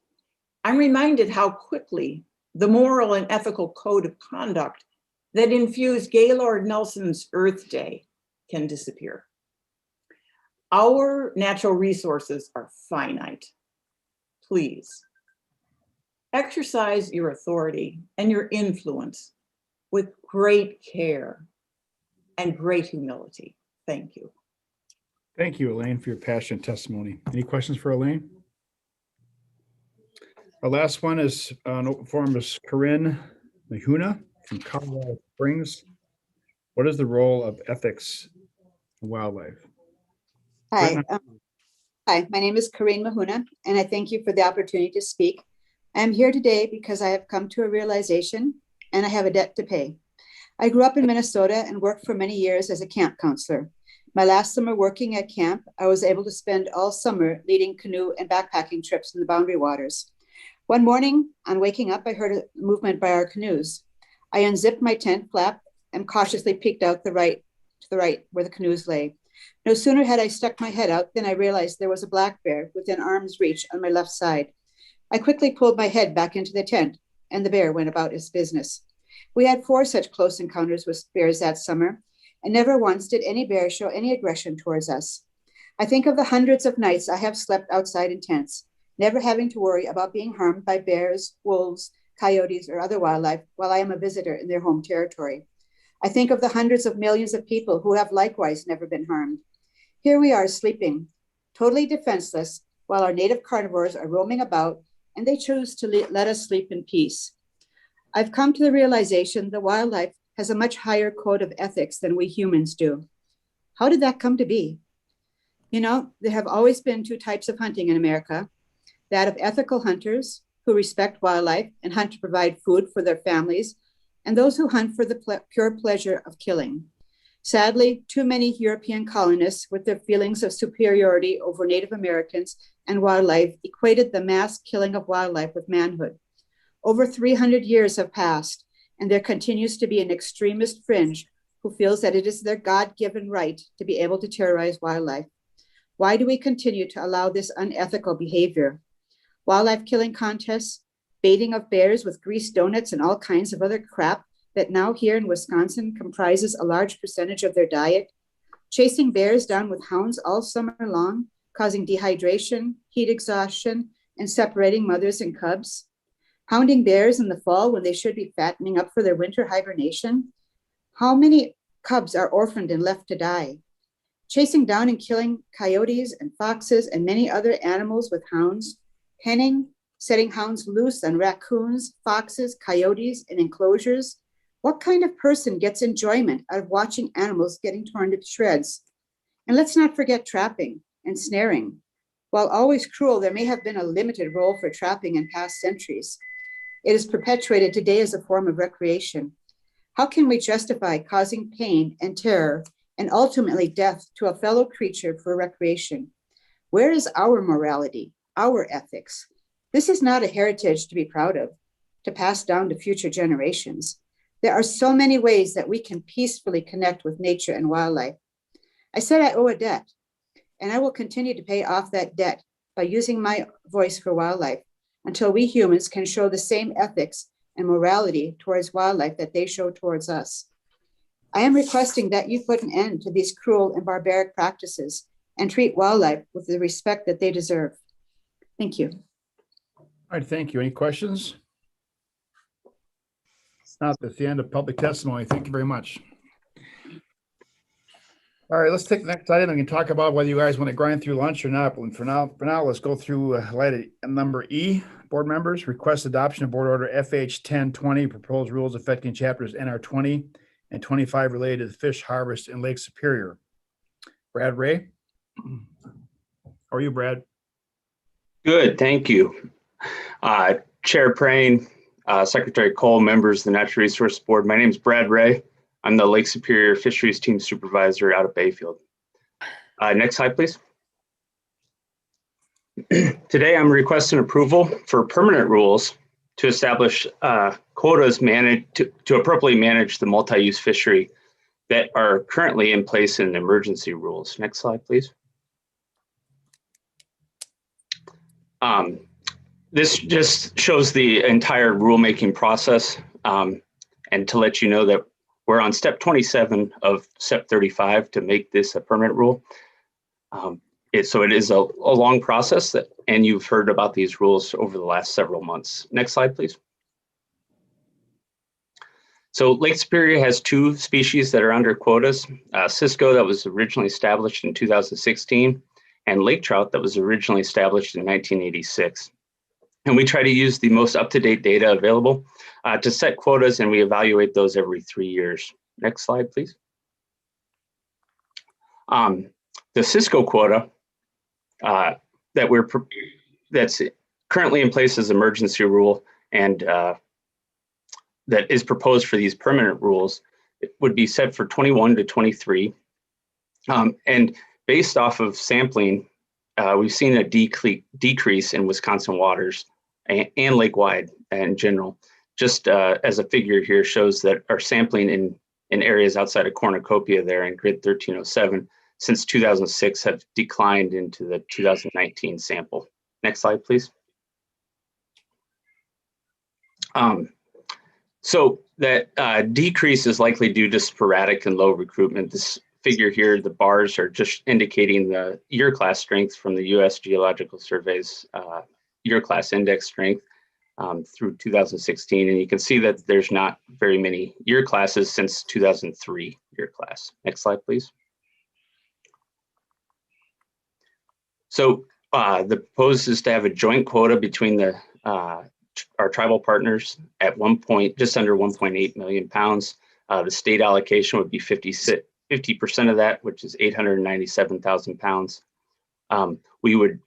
O: I'm reminded how quickly the moral and ethical code of conduct that infused Gaylord Nelson's Earth Day can disappear. Our natural resources are finite. Please exercise your authority and your influence with great care and great humility. Thank you.
B: Thank you, Elaine, for your passionate testimony. Any questions for Elaine? Our last one is an open forum is Corinne Mahuna from Colorado Springs. What is the role of ethics in wildlife?
G: Hi, my name is Corinne Mahuna, and I thank you for the opportunity to speak. I am here today because I have come to a realization and I have a debt to pay. I grew up in Minnesota and worked for many years as a camp counselor. My last summer working at camp, I was able to spend all summer leading canoe and backpacking trips in the Boundary Waters. One morning, on waking up, I heard a movement by our canoes. I unzipped my tent flap and cautiously peeked out to the right where the canoes lay. No sooner had I stuck my head out than I realized there was a black bear within arm's reach on my left side. I quickly pulled my head back into the tent, and the bear went about its business. We had 4 such close encounters with bears that summer, and never once did any bear show any aggression towards us. I think of the hundreds of nights I have slept outside in tents, never having to worry about being harmed by bears, wolves, coyotes, or other wildlife while I am a visitor in their home territory. I think of the hundreds of millions of people who have likewise never been harmed. Here we are sleeping, totally defenseless, while our native carnivores are roaming about and they choose to let us sleep in peace. I've come to the realization that wildlife has a much higher code of ethics than we humans do. How did that come to be? You know, there have always been 2 types of hunting in America, that of ethical hunters who respect wildlife and hunt to provide food for their families, and those who hunt for the pure pleasure of killing. Sadly, too many European colonists, with their feelings of superiority over Native Americans and wildlife, equated the mass killing of wildlife with manhood. Over 300 years have passed, and there continues to be an extremist fringe who feels that it is their God-given right to be able to terrorize wildlife. Why do we continue to allow this unethical behavior? Wildlife killing contests, baiting of bears with greased donuts and all kinds of other crap that now here in Wisconsin comprises a large percentage of their diet, chasing bears down with hounds all summer long, causing dehydration, heat exhaustion, and separating mothers and cubs, hounding bears in the fall when they should be fattening up for their winter hibernation. How many cubs are orphaned and left to die? Chasing down and killing coyotes and foxes and many other animals with hounds, penning, setting hounds loose on raccoons, foxes, coyotes, and enclosures. What kind of person gets enjoyment out of watching animals getting torn to shreds? And let's not forget trapping and snaring. While always cruel, there may have been a limited role for trapping in past centuries. It is perpetuated today as a form of recreation. How can we justify causing pain and terror and ultimately death to a fellow creature for recreation? Where is our morality, our ethics? This is not a heritage to be proud of, to pass down to future generations. There are so many ways that we can peacefully connect with nature and wildlife. I said I owe a debt, and I will continue to pay off that debt by using my voice for wildlife until we humans can show the same ethics and morality towards wildlife that they show towards us. I am requesting that you put an end to these cruel and barbaric practices and treat wildlife with the respect that they deserve. Thank you.
B: All right, thank you. Any questions? It's not at the end of public testimony. Thank you very much. All right, let's take the next item. We can talk about whether you guys want to grind through lunch or not. But for now, let's go through number E, Board members, request adoption of Board Order FH 1020, proposed rules affecting chapters NR 20 and 25 related to the fish harvest in Lake Superior. Brad Ray. How are you, Brad?
P: Good, thank you. Chair Praying, Secretary Cole, members of the Natural Resource Board. My name is Brad Ray. I'm the Lake Superior Fisheries Team Supervisor out of Bayfield. Next slide, please. Today, I'm requesting approval for permanent rules to establish quotas to appropriately manage the multi-use fishery that are currently in place in emergency rules. Next slide, please. This just shows the entire rulemaking process, and to let you know that we're on step 27 of step 35 to make this a permanent rule. So it is a long process, and you've heard about these rules over the last several months. Next slide, please. So Lake Superior has two species that are under quotas, Cisco that was originally established in 2016, and lake trout that was originally established in 1986. And we try to use the most up-to-date data available to set quotas, and we evaluate those every 3 years. Next slide, please. The Cisco quota that's currently in place as emergency rule and that is proposed for these permanent rules, it would be set for 21 to 23. And based off of sampling, we've seen a decrease in Wisconsin waters and lake-wide in general. Just as a figure here shows that our sampling in areas outside of cornucopia there in grid 1307 since 2006 have declined into the 2019 sample. Next slide, please. So that decrease is likely due to sporadic and low recruitment. This figure here, the bars are just indicating the year class strength from the U.S. Geological Survey's year class index strength through 2016. And you can see that there's not very many year classes since 2003 year class. Next slide, please. So the proposed is to have a joint quota between our tribal partners at just under 1.8 million pounds. The state allocation would be 50% of that, which is 897,000 pounds. We would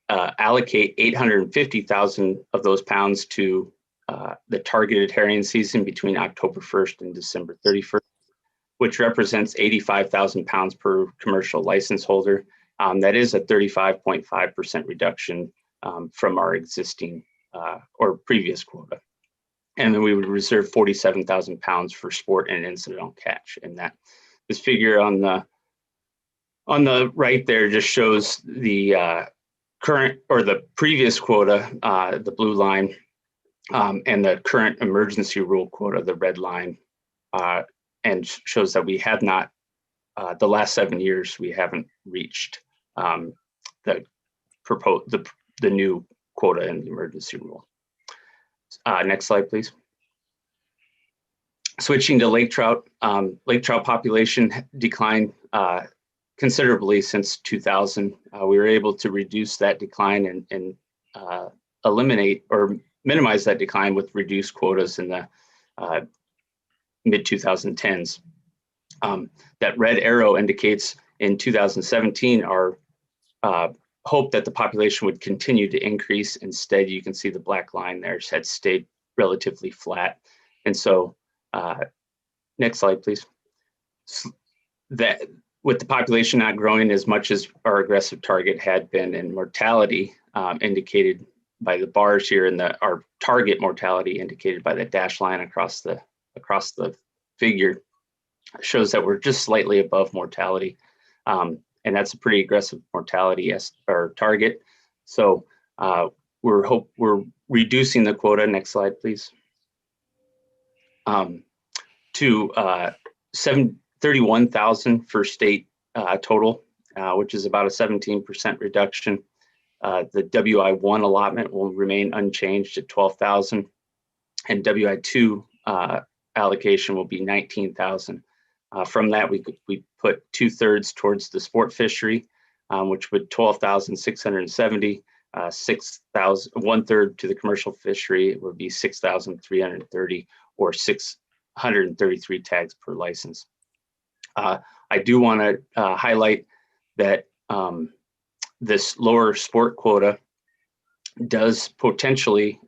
P: allocate 850,000 of those pounds to the targeted herring season between October 1st and December 31st, which represents 85,000 pounds per commercial license holder. That is a 35.5% reduction from our existing or previous quota. And then we would reserve 47,000 pounds for sport and incidental catch. And this figure on the right there just shows the current or the previous quota, the blue line, and the current emergency rule quota, the red line, and shows that we have not, the last 7 years, we haven't reached the new quota in the emergency rule. Next slide, please. Switching to lake trout population declined considerably since 2000. We were able to reduce that decline and eliminate or minimize that decline with reduced quotas in the mid-2010s. That red arrow indicates in 2017 our hope that the population would continue to increase. Instead, you can see the black line there had stayed relatively flat. And so, next slide, please. That with the population not growing as much as our aggressive target had been, and mortality indicated by the bars here, and our target mortality indicated by the dashed line across the figure, shows that we're just slightly above mortality. And that's a pretty aggressive mortality or target. So we're reducing the quota. Next slide, please. To 31,000 for state total, which is about a 17% reduction. The WI1 allotment will remain unchanged at 12,000, and WI2 allocation will be 19,000. From that, we put 2/3 towards the sport fishery, which would 12,670, one-third to the commercial fishery, it would be 6,330 or 633 tags per license. I do want to highlight that this lower sport quota does potentially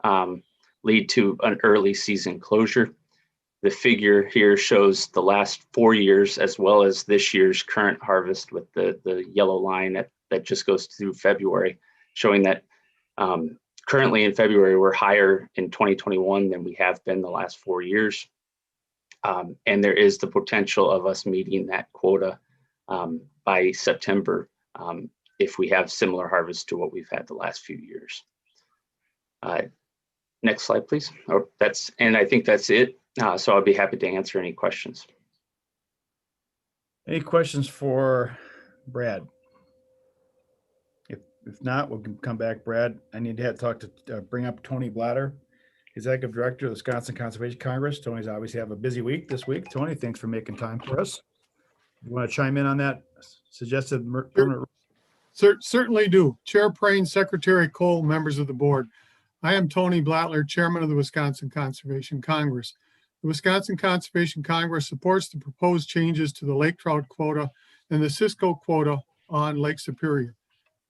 P: lead to an early season closure. The figure here shows the last 4 years as well as this year's current harvest with the yellow line that just goes through February, showing that currently in February, we're higher in 2021 than we have been the last 4 years. And there is the potential of us meeting that quota by September if we have similar harvests to what we've had the last few years. Next slide, please. And I think that's it. So I'll be happy to answer any questions.
B: Any questions for Brad? If not, we'll come back. Brad, I need to bring up Tony Blatter, Executive Director of the Wisconsin Conservation Congress. Tony's obviously have a busy week this week. Tony, thanks for making time for us. You want to chime in on that suggested permanent?
Q: Certainly do. Chair Prain, Secretary Cole, members of the board. I am Tony Blattler, Chairman of the Wisconsin Conservation Congress. The Wisconsin Conservation Congress supports the proposed changes to the lake trout quota and the Cisco quota on Lake Superior.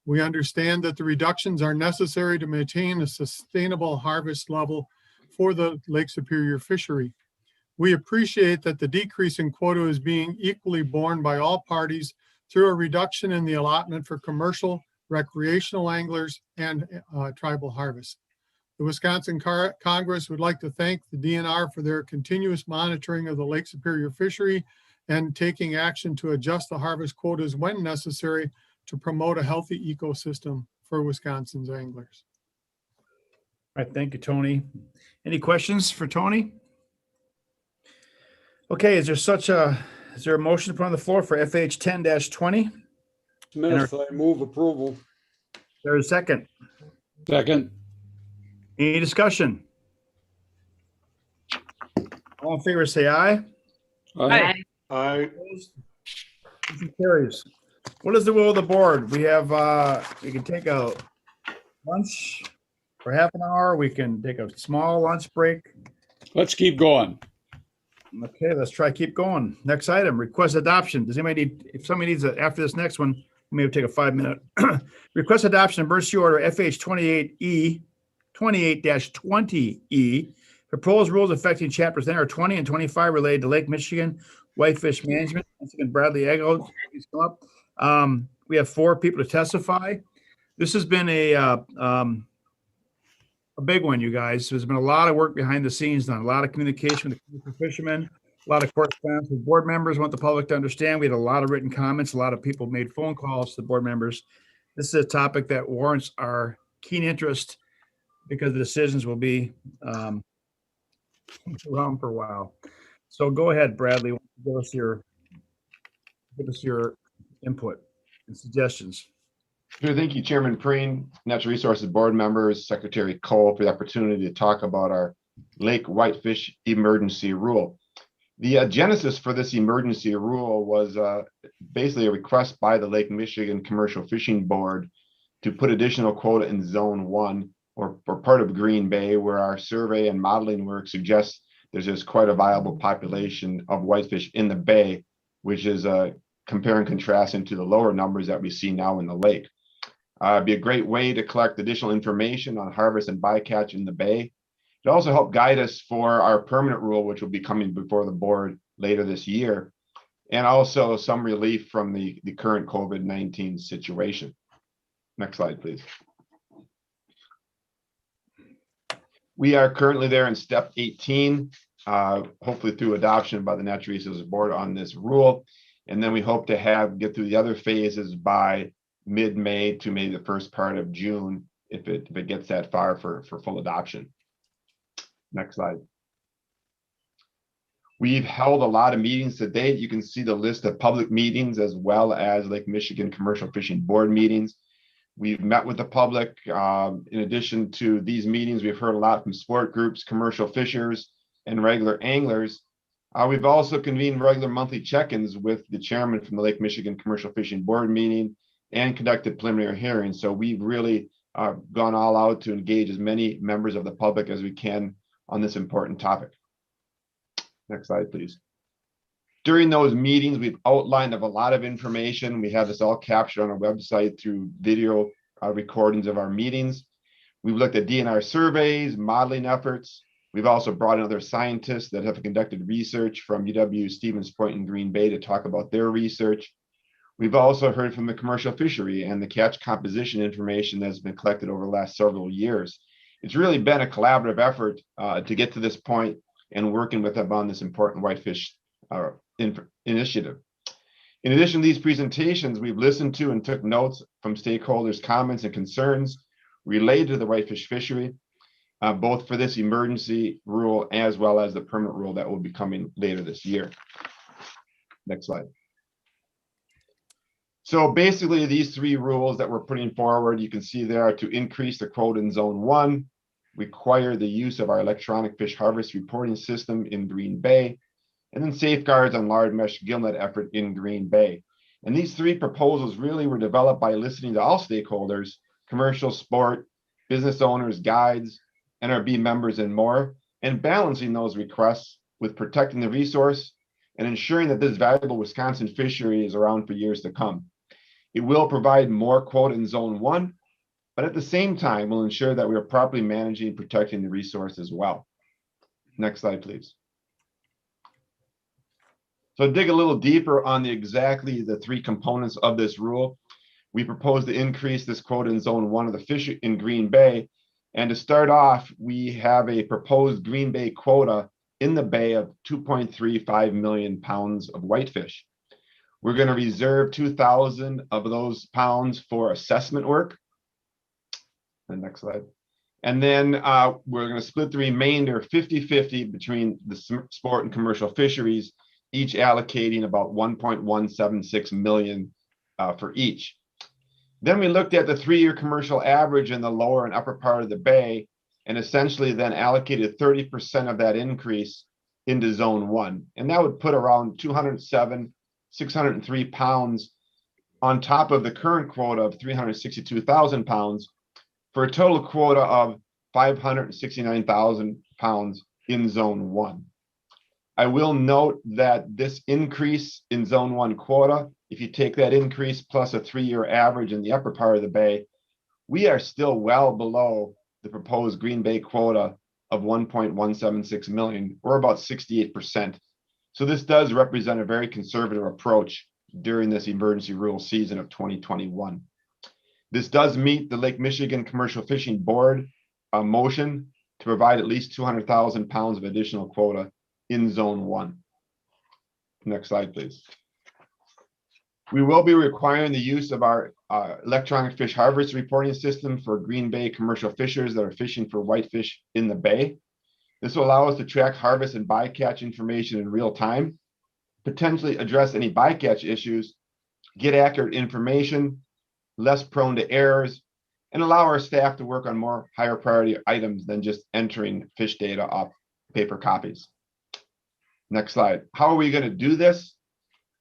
Q: We understand that the reductions are necessary to maintain a sustainable harvest level for the Lake Superior fishery. We appreciate that the decrease in quota is being equally borne by all parties through a reduction in the allotment for commercial, recreational anglers, and tribal harvest. The Wisconsin Congress would like to thank the DNR for their continuous monitoring of the Lake Superior fishery and taking action to adjust the harvest quotas when necessary to promote a healthy ecosystem for Wisconsin's anglers.
B: All right, thank you, Tony. Any questions for Tony? Okay, is there a motion to put on the floor for FH 10-20?
R: Smith, I move approval.
B: There's a second.
H: Second.
B: Any discussion? All in favor, say aye.
H: Aye.
A: Aye.
B: Motion carries. What is the will of the board? We have, we can take a lunch for half an hour. We can take a small lunch break.
H: Let's keep going.
B: Okay, let's try keep going. Next item, request adoption. Does anybody need, if somebody needs it after this next one, maybe take a 5-minute. Request adoption emergency order FH 28-20E. Proposed rules affecting chapters 10 or 20 and 25 related to Lake Michigan whitefish management. Once again, Bradley Eggo, please come up. We have 4 people to testify. This has been a big one, you guys. There's been a lot of work behind the scenes done, a lot of communication with the fishermen, a lot of correspondence with board members. Want the public to understand. We had a lot of written comments. A lot of people made phone calls to the board members. This is a topic that warrants our keen interest because the decisions will be around for a while. So go ahead, Bradley. Give us your input and suggestions.
W: Sure, thank you, Chairman Preen, Natural Resources Board members, Secretary Cole, for the opportunity to talk about our Lake Whitefish Emergency Rule. The genesis for this emergency rule was basically a request by the Lake Michigan Commercial Fishing Board to put additional quota in Zone 1 or part of Green Bay, where our survey and modeling work suggests there's just quite a viable population of whitefish in the bay, which is compare and contrast into the lower numbers that we see now in the lake. It'd be a great way to collect additional information on harvest and bycatch in the bay. It also helped guide us for our permanent rule, which will be coming before the board later this year, and also some relief from the current COVID-19 situation. Next slide, please. We are currently there in step 18, hopefully through adoption by the Natural Resources Board on this rule. And then we hope to get through the other phases by mid-May to maybe the first part of June, if it gets that far for full adoption. Next slide. We've held a lot of meetings to date. You can see the list of public meetings as well as Lake Michigan Commercial Fishing Board meetings. We've met with the public. In addition to these meetings, we've heard a lot from sport groups, commercial fishers, and regular anglers. We've also convened regular monthly check-ins with the chairman from the Lake Michigan Commercial Fishing Board meeting and conducted preliminary hearings. So we've really gone all out to engage as many members of the public as we can on this important topic. Next slide, please. During those meetings, we've outlined of a lot of information. We have this all captured on our website through video recordings of our meetings. We've looked at DNR surveys, modeling efforts. We've also brought in other scientists that have conducted research from UW Stevens Point in Green Bay to talk about their research. We've also heard from the commercial fishery and the catch composition information that's been collected over the last several years. It's really been a collaborative effort to get to this point and working with them on this important whitefish initiative. In addition to these presentations, we've listened to and took notes from stakeholders' comments and concerns related to the whitefish fishery, both for this emergency rule as well as the permanent rule that will be coming later this year. Next slide. So basically, these three rules that we're putting forward, you can see there, are to increase the quota in Zone 1, require the use of our electronic fish harvest reporting system in Green Bay, and then safeguards on large mesh gillnet effort in Green Bay. And these three proposals really were developed by listening to all stakeholders, commercial, sport, business owners, guides, NRB members, and more, and balancing those requests with protecting the resource and ensuring that this valuable Wisconsin fishery is around for years to come. It will provide more quota in Zone 1, but at the same time will ensure that we are properly managing and protecting the resource as well. Next slide, please. So dig a little deeper on exactly the three components of this rule. We propose to increase this quota in Zone 1 of the fish in Green Bay. And to start off, we have a proposed Green Bay quota in the bay of 2.35 million pounds of whitefish. We're going to reserve 2,000 of those pounds for assessment work. The next slide. And then we're going to split the remainder 50-50 between the sport and commercial fisheries, each allocating about 1.176 million for each. Then we looked at the 3-year commercial average in the lower and upper part of the bay, and essentially then allocated 30% of that increase into Zone 1. And that would put around 603 pounds on top of the current quota of 362,000 pounds for a total quota of 569,000 pounds in Zone 1. I will note that this increase in Zone 1 quota, if you take that increase plus a 3-year average in the upper part of the bay, we are still well below the proposed Green Bay quota of 1.176 million, or about 68%. So this does represent a very conservative approach during this emergency rule season of 2021. This does meet the Lake Michigan Commercial Fishing Board motion to provide at least 200,000 pounds of additional quota in Zone 1. Next slide, please. We will be requiring the use of our electronic fish harvest reporting system for Green Bay commercial fishers that are fishing for whitefish in the bay. This will allow us to track harvest and bycatch information in real time, potentially address any bycatch issues, get accurate information, less prone to errors, and allow our staff to work on more higher priority items than just entering fish data off paper copies. Next slide. How are we going to do this?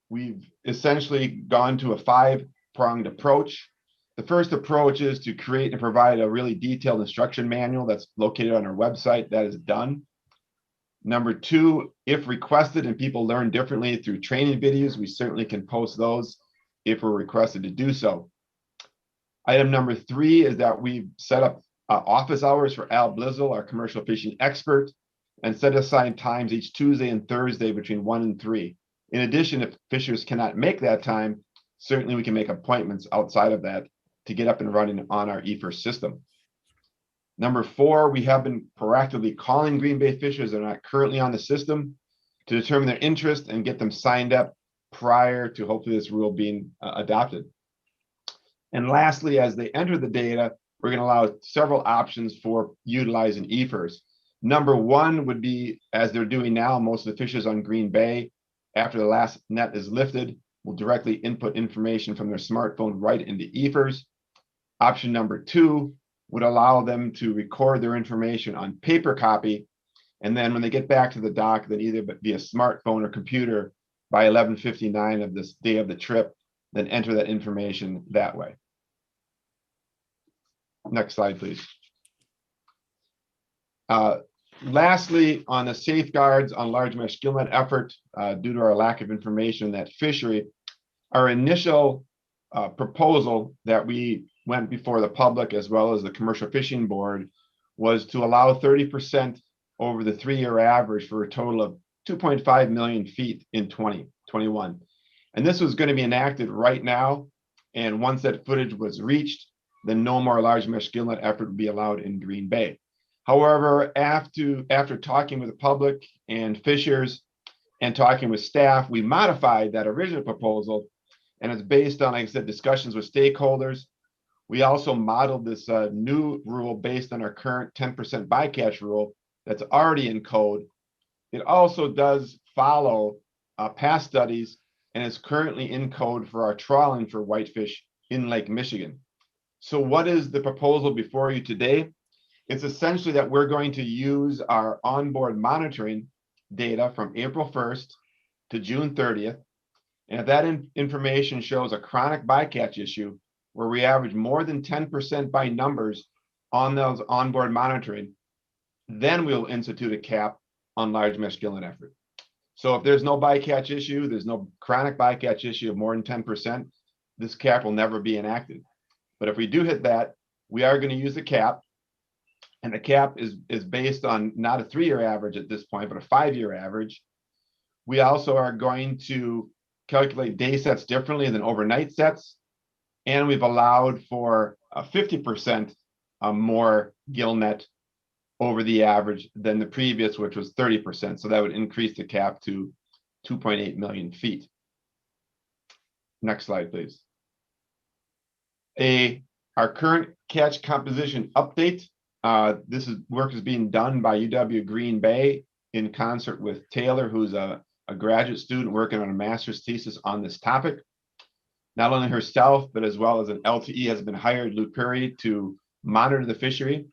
W: We've essentially gone to a 5-pronged approach. The first approach is to create and provide a really detailed instruction manual that's located on our website. That is done. Number 2, if requested and people learn differently through training videos, we certainly can post those if we're requested to do so. Item number 3 is that we've set up office hours for Al Blizzle, our commercial fishing expert, and set aside times each Tuesday and Thursday between 1 and 3. In addition, if fishers cannot make that time, certainly we can make appointments outside of that to get up and running on our eFirst system. Number 4, we have been proactively calling Green Bay fishers that are not currently on the system to determine their interest and get them signed up prior to hopefully this rule being adopted. And lastly, as they enter the data, we're going to allow several options for utilizing eFirst. Number 1 would be, as they're doing now, most of the fishers on Green Bay, after the last net is lifted, will directly input information from their smartphone right into eFirst. Option number 2 would allow them to record their information on paper copy, and then when they get back to the dock, then either via smartphone or computer by 11:59 of this day of the trip, then enter that information that way. Next slide, please. Lastly, on the safeguards on largemouth gillnet effort, due to our lack of information in that fishery, our initial proposal that we went before the public as well as the Commercial Fishing Board was to allow 30% over the 3-year average for a total of 2.5 million feet in 2021. And this was going to be enacted right now. And once that footage was reached, then no more largemouth gillnet effort would be allowed in Green Bay. However, after talking with the public and fishers and talking with staff, we modified that original proposal, and it's based on, like I said, discussions with stakeholders. We also modeled this new rule based on our current 10% bycatch rule that's already in code. It also does follow past studies and is currently in code for our trawling for whitefish in Lake Michigan. So what is the proposal before you today? It's essentially that we're going to use our onboard monitoring data from April 1st to June 30th. And if that information shows a chronic bycatch issue where we average more than 10% by numbers on those onboard monitoring, then we'll institute a cap on largemouth gillnet effort. So if there's no bycatch issue, there's no chronic bycatch issue of more than 10%, this cap will never be enacted. But if we do hit that, we are going to use the cap. And the cap is based on not a 3-year average at this point, but a 5-year average. We also are going to calculate day sets differently than overnight sets. And we've allowed for a 50% more gillnet over the average than the previous, which was 30%. So that would increase the cap to 2.8 million feet. Next slide, please. Our current catch composition update. This work is being done by UW Green Bay in concert with Taylor, who's a graduate student working on a master's thesis on this topic. Not only herself, but as well as an LTE has been hired, Luke Perry, to monitor the fishery.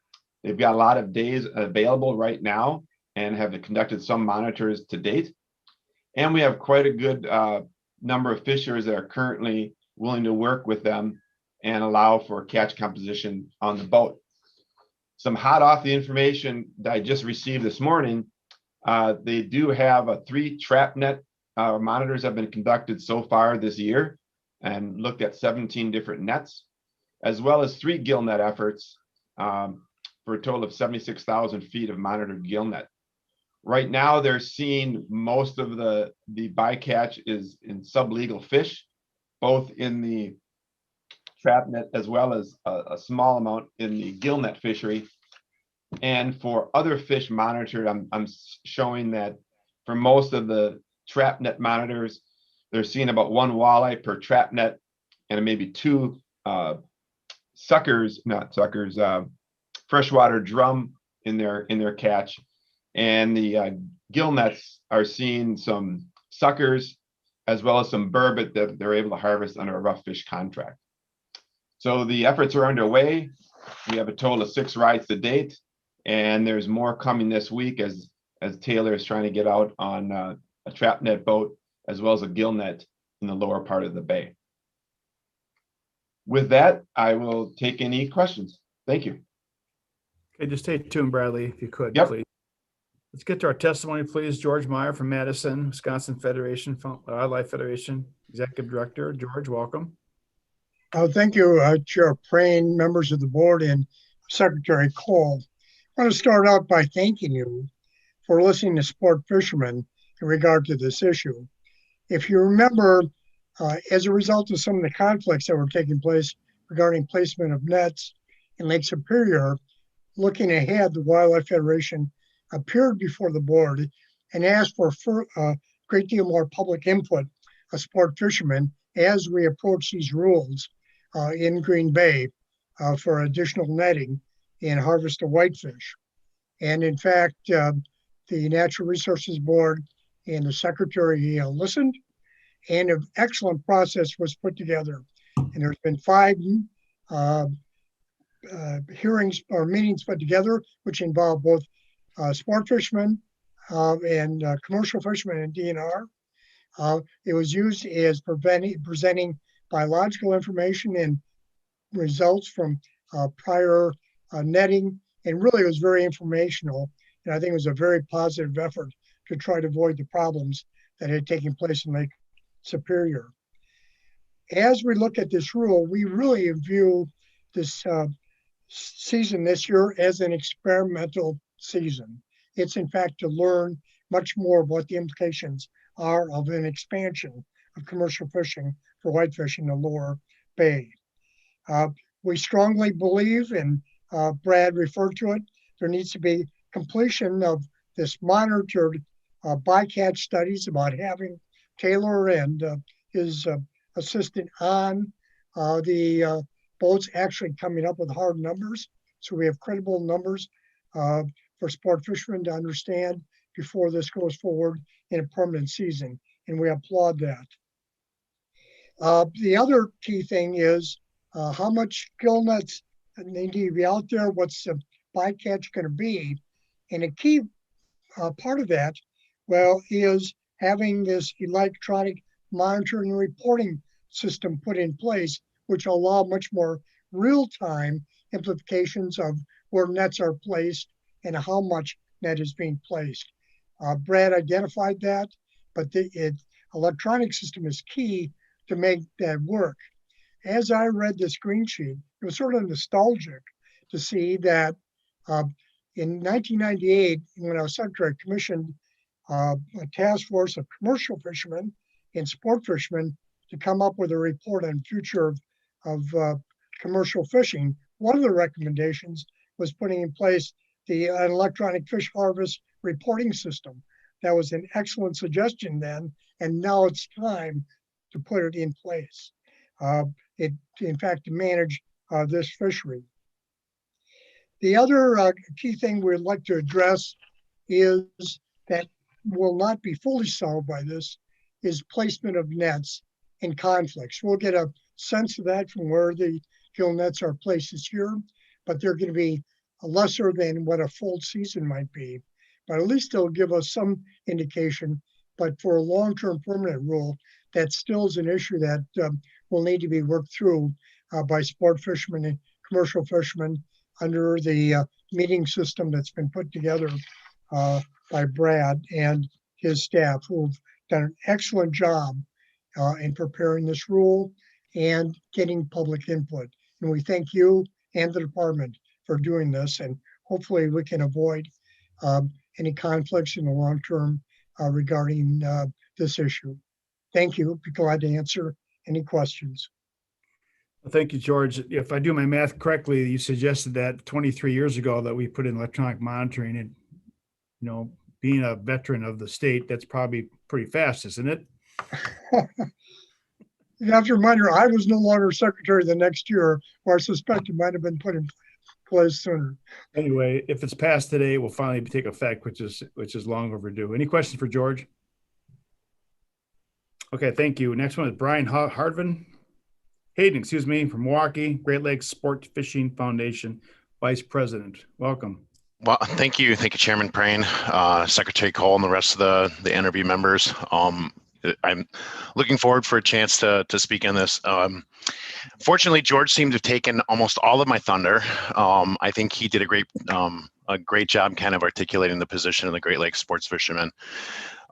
W: They've got a lot of days available right now and have conducted some monitors to date. And we have quite a good number of fishers that are currently willing to work with them and allow for catch composition on the boat. Some hot off the information that I just received this morning, they do have 3 trap net monitors have been conducted so far this year and looked at 17 different nets, as well as 3 gill net efforts for a total of 76,000 feet of monitored gill net. Right now, they're seeing most of the bycatch is in sublegal fish, both in the trap net as well as a small amount in the gill net fishery. And for other fish monitored, I'm showing that for most of the trap net monitors, they're seeing about 1 walleye per trap net and maybe 2 freshwater drum in their catch. And the gill nets are seeing some suckers as well as some burbot that they're able to harvest under a rough fish contract. So the efforts are underway. We have a total of 6 rides to date, and there's more coming this week as Taylor is trying to get out on a trap net boat as well as a gill net in the lower part of the bay. With that, I will take any questions. Thank you.
B: Okay, just stay tuned, Bradley, if you could,
W: Yep.
B: please. Let's get to our testimony, please. George Meyer from Madison, Wisconsin Wildlife Federation, Executive Director. George, welcome.
L: Thank you, Chair Prayne, members of the board, and Secretary Cole. I want to start out by thanking you for listening to sport fishermen in regard to this issue. If you remember, as a result of some of the conflicts that were taking place regarding placement of nets in Lake Superior, looking ahead, the Wildlife Federation appeared before the board and asked for a great deal more public input of sport fishermen as we approach these rules in Green Bay for additional netting and harvest of whitefish. And in fact, the Natural Resources Board and the Secretary listened, and an excellent process was put together. And there's been 5 hearings or meetings put together, which involve both sport fishermen and commercial fishermen and DNR. It was used as presenting biological information and results from prior netting, and really it was very informational. And I think it was a very positive effort to try to avoid the problems that had taken place in Lake Superior. As we look at this rule, we really view this season this year as an experimental season. It's in fact to learn much more what the implications are of an expansion of commercial fishing for whitefish in the lower bay. We strongly believe, and Brad referred to it, there needs to be completion of this monitored bycatch studies about having Taylor and his assistant on the boats actually coming up with hard numbers. So we have credible numbers for sport fishermen to understand before this goes forward in a permanent season. And we applaud that. The other key thing is how much gill nets need to be out there, what's the bycatch going to be. And a key part of that, well, is having this electronic monitoring and reporting system put in place, which will allow much more real-time implications of where nets are placed and how much net is being placed. Brad identified that, but the electronic system is key to make that work. As I read this green sheet, it was sort of nostalgic to see that in 1998, when I was secretary, I commissioned a task force of commercial fishermen and sport fishermen to come up with a report on future of commercial fishing. One of the recommendations was putting in place an electronic fish harvest reporting system. That was an excellent suggestion then, and now it's time to put it in place. In fact, to manage this fishery. The other key thing we'd like to address is that will not be fully solved by this is placement of nets and conflicts. We'll get a sense of that from where the gill nets are placed this year, but they're going to be lesser than what a full season might be. But at least they'll give us some indication. But for a long-term permanent rule, that still is an issue that will need to be worked through by sport fishermen and commercial fishermen under the meeting system that's been put together by Brad and his staff, who've done an excellent job in preparing this rule and getting public input. And we thank you and the department for doing this, and hopefully we can avoid any conflicts in the long term regarding this issue. Thank you. Be glad to answer any questions.
B: Well, thank you, George. If I do my math correctly, you suggested that 23 years ago that we put in electronic monitoring, and being a veteran of the state, that's probably pretty fast, isn't it?
L: You have to remind her, I was no longer secretary the next year, or I suspect it might have been put in place sooner.
B: Anyway, if it's passed today, it will finally take effect, which is long overdue. Any questions for George? Okay, thank you. Next one is Brian Hayden, from Milwaukee, Great Lakes Sport Fishing Foundation, Vice President. Welcome.
S: Well, thank you, Chairman Prane, Secretary Cole, and the rest of the NRB members. I'm looking forward for a chance to speak on this. Fortunately, George seemed to have taken almost all of my thunder. I think he did a great job kind of articulating the position of the Great Lakes sports fishermen.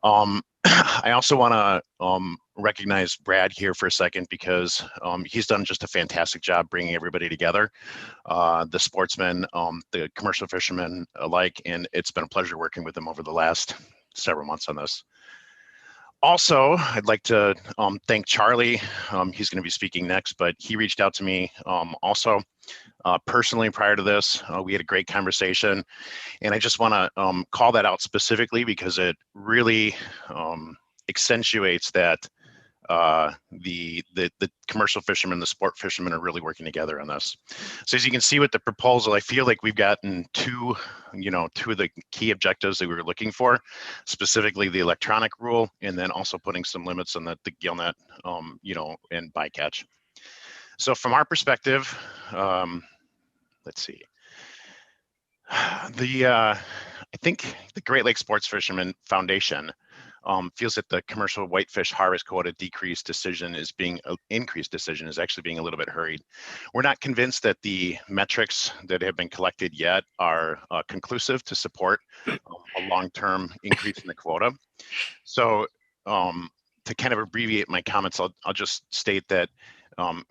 S: I also want to recognize Brad here for a second because he's done just a fantastic job bringing everybody together, the sportsmen, the commercial fishermen alike, and it's been a pleasure working with them over the last several months on this. Also, I'd like to thank Charlie. He's going to be speaking next, but he reached out to me also personally prior to this. We had a great conversation, and I just want to call that out specifically because it really accentuates that the commercial fishermen, the sport fishermen are really working together on this. So as you can see with the proposal, I feel like we've gotten two of the key objectives that we were looking for, specifically the electronic rule, and then also putting some limits on the gill net, and bycatch. So from our perspective, let's see. I think the Great Lakes Sports Fishermen Foundation feels that the commercial whitefish harvest quota increased decision is actually being a little bit hurried. We're not convinced that the metrics that have been collected yet are conclusive to support a long-term increase in the quota. So to kind of abbreviate my comments, I'll just state that,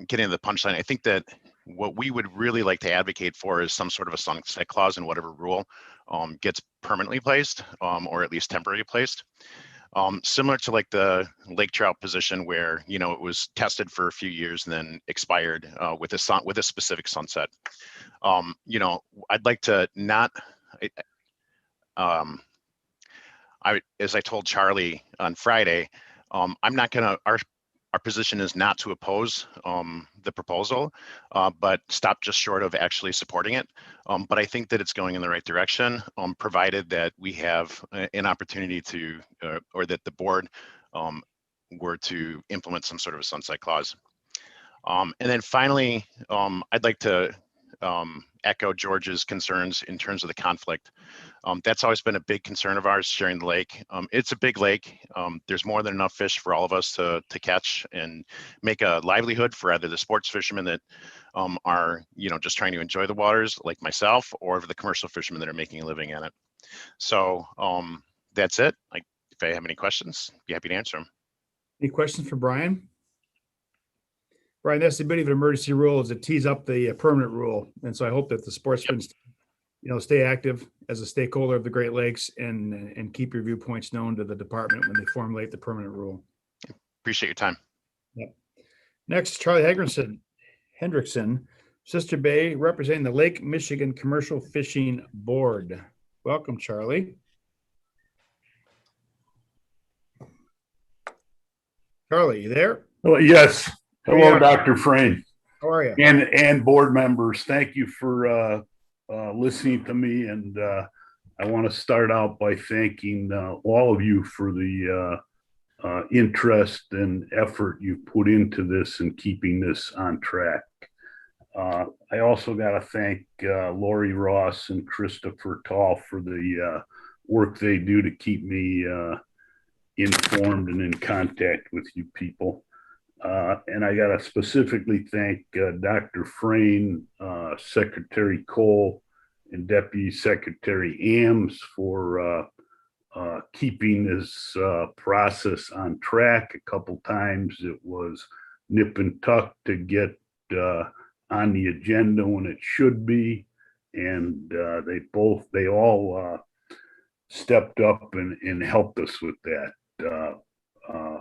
S: getting to the punchline, I think that what we would really like to advocate for is some sort of a sunset clause in whatever rule gets permanently placed, or at least temporarily placed. Similar to like the lake trout position where, you know, it was tested for a few years and then expired with a specific sunset. You know, I'd like to not, as I told Charlie on Friday, I'm not gonna, our position is not to oppose the proposal, but stop just short of actually supporting it. But I think that it's going in the right direction, provided that we have an opportunity to, or that the board were to implement some sort of a sunset clause. And then finally, I'd like to echo George's concerns in terms of the conflict. That's always been a big concern of ours, sharing the lake. It's a big lake. There's more than enough fish for all of us to catch and make a livelihood for either the sports fishermen that are, you know, just trying to enjoy the waters like myself, or for the commercial fishermen that are making a living in it. So that's it. If I have any questions, be happy to answer them.
B: Any questions for Brian? Brian, that's the beauty of an emergency rule, is it tees up the permanent rule. And so I hope that the sportsmen, you know, stay active as a stakeholder of the Great Lakes and keep your viewpoints known to the department when they formulate the permanent rule.
S: Appreciate your time.
B: Yep. Next, Charlie Hendrickson, Sister Bay, representing the Lake Michigan Commercial Fishing Board. Welcome, Charlie. Charlie, you there?
D: Oh, yes. Hello,
B: Yeah.
D: Dr. Frame.
B: How are you?
D: And board members, thank you for listening to me. And I want to start out by thanking all of you for the interest and effort you put into this and keeping this on track. I also got to thank Lori Ross and Christopher Tall for the work they do to keep me informed and in contact with you people. And I got to specifically thank Dr. Frayne, Secretary Cole, and Deputy Secretary Ames for keeping this process on track. A couple times it was nip and tuck to get on the agenda when it should be. And they all stepped up and helped us with that.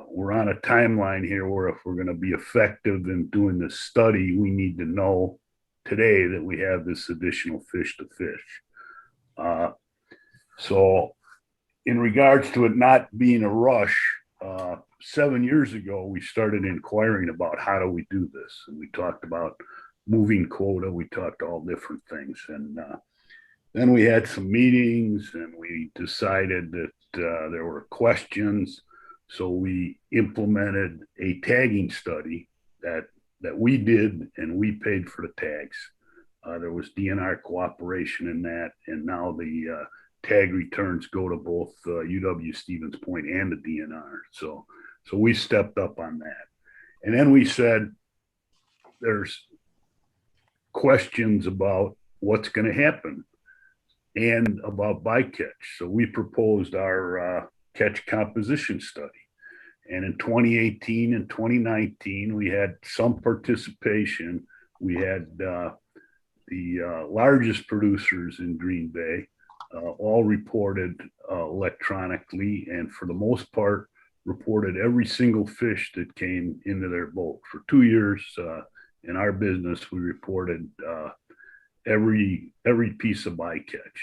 D: We're on a timeline here where if we're going to be effective in doing this study, we need to know today that we have this additional fish to fish. So in regards to it not being a rush, 7 years ago, we started inquiring about how do we do this. And we talked about moving quota. We talked all different things. And then we had some meetings and we decided that there were questions. So we implemented a tagging study that we did, and we paid for the tags. There was DNR cooperation in that, and now the tag returns go to both UW Stevens Point and the DNR. So we stepped up on that. And then we said there's questions about what's going to happen and about bycatch. So we proposed our catch composition study. And in 2018 and 2019, we had some participation. We had the largest producers in Green Bay all reported electronically, and for the most part, reported every single fish that came into their boat. For 2 years in our business, we reported every piece of bycatch.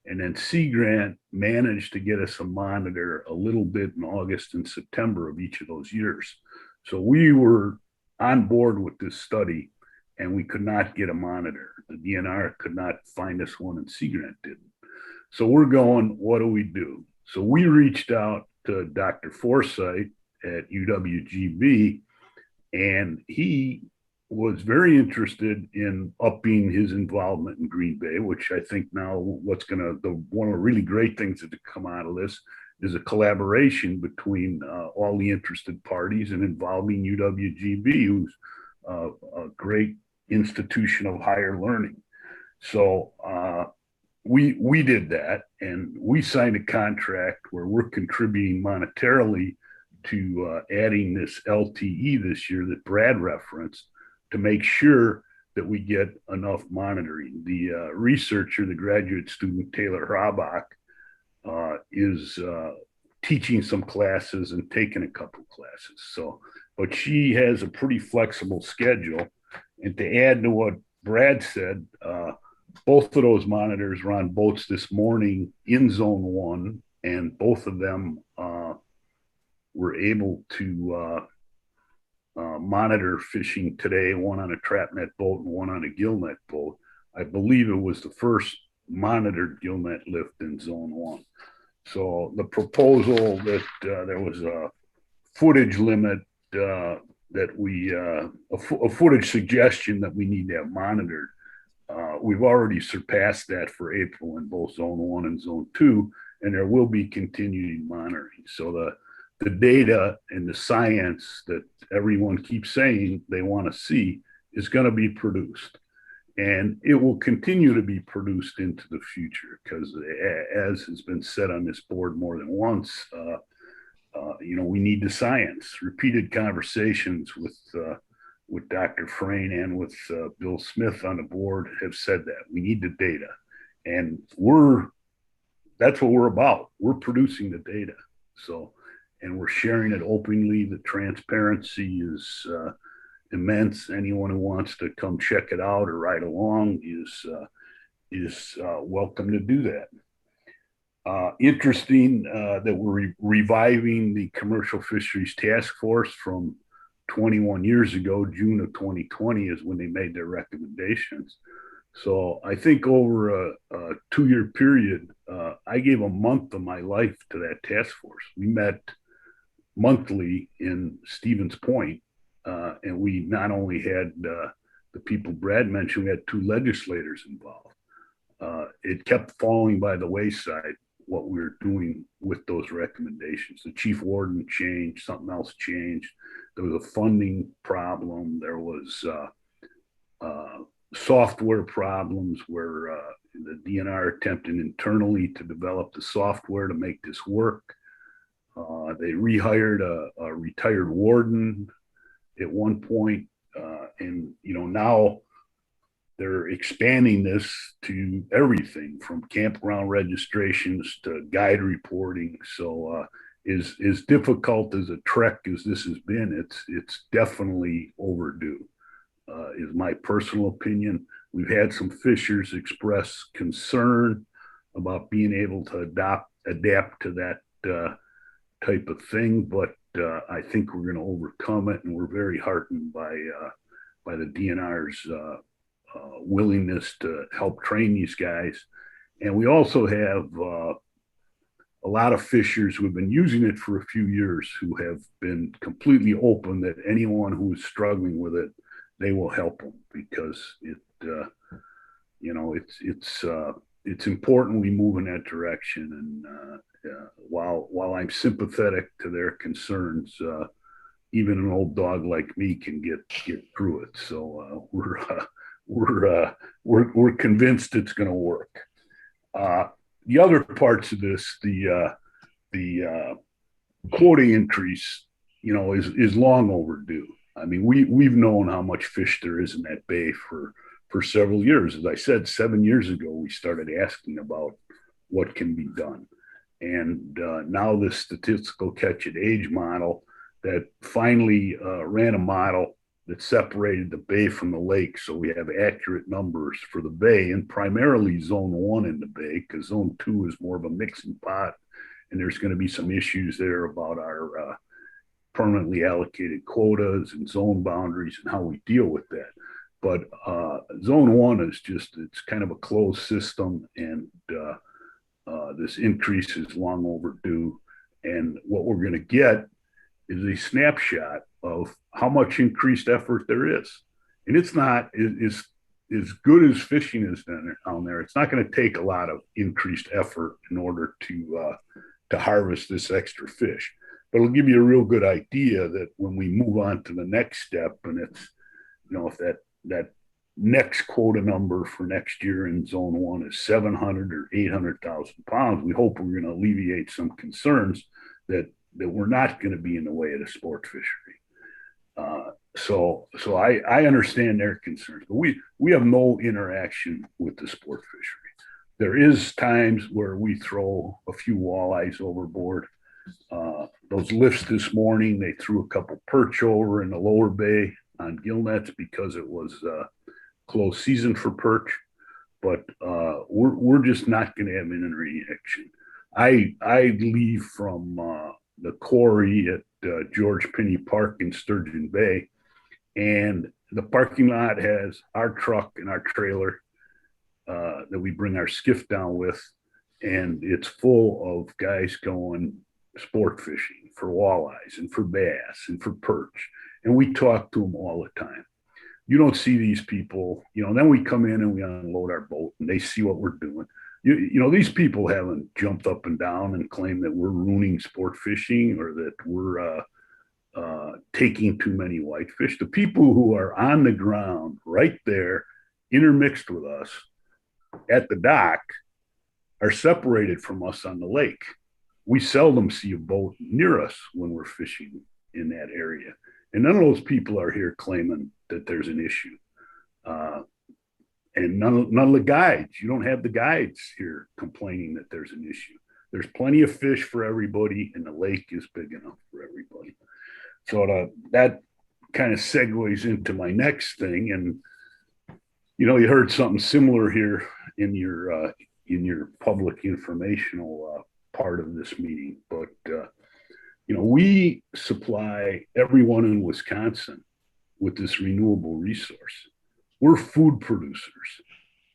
D: And then Sea Grant managed to get us a monitor a little bit in August and September of each of those years. So we were on board with this study, and we could not get a monitor. The DNR could not find us one, and Sea Grant didn't. So we're going, what do we do? So we reached out to Dr. Forsythe at UWGB, and he was very interested in upping his involvement in Green Bay, which I think now one of the really great things that come out of this is a collaboration between all the interested parties and involving UWGB, who's a great institution of higher learning. So we did that, and we signed a contract where we're contributing monetarily to adding this LTE this year that Brad referenced to make sure that we get enough monitoring. The researcher, the graduate student, Taylor Hrabach, is teaching some classes and taking a couple classes. So, but she has a pretty flexible schedule. And to add to what Brad said, both of those monitors were on boats this morning in Zone 1, and both of them were able to monitor fishing today, one on a trap net boat and one on a gill net boat. I believe it was the first monitored gill net lift in Zone 1. So the proposal that there was a footage limit that we, a footage suggestion that we need to have monitored. We've already surpassed that for April in both Zone 1 and Zone 2, and there will be continuing monitoring. So the data and the science that everyone keeps saying they want to see is going to be produced. And it will continue to be produced into the future because, as has been said on this board more than once, we need the science. Repeated conversations with Dr. Frayne and with Bill Smith on the board have said that we need the data, and that's what we're about. We're producing the data, and we're sharing it openly. The transparency is immense. Anyone who wants to come check it out or ride along is welcome to do that. Interesting that we're reviving the Commercial Fisheries Task Force from 21 years ago. June of 2020 is when they made their recommendations. So I think over a 2-year period, I gave a month of my life to that task force. We met monthly in Stevens Point, and we not only had the people Brad mentioned, we had 2 legislators involved. It kept falling by the wayside what we were doing with those recommendations. The chief warden changed, something else changed. There was a funding problem. There was software problems where the DNR attempted internally to develop the software to make this work. They rehired a retired warden at one point, and now they're expanding this to everything from campground registrations to guide reporting. So as difficult as a trek as this has been, it's definitely overdue, is my personal opinion. We've had some fishers express concern about being able to adapt to that type of thing, but I think we're going to overcome it, and we're very heartened by the DNR's willingness to help train these guys. And we also have a lot of fishers who have been using it for a few years who have been completely open that anyone who is struggling with it, they will help them, because it's important we move in that direction. And while I'm sympathetic to their concerns, even an old dog like me can get through it. So we're convinced it's going to work. The other parts of this, the quota increase, is long overdue. I mean, we've known how much fish there is in that bay for several years. As I said, 7 years ago, we started asking about what can be done. And now this statistical catch at age model that finally ran a model that separated the bay from the lake, so we have accurate numbers for the bay, and primarily Zone 1 in the bay, because Zone 2 is more of a mixing pot, and there's going to be some issues there about our permanently allocated quotas and zone boundaries and how we deal with that. But Zone 1 is it's kind of a closed system, and this increase is long overdue. And what we're going to get is a snapshot of how much increased effort there is. And it's not as good as fishing is down there. It's not going to take a lot of increased effort in order to to harvest this extra fish. But it'll give you a real good idea that when we move on to the next step, and it's, if that next quota number for next year in zone 1 is 700 or 800,000 pounds, we hope we're going to alleviate some concerns that we're not going to be in the way of the sport fishery. So I understand their concerns, but we have no interaction with the sport fishery. There is times where we throw a few walleyes overboard. Those lifts this morning, they threw a couple perch over in the lower bay on gill nets because it was close season for perch. But we're just not going to have an interaction. I leave from the quarry at George Penny Park in Sturgeon Bay, and the parking lot has our truck and our trailer that we bring our skiff down with, and it's full of guys going sport fishing for walleyes and for bass and for perch, and we talk to them all the time. You don't see these people, then we come in and we unload our boat and they see what we're doing. These people haven't jumped up and down and claimed that we're ruining sport fishing or that we're taking too many whitefish. The people who are on the ground right there, intermixed with us at the dock, are separated from us on the lake. We seldom see a boat near us when we're fishing in that area. And none of those people are here claiming that there's an issue. And none of the guides, you don't have the guides here complaining that there's an issue. There's plenty of fish for everybody, and the lake is big enough for everybody. So that kind of segues into my next thing. And, you heard something similar here in your public informational part of this meeting. But, we supply everyone in Wisconsin with this renewable resource. We're food producers.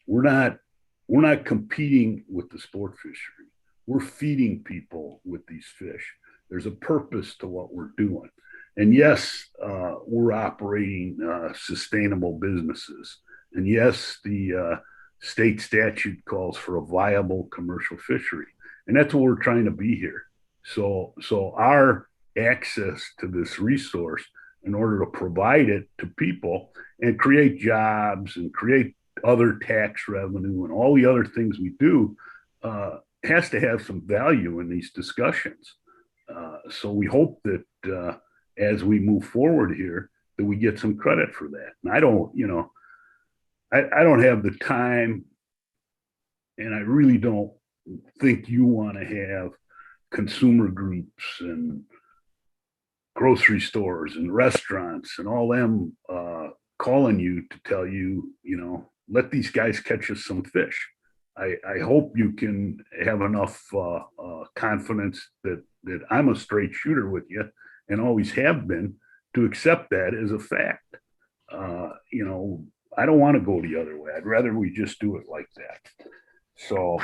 D: We're not competing with the sport fishery. We're feeding people with these fish. There's a purpose to what we're doing. And yes, we're operating sustainable businesses. And yes, the state statute calls for a viable commercial fishery. And that's what we're trying to be here. So our access to this resource, in order to provide it to people and create jobs and create other tax revenue and all the other things we do, has to have some value in these discussions. So we hope that as we move forward here, that we get some credit for that. And I don't have the time, and I really don't think you want to have consumer groups and grocery stores and restaurants and all them calling you to tell you, let these guys catch us some fish. I hope you can have enough confidence that I'm a straight shooter with you and always have been, to accept that as a fact. I don't want to go the other way. I'd rather we just do it like that. So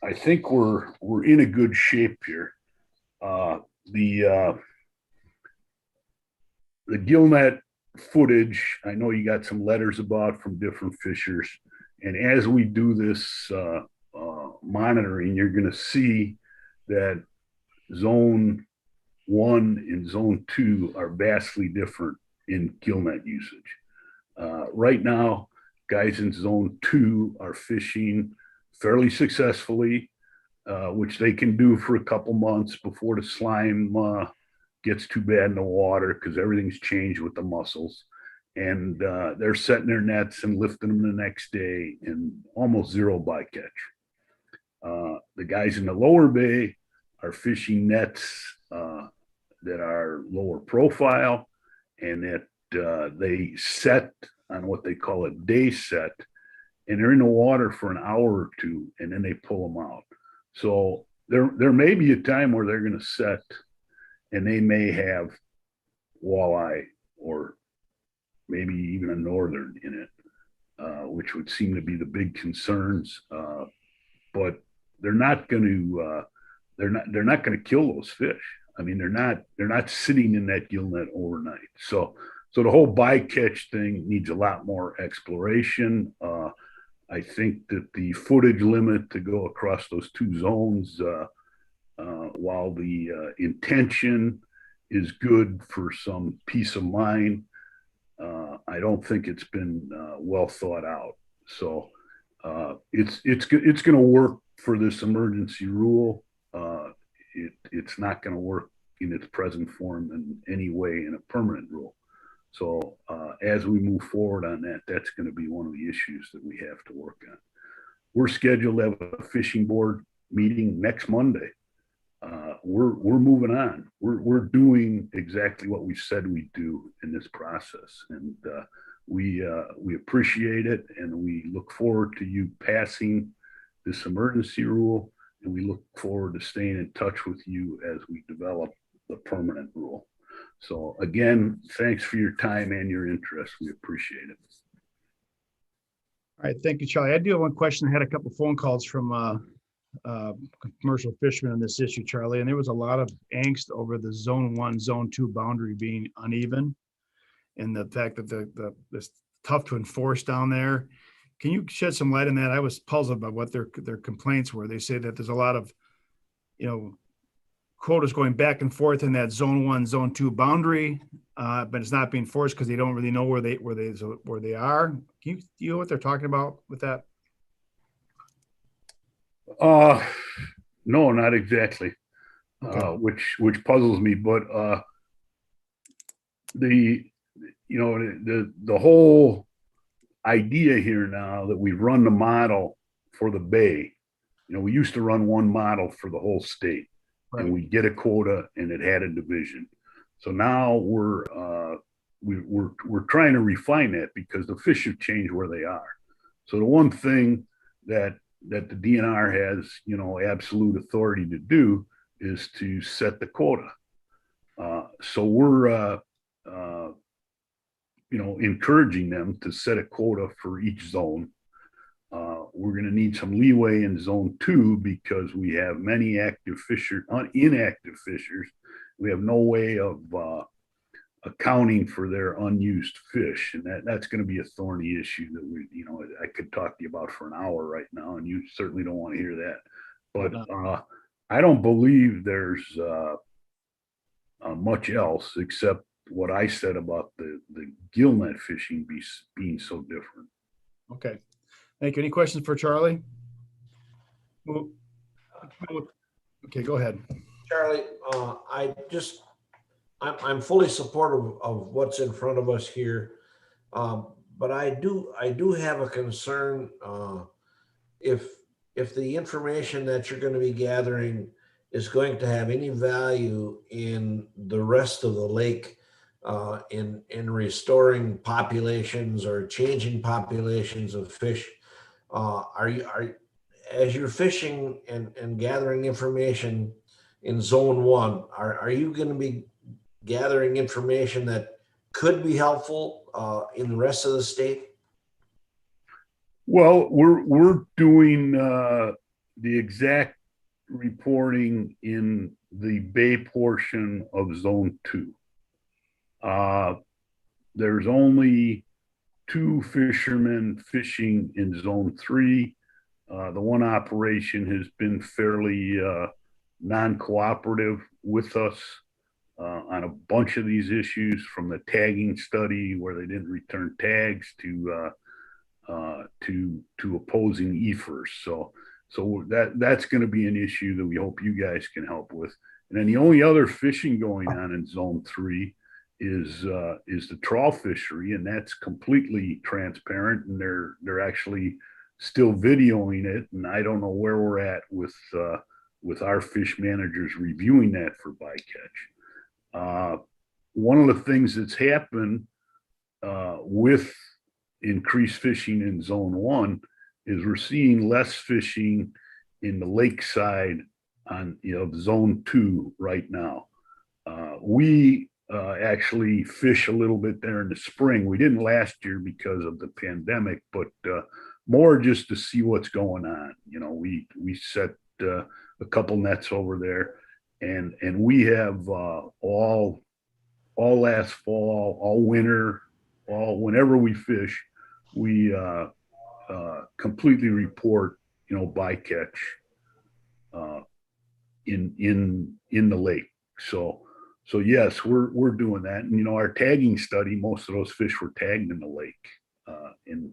D: I think we're in a good shape here. The gillnet footage, I know you got some letters about from different fishers. And as we do this monitoring, you're going to see that zone 1 and zone 2 are vastly different in gillnet usage. Right now, guys in zone 2 are fishing fairly successfully, which they can do for a couple months before the slime gets too bad in the water, because everything's changed with the mussels. And they're setting their nets and lifting them the next day, and almost zero bycatch. The guys in the lower bay are fishing nets that are lower profile, and that they set on what they call a day set, and they're in the water for an hour or two, and then they pull them out. So there may be a time where they're going to set, and they may have walleye or maybe even a northern in it, which would seem to be the big concerns. But they're not going to they're not going to kill those fish. I mean, they're not sitting in that gill net overnight. So the whole bycatch thing needs a lot more exploration. I think that the footage limit to go across those two zones while the intention is good for some peace of mind, I don't think it's been well thought out. So it's going to work for this emergency rule. It's not going to work in its present form in any way in a permanent rule. So as we move forward on that, that's going to be one of the issues that we have to work on. We're scheduled to have a fishing board meeting next Monday. We're moving on. We're doing exactly what we said we'd do in this process, and we appreciate it, and we look forward to you passing this emergency rule, and we look forward to staying in touch with you as we develop the permanent rule. So again, thanks for your time and your interest. We appreciate it.
B: All right, thank you, Charlie. I do have one question. I had a couple phone calls from commercial fishermen on this issue, Charlie, and there was a lot of angst over the zone 1, zone 2 boundary being uneven, and the fact that it's tough to enforce down there. Can you shed some light on that? I was puzzled by what their complaints were. They say that there's a lot of, quotas going back and forth in that zone 1, zone 2 boundary, but it's not being enforced because they don't really know where they are. Do you know what they're talking about with that?
D: No, not exactly.
B: Okay.
D: Which puzzles me, but the whole idea here now that we run the model for the Bay, we used to run one model for the whole state, right, and we get a quota and it had a division. So now we're trying to refine that because the fish have changed where they are. So the one thing that the DNR has, absolute authority to do is to set the quota. So we're, encouraging them to set a quota for each zone. We're going to need some leeway in zone 2 because we have many inactive fishers. We have no way of accounting for their unused fish, and that's going to be a thorny issue that I could talk to you about for an hour right now, and you certainly don't want to hear that. But I don't believe there's much else except what I said about the gill net fishing being so different.
B: Okay, thank you. Any questions for Charlie? Okay, go ahead,
F: Charlie. I'm fully supportive of what's in front of us here, but I do have a concern if the information that you're going to be gathering is going to have any value in the rest of the lake, in restoring populations or changing populations of fish. As you're fishing and gathering information in zone 1, are you going to be gathering information that could be helpful in the rest of the state?
D: Well, we're doing the exact reporting in the Bay portion of zone 2. There's only 2 fishermen fishing in zone 3. The one operation has been fairly non-cooperative with us on a bunch of these issues, from the tagging study where they didn't return tags to opposing EFers. So that's going to be an issue that we hope you guys can help with. And then the only other fishing going on in zone 3 is the trawl fishery, and that's completely transparent, and they're actually still videoing it. And I don't know where we're at with our fish managers reviewing that for bycatch. One of the things that's happened with increased fishing in zone 1 is we're seeing less fishing in the lakeside on zone 2 right now. We actually fish a little bit there in the spring. We didn't last year because of the pandemic, but more just to see what's going on. We set a couple nets over there, and we have all last fall, all winter, whenever we fish, we completely report bycatch in the lake. So yes, we're doing that. And our tagging study, most of those fish were tagged in the lake. And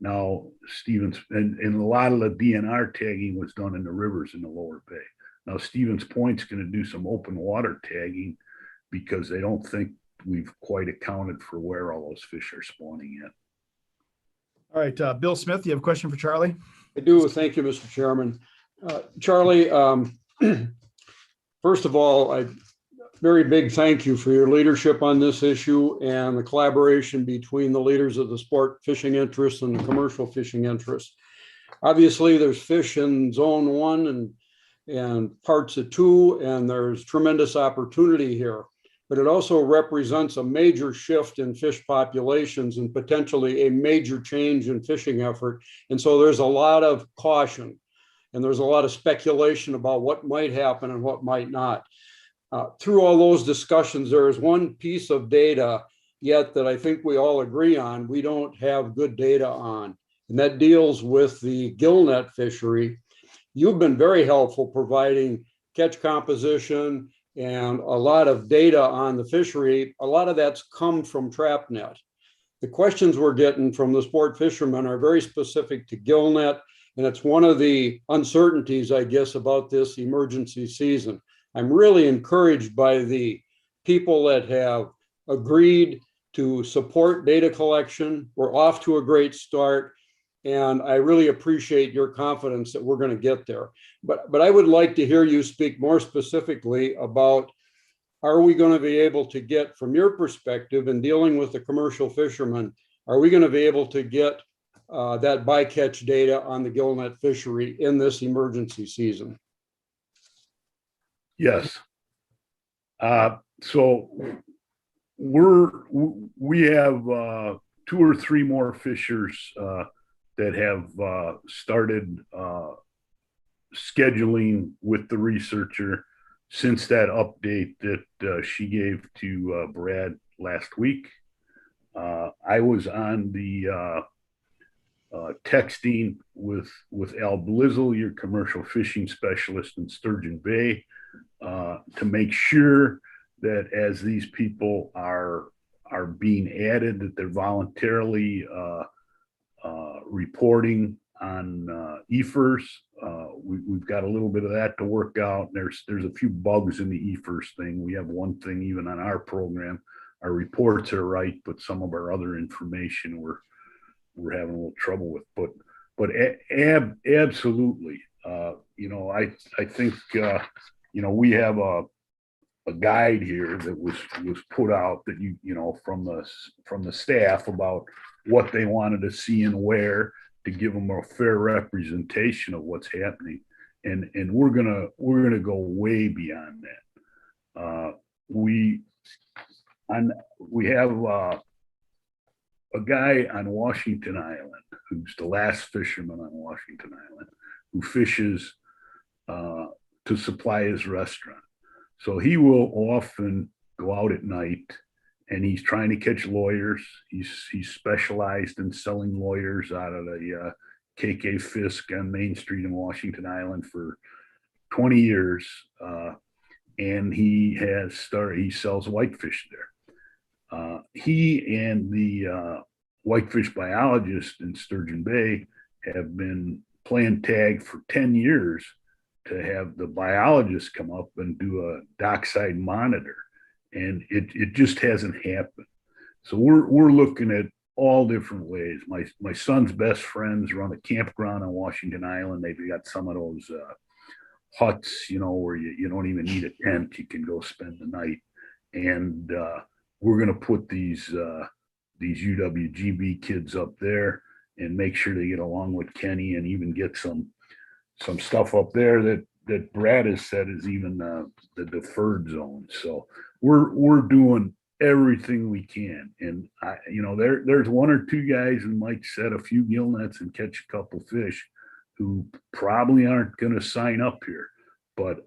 D: now Stevens and a lot of the DNR tagging was done in the rivers in the lower bay. Now Stevens Point's going to do some open water tagging because they don't think we've quite accounted for where all those fish are spawning yet.
B: All right, Bill Smith, you have a question for Charlie?
R: I do. Thank you, Mr. Chairman. Charlie, first of all, a very big thank you for your leadership on this issue and the collaboration between the leaders of the sport fishing interests and the commercial fishing interests. Obviously, there's fish in zone 1 and parts of 2, and there's tremendous opportunity here. But it also represents a major shift in fish populations and potentially a major change in fishing effort. And so there's a lot of caution and there's a lot of speculation about what might happen and what might not. Through all those discussions, there is one piece of data yet that I think we all agree on, we don't have good data on, and that deals with the gillnet fishery. You've been very helpful providing catch composition and a lot of data on the fishery. A lot of that's come from TrapNet. The questions we're getting from the sport fishermen are very specific to gillnet, and it's one of the uncertainties, I guess, about this emergency season. I'm really encouraged by the people that have agreed to support data collection. We're off to a great start, and I really appreciate your confidence that we're going to get there. But I would like to hear you speak more specifically about, are we going to be able to get, from your perspective in dealing with the commercial fishermen, are we going to be able to get that bycatch data on the gillnet fishery in this emergency season?
D: Yes. So we have 2 or 3 more fishers that have started scheduling with the researcher since that update that she gave to Brad last week. I was on the texting with Al Blizzle, your commercial fishing specialist in Sturgeon Bay, to make sure that as these people are being added, that they're voluntarily reporting on EFERS. We've got a little bit of that to work out. There's a few bugs in the EFERS thing. We have one thing even on our program. Our reports are right, but some of our other information we're having a little trouble with. But absolutely, I think we have a guide here that was put out that from the staff about what they wanted to see and where, to give them a fair representation of what's happening, and we're gonna go way beyond that. We have a guy on Washington Island who's the last fisherman on Washington Island who fishes to supply his restaurant. So he will often go out at night and he's trying to catch lawyers. He's specialized in selling lawyers out of the KK Fisk on Main Street in Washington Island for 20 years. And he sells whitefish there. He and the whitefish biologist in Sturgeon Bay have been playing tag for 10 years to have the biologists come up and do a dockside monitor. And it just hasn't happened. So we're looking at all different ways. My son's best friends run a campground on Washington Island. They've got some of those huts, where you don't even need a tent. You can go spend the night. And we're going to put these UWGB kids up there and make sure they get along with Kenny, and even get some stuff up there that Brad has said is even the deferred zone. So we're doing everything we can. And there's 1 or 2 guys who might set a few gill nets and catch a couple fish who probably aren't going to sign up here, but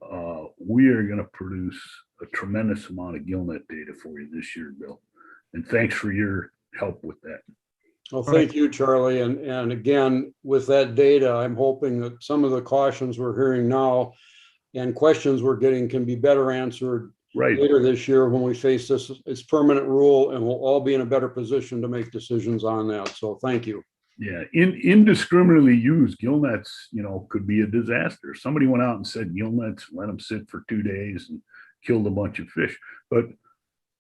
D: we are going to produce a tremendous amount of gill net data for you this year, Bill. And thanks for your help with that.
R: Well, thank you, Charlie. And again, with that data, I'm hoping that some of the cautions we're hearing now and questions we're getting can be better answered
D: Right.
R: later this year when we face this permanent rule, and we'll all be in a better position to make decisions on that. So thank you.
D: Yeah, indiscriminately used gill nets, could be a disaster. Somebody went out and said gill nets, let them sit for 2 days and killed a bunch of fish. But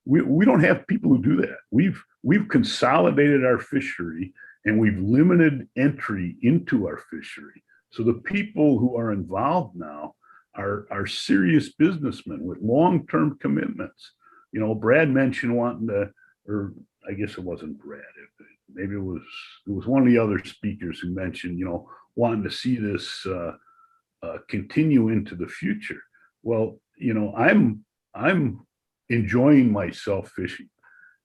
D: we don't have people who do that. We've consolidated our fishery and we've limited entry into our fishery. So the people who are involved now are serious businessmen with long-term commitments. Brad mentioned wanting to, or I guess it wasn't Brad. Maybe it was one of the other speakers who mentioned, wanting to see this continue into the future. Well, I'm enjoying myself fishing,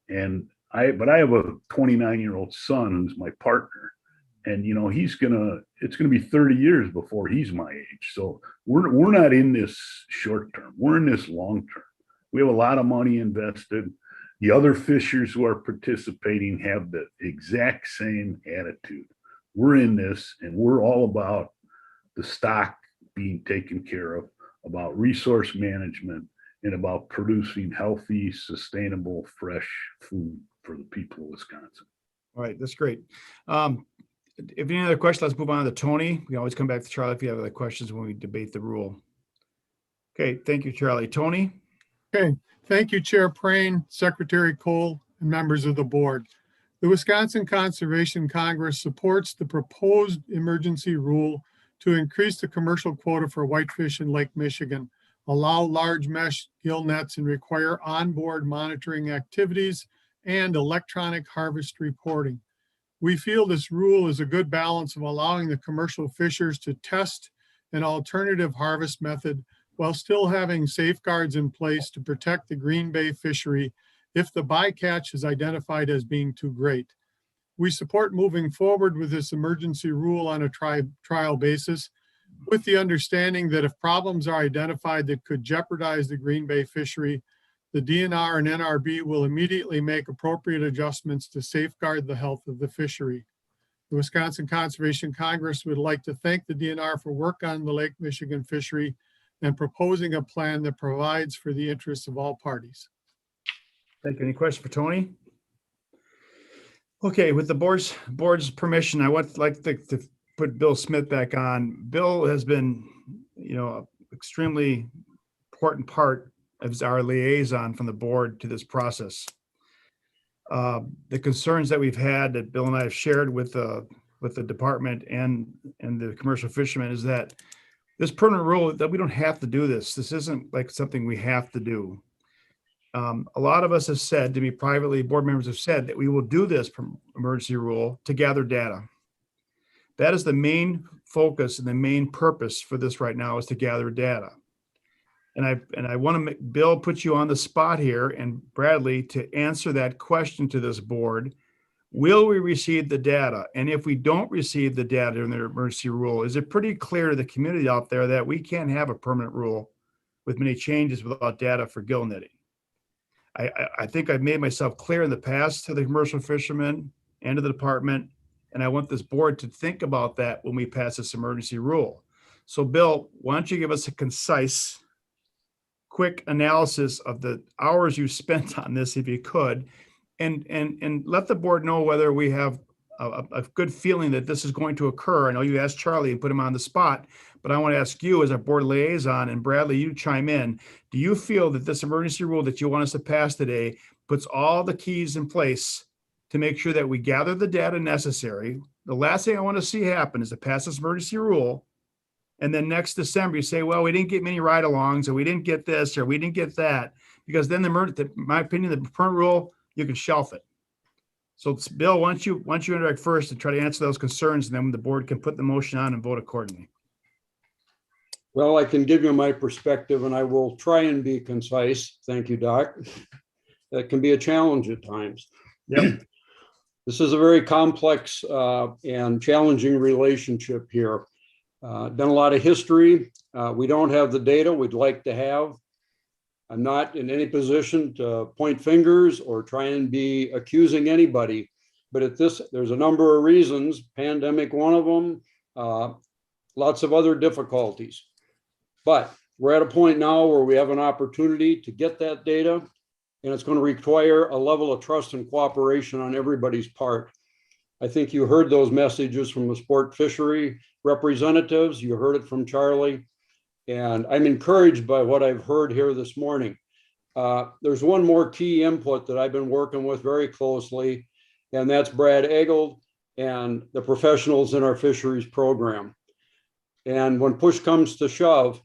D: but I have a 29-year-old son who's my partner, and it's gonna be 30 years before he's my age. So we're not in this short term. We're in this long term. We have a lot of money invested. The other fishers who are participating have the exact same attitude. We're in this, and we're all about the stock being taken care of, about resource management, and about producing healthy, sustainable, fresh food for the people of Wisconsin.
B: All right, that's great. If you have any other questions, let's move on to Tony. We always come back to Charlie if you have other questions when we debate the rule. Okay, thank you, Charlie. Tony?
Q: Okay, thank you, Chair Prane, Secretary Cole, and members of the board. The Wisconsin Conservation Congress supports the proposed emergency rule to increase the commercial quota for whitefish in Lake Michigan, allow large mesh gill nets, and require onboard monitoring activities and electronic harvest reporting. We feel this rule is a good balance of allowing the commercial fishers to test an alternative harvest method while still having safeguards in place to protect the Green Bay fishery if the bycatch is identified as being too great. We support moving forward with this emergency rule on a trial basis, with the understanding that if problems are identified that could jeopardize the Green Bay fishery, the DNR and NRB will immediately make appropriate adjustments to safeguard the health of the fishery. The Wisconsin Conservation Congress would like to thank the DNR for work on the Lake Michigan fishery and proposing a plan that provides for the interests of all parties.
B: Thank you. Any question for Tony? Okay, with the board's permission, I would like to put Bill Smith back on. Bill has been, extremely important part as our liaison from the board to this process. The concerns that we've had that Bill and I have shared with the department and the commercial fishermen is that this permanent rule that we don't have to do this. This isn't like something we have to do. A lot of us have said to me privately, board members have said that we will do this emergency rule to gather data. That is the main focus and the main purpose for this right now is to gather data. And I want to make Bill put you on the spot here and Bradley to answer that question to this board. Will we receive the data? And if we don't receive the data in the emergency rule, is it pretty clear to the community out there that we can't have a permanent rule with many changes without data for gill netting? I think I've made myself clear in the past to the commercial fishermen and to the department, and I want this board to think about that when we pass this emergency rule. So Bill, why don't you give us a concise, quick analysis of the hours you spent on this, if you could, and let the board know whether we have a good feeling that this is going to occur. I know you asked Charlie and put him on the spot, but I want to ask you as our board liaison, and Bradley, you chime in. Do you feel that this emergency rule that you want us to pass today puts all the keys in place to make sure that we gather the data necessary? The last thing I want to see happen is to pass this emergency rule, and then next December you say, well, we didn't get many ride-alongs, or we didn't get this, or we didn't get that, because then my opinion, the permanent rule, you can shelf it. So Bill, why don't you interact first and try to answer those concerns, and then the board can put the motion on and vote accordingly.
R: Well, I can give you my perspective, and I will try and be concise. Thank you, Doc. That can be a challenge at times.
B: Yep.
R: This is a very complex and challenging relationship here. Done a lot of history. We don't have the data we'd like to have. I'm not in any position to point fingers or try and be accusing anybody, but there's a number of reasons, pandemic one of them, lots of other difficulties. But We're at a point now where we have an opportunity to get that data, and it's going to require a level of trust and cooperation on everybody's part. I think you heard those messages from the sport fishery representatives. You heard it from Charlie, and I'm encouraged by what I've heard here this morning. There's one more key input that I've been working with very closely, and that's Brad Eggold and the professionals in our fisheries program. And when push comes to shove,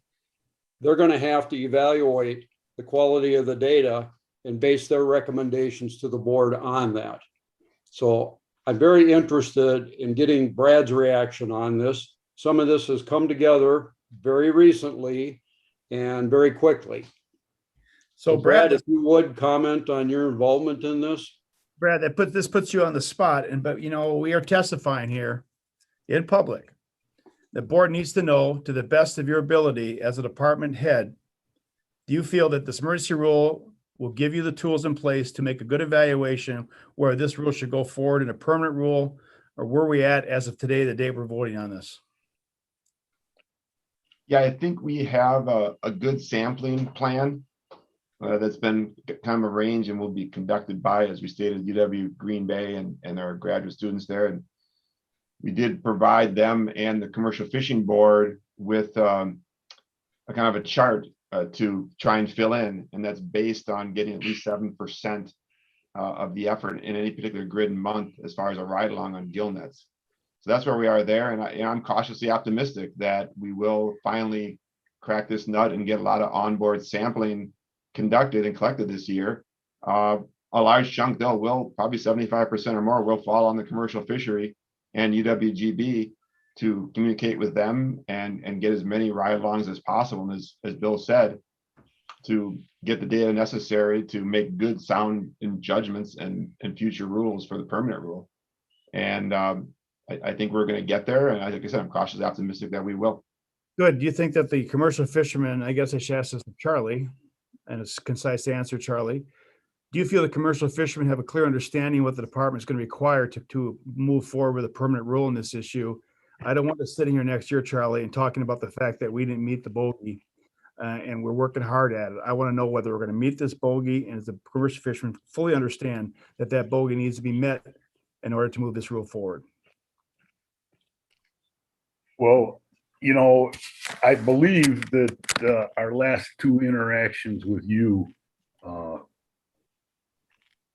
R: they're going to have to evaluate the quality of the data and base their recommendations to the board on that. So I'm very interested in getting Brad's reaction on this. Some of this has come together very recently and very quickly. So Brad, if you would comment on your involvement in this.
B: Brad, this puts you on the spot, but we are testifying here in public. The board needs to know, to the best of your ability as a department head, do you feel that this emergency rule will give you the tools in place to make a good evaluation where this rule should go forward in a permanent rule, or where we at as of today, the day we're voting on this?
W: Yeah, I think we have a good sampling plan that's been kind of arranged and will be conducted by, as we stated, UW Green Bay and our graduate students there. And we did provide them and the Commercial Fishing Board with a kind of a chart to try and fill in, and that's based on getting at least 7% of the effort in any particular grid and month as far as a ride along on gill nets. So that's where we are there, and I'm cautiously optimistic that we will finally crack this nut and get a lot of onboard sampling conducted and collected this year. A large chunk, though, will probably 75% or more will fall on the commercial fishery and UWGB to communicate with them and get as many ride-alongs as possible. And as Bill said, to get the data necessary to make good, sound judgments and future rules for the permanent rule. And I think we're going to get there. And like I said, I'm cautiously optimistic that we will.
B: Good. Do you think that the commercial fishermen, I guess I should ask this of Charlie, and it's a concise answer, Charlie. Do you feel the commercial fishermen have a clear understanding of what the department is going to require to move forward with a permanent rule in this issue? I don't want us sitting here next year, Charlie, and talking about the fact that we didn't meet the bogey and we're working hard at it. I want to know whether we're going to meet this bogey, and does the commercial fishermen fully understand that that bogey needs to be met in order to move this rule forward?
D: Well, I believe that our last two interactions with you,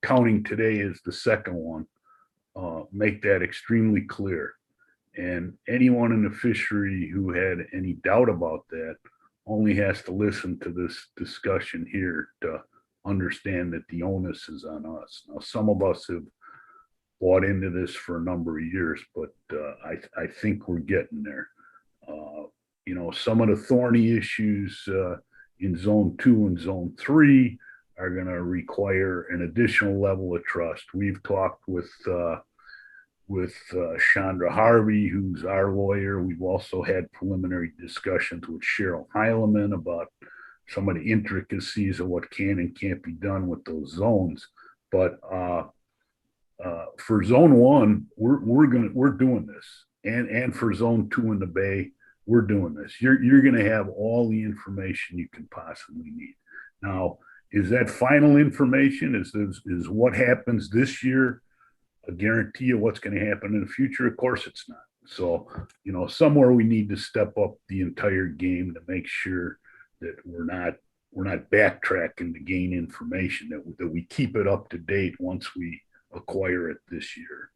D: counting today as the second one, make that extremely clear. And anyone in the fishery who had any doubt about that only has to listen to this discussion here to understand that the onus is on us. Now, some of us have bought into this for a number of years, but I think we're getting there. Some of the thorny issues in zone 2 and zone 3 are going to require an additional level of trust. We've talked with Chandra Harvey, who's our lawyer. We've also had preliminary discussions with Cheryl Heileman about some of the intricacies of what can and can't be done with those zones. But for zone 1, we're doing this, and for zone 2 in the Bay, we're doing this. You're going to have all the information you can possibly need. Now, is that final information? Is what happens this year a guarantee of what's going to happen in the future? Of course it's not. So, somewhere we need to step up the entire game to make sure that we're not backtracking to gain information, that we keep it up to date once we acquire it this year.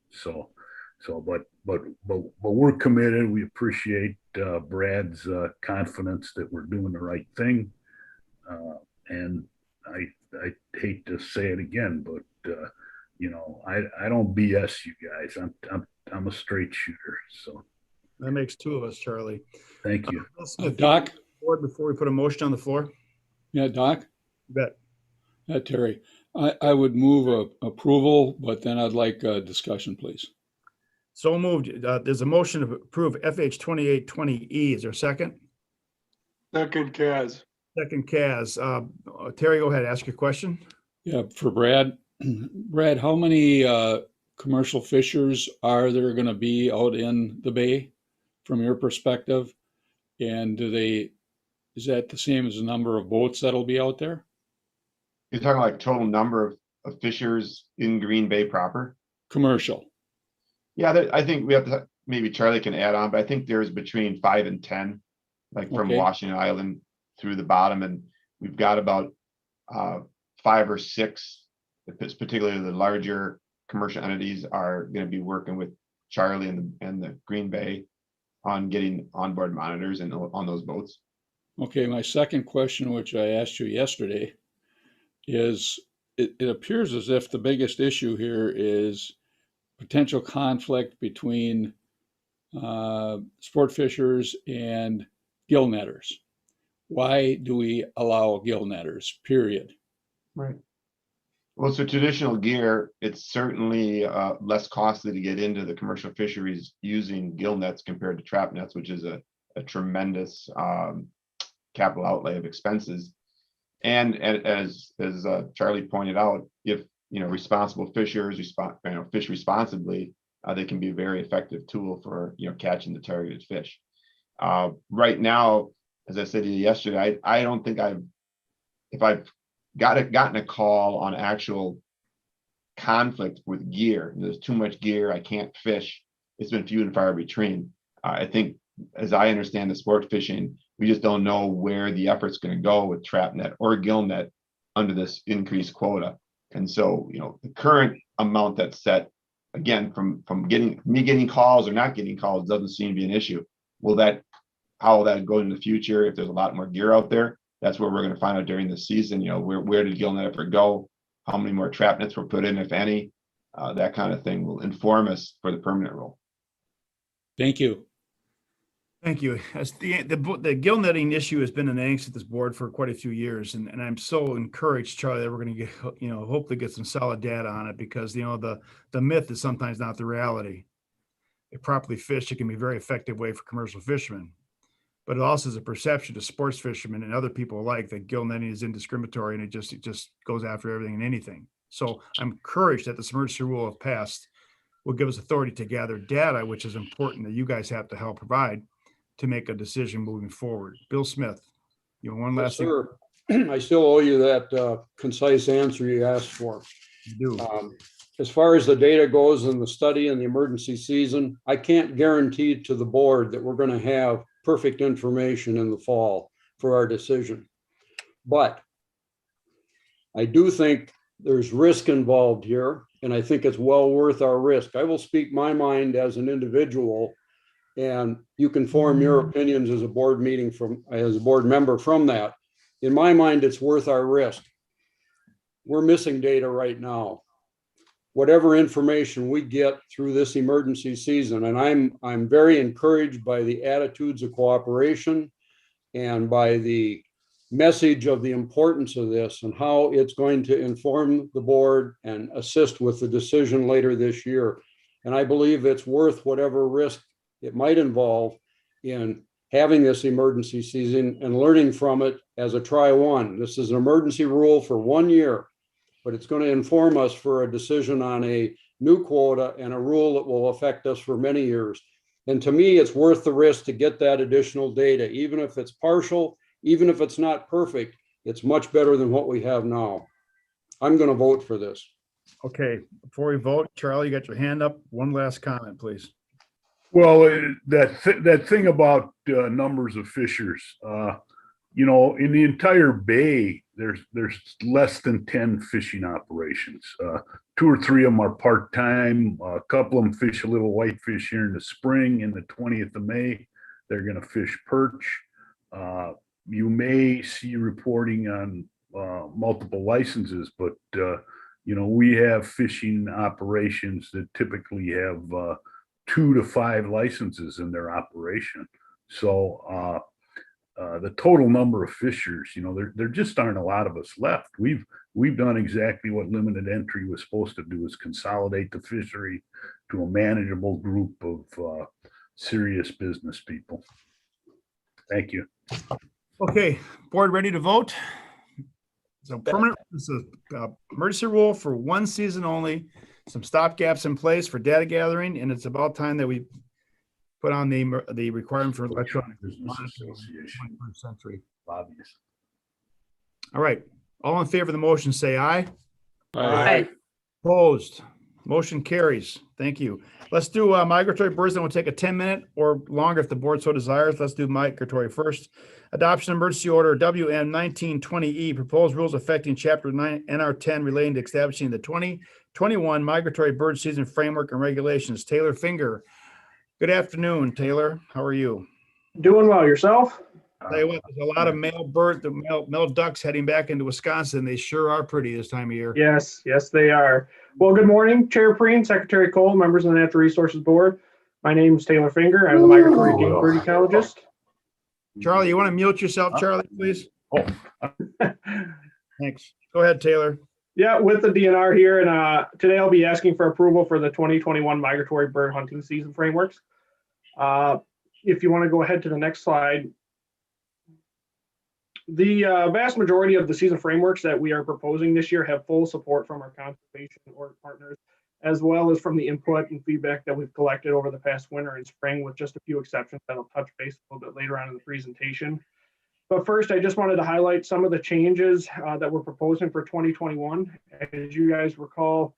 D: But we're committed. We appreciate Brad's confidence that we're doing the right thing. And I hate to say it again, but I don't BS you guys. I'm a straight shooter. So
B: that makes two of us, Charlie.
D: Thank you.
H: Doc,
B: before we put a motion on the floor.
H: Yeah, Doc.
B: You bet.
H: Terry, I would move approval, but then I'd like a discussion, please.
B: So moved. There's a motion to approve FH 2820E. Is there a second?
A: Second, Kaz.
B: Second, Kaz. Terry, go ahead. Ask your question.
H: Yeah, for Brad. Brad, how many commercial fishers are there going to be out in the bay from your perspective? And do they Is that the same as the number of boats that'll be out there?
W: You're talking like total number of fishers in Green Bay proper?
H: Commercial.
W: Yeah, I think we have to, maybe Charlie can add on, but I think there's between 5 and 10, like from
H: Okay.
W: Washington Island through the bottom. And we've got about 5 or 6, if it's particularly the larger commercial entities are going to be working with Charlie and the Green Bay on getting onboard monitors and on those boats.
H: Okay, my second question, which I asked you yesterday, is it appears as if the biggest issue here is potential conflict between sport fishers and gill netters. Why do we allow gill netters, period?
W: Right. Well, so traditional gear, it's certainly less costly to get into the commercial fisheries using gill nets compared to trap nets, which is a tremendous capital outlay of expenses. And as Charlie pointed out, if responsible fishers fish responsibly, they can be a very effective tool for catching the targeted fish. Right now, as I said to you yesterday, I don't think if I've gotten a call on actual conflict with gear, there's too much gear, I can't fish, it's been few and far between. I think, as I understand the sport fishing, we just don't know where the effort's going to go with trap net or gill net under this increased quota. And so, the current amount that's set, again, from getting calls or not getting calls doesn't seem to be an issue. How will that go in the future if there's a lot more gear out there? That's where we're going to find out during the season. Where did gill net effort go? How many more trap nets were put in, if any? That kind of thing will inform us for the permanent rule.
H: Thank you.
B: Thank you. As the gill netting issue has been an angst at this board for quite a few years, and I'm so encouraged, Charlie, that we're going to get, hopefully get some solid data on it, because the myth is sometimes not the reality. If properly fished, it can be a very effective way for commercial fishermen, but it also is a perception to sports fishermen and other people alike that gill netting is indiscriminatory and it just goes after everything and anything. So I'm encouraged that this emergency rule, if passed, will give us authority to gather data, which is important, that you guys have to help provide to make a decision moving forward. Bill Smith, one last thing.
R: Sir, I still owe you that concise answer you asked for.
B: You do.
R: As far as the data goes in the study and the emergency season, I can't guarantee to the board that we're going to have perfect information in the fall for our decision. But I do think there's risk involved here, and I think it's well worth our risk. I will speak my mind as an individual, and you can form your opinions as a board member from that. In my mind, it's worth our risk. We're missing data right now. Whatever information we get through this emergency season, and I'm very encouraged by the attitudes of cooperation and by the message of the importance of this and how it's going to inform the board and assist with the decision later this year. And I believe it's worth whatever risk it might involve in having this emergency season and learning from it as a try one. This is an emergency rule for 1 year, but it's going to inform us for a decision on a new quota and a rule that will affect us for many years. And to me, it's worth the risk to get that additional data, even if it's partial, even if it's not perfect, it's much better than what we have now. I'm going to vote for this.
B: Okay, before we vote, Charlie, you got your hand up. One last comment, please.
D: Well, that thing about numbers of fishers, in the entire bay, there's less than 10 fishing operations. 2 or 3 of them are part-time. A couple of them fish a little whitefish here in the spring. In the 20th of May, they're going to fish perch. You may see reporting on multiple licenses, but we have fishing operations that typically have 2 to 5 licenses in their operation. So the total number of fishers, there just aren't a lot of us left. We've done exactly what limited entry was supposed to do, is consolidate the fishery to a manageable group of serious business people. Thank you.
B: Okay, board ready to vote? So permanent, this is emergency rule for 1 season only, some stopgaps in place for data gathering, and it's about time that we put on the requirement for electronic monitoring in the 21st century.
D: Obvious.
B: All right. All in favor of the motion, say aye.
H: Aye.
B: Opposed? Motion carries. Thank you. Let's do migratory birds, then we'll take a 10-minute or longer if the board so desires. Let's do migratory first. Adoption emergency order WM 1920E, proposed rules affecting chapter 9 NR 10 relating to establishing the 2021 migratory bird season framework and regulations. Taylor Finger. Good afternoon, Taylor. How are you?
E: Doing well. Yourself?
B: Tell you what, there's a lot of male ducks heading back into Wisconsin. They sure are pretty this time of year.
E: Yes, they are. Well, good morning, Chair Preen, Secretary Cole, members of the Natural Resources Board. My name is Taylor Finger. I'm the migratory game bird ecologist.
B: Charlie, you want to mute yourself, Charlie, please? Oh. Thanks. Go ahead, Taylor.
E: Yeah, with the DNR here, and today I'll be asking for approval for the 2021 migratory bird hunting season frameworks. If you want to go ahead to the next slide. The vast majority of the season frameworks that we are proposing this year have full support from our conservation partners, as well as from the input and feedback that we've collected over the past winter and spring, with just a few exceptions that I'll touch base a little bit later on in the presentation. But first, I just wanted to highlight some of the changes that we're proposing for 2021. As you guys recall,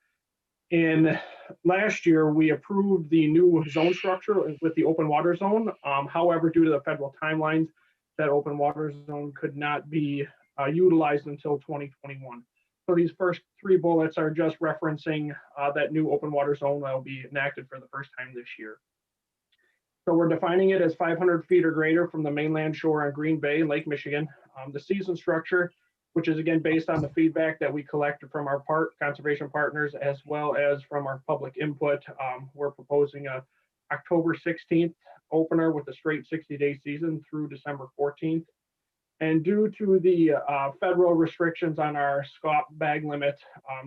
E: in last year, we approved the new zone structure with the open water zone. However, due to the federal timelines, that open water zone could not be utilized until 2021. So these first three bullets are just referencing that new open water zone that will be enacted for the first time this year. So we're defining it as 500 feet or greater from the mainland shore on Green Bay, Lake Michigan. The season structure, which is again based on the feedback that we collected from our conservation partners, as well as from our public input. We're proposing a October 16th opener with a straight 60-day season through December 14th. And due to the federal restrictions on our SCOP bag limit,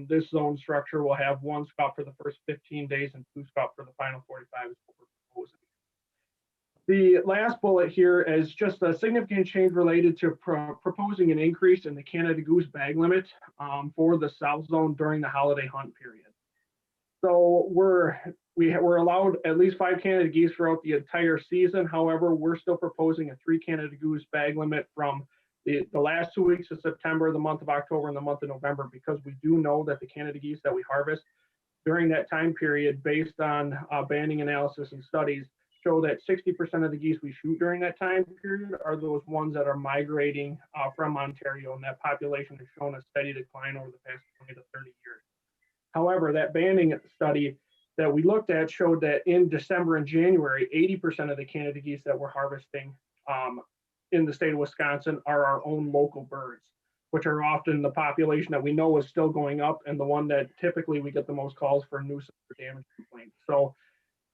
E: this zone structure will have one SCOP for the first 15 days and two SCOP for the final 45 is what we're proposing. The last bullet here is just a significant change related to proposing an increase in the Canada goose bag limit for the South Zone during the holiday hunt period. So we're allowed at least 5 Canada geese throughout the entire season. However, we're still proposing a 3 Canada goose bag limit from the last 2 weeks of September, the month of October, and the month of November, because we do know that the Canada geese that we harvest during that time period, based on banding analysis and studies, show that 60% of the geese we shoot during that time period are those ones that are migrating from Ontario, and that population has shown a steady decline over the past 20 to 30 years. However, that banding study that we looked at showed that in December and January, 80% of the Canada geese that we're harvesting in the state of Wisconsin are our own local birds, which are often the population that we know is still going up and the one that typically we get the most calls for nuisance or damage complaints. So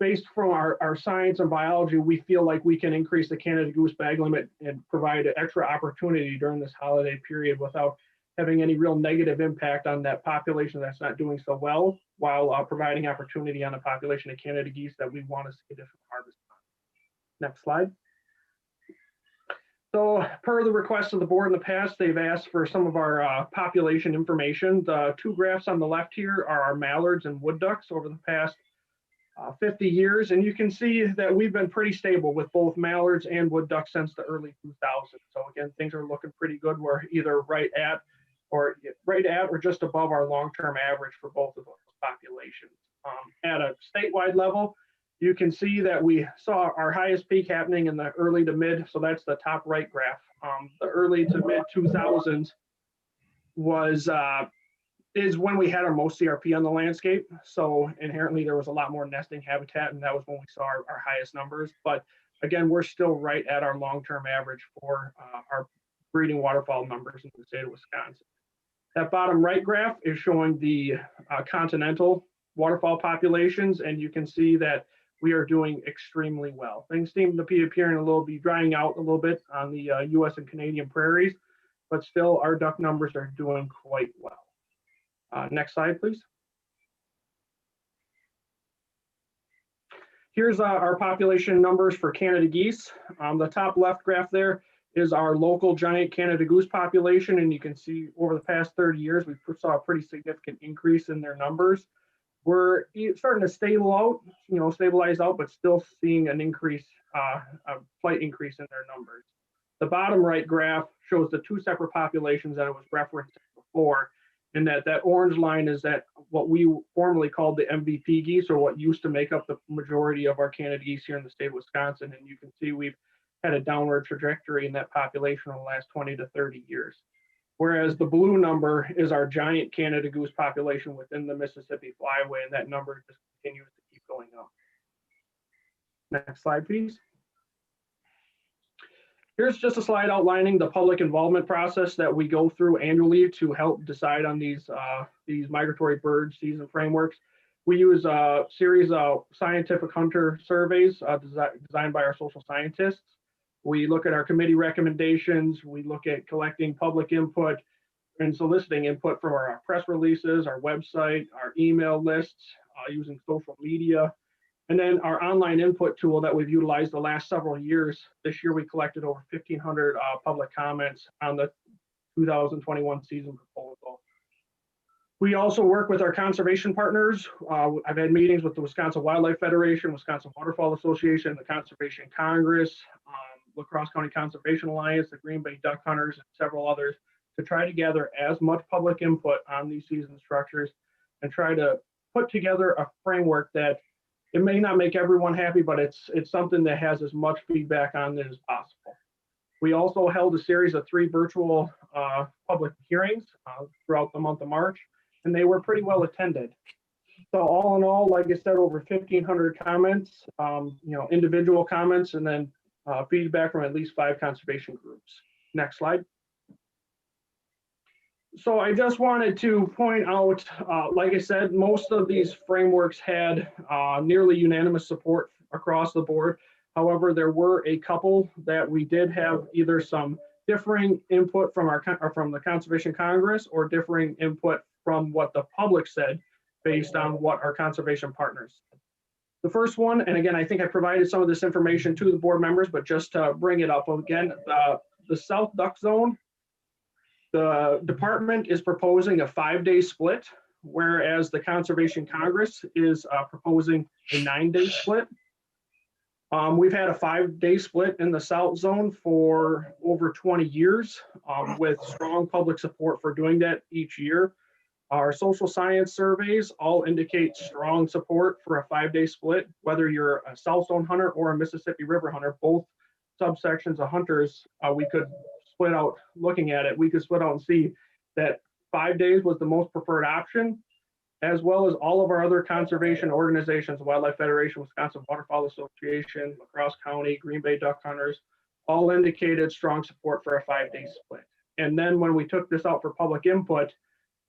E: based from our science and biology, we feel like we can increase the Canada goose bag limit and provide an extra opportunity during this holiday period without having any real negative impact on that population that's not doing so well, while providing opportunity on a population of Canada geese that we want to see additional harvest on. Next slide. So per the request of the board in the past, they've asked for some of our population information. The two graphs on the left here are our mallards and wood ducks over the past 50 years. And you can see that we've been pretty stable with both mallards and wood ducks since the early 2000s. So again, things are looking pretty good. We're either right at or just above our long-term average for both of those populations. At a statewide level, you can see that we saw our highest peak happening in the early to mid, so that's the top right graph. The early to mid 2000s is when we had our most CRP on the landscape. So inherently there was a lot more nesting habitat, and that was when we saw our highest numbers. But again, we're still right at our long-term average for our breeding waterfowl numbers in the state of Wisconsin. That bottom right graph is showing the continental waterfowl populations, and you can see that we are doing extremely well. Things seem to be drying out a little bit on the US and Canadian prairies, but still our duck numbers are doing quite well. Next slide, please. Here's our population numbers for Canada geese. The top left graph there is our local giant Canada goose population, and you can see over the past 30 years, we saw a pretty significant increase in their numbers. We're starting to stabilize out, but still seeing an increase, a slight increase in their numbers. The bottom right graph shows the two separate populations that I was referencing before, and that orange line is that what we formerly called the MVP geese, or what used to make up the majority of our Canada geese here in the state of Wisconsin. And you can see we've had a downward trajectory in that population over the last 20 to 30 years. Whereas the blue number is our giant Canada goose population within the Mississippi flyway, and that number just continues to keep going up. Next slide, please. Here's just a slide outlining the public involvement process that we go through annually to help decide on these migratory bird season frameworks. We use a series of scientific hunter surveys designed by our social scientists. We look at our committee recommendations. We look at collecting public input and soliciting input from our press releases, our website, our email lists, using social media. And then our online input tool that we've utilized the last several years. This year, we collected over 1,500 public comments on the 2021 season proposal. We also work with our conservation partners. I've had meetings with the Wisconsin Wildlife Federation, Wisconsin Waterfowl Association, the Conservation Congress, La Crosse County Conservation Alliance, the Green Bay Duck Hunters, and several others to try to gather as much public input on these season structures and try to put together a framework that it may not make everyone happy, but it's something that has as much feedback on it as possible. We also held a series of 3 virtual public hearings throughout the month of March, and they were pretty well attended. So all in all, like I said, over 1,500 comments, individual comments, and then feedback from at least 5 conservation groups. Next slide. So I just wanted to point out, like I said, most of these frameworks had nearly unanimous support across the board. However, there were a couple that we did have either some differing input from the Conservation Congress or differing input from what the public said based on what our conservation partners said. The first one, and again, I think I provided some of this information to the board members, but just to bring it up again, the South Duck Zone, the department is proposing a 5-day split, whereas the Conservation Congress is proposing a 9-day split. We've had a 5-day split in the South Zone for over 20 years with strong public support for doing that each year. Our social science surveys all indicate strong support for a 5-day split, whether you're a South Zone hunter or a Mississippi River hunter. Both subsections of hunters, we could split out, looking at it, we could split out and see that 5 days was the most preferred option, as well as all of our other conservation organizations, Wildlife Federation, Wisconsin Waterfowl Association, La Crosse County, Green Bay Duck Hunters, all indicated strong support for a 5-day split. And then when we took this out for public input,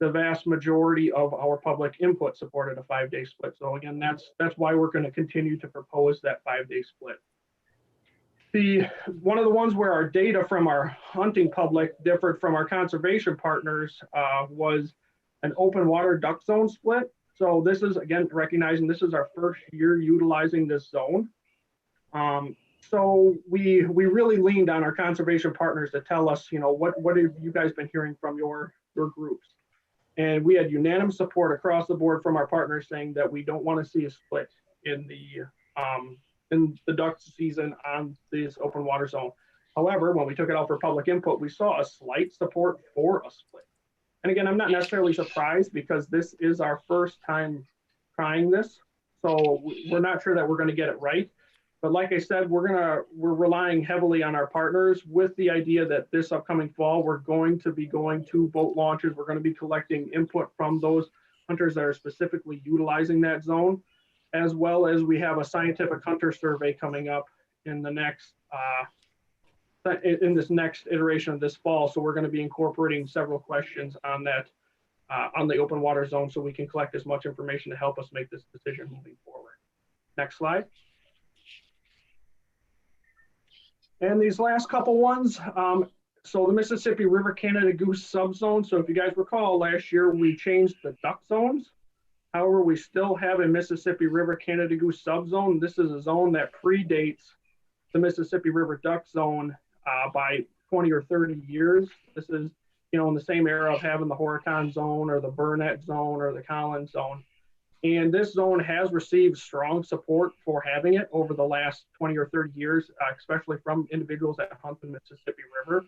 E: the vast majority of our public input supported a 5-day split. So again, that's why we're going to continue to propose that 5-day split. One of the ones where our data from our hunting public differed from our conservation partners was an open water duck zone split. So this is, again, recognizing this is our first year utilizing this zone. So we really leaned on our conservation partners to tell us, what have you guys been hearing from your groups? And we had unanimous support across the board from our partners saying that we don't want to see a split in the duck season on this open water zone. However, when we took it out for public input, we saw a slight support for a split. And again, I'm not necessarily surprised because this is our first time trying this. So we're not sure that we're going to get it right. But like I said, we're relying heavily on our partners with the idea that this upcoming fall, we're going to be going to boat launches. We're going to be collecting input from those hunters that are specifically utilizing that zone, as well as we have a scientific hunter survey coming up in the next in this next iteration of this fall. So we're going to be incorporating several questions on that on the open water zone, so we can collect as much information to help us make this decision moving forward. Next slide. And these last couple ones, so the Mississippi River Canada Goose subzone. So if you guys recall, last year we changed the duck zones. However, we still have a Mississippi River Canada Goose subzone. This is a zone that predates the Mississippi River Duck Zone by 20 or 30 years. This is, in the same era of having the Horicon Zone or the Burnett Zone or the Collins Zone. And this zone has received strong support for having it over the last 20 or 30 years, especially from individuals that hunt the Mississippi River.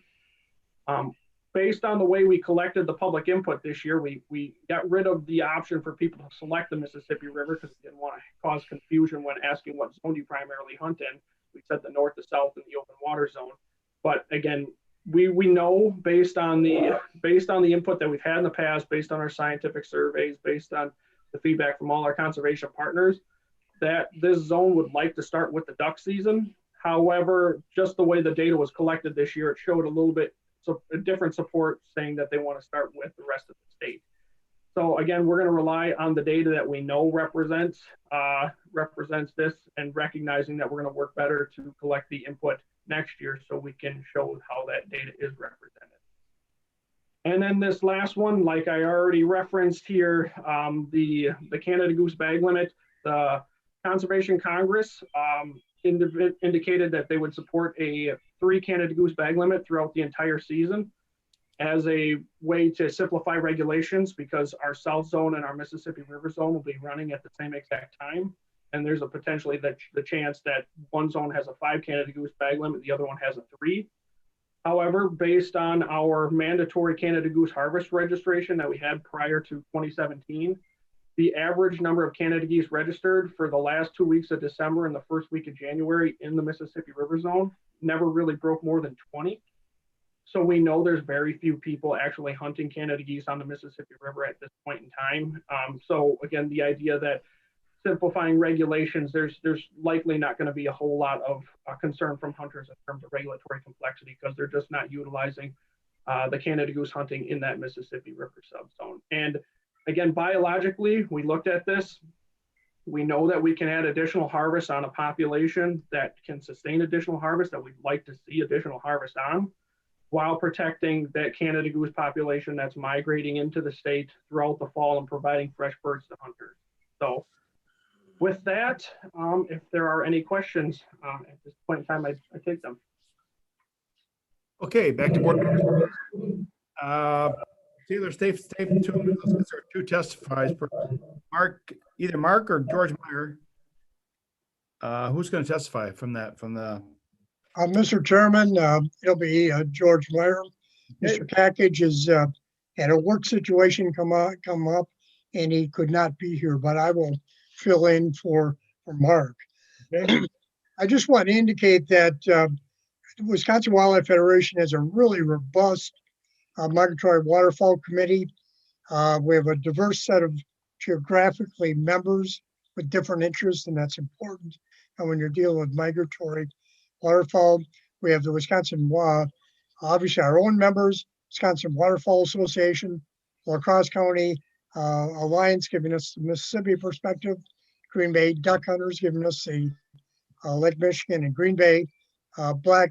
E: Based on the way we collected the public input this year, we got rid of the option for people to select the Mississippi River because we didn't want to cause confusion when asking what zone do you primarily hunt in. We said the north, the south, and the open water zone. But again, we know based on the input that we've had in the past, based on our scientific surveys, based on the feedback from all our conservation partners, that this zone would like to start with the duck season. However, just the way the data was collected this year, it showed a little bit a different support saying that they want to start with the rest of the state. So again, we're going to rely on the data that we know represents this, and recognizing that we're going to work better to collect the input next year so we can show how that data is represented. And then this last one, like I already referenced here, the Canada goose bag limit, the Conservation Congress indicated that they would support a 3 Canada goose bag limit throughout the entire season as a way to simplify regulations, because our South Zone and our Mississippi River Zone will be running at the same exact time. And there's a potentially the chance that one zone has a 5 Canada goose bag limit, the other one has a 3. However, based on our mandatory Canada goose harvest registration that we had prior to 2017, the average number of Canada geese registered for the last 2 weeks of December and the first week of January in the Mississippi River Zone never really broke more than 20. So we know there's very few people actually hunting Canada geese on the Mississippi River at this point in time. So again, the idea that simplifying regulations, there's likely not going to be a whole lot of concern from hunters in terms of regulatory complexity, because they're just not utilizing the Canada goose hunting in that Mississippi River subzone. And again, biologically, we looked at this. We know that we can add additional harvest on a population that can sustain additional harvest, that we'd like to see additional harvest on, while protecting that Canada goose population that's migrating into the state throughout the fall and providing fresh birds to hunters. So with that, if there are any questions at this point in time, I take them.
B: Okay, back to board. Taylor, stay tuned. There are 2 testifies. Mark, either Mark or George Meyer. Who's going to testify from that? From the
L: Mr. Chairman, it'll be George Meyer.
B: Okay.
L: Mr. Cackage has had a work situation come up, and he could not be here, but I will fill in for Mark.
B: Okay.
L: I just want to indicate that the Wisconsin Wildlife Federation has a really robust migratory waterfowl committee. We have a diverse set of geographically members with different interests, and that's important. And when you're dealing with migratory waterfowl, we have the Wisconsin, obviously our own members, Wisconsin Waterfowl Association, La Crosse County Alliance giving us the Mississippi perspective, Green Bay Duck Hunters giving us the Lake Michigan and Green Bay, Black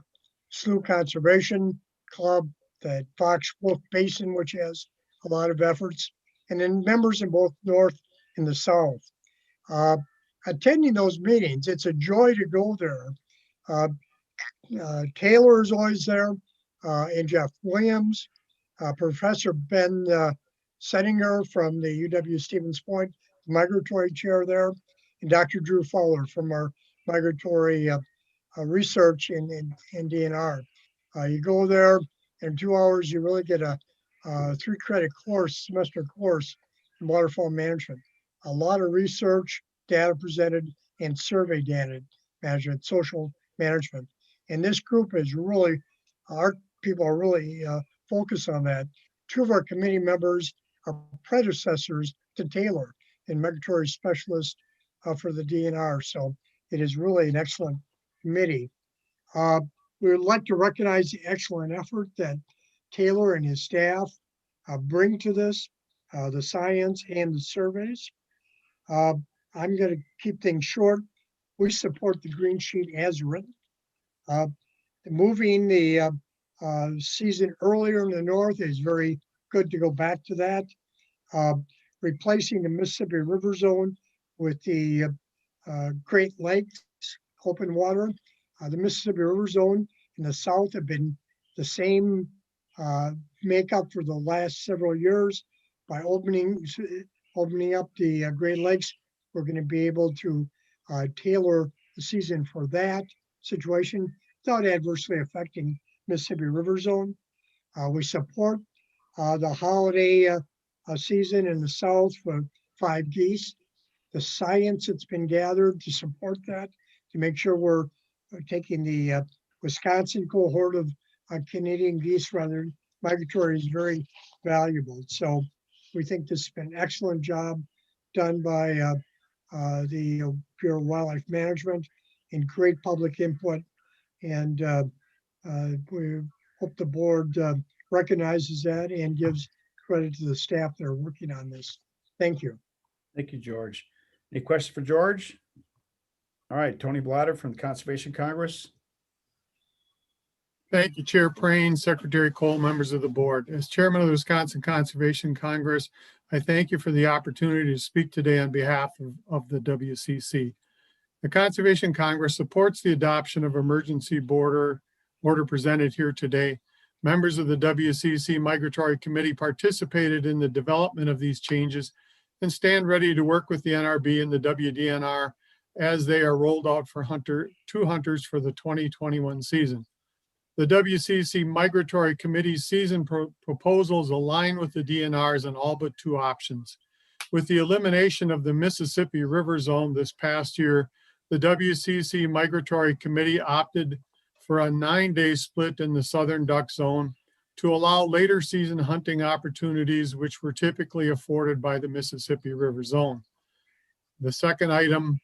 L: Slough Conservation Club, the Fox Wolf Basin, which has a lot of efforts, and then members in both North and the South. Attending those meetings, it's a joy to go there. Taylor is always there, and Jeff Williams, Professor Ben Settinger from the UW Stevens Point migratory chair there, and Dr. Drew Fowler from our migratory research in DNR. You go there, in 2 hours, you really get a 3-credit course, semester course in waterfowl management. A lot of research, data presented, and survey data management, social management. And this group is really, our people are really focused on that. 2 of our committee members are predecessors to Taylor and migratory specialist for the DNR. So it is really an excellent committee. We would like to recognize the excellent effort that Taylor and his staff bring to this, the science and the surveys. I'm going to keep things short. We support the green sheet as written. Moving the season earlier in the north is very good to go back to that. Replacing the Mississippi River Zone with the Great Lakes open water. The Mississippi River Zone in the south have been the same makeup for the last several years by opening opening up the Great Lakes, we're going to be able to tailor the season for that situation without adversely affecting Mississippi River Zone. We support the holiday season in the south for 5 geese. The science that's been gathered to support that, to make sure we're taking the Wisconsin cohort of Canadian geese rather migratory is very valuable. So we think this has been an excellent job done by the Bureau of Wildlife Management and great public input. And we hope the board recognizes that and gives credit to the staff that are working on this. Thank you.
B: Thank you, George. Any questions for George? All right, Tony Blatter from the Conservation Congress.
Q: Thank you, Chair Prane, Secretary Cole, members of the board. As chairman of the Wisconsin Conservation Congress, I thank you for the opportunity to speak today on behalf of the WCC. The Conservation Congress supports the adoption of emergency order presented here today. Members of the WCC Migratory Committee participated in the development of these changes and stand ready to work with the NRB and the WDNR as they are rolled out for hunters for the 2021 season. The WCC Migratory Committee's season proposals align with the DNR's on all but 2 options. With the elimination of the Mississippi River Zone this past year, the WCC Migratory Committee opted for a 9-day split in the Southern Duck Zone to allow later season hunting opportunities which were typically afforded by the Mississippi River Zone. The second item,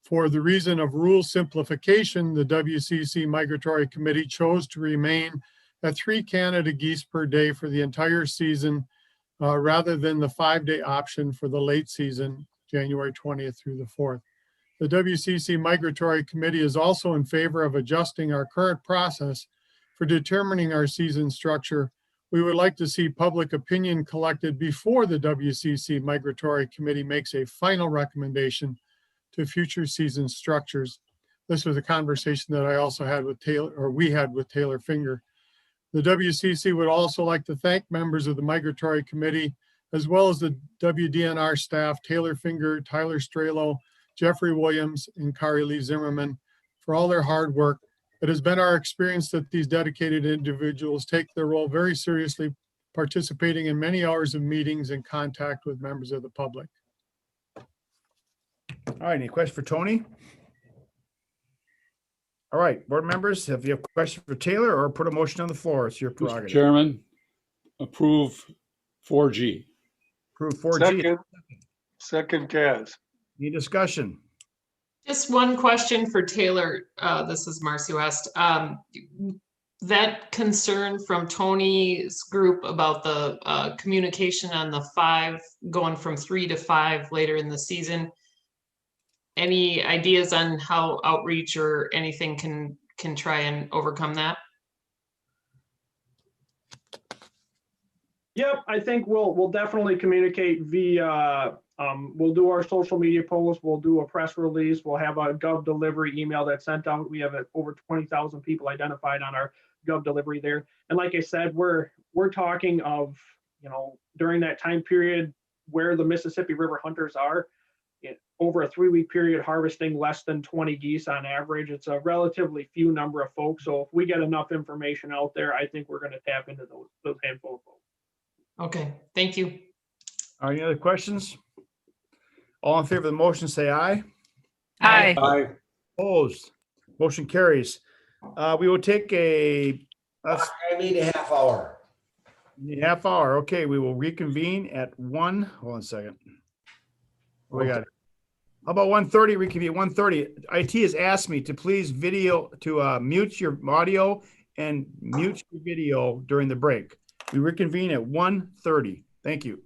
Q: for the reason of rule simplification, the WCC Migratory Committee chose to remain at 3 Canada geese per day for the entire season rather than the 5-day option for the late season, January 20th through the 4th. The WCC Migratory Committee is also in favor of adjusting our current process for determining our season structure. We would like to see public opinion collected before the WCC Migratory Committee makes a final recommendation to future season structures. This was a conversation that I also had with Taylor, or we had with Taylor Finger. The WCC would also like to thank members of the Migratory Committee, as well as the WDNR staff, Taylor Finger, Tyler Strelo, Jeffrey Williams, and Kari Lee Zimmerman for all their hard work. It has been our experience that these dedicated individuals take their role very seriously, participating in many hours of meetings and contact with members of the public.
B: All right, any questions for Tony? All right, board members, if you have questions for Taylor or put a motion on the floor, it's your
H: Mr.
B: prerogative.
H: Chairman, approve 4G.
B: Approve 4G.
A: Second, Kaz.
B: Any discussion?
I: Just one question for Taylor. This is Marcy West. That concern from Tony's group about the communication on the 5 going from 3 to 5 later in the season. Any ideas on how outreach or anything can try and overcome that?
E: Yep, I think we'll definitely communicate via, we'll do our social media posts, we'll do a press release, we'll have a Gov delivery email that's sent out. We have over 20,000 people identified on our Gov delivery there. And like I said, we're talking of, during that time period where the Mississippi River hunters are, over a 3-week period harvesting less than 20 geese on average. It's a relatively few number of folks. So if we get enough information out there, I think we're going to tap into those handful of folks.
I: Okay, thank you.
B: All right, any other questions? All in favor of the motion, say aye.
I: Aye.
R: Aye.
B: Opposed? Motion carries. We will take a
F: I need a half hour.
B: half hour. Okay, we will reconvene at 1. Hold on a second. We got it. How about 1:30? Reconvene at 1:30. IT has asked me to please mute your audio and mute your video during the break. We reconvene at 1:30. Thank you.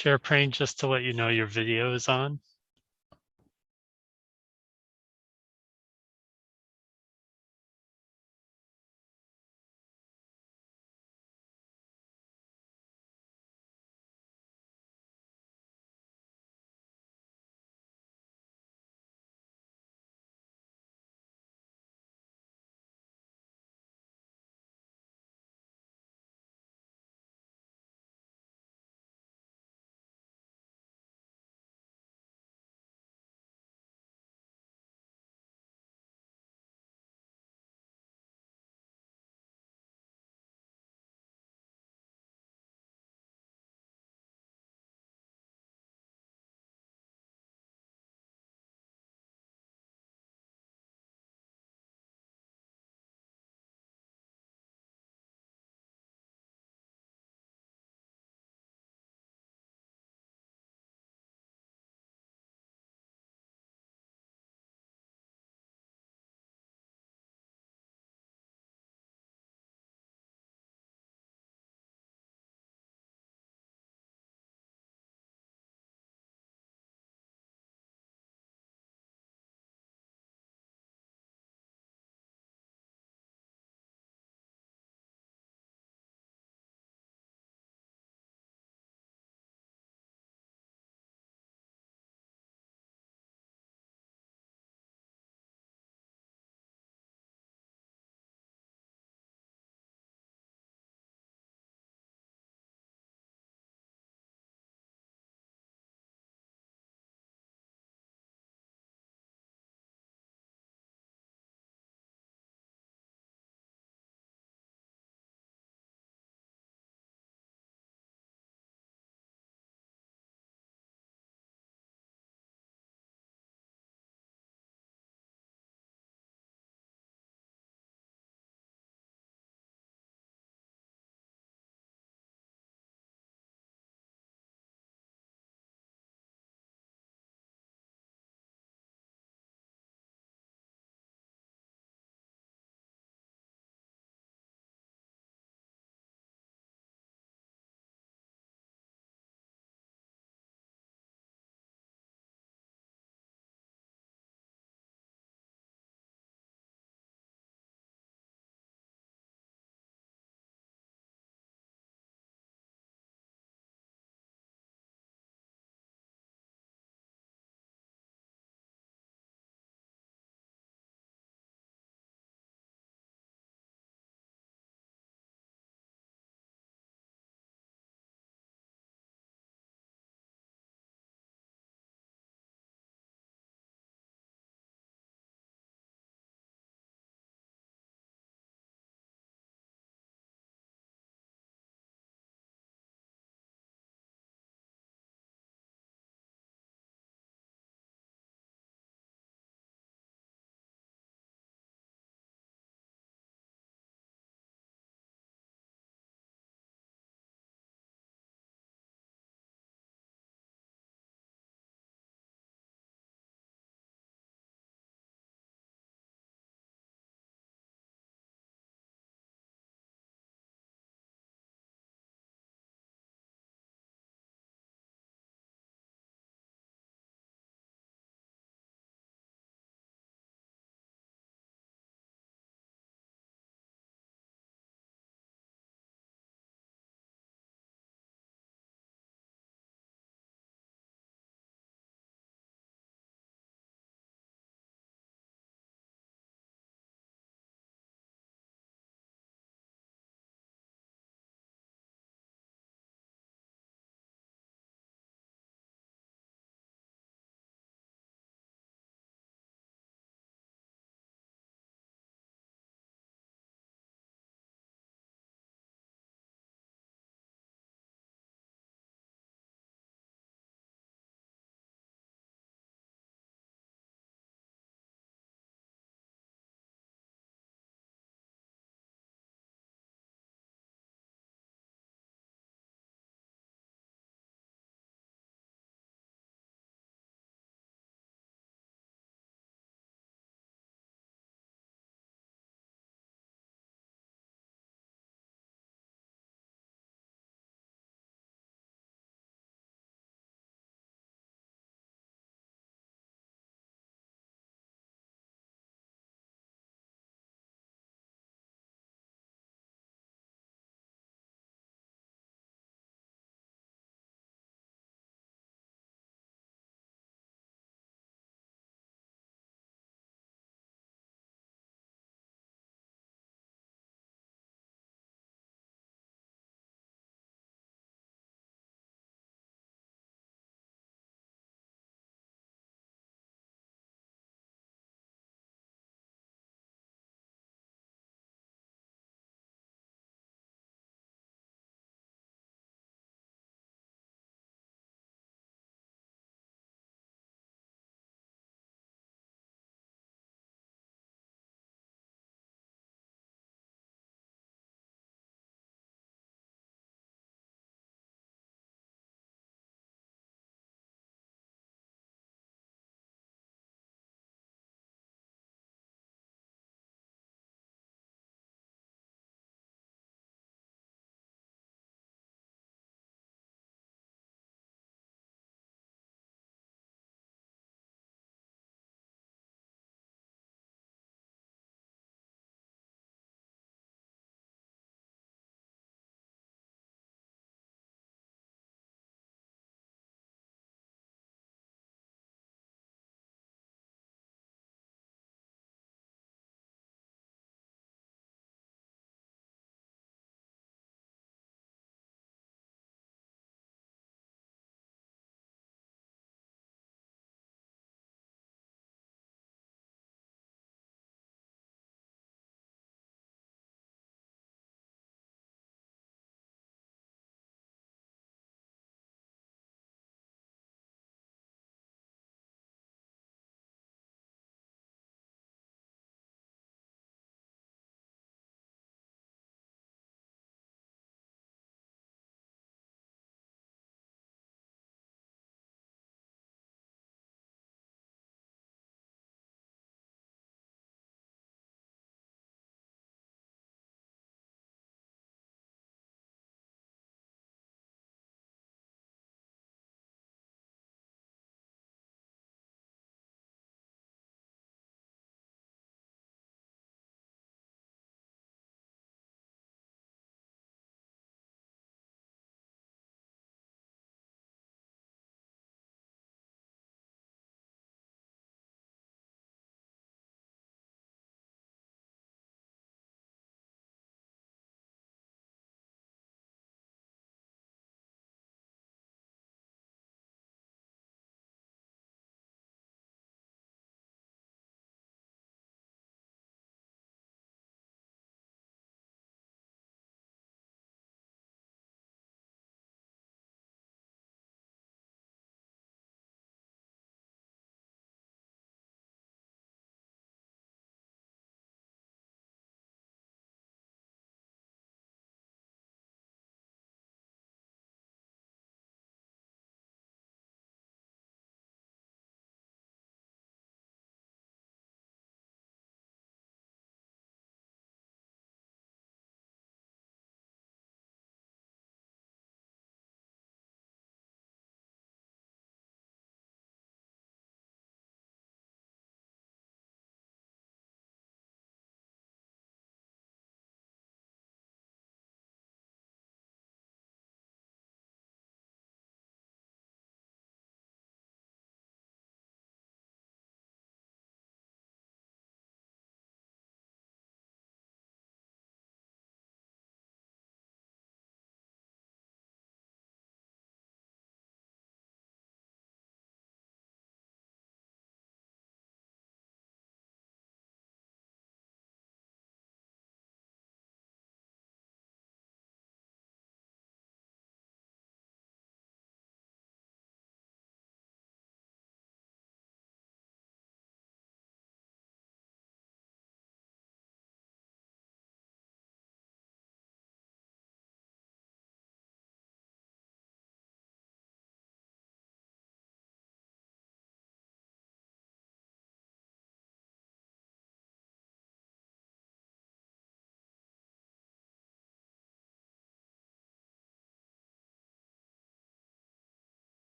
T: Chair Praying, just to let you know your video is on.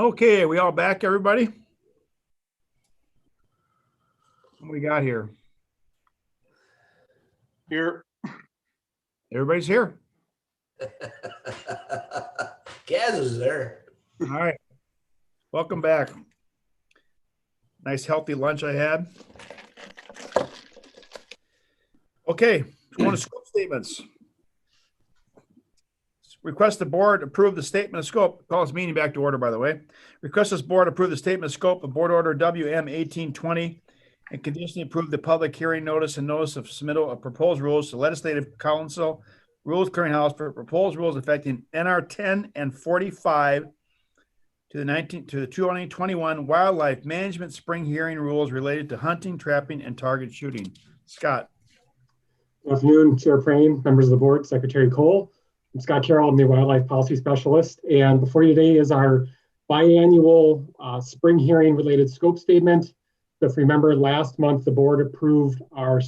B: Okay, we all back, everybody? What we got here?
A: Here.
B: Everybody's here.
F: Gaz is there.
B: All right. Welcome back. Nice healthy lunch I had. Okay, going to scope statements. Request the board approve the statement of scope. Call this meeting back to order, by the way. Request this board approve the statement of scope of Board Order WM 1820 and conditionally approve the public hearing notice and notice of submittal of proposed rules to Legislative Council Rules Clearinghouse for proposed rules affecting NR 10 and 45 to the 2021 wildlife management spring hearing rules related to hunting, trapping, and target shooting. Scott.
J: Good afternoon, Chair Prane, members of the board, Secretary Cole. I'm Scott Carroll, I'm the Wildlife Policy Specialist. And before you today is our biannual spring hearing related scope statement. So if you remember last month, the board approved our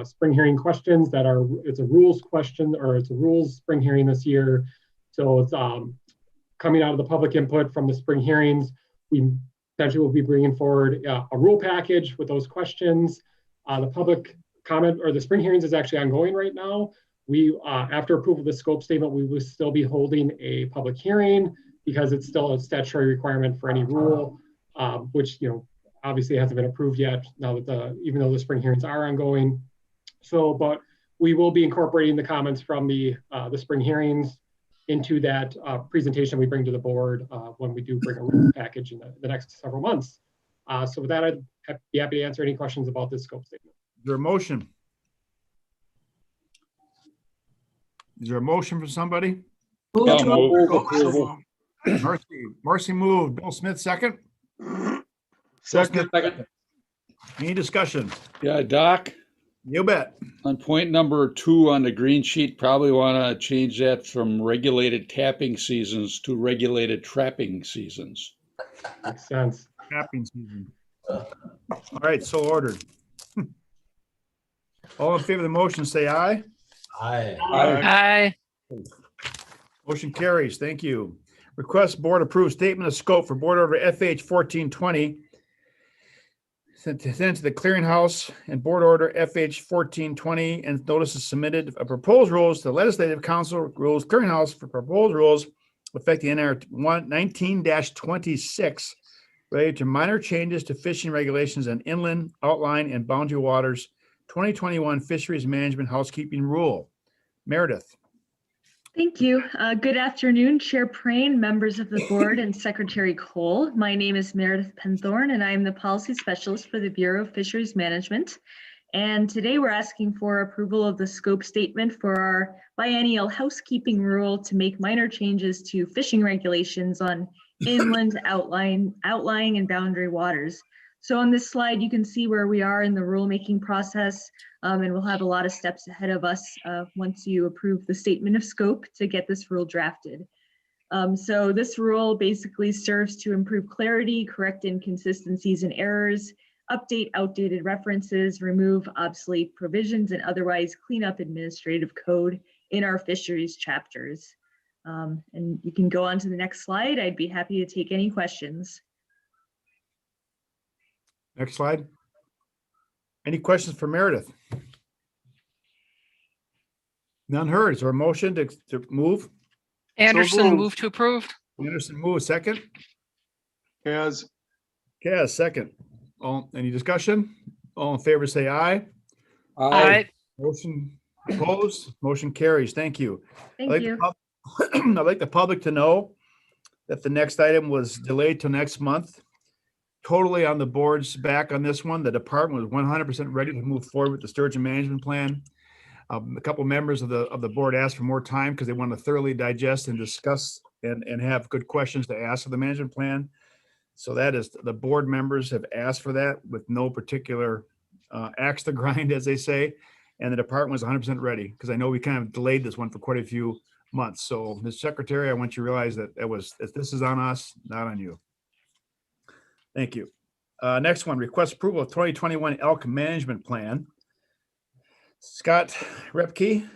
J: spring hearing questions it's a rules question, or it's a rules spring hearing this year. So it's coming out of the public input from the spring hearings. We potentially will be bringing forward a rule package with those questions. The public comment or the spring hearings is actually ongoing right now. We, after approval of the scope statement, we will still be holding a public hearing because it's still a statutory requirement for any rule, which, obviously hasn't been approved yet now that even though the spring hearings are ongoing. So, but we will be incorporating the comments from the spring hearings into that presentation we bring to the board when we do bring a rule package in the next several months. So with that, I'd be happy to answer any questions about this scope statement.
B: Is there a motion? Is there a motion for somebody? Marcy moved. Bill Smith, second. Second. Any discussion?
H: Yeah, Doc.
B: You bet.
H: On point number 2 on the green sheet, probably want to change that from regulated tapping seasons to regulated trapping seasons.
J: Makes sense.
B: Trapping season. All right, so ordered. All in favor of the motion, say aye.
F: Aye.
B: Aye. Motion carries. Thank you. Request board approve statement of scope for Board Order FH 1420 sent to the clearinghouse and Board Order FH 1420 and notices submitted of proposed rules to Legislative Council Rules Clearinghouse for proposed rules affecting NR 19-26 related to minor changes to fishing regulations and inland, outline, and boundary waters 2021 Fisheries Management Housekeeping Rule. Meredith.
U: Thank you. Good afternoon, Chair Prane, members of the board, and Secretary Cole. My name is Meredith Penthorn, and I am the Policy Specialist for the Bureau of Fisheries Management. And today we're asking for approval of the scope statement for our biennial housekeeping rule to make minor changes to fishing regulations on inland, outlying, and boundary waters. So on this slide, you can see where we are in the rulemaking process, and we'll have a lot of steps ahead of us once you approve the statement of scope to get this rule drafted. So this rule basically serves to improve clarity, correct inconsistencies and errors, update outdated references, remove obsolete provisions, and otherwise clean up administrative code in our fisheries chapters. And you can go on to the next slide. I'd be happy to take any questions.
B: Next slide. Any questions for Meredith? None heard. Is there a motion to move?
V: Anderson, move to approve.
B: Anderson, move. Second.
A: Kaz.
B: Kaz, second. Any discussion? All in favor, say aye.
V: Aye.
B: Motion opposed. Motion carries. Thank you.
U: Thank you.
B: I'd like the public to know that the next item was delayed till next month. Totally on the board's back on this one. The department was 100% ready to move forward with the sturgeon management plan. A couple members of the board asked for more time because they want to thoroughly digest and discuss and have good questions to ask of the management plan. So that is, the board members have asked for that with no particular axe to grind, as they say. And the department was 100% ready because I know we kind of delayed this one for quite a few months. So, Ms. Secretary, I want you to realize that this is on us, not on you. Thank you. Next one, request approval of 2021 elk management plan. Scott Repke,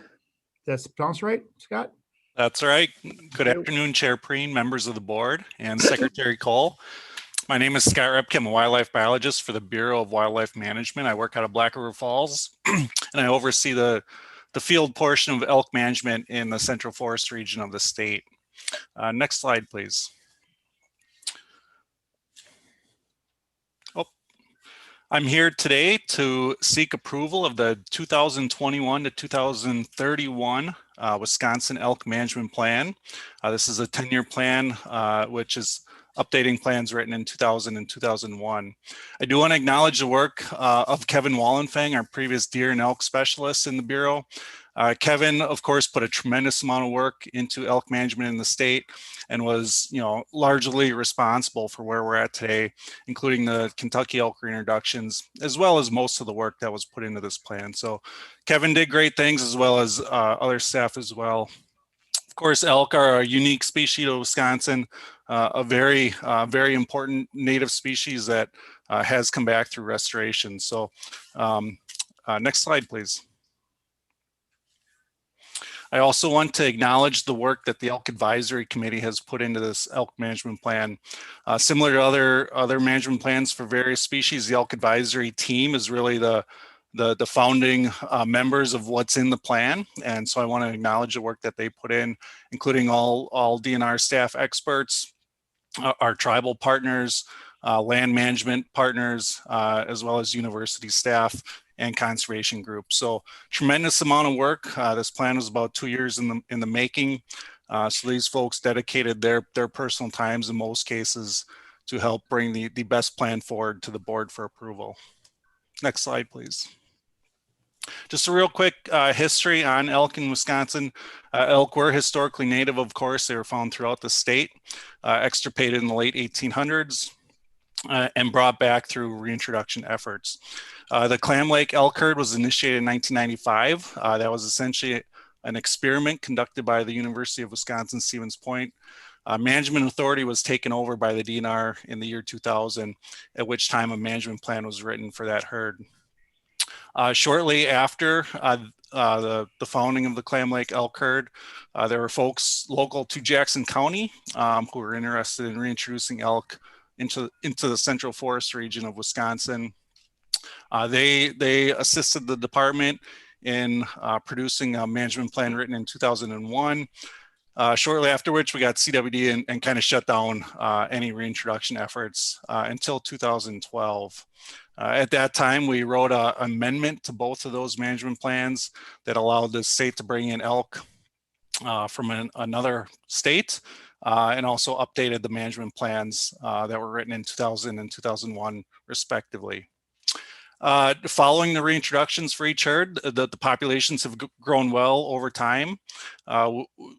B: that's pronounced right, Scott?
C: That's right. Good afternoon, Chair Preen, members of the board, and Secretary Cole. My name is Scott Repke. I'm a wildlife biologist for the Bureau of Wildlife Management. I work out of Black River Falls, and I oversee the field portion of elk management in the Central Forest region of the state. Next slide, please. I'm here today to seek approval of the 2021 to 2031 Wisconsin Elk Management Plan. This is a 10-year plan, which is updating plans written in 2000 and 2001. I do want to acknowledge the work of Kevin Wallenfang, our previous deer and elk specialist in the Bureau. Kevin, of course, put a tremendous amount of work into elk management in the state and was, largely responsible for where we're at today, including the Kentucky elk reintroductions, as well as most of the work that was put into this plan. So Kevin did great things, as well as other staff as well. Of course, elk are a unique species of Wisconsin, a very, very important native species that has come back through restoration. So next slide, please. I also want to acknowledge the work that the Elk Advisory Committee has put into this elk management plan. Similar to other management plans for various species, the Elk Advisory Team is really the founding members of what's in the plan. And so I want to acknowledge the work that they put in, including all DNR staff experts, our tribal partners, land management partners, as well as university staff and conservation groups. So tremendous amount of work. This plan was about 2 years in the making. So these folks dedicated their personal times in most cases to help bring the best plan forward to the board for approval. Next slide, please. Just a real quick history on elk in Wisconsin. Elk were historically native, of course. They were found throughout the state, extirpated in the late 1800s. And brought back through reintroduction efforts. The Clam Lake elk herd was initiated in 1995. That was essentially an experiment conducted by the University of Wisconsin Stevens Point. Management authority was taken over by the DNR in the year 2000, at which time a management plan was written for that herd. Shortly after the founding of the Clam Lake elk herd, there were folks local to Jackson County who were interested in reintroducing elk into the Central Forest region of Wisconsin. They assisted the department in producing a management plan written in 2001. Shortly after which we got CWD and kind of shut down any reintroduction efforts until 2012. At that time, we wrote an amendment to both of those management plans that allowed the state to bring in elk from another state. And also updated the management plans that were written in 2000 and 2001, respectively. Following the reintroductions for each herd, the populations have grown well over time.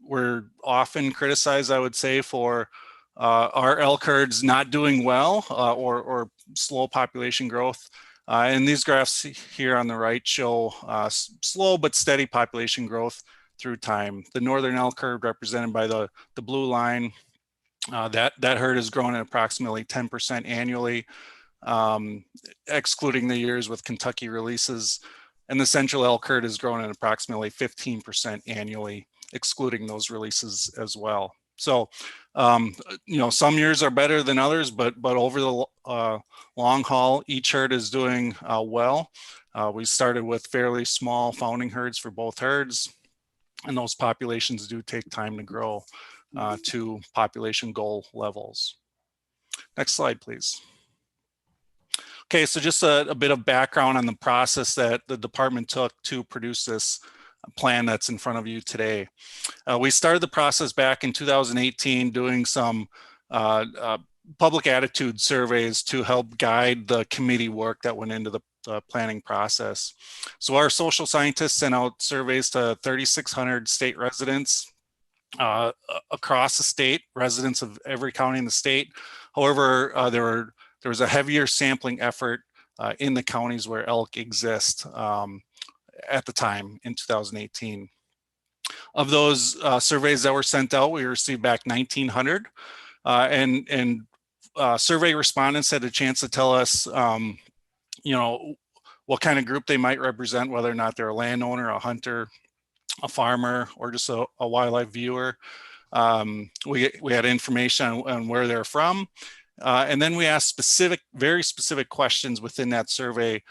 C: We're often criticized, I would say, for our elk herds not doing well or slow population growth. And these graphs here on the right show slow but steady population growth through time. The northern elk herd, represented by the blue line, that herd has grown at approximately 10% annually, excluding the years with Kentucky releases. And the central elk herd has grown at approximately 15% annually, excluding those releases as well. So, some years are better than others, but over the long haul, each herd is doing well. We started with fairly small founding herds for both herds. And those populations do take time to grow to population goal levels. Next slide, please. Okay, so just a bit of background on the process that the department took to produce this plan that's in front of you today. We started the process back in 2018 doing some public attitude surveys to help guide the committee work that went into the planning process. So our social scientists sent out surveys to 3,600 state residents across the state, residents of every county in the state. However, there was a heavier sampling effort in the counties where elk exist at the time in 2018. Of those surveys that were sent out, we received back 1,900, and survey respondents had a chance to tell us what kind of group they might represent, whether or not they're a landowner, a hunter, a farmer, or just a wildlife viewer. We had information on where they're from. And then we asked very specific questions within that survey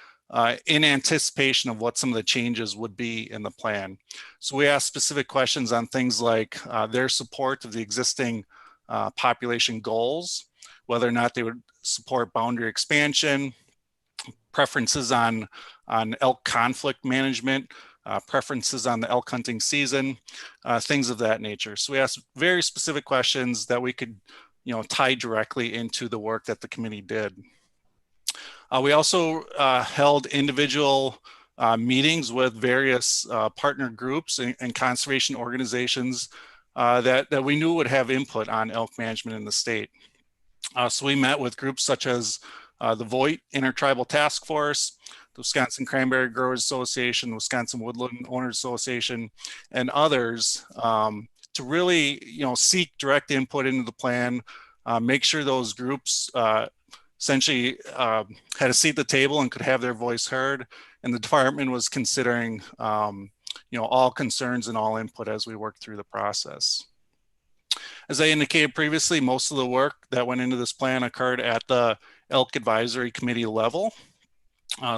C: in anticipation of what some of the changes would be in the plan. So we asked specific questions on things like their support of the existing population goals, whether or not they would support boundary expansion, preferences on elk conflict management, preferences on the elk hunting season, things of that nature. So we asked very specific questions that we could, tie directly into the work that the committee did. We also held individual meetings with various partner groups and conservation organizations that we knew would have input on elk management in the state. So we met with groups such as the Voight Intertribal Task Force, the Wisconsin Cranberry Growers Association, the Wisconsin Woodland Owners Association, and others to really, seek direct input into the plan, make sure those groups essentially had a seat at the table and could have their voice heard. And the department was considering, all concerns and all input as we worked through the process. As I indicated previously, most of the work that went into this plan occurred at the Elk Advisory Committee level.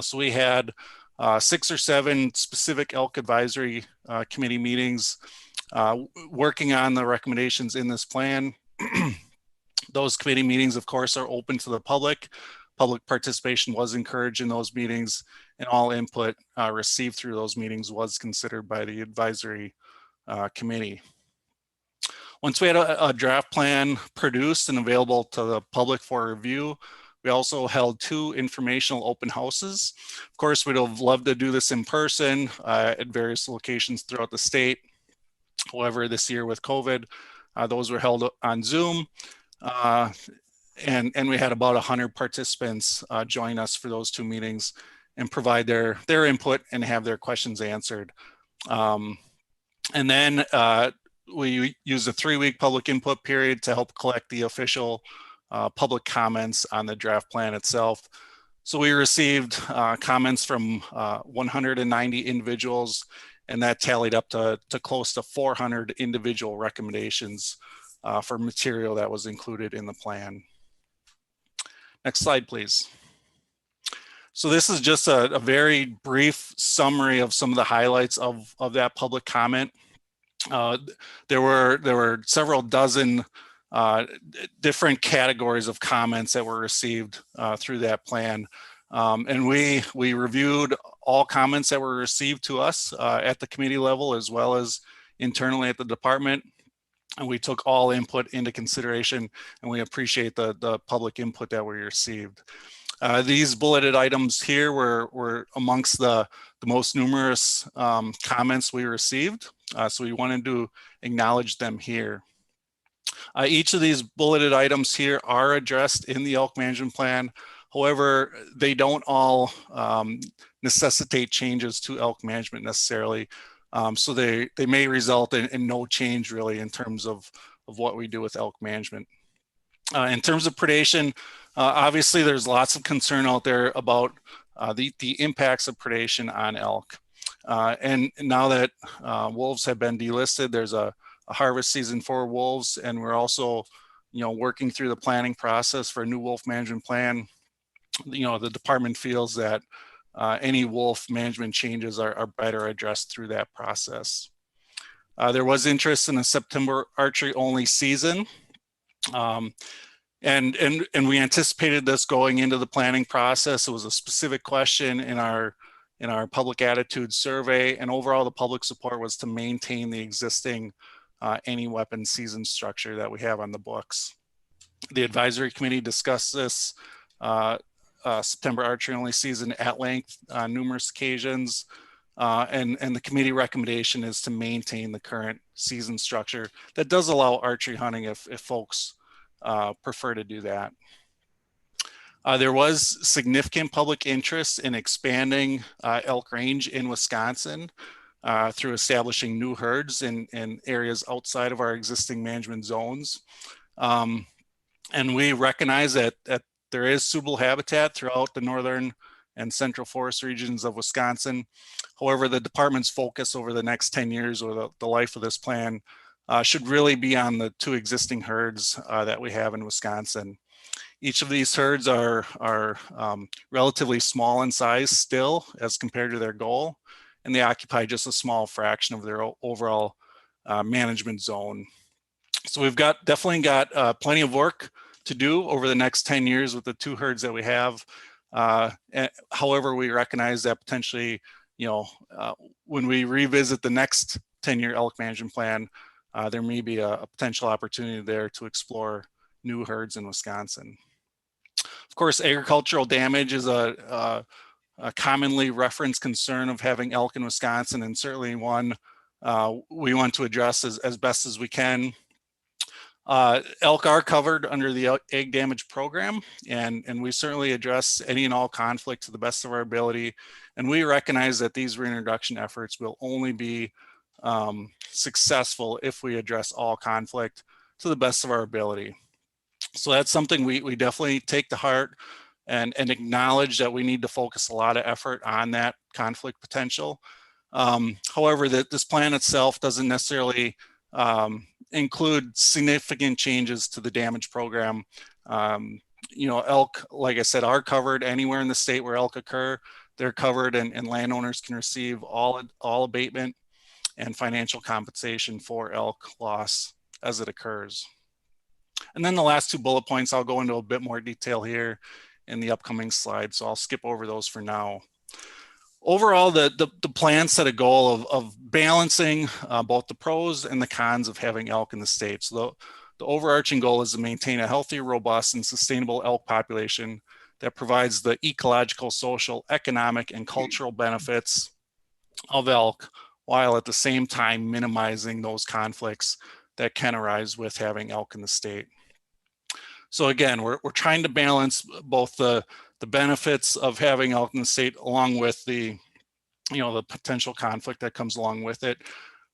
C: So we had 6 or 7 specific Elk Advisory Committee meetings working on the recommendations in this plan. Those committee meetings, of course, are open to the public. Public participation was encouraged in those meetings, and all input received through those meetings was considered by the advisory committee. Once we had a draft plan produced and available to the public for review, we also held 2 informational open houses. Of course, we'd have loved to do this in person at various locations throughout the state. However, this year with COVID, those were held on Zoom. And we had about 100 participants join us for those 2 meetings and provide their input and have their questions answered. And then we used a 3-week public input period to help collect the official public comments on the draft plan itself. So we received comments from 190 individuals, and that tallied up to close to 400 individual recommendations for material that was included in the plan. Next slide, please. So this is just a very brief summary of some of the highlights of that public comment. There were several dozen different categories of comments that were received through that plan. And we reviewed all comments that were received to us at the committee level as well as internally at the department. And we took all input into consideration, and we appreciate the public input that we received. These bulleted items here were amongst the most numerous comments we received. So we wanted to acknowledge them here. Each of these bulleted items here are addressed in the elk management plan. However, they don't all necessitate changes to elk management necessarily. So they may result in no change really in terms of what we do with elk management. In terms of predation, obviously there's lots of concern out there about the impacts of predation on elk. And now that wolves have been delisted, there's a harvest season for wolves, and we're also, working through the planning process for a new wolf management plan. The department feels that any wolf management changes are better addressed through that process. There was interest in a September archery only season. And we anticipated this going into the planning process. It was a specific question in our public attitude survey, and overall the public support was to maintain the existing any weapon season structure that we have on the books. The advisory committee discussed this September archery only season at length on numerous occasions, and the committee recommendation is to maintain the current season structure that does allow archery hunting if folks prefer to do that. There was significant public interest in expanding elk range in Wisconsin through establishing new herds in areas outside of our existing management zones. And we recognize that there is suitable habitat throughout the northern and central forest regions of Wisconsin. However, the department's focus over the next 10 years or the life of this plan should really be on the 2 existing herds that we have in Wisconsin. Each of these herds are relatively small in size still as compared to their goal, and they occupy just a small fraction of their overall management zone. So we've definitely got plenty of work to do over the next 10 years with the 2 herds that we have. However, we recognize that potentially, when we revisit the next 10-year elk management plan, there may be a potential opportunity there to explore new herds in Wisconsin. Of course, agricultural damage is a commonly referenced concern of having elk in Wisconsin, and certainly one we want to address as best as we can. Elk are covered under the Ag Damage Program, and we certainly address any and all conflict to the best of our ability. And we recognize that these reintroduction efforts will only be successful if we address all conflict to the best of our ability. So that's something we definitely take to heart and acknowledge that we need to focus a lot of effort on that conflict potential. However, this plan itself doesn't necessarily include significant changes to the damage program. Elk, like I said, are covered anywhere in the state where elk occur. They're covered, and landowners can receive all abatement and financial compensation for elk loss as it occurs. And then the last 2 bullet points, I'll go into a bit more detail here in the upcoming slides, so I'll skip over those for now. Overall, the plan set a goal of balancing both the pros and the cons of having elk in the state. So the overarching goal is to maintain a healthy, robust, and sustainable elk population that provides the ecological, social, economic, and cultural benefits of elk, while at the same time minimizing those conflicts that can arise with having elk in the state. So again, we're trying to balance both the benefits of having elk in the state along with the potential conflict that comes along with it.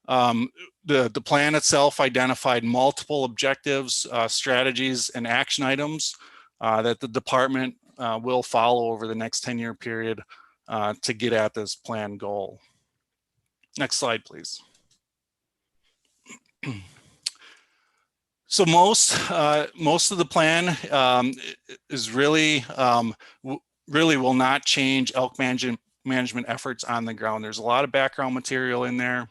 C: The plan itself identified multiple objectives, strategies, and action items that the department will follow over the next 10-year period to get at this plan goal. Next slide, please. So most of the plan is really will not change elk management efforts on the ground. There's a lot of background material in there,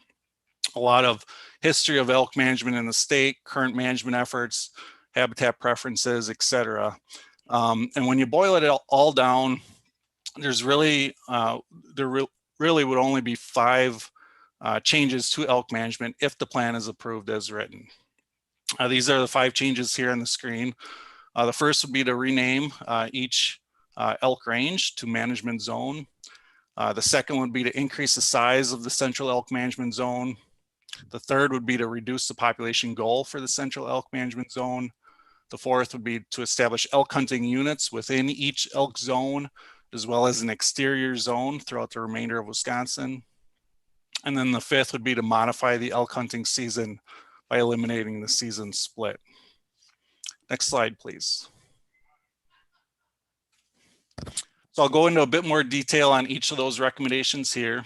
C: a lot of history of elk management in the state, current management efforts, habitat preferences, etc. And when you boil it all down, there's really really would only be 5 changes to elk management if the plan is approved as written. These are the 5 changes here on the screen. The first would be to rename each elk range to management zone. The second would be to increase the size of the central elk management zone. The third would be to reduce the population goal for the central elk management zone. The fourth would be to establish elk hunting units within each elk zone, as well as an exterior zone throughout the remainder of Wisconsin. And then the fifth would be to modify the elk hunting season by eliminating the season split. Next slide, please. So I'll go into a bit more detail on each of those recommendations here.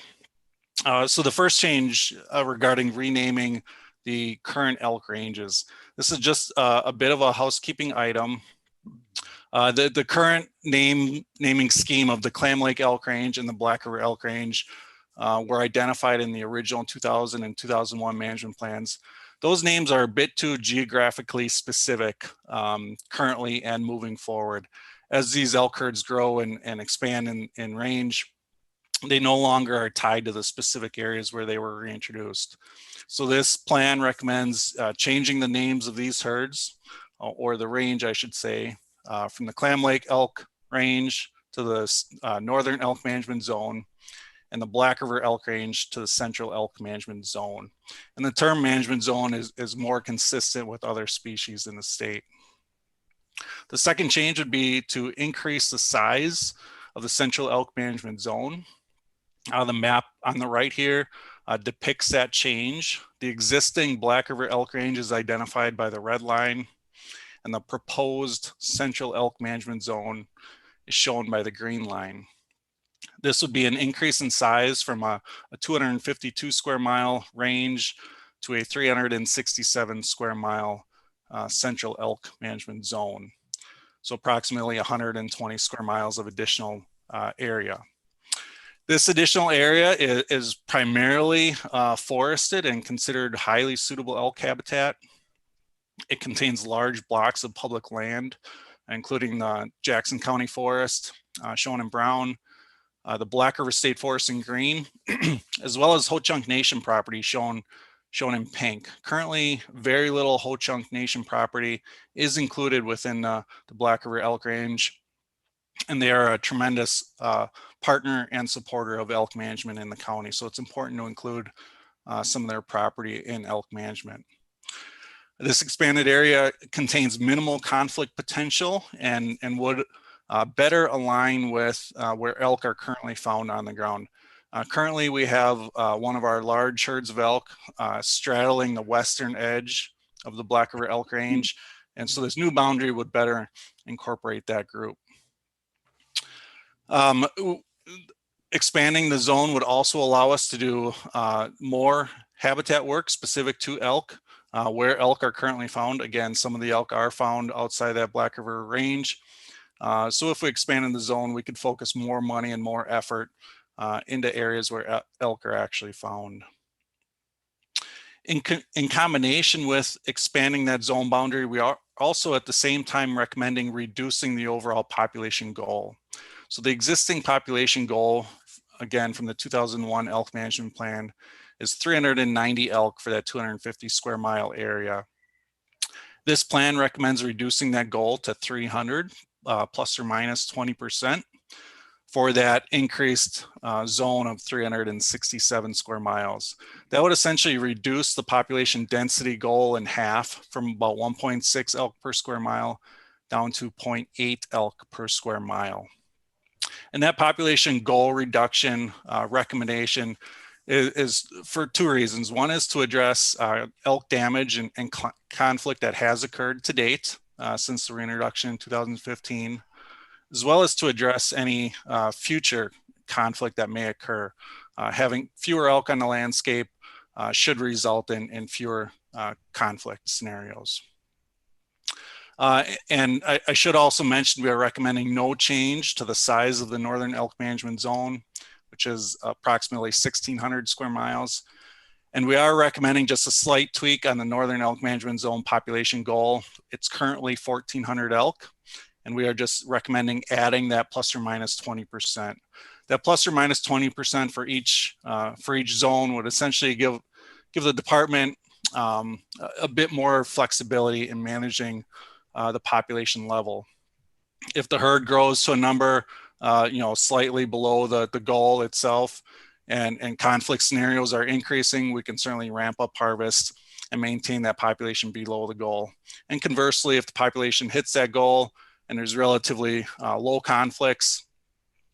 C: So the first change regarding renaming the current elk ranges. This is just a bit of a housekeeping item. The current naming scheme of the Clam Lake Elk Range and the Black River Elk Range were identified in the original 2000 and 2001 management plans. Those names are a bit too geographically specific currently and moving forward. As these elk herds grow and expand in range, they no longer are tied to the specific areas where they were reintroduced. So this plan recommends changing the names of these herds, or the range, I should say, from the Clam Lake Elk Range to the Northern Elk Management Zone, and the Black River Elk Range to the Central Elk Management Zone. And the term management zone is more consistent with other species in the state. The second change would be to increase the size of the Central Elk Management Zone. The map on the right here depicts that change. The existing Black River Elk Range is identified by the red line, and the proposed Central Elk Management Zone is shown by the green line. This would be an increase in size from a 252 square mile range to a 367 square mile central elk management zone. So approximately 120 square miles of additional area. This additional area is primarily forested and considered highly suitable elk habitat. It contains large blocks of public land, including the Jackson County Forest, shown in brown, the Black River State Forest in green, as well as Ho-Chunk Nation property shown in pink. Currently, very little Ho-Chunk Nation property is included within the Black River Elk Range, and they are a tremendous partner and supporter of elk management in the county. So it's important to include some of their property in elk management. This expanded area contains minimal conflict potential and would better align with where elk are currently found on the ground. Currently, we have one of our large herds of elk straddling the western edge of the Black River Elk Range. And so this new boundary would better incorporate that group. Expanding the zone would also allow us to do more habitat work specific to elk, where elk are currently found. Again, some of the elk are found outside that Black River Range. So if we expanded the zone, we could focus more money and more effort into areas where elk are actually found. In combination with expanding that zone boundary, we are also at the same time recommending reducing the overall population goal. So the existing population goal, again, from the 2001 elk management plan, is 390 elk for that 250 square mile area. This plan recommends reducing that goal to 300, plus or minus 20%, for that increased zone of 367 square miles. That would essentially reduce the population density goal in half, from about 1.6 elk per square mile down to 0.8 elk per square mile. And that population goal reduction recommendation is for two reasons. One is to address elk damage and conflict that has occurred to date since the reintroduction in 2015, as well as to address any future conflict that may occur. Having fewer elk on the landscape should result in fewer conflict scenarios. And I should also mention, we are recommending no change to the size of the Northern Elk Management Zone, which is approximately 1,600 square miles. And we are recommending just a slight tweak on the Northern Elk Management Zone population goal. It's currently 1,400 elk, and we are just recommending adding that plus or minus 20%. That plus or minus 20% for each zone would essentially give the department a bit more flexibility in managing the population level. If the herd grows to a number slightly below the goal itself, and conflict scenarios are increasing, we can certainly ramp up harvest and maintain that population below the goal. And conversely, if the population hits that goal and there's relatively low conflicts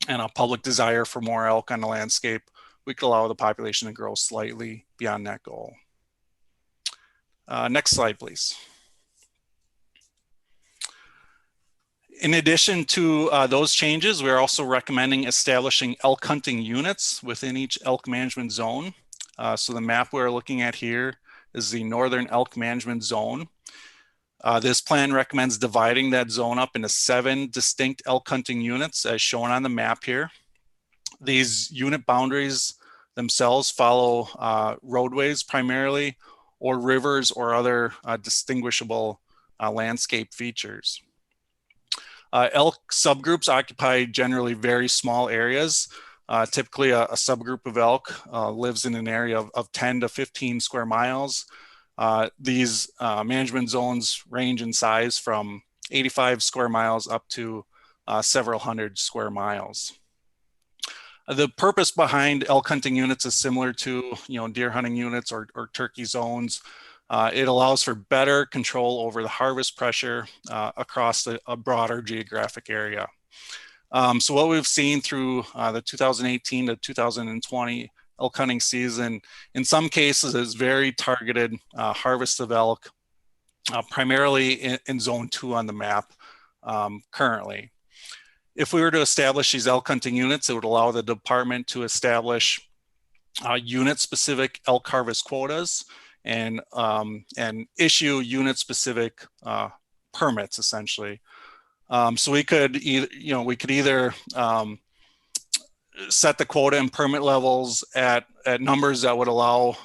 C: and a public desire for more elk on the landscape, we could allow the population to grow slightly beyond that goal. Next slide, please. In addition to those changes, we're also recommending establishing elk hunting units within each elk management zone. So the map we're looking at here is the Northern Elk Management Zone. This plan recommends dividing that zone up into 7 distinct elk hunting units, as shown on the map here. These unit boundaries themselves follow roadways primarily, or rivers or other distinguishable landscape features. Elk subgroups occupy generally very small areas. Typically a subgroup of elk lives in an area of 10 to 15 square miles. These management zones range in size from 85 square miles up to several hundred square miles. The purpose behind elk hunting units is similar to deer hunting units or turkey zones. It allows for better control over the harvest pressure across a broader geographic area. So what we've seen through the 2018 to 2020 elk hunting season, in some cases, is very targeted harvest of elk, primarily in zone 2 on the map currently. If we were to establish these elk hunting units, it would allow the department to establish unit-specific elk harvest quotas and issue unit-specific permits, essentially. So we could either set the quota and permit levels at numbers that would allow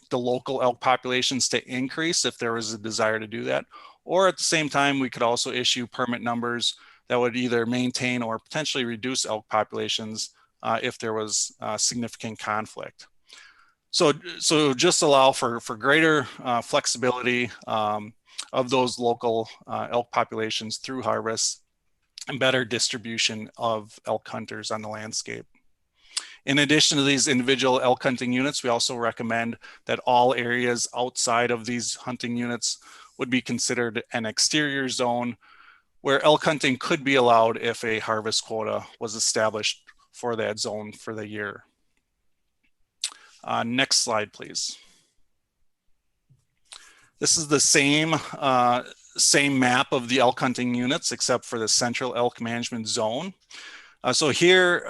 C: the local elk populations to increase if there was a desire to do that, or at the same time we could also issue permit numbers that would either maintain or potentially reduce elk populations if there was significant conflict. So just allow for greater flexibility of those local elk populations through harvest and better distribution of elk hunters on the landscape. In addition to these individual elk hunting units, we also recommend that all areas outside of these hunting units would be considered an exterior zone where elk hunting could be allowed if a harvest quota was established for that zone for the year. Next slide, please. This is the same map of the elk hunting units, except for the central elk management zone. So here,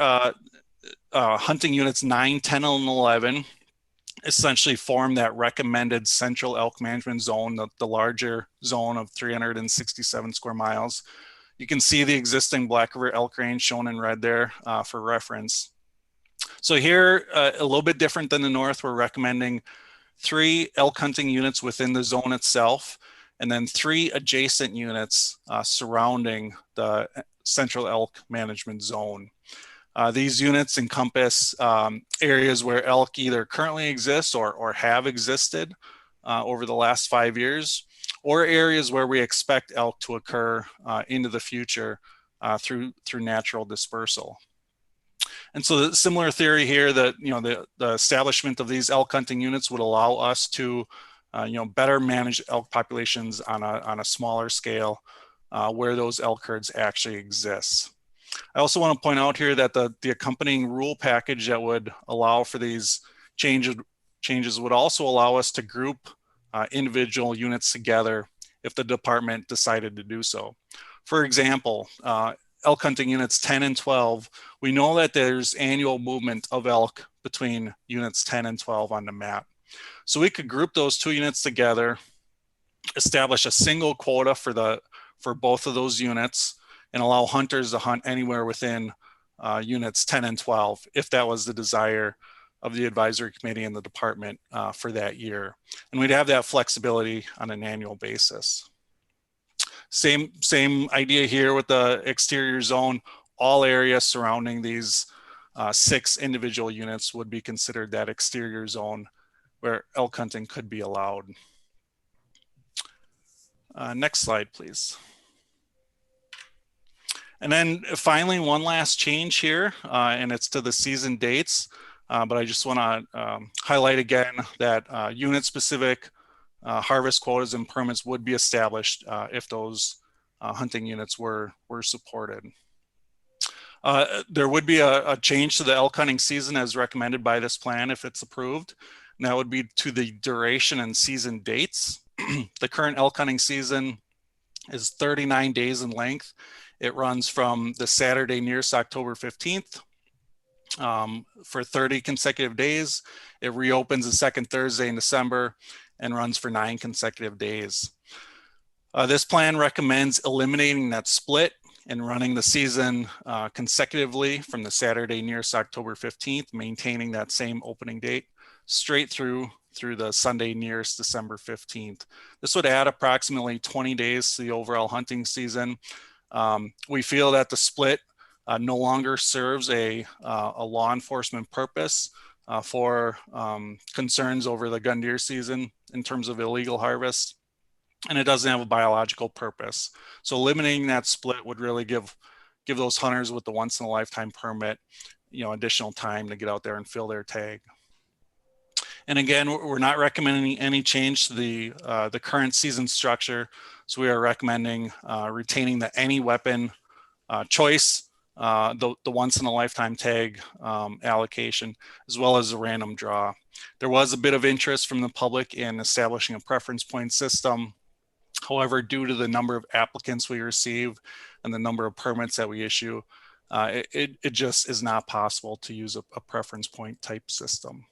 C: hunting units 9, 10, and 11 essentially form that recommended central elk management zone, the larger zone of 367 square miles. You can see the existing Black River elk range shown in red there for reference. So here, a little bit different than the north, we're recommending 3 elk hunting units within the zone itself, and then 3 adjacent units surrounding the central elk management zone. These units encompass areas where elk either currently exist or have existed over the last 5 years, or areas where we expect elk to occur into the future through natural dispersal. And so the similar theory here that, the establishment of these elk hunting units would allow us to, better manage elk populations on a smaller scale where those elk herds actually exist. I also want to point out here that the accompanying rule package that would allow for these changes would also allow us to group individual units together if the department decided to do so. For example, elk hunting units 10 and 12, we know that there's annual movement of elk between units 10 and 12 on the map. So we could group those 2 units together, establish a single quota for both of those units, and allow hunters to hunt anywhere within units 10 and 12 if that was the desire of the advisory committee and the department for that year. And we'd have that flexibility on an annual basis. Same idea here with the exterior zone. All areas surrounding these 6 individual units would be considered that exterior zone where elk hunting could be allowed. Next slide, please. And then finally, one last change here, and it's to the season dates. But I just want to highlight again that unit-specific harvest quotas and permits would be established if those hunting units were supported. There would be a change to the elk hunting season as recommended by this plan if it's approved. And that would be to the duration and season dates. The current elk hunting season is 39 days in length. It runs from the Saturday nearest October 15th for 30 consecutive days. It reopens the second Thursday in December and runs for 9 consecutive days. This plan recommends eliminating that split and running the season consecutively from the Saturday nearest October 15th, maintaining that same opening date straight through the Sunday nearest December 15th. This would add approximately 20 days to the overall hunting season. We feel that the split no longer serves a law enforcement purpose for concerns over the gun deer season in terms of illegal harvest, and it doesn't have a biological purpose. So eliminating that split would really give those hunters with the once in a lifetime permit, additional time to get out there and fill their tag. And again, we're not recommending any change to the current season structure. So we are recommending retaining the any weapon choice, the once in a lifetime tag allocation, as well as a random draw. There was a bit of interest from the public in establishing a preference point system However, due to the number of applicants we receive and the number of permits that we issue, it just is not possible to use a preference point type system.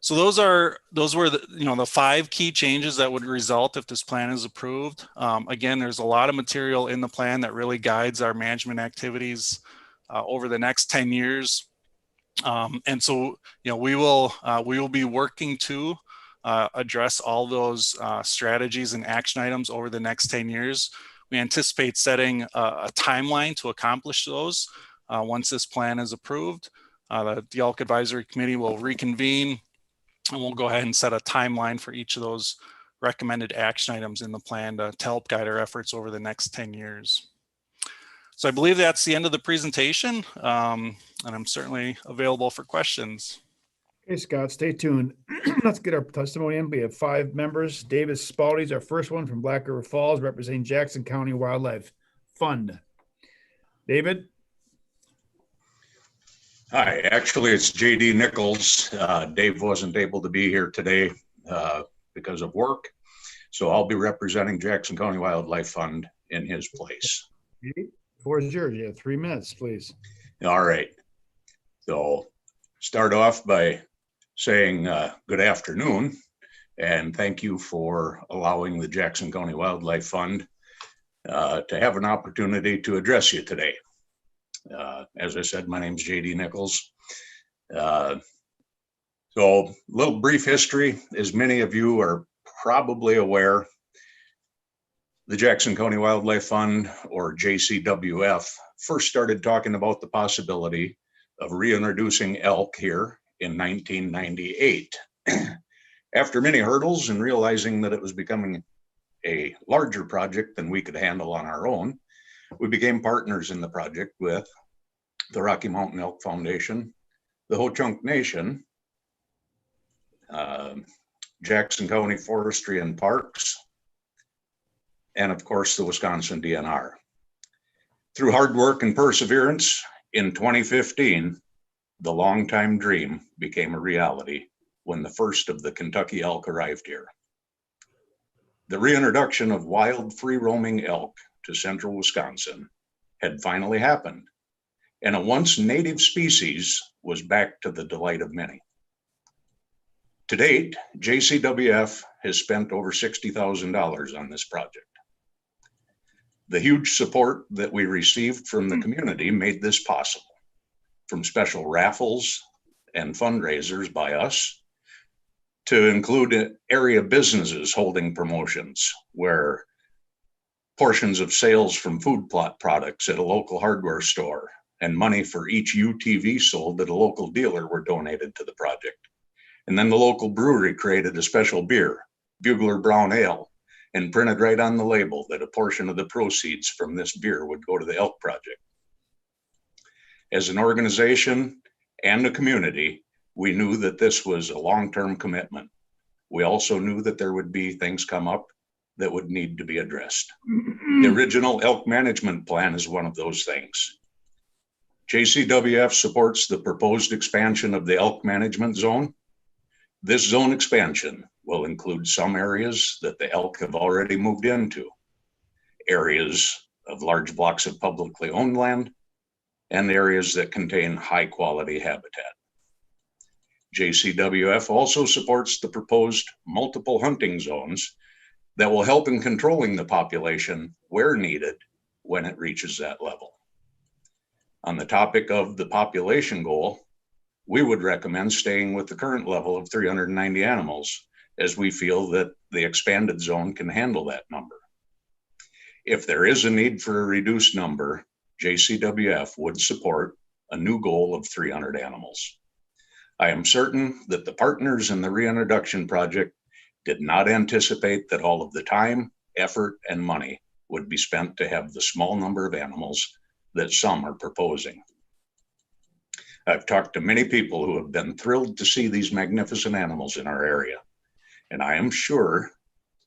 C: So those were the 5 key changes that would result if this plan is approved. Again, there's a lot of material in the plan that really guides our management activities over the next 10 years. And so, we will be working to address all those strategies and action items over the next 10 years. We anticipate setting a timeline to accomplish those once this plan is approved. The Elk Advisory Committee will reconvene, and we'll go ahead and set a timeline for each of those recommended action items in the plan to help guide our efforts over the next 10 years. So I believe that's the end of the presentation, and I'm certainly available for questions.
B: Okay, Scott, stay tuned. Let's get our testimony in. We have 5 members. David Spalding is our first one from Black River Falls, representing Jackson County Wildlife Fund. David?
K: Hi, actually, it's JD Nichols. Dave wasn't able to be here today because of work, so I'll be representing Jackson County Wildlife Fund in his place.
B: The floor is yours. You have 3 minutes, please.
K: All right. So start off by saying good afternoon, and thank you for allowing the Jackson County Wildlife Fund to have an opportunity to address you today. As I said, my name's JD Nichols. So a little brief history. As many of you are probably aware, the Jackson County Wildlife Fund, or JCWF, first started talking about the possibility of reintroducing elk here in 1998. After many hurdles and realizing that it was becoming a larger project than we could handle on our own, we became partners in the project with the Rocky Mountain Elk Foundation, the Ho-Chunk Nation, Jackson County Forestry and Parks, and of course the Wisconsin DNR. Through hard work and perseverance, in 2015, the longtime dream became a reality when the first of the Kentucky elk arrived here. The reintroduction of wild, free-roaming elk to central Wisconsin had finally happened, and a once native species was back to the delight of many. To date, JCWF has spent over $60,000 on this project. The huge support that we received from the community made this possible, from special raffles and fundraisers by us, to include area businesses holding promotions where portions of sales from food plot products at a local hardware store and money for each UTV sold at a local dealer were donated to the project. And then the local brewery created a special beer, Bugler Brown Ale, and printed right on the label that a portion of the proceeds from this beer would go to the Elk Project. As an organization and a community, we knew that this was a long-term commitment. We also knew that there would be things come up that would need to be addressed. The original elk management plan is one of those things. JCWF supports the proposed expansion of the elk management zone. This zone expansion will include some areas that the elk have already moved into, areas of large blocks of publicly owned land, and areas that contain high quality habitat. JCWF also supports the proposed multiple hunting zones that will help in controlling the population where needed when it reaches that level. On the topic of the population goal, we would recommend staying with the current level of 390 animals, as we feel that the expanded zone can handle that number. If there is a need for a reduced number, JCWF would support a new goal of 300 animals. I am certain that the partners in the reintroduction project did not anticipate that all of the time, effort, and money would be spent to have the small number of animals that some are proposing. I've talked to many people who have been thrilled to see these magnificent animals in our area, and I am sure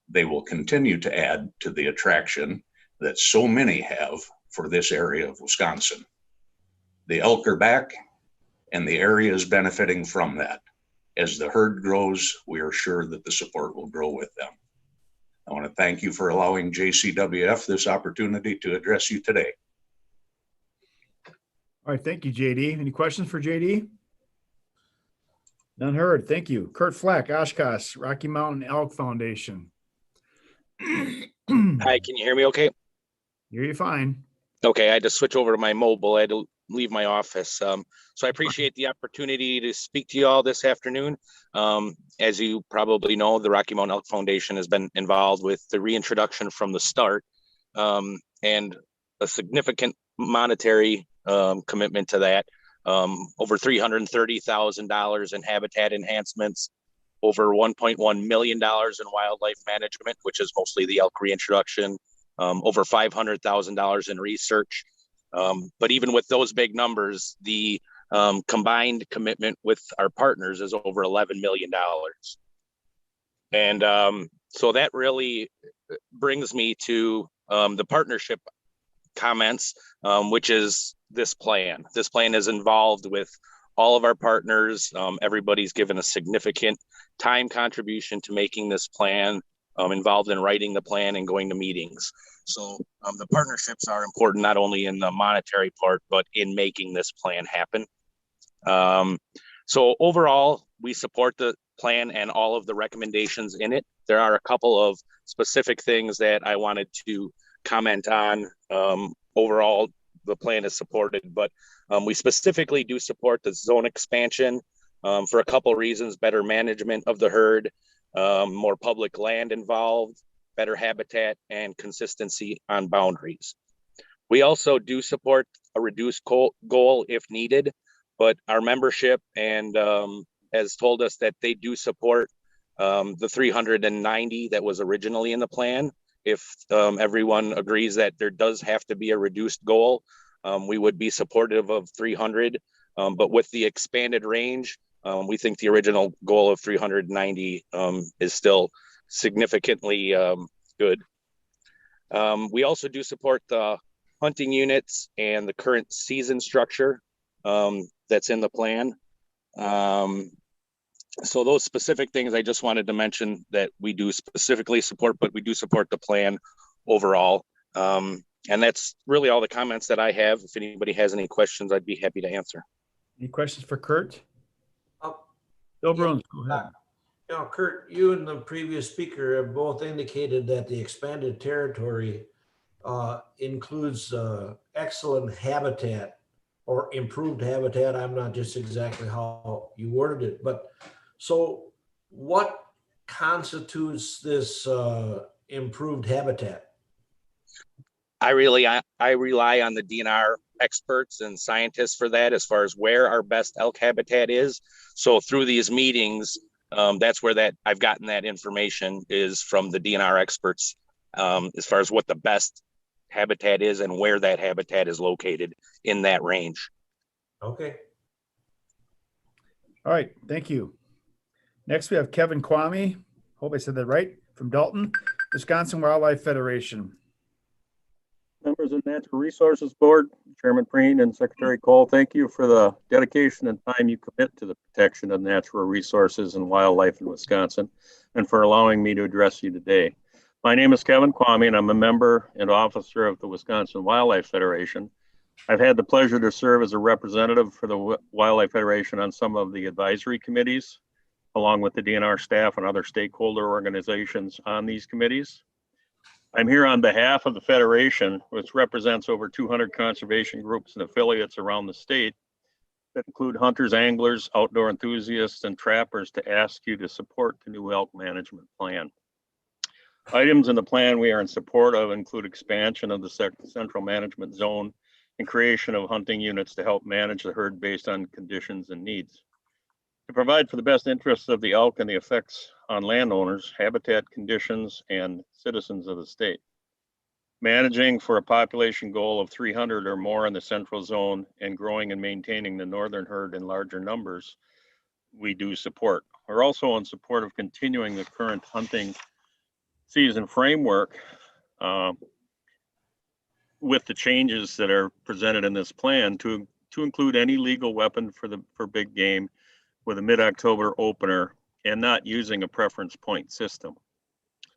K: they will continue to add to the attraction that so many have for this area of Wisconsin. The elk are back, and the area is benefiting from that. As the herd grows, we are sure that the support will grow with them. I want to thank you for allowing JCWF this opportunity to address you today.
B: All right, thank you, JD. Any questions for JD? None heard. Thank you. Kurt Flack, Oshkosh, Rocky Mountain Elk Foundation.
M: Hi, can you hear me okay?
B: Hear you fine.
M: Okay, I had to switch over to my mobile. I had to leave my office. So I appreciate the opportunity to speak to you all this afternoon. As you probably know, the Rocky Mountain Elk Foundation has been involved with the reintroduction from the start, and a significant monetary commitment to that. Over $330,000 in habitat enhancements, over $1.1 million in wildlife management, which is mostly the elk reintroduction, over $500,000 in research. But even with those big numbers, the combined commitment with our partners is over $11 million. And so that really brings me to the partnership comments, which is this plan. This plan is involved with all of our partners. Everybody's given a significant time contribution to making this plan, involved in writing the plan and going to meetings. So the partnerships are important, not only in the monetary part, but in making this plan happen. So overall, we support the plan and all of the recommendations in it. There are a couple of specific things that I wanted to comment on. Overall, the plan is supported, but we specifically do support the zone expansion for a couple of reasons: better management of the herd, more public land involved, better habitat, and consistency on boundaries. We also do support a reduced goal if needed, but our membership and has told us that they do support the 390 that was originally in the plan. If everyone agrees that there does have to be a reduced goal, we would be supportive of 300, but with the expanded range, we think the original goal of 390 is still significantly good. We also do support the hunting units and the current season structure that's in the plan. So those specific things I just wanted to mention that we do specifically support, but we do support the plan overall. And that's really all the comments that I have. If anybody has any questions, I'd be happy to answer.
B: Any questions for Kurt? Bill Bruns, go ahead.
F: Kurt, you and the previous speaker have both indicated that the expanded territory includes excellent habitat or improved habitat. I'm not just exactly how you worded it, but so what constitutes this improved habitat?
M: I rely on the DNR experts and scientists for that, as far as where our best elk habitat is. So through these meetings, that's where I've gotten that information, is from the DNR experts, as far as what the best habitat is and where that habitat is located in that range.
F: Okay.
B: All right, thank you. Next, we have Kevin Kwame. Hope I said that right. From Dalton, Wisconsin Wildlife Federation.
N: Members of the Natural Resources Board, Chairman Preen and Secretary Cole, thank you for the dedication and time you commit to the protection of natural resources and wildlife in Wisconsin, and for allowing me to address you today. My name is Kevin Kwame, and I'm a member and officer of the Wisconsin Wildlife Federation. I've had the pleasure to serve as a representative for the Wildlife Federation on some of the advisory committees, along with the DNR staff and other stakeholder organizations on these committees. I'm here on behalf of the Federation, which represents over 200 conservation groups and affiliates around the state that include hunters, anglers, outdoor enthusiasts, and trappers, to ask you to support the new elk management plan. Items in the plan we are in support of include expansion of the central management zone and creation of hunting units to help manage the herd based on conditions and needs. To provide for the best interests of the elk and the effects on landowners, habitat conditions, and citizens of the state. Managing for a population goal of 300 or more in the central zone, and growing and maintaining the northern herd in larger numbers, we do support. We're also in support of continuing the current hunting season framework with the changes that are presented in this plan to include any legal weapon for big game, with a mid-October opener, and not using a preference point system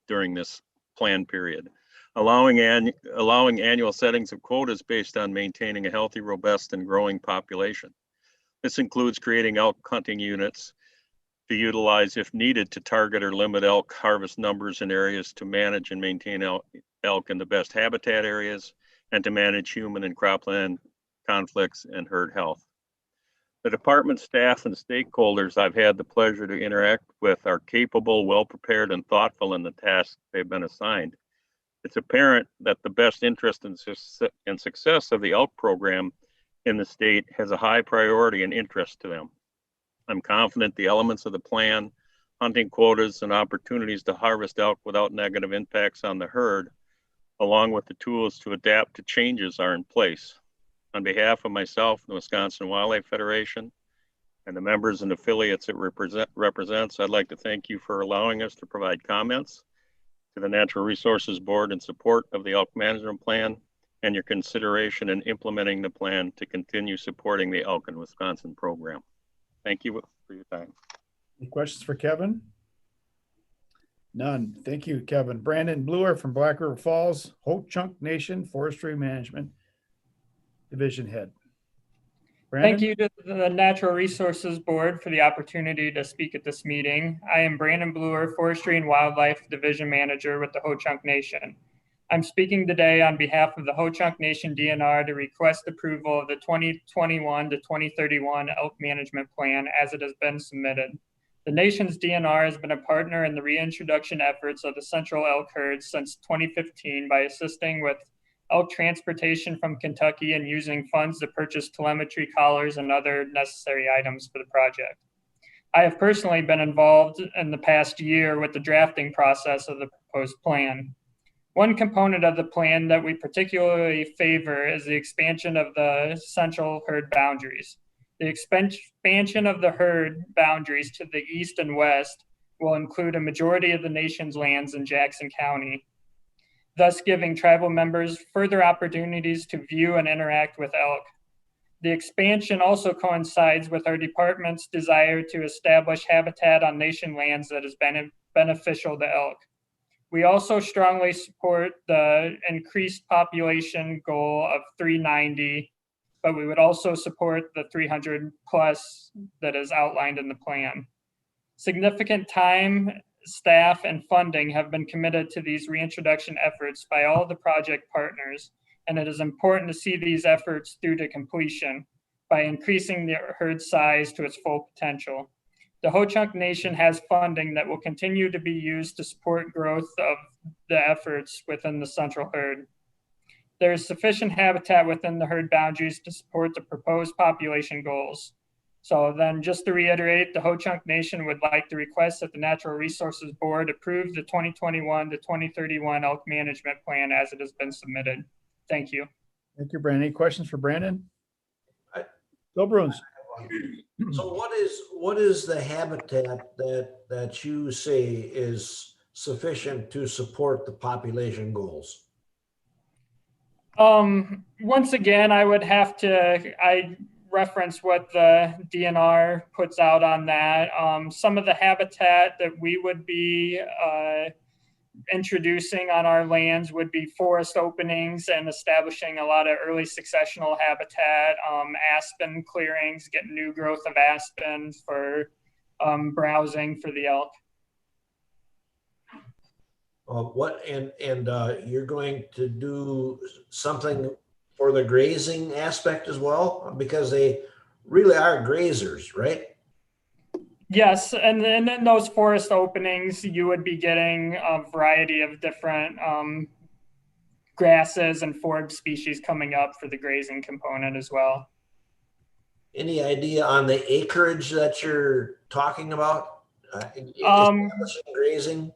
N: during this plan period, allowing annual settings of quotas based on maintaining a healthy, robust, and growing population. This includes creating elk hunting units to utilize if needed to target or limit elk harvest numbers in areas to manage and maintain elk in the best habitat areas and to manage human and cropland conflicts and herd health. The department staff and stakeholders I've had the pleasure to interact with are capable, well-prepared, and thoughtful in the tasks they've been assigned. It's apparent that the best interest and success of the elk program in the state has a high priority and interest to them. I'm confident the elements of the plan, hunting quotas and opportunities to harvest elk without negative impacts on the herd, along with the tools to adapt to changes, are in place. On behalf of myself, the Wisconsin Wildlife Federation, and the members and affiliates it represents, I'd like to thank you for allowing us to provide comments to the Natural Resources Board in support of the elk management plan and your consideration in implementing the plan to continue supporting the Elk in Wisconsin program. Thank you for your time.
B: Any questions for Kevin? None. Thank you, Kevin. Brandon Bluer from Black River Falls, Ho-Chunk Nation Forestry Management Division Head. Brandon?
G: Thank you to the Natural Resources Board for the opportunity to speak at this meeting. I am Brandon Bluer, Forestry and Wildlife Division Manager with the Ho-Chunk Nation. I'm speaking today on behalf of the Ho-Chunk Nation DNR to request approval of the 2021 to 2031 elk management plan as it has been submitted. The nation's DNR has been a partner in the reintroduction efforts of the central elk herd since 2015 by assisting with elk transportation from Kentucky and using funds to purchase telemetry collars and other necessary items for the project. I have personally been involved in the past year with the drafting process of the proposed plan. One component of the plan that we particularly favor is the expansion of the central herd boundaries. The expansion of the herd boundaries to the east and west will include a majority of the nation's lands in Jackson County, thus giving tribal members further opportunities to view and interact with elk. The expansion also coincides with our department's desire to establish habitat on nation lands that is beneficial to elk. We also strongly support the increased population goal of 390, but we would also support the 300 plus that is outlined in the plan. Significant time, staff, and funding have been committed to these reintroduction efforts by all the project partners, and it is important to see these efforts through to completion by increasing the herd size to its full potential. The Ho-Chunk Nation has funding that will continue to be used to support growth of the efforts within the central herd. There is sufficient habitat within the herd boundaries to support the proposed population goals. So then, just to reiterate, the Ho-Chunk Nation would like to request that the Natural Resources Board approve the 2021 to 2031 elk management plan as it has been submitted. Thank you.
B: Thank you, Brandon. Any questions for Brandon? Go Bruins.
F: So what is the habitat that you say is sufficient to support the population goals?
G: Once again, I would have to, I reference what the DNR puts out on that. Some of the habitat that we would be introducing on our lands would be forest openings and establishing a lot of early successional habitat, aspen clearings, getting new growth of aspen for browsing for the elk.
F: You're going to do something for the grazing aspect as well, because they really are grazers, right?
G: Yes, and then in those forest openings, you would be getting a variety of different grasses and forage species coming up for the grazing component as well.
F: Any idea on the acreage that you're talking about? Grazing?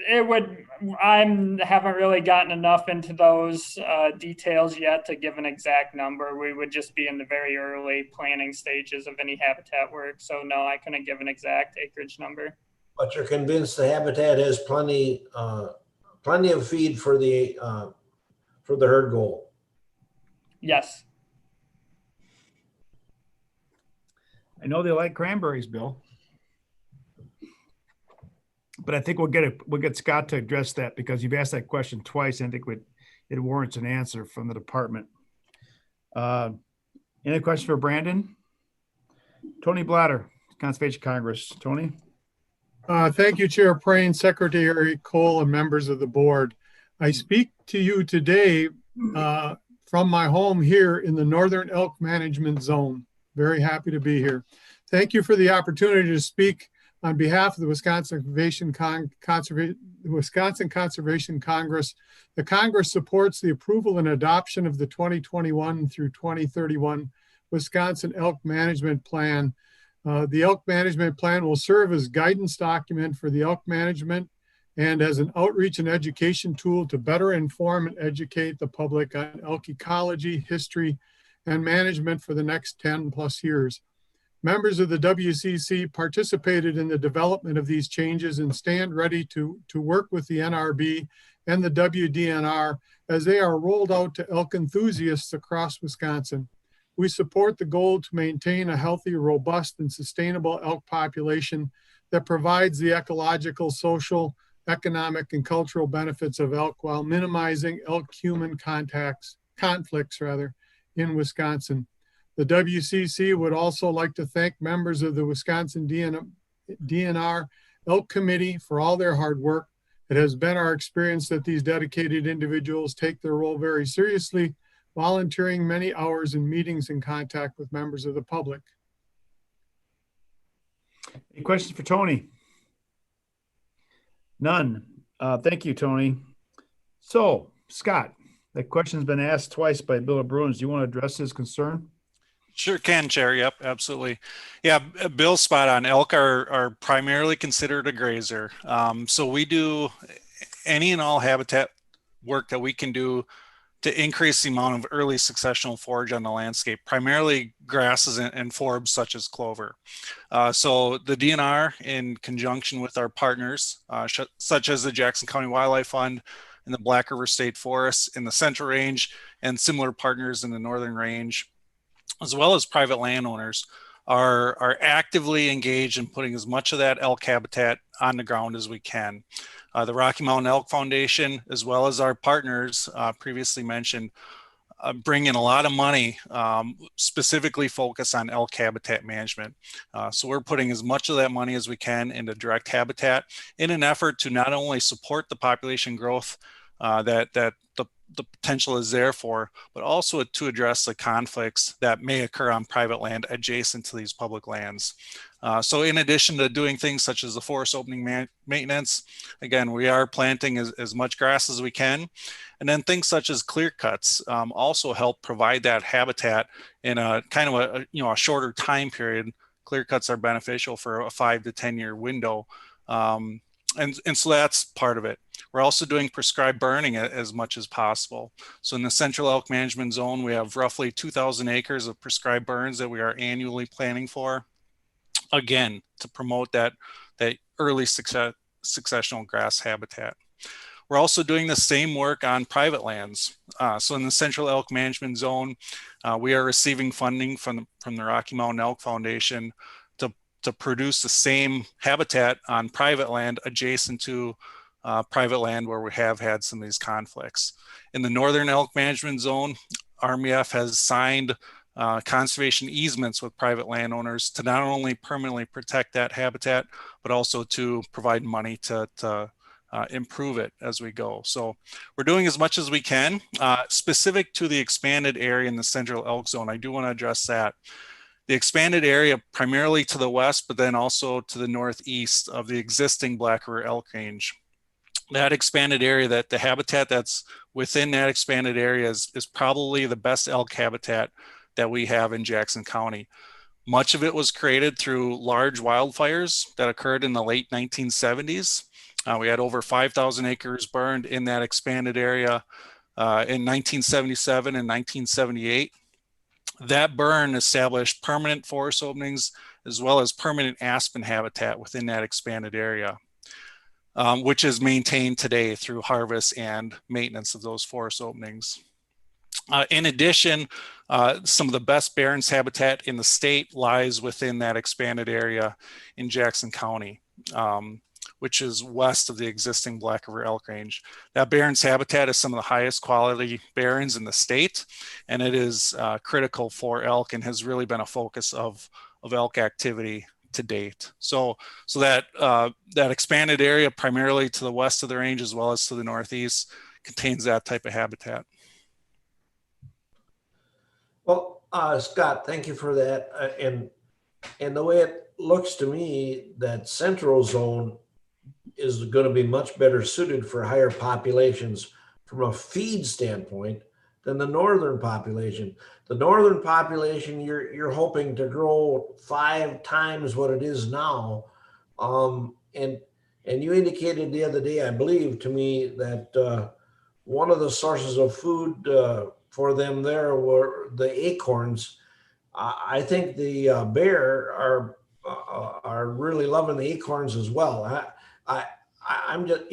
G: It would, I haven't really gotten enough into those details yet to give an exact number. We would just be in the very early planning stages of any habitat work. So no, I couldn't give an exact acreage number.
F: But you're convinced the habitat has plenty of feed for the herd goal?
G: Yes.
B: I know they like cranberries, Bill. But I think we'll get Scott to address that because you've asked that question twice. And I think it warrants an answer from the department. Any questions for Brandon? Tony Blatter, Conservation Congress. Tony?
Q: Thank you, Chair Praying, Secretary Cole, and members of the board. I speak to you today from my home here in the Northern Elk Management Zone. Very happy to be here. Thank you for the opportunity to speak on behalf of the Wisconsin Conservation Congress. The Congress supports the approval and adoption of the 2021 through 2031 Wisconsin Elk Management Plan. The Elk Management Plan will serve as guidance document for the elk management and as an outreach and education tool to better inform and educate the public on elk ecology, history, and management for the next 10 plus years. Members of the WCC participated in the development of these changes and stand ready to work with the NRB and the WDNR as they are rolled out to elk enthusiasts across Wisconsin. We support the goal to maintain a healthy, robust, and sustainable elk population that provides the ecological, social, economic, and cultural benefits of elk while minimizing elk-human conflicts in Wisconsin. The WCC would also like to thank members of the Wisconsin DNR Elk Committee for all their hard work. It has been our experience that these dedicated individuals take their role very seriously, volunteering many hours in meetings and contact with members of the public.
B: Any questions for Tony? None. Thank you, Tony. So, Scott, that question's been asked twice by Bill Bruins. Do you want to address his concern?
C: Sure can, Chair. Yep, absolutely. Yeah, Bill's spot on. Elk are primarily considered a grazer. So we do any and all habitat work that we can do to increase the amount of early successional forage on the landscape, primarily grasses and forbs such as clover. So the DNR, in conjunction with our partners, such as the Jackson County Wildlife Fund and the Black River State Forests in the Central Range, and similar partners in the Northern Range, as well as private landowners, are actively engaged in putting as much of that elk habitat on the ground as we can. The Rocky Mountain Elk Foundation, as well as our partners previously mentioned, bring in a lot of money, specifically focus on elk habitat management. So we're putting as much of that money as we can into direct habitat in an effort to not only support the population growth that the potential is there for, but also to address the conflicts that may occur on private land adjacent to these public lands. So in addition to doing things such as the forest opening maintenance, again, we are planting as much grass as we can. And then things such as clear cuts also help provide that habitat in a kind of a shorter time period. Clear cuts are beneficial for a 5 to 10 year window. And so that's part of it. We're also doing prescribed burning as much as possible. So in the Central Elk Management Zone, we have roughly 2,000 acres of prescribed burns that we are annually planning for, again, to promote that early successional grass habitat. We're also doing the same work on private lands. So in the Central Elk Management Zone, we are receiving funding from the Rocky Mountain Elk Foundation to produce the same habitat on private land adjacent to private land where we have had some of these conflicts. In the Northern Elk Management Zone, RMEF has signed conservation easements with private landowners to not only permanently protect that habitat, but also to provide money to improve it as we go. So we're doing as much as we can. Specific to the expanded area in the Central Elk Zone, I do want to address that. The expanded area primarily to the west, but then also to the northeast of the existing Black River Elk Range. That expanded area, that the habitat that's within that expanded area is probably the best elk habitat that we have in Jackson County. Much of it was created through large wildfires that occurred in the late 1970s. We had over 5,000 acres burned in that expanded area in 1977 and 1978. That burn established permanent forest openings as well as permanent aspen habitat within that expanded area, which is maintained today through harvest and maintenance of those forest openings. In addition, some of the best barrens habitat in the state lies within that expanded area in Jackson County. which is west of the existing Black River elk range. That barrens habitat is some of the highest quality barrens in the state, and it is critical for elk and has really been a focus of elk activity to date. So that expanded area, primarily to the west of the range as well as to the northeast, contains that type of habitat.
F: Well, Scott, thank you for that. And the way it looks to me, that central zone is going to be much better suited for higher populations from a feed standpoint than the northern population. The northern population, you're hoping to grow 5 times what it is now. And you indicated the other day, I believe, to me that one of the sources of food for them there were the acorns. I think the bear are really loving the acorns as well. I'm just,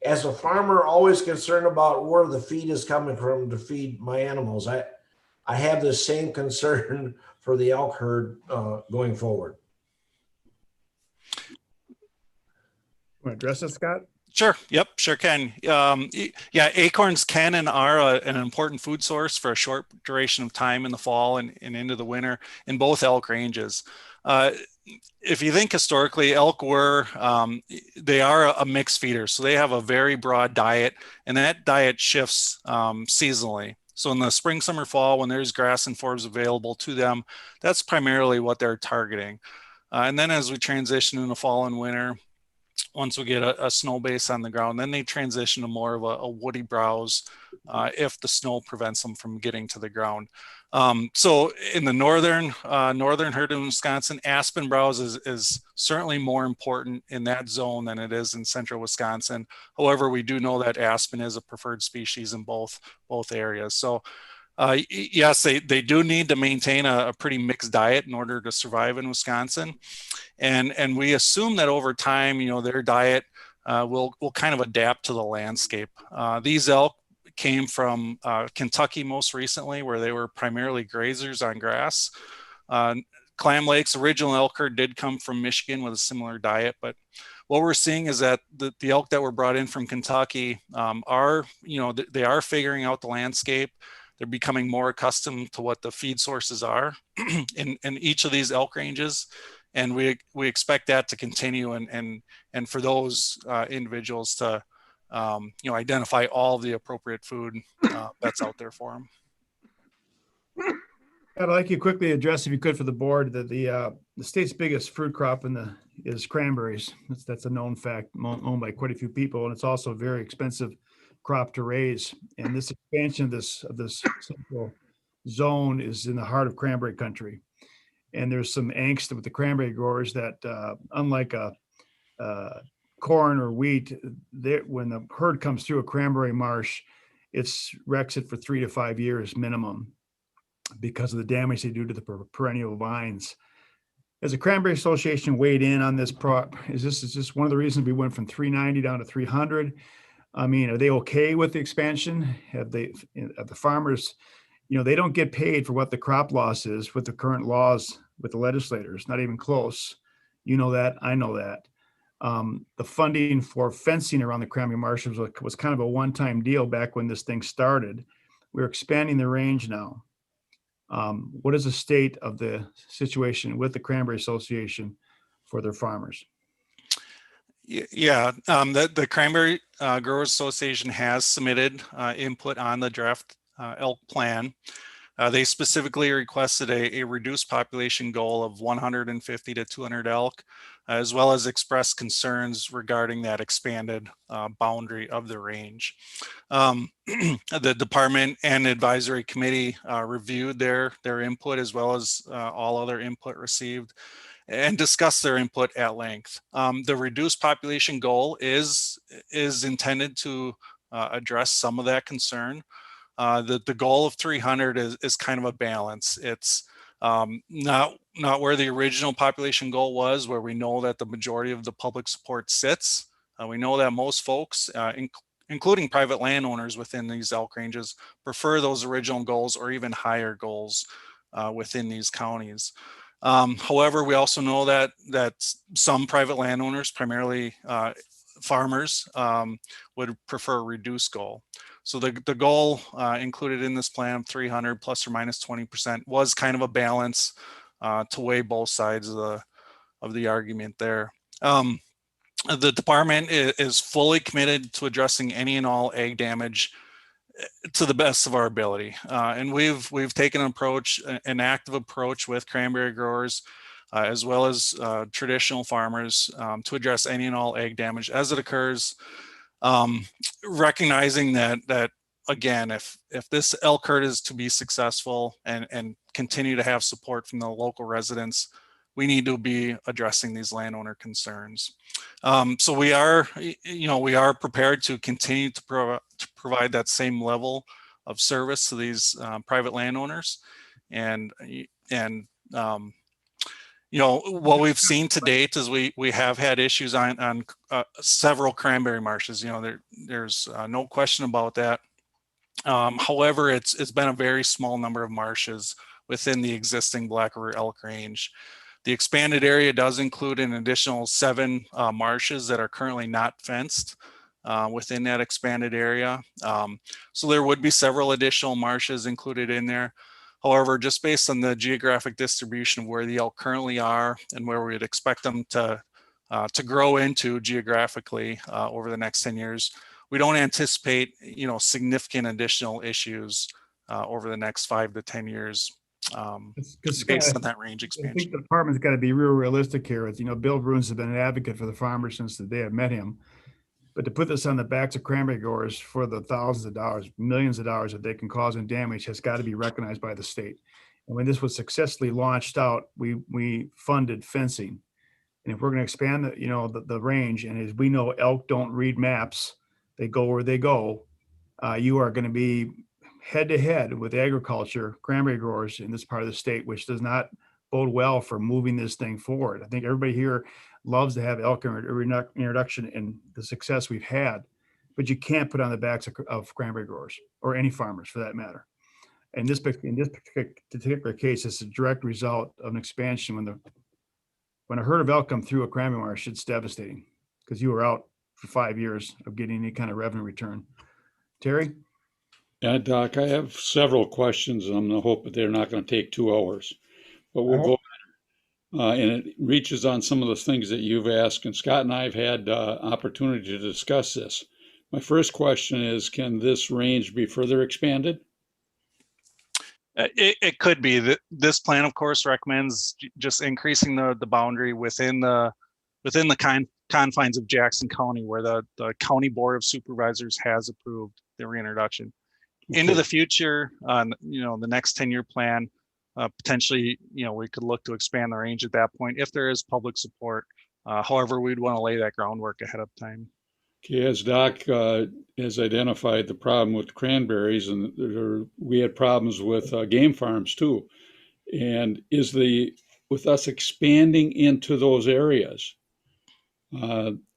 F: as a farmer, always concerned about where the feed is coming from to feed my animals. I have the same concern for the elk herd going forward.
B: Want to address it, Scott?
C: Sure. Yep. Sure can. Yeah, acorns can and are an important food source for a short duration of time in the fall and into the winter in both elk ranges. If you think historically, elk they are a mixed feeder. So they have a very broad diet, and that diet shifts seasonally. So in the spring, summer, fall, when there's grass and forbs available to them, that's primarily what they're targeting. And then as we transition into fall and winter, once we get a snow base on the ground, then they transition to more of a woody browse if the snow prevents them from getting to the ground. So in the northern herd in Wisconsin, aspen browse is certainly more important in that zone than it is in central Wisconsin. However, we do know that aspen is a preferred species in both areas. So yes, they do need to maintain a pretty mixed diet in order to survive in Wisconsin. And we assume that over time, their diet will kind of adapt to the landscape. These elk came from Kentucky most recently, where they were primarily grazers on grass. Clam Lake's original elk herd did come from Michigan with a similar diet, but what we're seeing is that the elk that were brought in from Kentucky they are figuring out the landscape. They're becoming more accustomed to what the feed sources are in each of these elk ranges. And we expect that to continue and for those individuals to identify all the appropriate food that's out there for them.
B: I'd like you to quickly address, if you could, for the board, that the state's biggest fruit crop is cranberries. That's a known fact, owned by quite a few people, and it's also a very expensive crop to raise. And this expansion of this central zone is in the heart of cranberry country. And there's some angst with the cranberry growers that unlike corn or wheat, when the herd comes through a cranberry marsh, it wrecks it for 3 to 5 years minimum because of the damage they do to the perennial vines. As the Cranberry Association weighed in on this is this one of the reasons we went from 390 down to 300? I mean, are they okay with the expansion? Have the farmers, they don't get paid for what the crop loss is with the current laws with the legislators, not even close. You know that, I know that. The funding for fencing around the cranberry marshes was kind of a one-time deal back when this thing started. We're expanding the range now. What is the state of the situation with the Cranberry Association for their farmers?
C: Yeah, the Cranberry Growers Association has submitted input on the draft elk plan. They specifically requested a reduced population goal of 150 to 200 elk, as well as expressed concerns regarding that expanded boundary of the range. The department and advisory committee reviewed their input, as well as all other input received, and discussed their input at length. The reduced population goal is intended to address some of that concern. The goal of 300 is kind of a balance. It's not where the original population goal was, where we know that the majority of the public support sits. We know that most folks, including private landowners within these elk ranges, prefer those original goals or even higher goals within these counties. However, we also know that some private landowners, primarily farmers, would prefer a reduced goal. So the goal included in this plan, 300 plus or minus 20%, was kind of a balance to weigh both sides of the argument there. The department is fully committed to addressing any and all ag damage to the best of our ability. And we've taken an active approach with cranberry growers, as well as traditional farmers, to address any and all ag damage as it occurs, recognizing that again, if this elk herd is to be successful and continue to have support from the local residents, we need to be addressing these landowner concerns. So we are prepared to continue to provide that same level of service to these private landowners, and what we've seen to date is we have had issues on several cranberry marshes. There's no question about that. However, it's been a very small number of marshes within the existing Black River elk range. The expanded area does include an additional 7 marshes that are currently not fenced within that expanded area. So there would be several additional marshes included in there. However, just based on the geographic distribution of where the elk currently are and where we'd expect them to grow into geographically over the next 10 years, we don't anticipate significant additional issues over the next 5 to 10 years. Based on that range expansion.
B: I think the department's got to be real realistic here. Bill Bruins has been an advocate for the farmers since the day I met him. But to put this on the backs of cranberry growers for the thousands of dollars, millions of dollars that they can cause in damage has got to be recognized by the state. And when this was successfully launched out, we funded fencing. And if we're going to expand the range, and as we know, elk don't read maps, they go where they go. You are going to be head to head with agriculture, cranberry growers in this part of the state, which does not bode well for moving this thing forward. I think everybody here loves to have elk introduction and the success we've had, but you can't put on the backs of cranberry growers or any farmers for that matter. And in this particular case, it's a direct result of an expansion. When a herd of elk come through a cranberry marsh, it's devastating because you were out for 5 years of getting any kind of revenue return. Terry?
H: Yeah, Doc, I have several questions, and I'm going to hope that they're not going to take 2 hours. But we'll go, and it reaches on some of the things that you've asked, and Scott and I have had opportunity to discuss this. My first question is, can this range be further expanded?
C: It could be. This plan, of course, recommends just increasing the boundary within the confines of Jackson County, where the County Board of Supervisors has approved the reintroduction. Okay. Into the future, the next 10-year plan, potentially, we could look to expand the range at that point if there is public support. However, we'd want to lay that groundwork ahead of time.
H: Okay, as Doc has identified the problem with cranberries, and we had problems with game farms too. And with us expanding into those areas,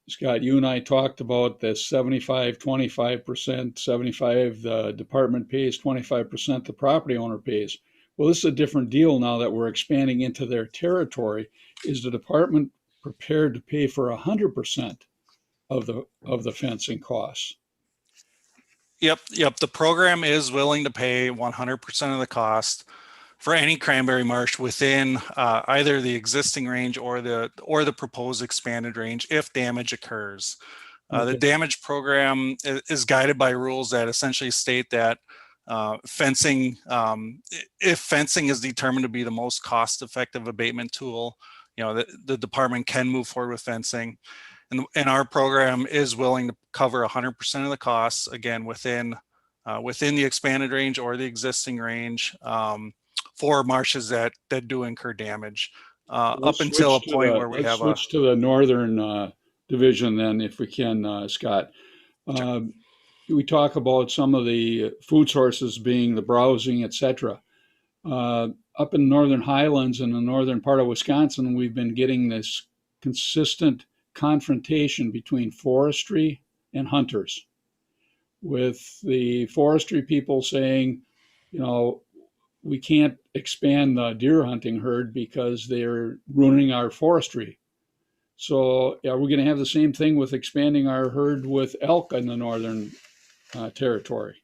H: Scott, you and I talked about the 75, 25%, 75 the department pays, 25% the property owner pays. Well, this is a different deal now that we're expanding into their territory. Is the department prepared to pay for 100% of the fencing costs?
C: Yep. The program is willing to pay 100% of the cost for any cranberry marsh within either the existing range or the proposed expanded range if damage occurs. The damage program is guided by rules that essentially state that fencing, if fencing is determined to be the most cost-effective abatement tool, the department can move forward with fencing. And our program is willing to cover 100% of the costs, again, within the expanded range or the existing range, for marshes that do incur damage, up until a point where we have
H: switch to the northern division then, if we can, Scott. We talk about some of the food sources being the browsing, etc. Up in northern highlands in the northern part of Wisconsin, we've been getting this consistent confrontation between forestry and hunters, with the forestry people saying, we can't expand the deer hunting herd because they're ruining our forestry. So are we going to have the same thing with expanding our herd with elk in the northern territory?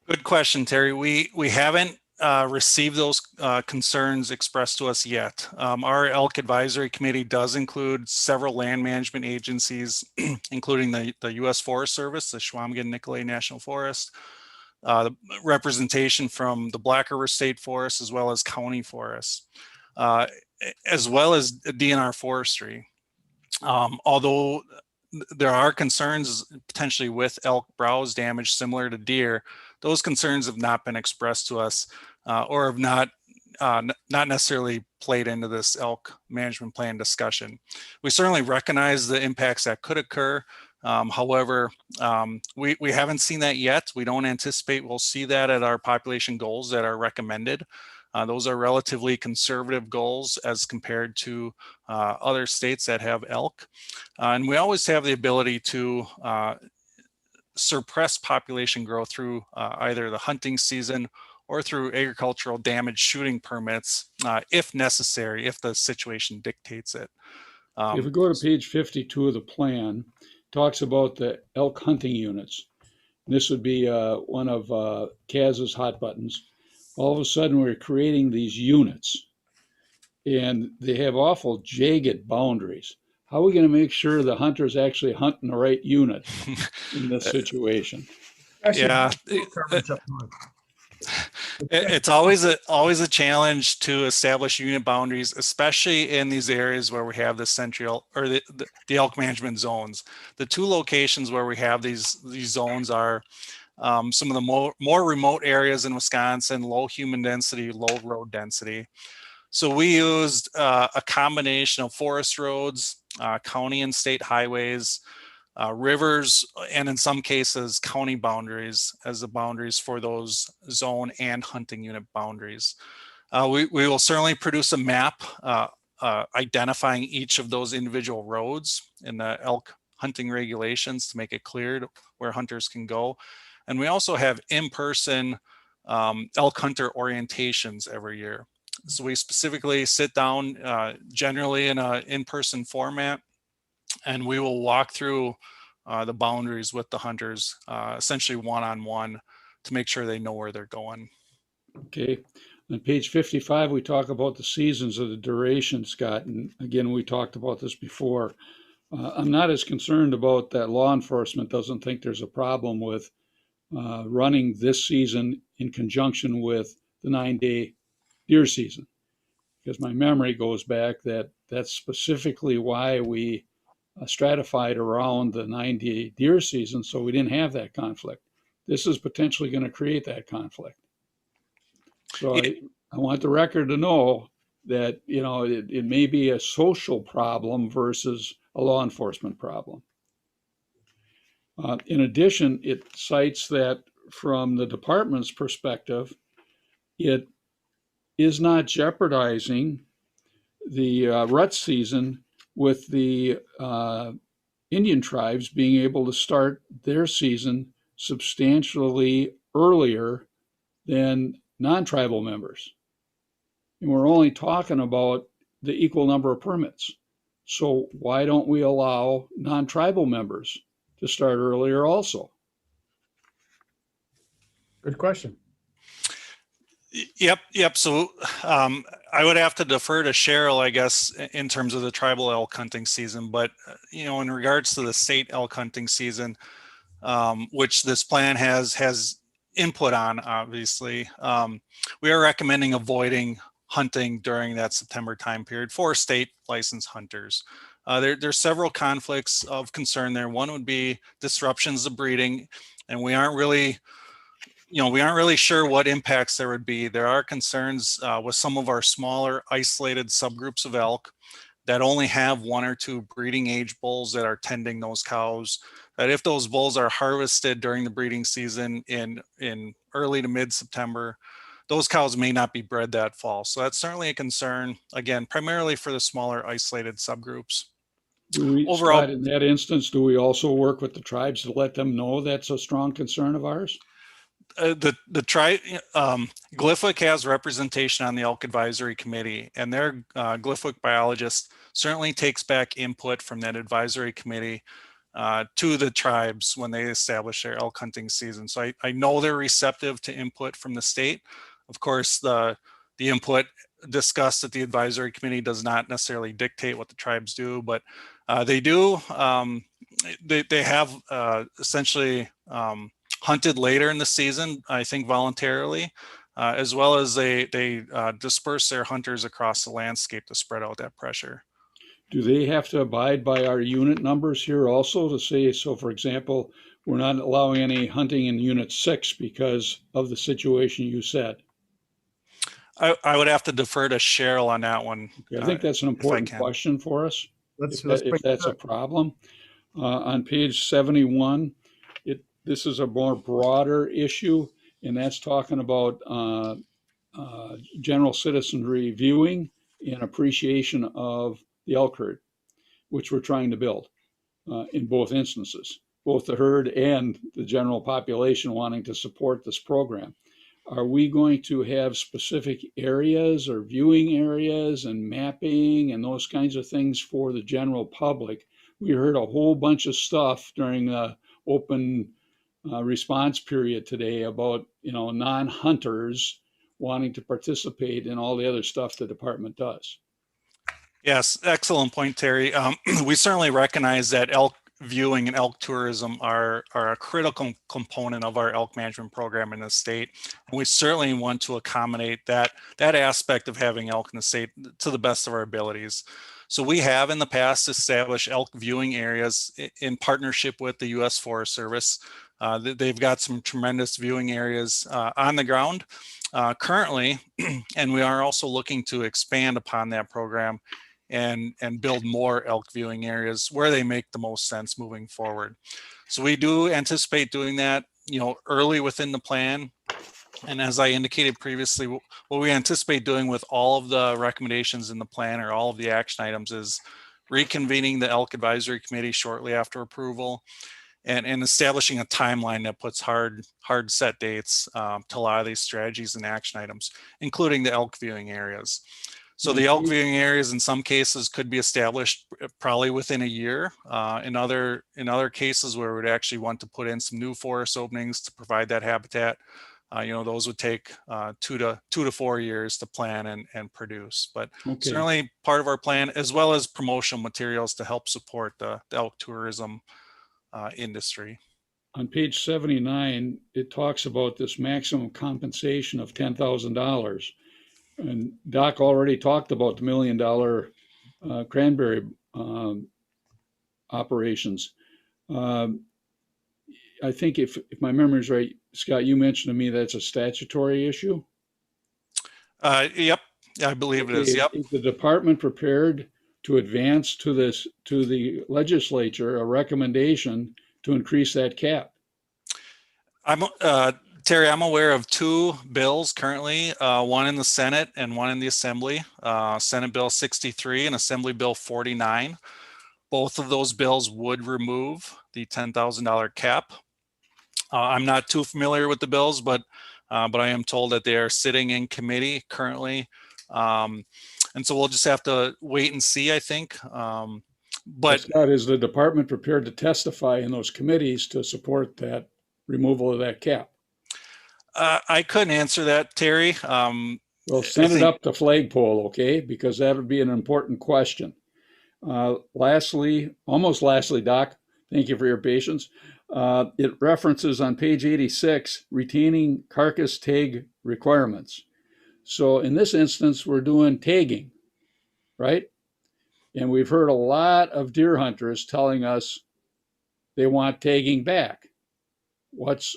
C: Good question, Terry. We haven't received those concerns expressed to us yet. Our elk advisory committee does include several land management agencies, including the U.S. Forest Service, the Schwamigan-Nicolet National Forest, the representation from the Black River State Forest, as well as county forests, as well as DNR forestry. Although there are concerns potentially with elk browse damage similar to deer, those concerns have not been expressed to us or have not necessarily played into this elk management plan discussion. We certainly recognize the impacts that could occur. However, we haven't seen that yet. We don't anticipate we'll see that at our population goals that are recommended. Those are relatively conservative goals as compared to other states that have elk. And we always have the ability to suppress population growth through either the hunting season or through agricultural damage shooting permits if necessary, if the situation dictates it.
H: If we go to page 52 of the plan, it talks about the elk hunting units. This would be one of Kaz's hot buttons. All of a sudden, we're creating these units, and they have awful jagged boundaries. How are we going to make sure the hunter's actually hunting the right unit in this situation?
C: Yeah, it's always a challenge to establish unit boundaries, especially in these areas where we have the central or the elk management zones. The two locations where we have these zones are some of the more remote areas in Wisconsin, low human density, low road density. So we used a combination of forest roads, county and state highways, rivers, and in some cases, county boundaries as the boundaries for those zone and hunting unit boundaries. We will certainly produce a map identifying each of those individual roads in the elk hunting regulations to make it clear where hunters can go. And we also have in-person elk hunter orientations every year. So we specifically sit down generally in an in-person format, and we will walk through the boundaries with the hunters, essentially one-on-one, to make sure they know where they're going.
H: Okay. On page 55, we talk about the seasons of the duration, Scott. And again, we talked about this before. I'm not as concerned about that law enforcement doesn't think there's a problem with running this season in conjunction with the 9-day deer season, because my memory goes back that that's specifically why we stratified around the 9-day deer season, so we didn't have that conflict. This is potentially going to create that conflict. So I want the record to know that, you know, it may be a social problem versus a law enforcement problem. In addition, it cites that from the department's perspective, it is not jeopardizing the rut season with the Indian tribes being able to start their season substantially earlier than non-tribal members. And we're only talking about the equal number of permits. So why don't we allow non-tribal members to start earlier also?
B: Good question.
C: Yep. So I would have to defer to Cheryl, I guess, in terms of the tribal elk hunting season. But, you know, in regards to the state elk hunting season, which this plan has input on, obviously, we are recommending avoiding hunting during that September time period for state licensed hunters. There's several conflicts of concern there. One would be disruptions of breeding, and we aren't really sure what impacts there would be. There are concerns with some of our smaller isolated subgroups of elk that only have 1 or 2 breeding age bulls that are tending those cows, that if those bulls are harvested during the breeding season in early to mid-September, those cows may not be bred that fall. So that's certainly a concern, again, primarily for the smaller isolated subgroups.
H: Overall, Scott, in that instance, do we also work with the tribes to let them know that's a strong concern of ours?
C: GLIFWIC has representation on the elk advisory committee, and their GLIFWIC biologist certainly takes back input from that advisory committee to the tribes when they establish their elk hunting season. So I know they're receptive to input from the state. Of course, the input discussed at the advisory committee does not necessarily dictate what the tribes do, but they do. They have essentially hunted later in the season, I think voluntarily, as well as they disperse their hunters across the landscape to spread out that pressure.
H: Do they have to abide by our unit numbers here also to say, so for example, we're not allowing any hunting in unit 6 because of the situation you said?
C: I would have to defer to Cheryl on that one.
H: Okay, I think that's an important question for us. If that's a problem. On page 71, this is a more broader issue, and that's talking about general citizenry viewing and appreciation of the elk herd, which we're trying to build in both instances, both the herd and the general population wanting to support this program. Are we going to have specific areas or viewing areas and mapping and those kinds of things for the general public? We heard a whole bunch of stuff during the open response period today about, non-hunters wanting to participate in all the other stuff the department does.
C: Yes, excellent point, Terry. We certainly recognize that elk viewing and elk tourism are a critical component of our elk management program in the state. And we certainly want to accommodate that aspect of having elk in the state to the best of our abilities. So we have in the past established elk viewing areas in partnership with the U.S. Forest Service. They've got some tremendous viewing areas on the ground currently, and we are also looking to expand upon that program and build more elk viewing areas where they make the most sense moving forward. So we do anticipate doing that, early within the plan. And as I indicated previously, what we anticipate doing with all of the recommendations in the plan or all of the action items is reconvening the elk advisory committee shortly after approval and establishing a timeline that puts hard set dates to a lot of these strategies and action items, including the elk viewing areas. So the elk viewing areas in some cases could be established probably within a year. In other cases where we'd actually want to put in some new forest openings to provide that habitat, those would take 2 to 4 years to plan and produce. But certainly part of our plan, as well as promotional materials to help support the elk tourism industry.
H: On page 79, it talks about this maximum compensation of $10,000. And Doc already talked about the $1 million cranberry operations. I think if my memory is right, Scott, you mentioned to me that's a statutory issue.
C: Yep, I believe it is. Yep.
H: Is the department prepared to advance to the legislature a recommendation to increase that cap?
C: Terry, I'm aware of 2 bills currently, one in the Senate and one in the Assembly, Senate Bill 63 and Assembly Bill 49. Both of those bills would remove the $10,000 cap. I'm not too familiar with the bills, but I am told that they are sitting in committee currently. And so we'll just have to wait and see, I think. But
H: Scott, is the department prepared to testify in those committees to support that removal of that cap?
C: I couldn't answer that, Terry.
H: Well, send it up to flagpole, okay? Because that would be an important question. Lastly, Doc, thank you for your patience. It references on page 86, retaining carcass tag requirements. So in this instance, we're doing tagging, right? And we've heard a lot of deer hunters telling us they want tagging back. What's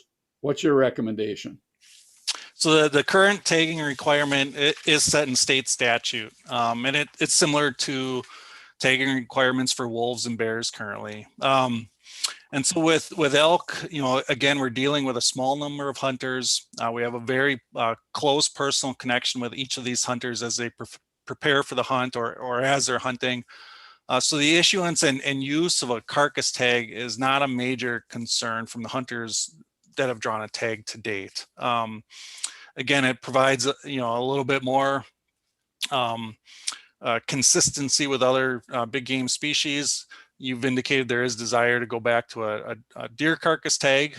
H: your recommendation?
C: So the current tagging requirement is set in state statute, and it's similar to tagging requirements for wolves and bears currently. And so with elk, again, we're dealing with a small number of hunters. We have a very close personal connection with each of these hunters as they prepare for the hunt or as they're hunting. So the issuance and use of a carcass tag is not a major concern from the hunters have drawn a tag to date. Again, it provides a little bit more consistency with other big game species. You've indicated there is desire to go back to a deer carcass tag.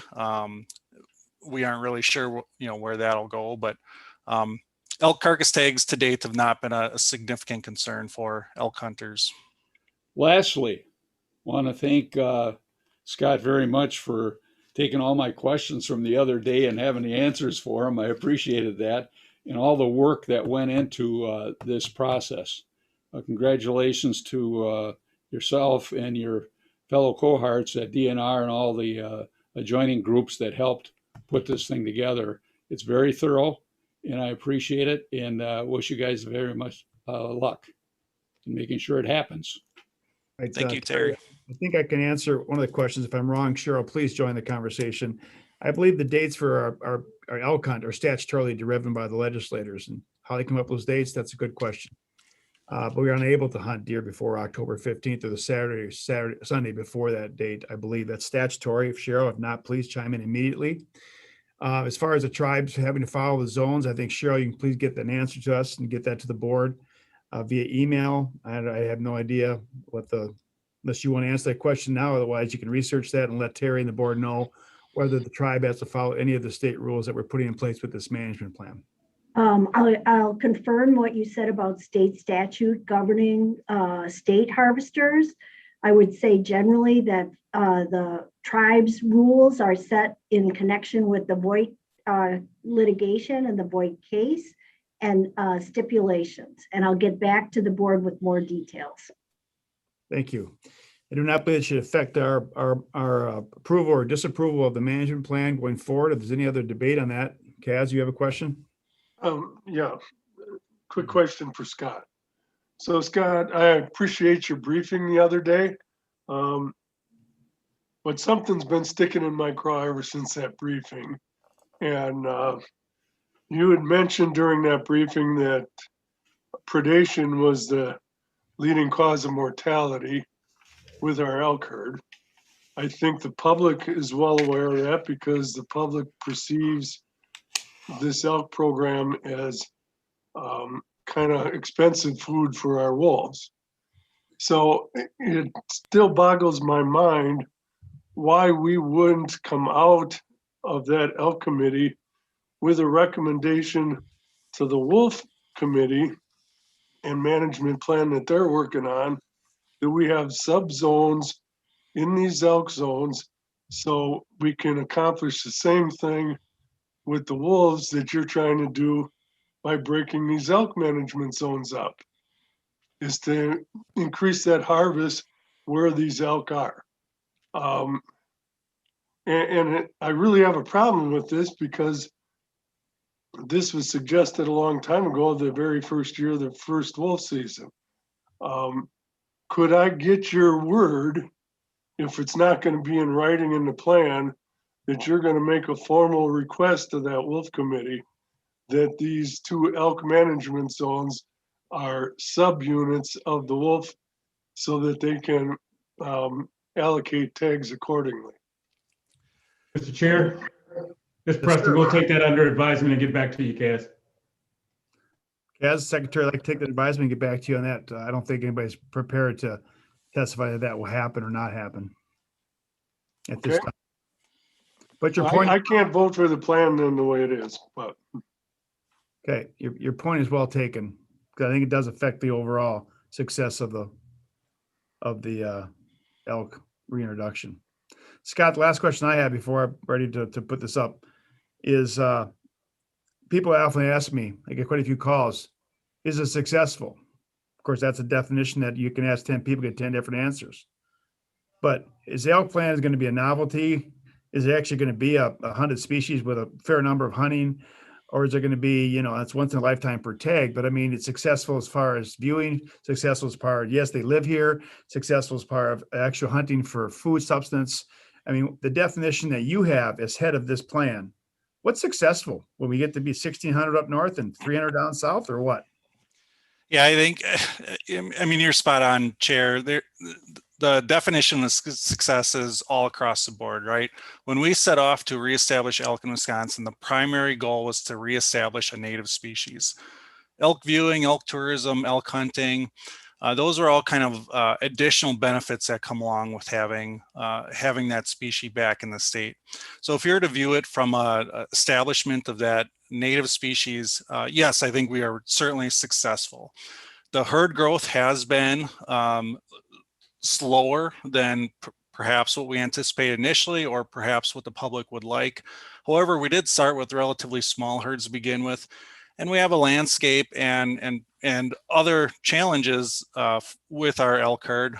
C: We aren't really sure, where that'll go, but elk carcass tags to date have not been a significant concern for elk hunters.
H: Lastly, want to thank Scott very much for taking all my questions from the other day and having the answers for them. I appreciated that and all the work that went into this process. Congratulations to yourself and your fellow cohorts at DNR and all the adjoining groups that helped put this thing together. It's very thorough, and I appreciate it, and wish you guys very much luck in making sure it happens.
B: Right,
C: Thank you, Terry.
B: I think I can answer one of the questions. If I'm wrong, Cheryl, please join the conversation. I believe the dates for our elk hunt are statutorily driven by the legislators, and how they come up with those dates, that's a good question. But we are unable to hunt deer before October 15th or the Sunday before that date. I believe that's statutory. If Cheryl, if not, please chime in immediately. As far as the tribes having to follow the zones, I think Cheryl, you can please get an answer to us and get that to the board via email. I have no idea unless you want to answer that question now. Otherwise, you can research that and let Terry and the board know whether the tribe has to follow any of the state rules that we're putting in place with this management plan.
O: I'll confirm what you said about state statute governing state harvesters. I would say generally that the tribe's rules are set in connection with the Voight litigation and the Voight case and stipulations. And I'll get back to the board with more details.
B: Thank you. I do not believe it should affect our approval or disapproval of the management plan going forward. If there's any other debate on that, Kaz, you have a question?
A: Yeah, quick question for Scott. So Scott, I appreciate your briefing the other day, but something's been sticking in my craw ever since that briefing. And you had mentioned during that briefing that predation was the leading cause of mortality with our elk herd. I think the public is well aware of that because the public perceives this elk program as kind of expensive food for our wolves. So it still boggles my mind why we wouldn't come out of that elk committee with a recommendation to the wolf committee and management plan that they're working on, that we have subzones in these elk zones so we can accomplish the same thing with the wolves that you're trying to do by breaking these elk management zones up, is to increase that harvest where these elk are. I really have a problem with this because this was suggested a long time ago, the very first year of the first wolf season. Could I get your word, if it's not going to be in writing in the plan, that you're going to make a formal request to that wolf committee that these two elk management zones are subunits of the wolf so that they can allocate tags accordingly?
P: Mr. Chair, Mr. Preston, we'll take that under advisement and get back to you, Kaz.
B: As Secretary, I'd like to take the advisement and get back to you on that. I don't think anybody's prepared to testify that will happen or not happen at this time. But your point,
A: I can't vote for the plan in the way it is, but.
B: Okay, your point is well taken, because I think it does affect the overall success of the elk reintroduction. Scott, the last question I have before I'm ready to put this up is, people often ask me, I get quite a few calls, is it successful? Of course, that's a definition that you can ask 10 people, get 10 different answers. But is the elk plan going to be a novelty? Is it actually going to be a hunted species with a fair number of hunting? Or is it going to be, it's once in a lifetime per tag? But I mean, it's successful as far as viewing, successful as far as, yes, they live here, successful as part of actual hunting for food substance. I mean, the definition that you have as head of this plan, what's successful? When we get to be 1,600 up north and 300 down south, or what?
C: Yeah, I think, I mean, you're spot on, Chair. the definition of success is all across the board, right? When we set off to reestablish elk in Wisconsin, the primary goal was to reestablish a native species. Elk viewing, elk tourism, elk hunting, those are all kind of additional benefits that come along with having that species back in the state. So if you're to view it from a establishment of that native species, yes, I think we are certainly successful. The herd growth has been slower than perhaps what we anticipated initially, or perhaps what the public would like. However, we did start with relatively small herds to begin with, and we have a landscape and other challenges with our elk herd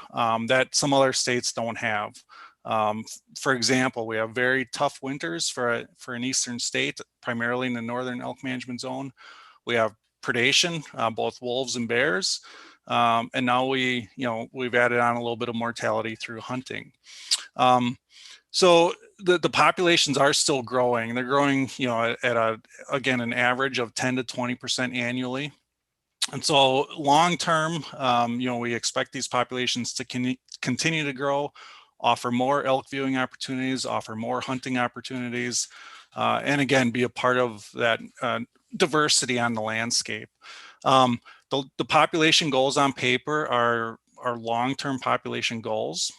C: that some other states don't have. For example, we have very tough winters for an eastern state, primarily in the northern elk management zone. We have predation, both wolves and bears. And now we've added on a little bit of mortality through hunting. So the populations are still growing. They're growing, at again, an average of 10 to 20% annually. And so long term, we expect these populations to continue to grow, offer more elk viewing opportunities, offer more hunting opportunities, and again, be a part of that diversity on the landscape. The population goals on paper are long-term population goals.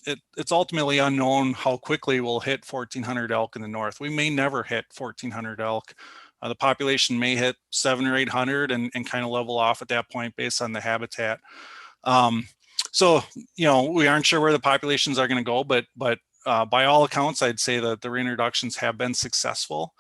C: It's ultimately unknown how quickly we'll hit 1,400 elk in the north. We may never hit 1,400 elk. The population may hit 700 or 800 and kind of level off at that point based on the habitat. So, we aren't sure where the populations are going to go, but by all accounts, I'd say that the reintroductions have been successful.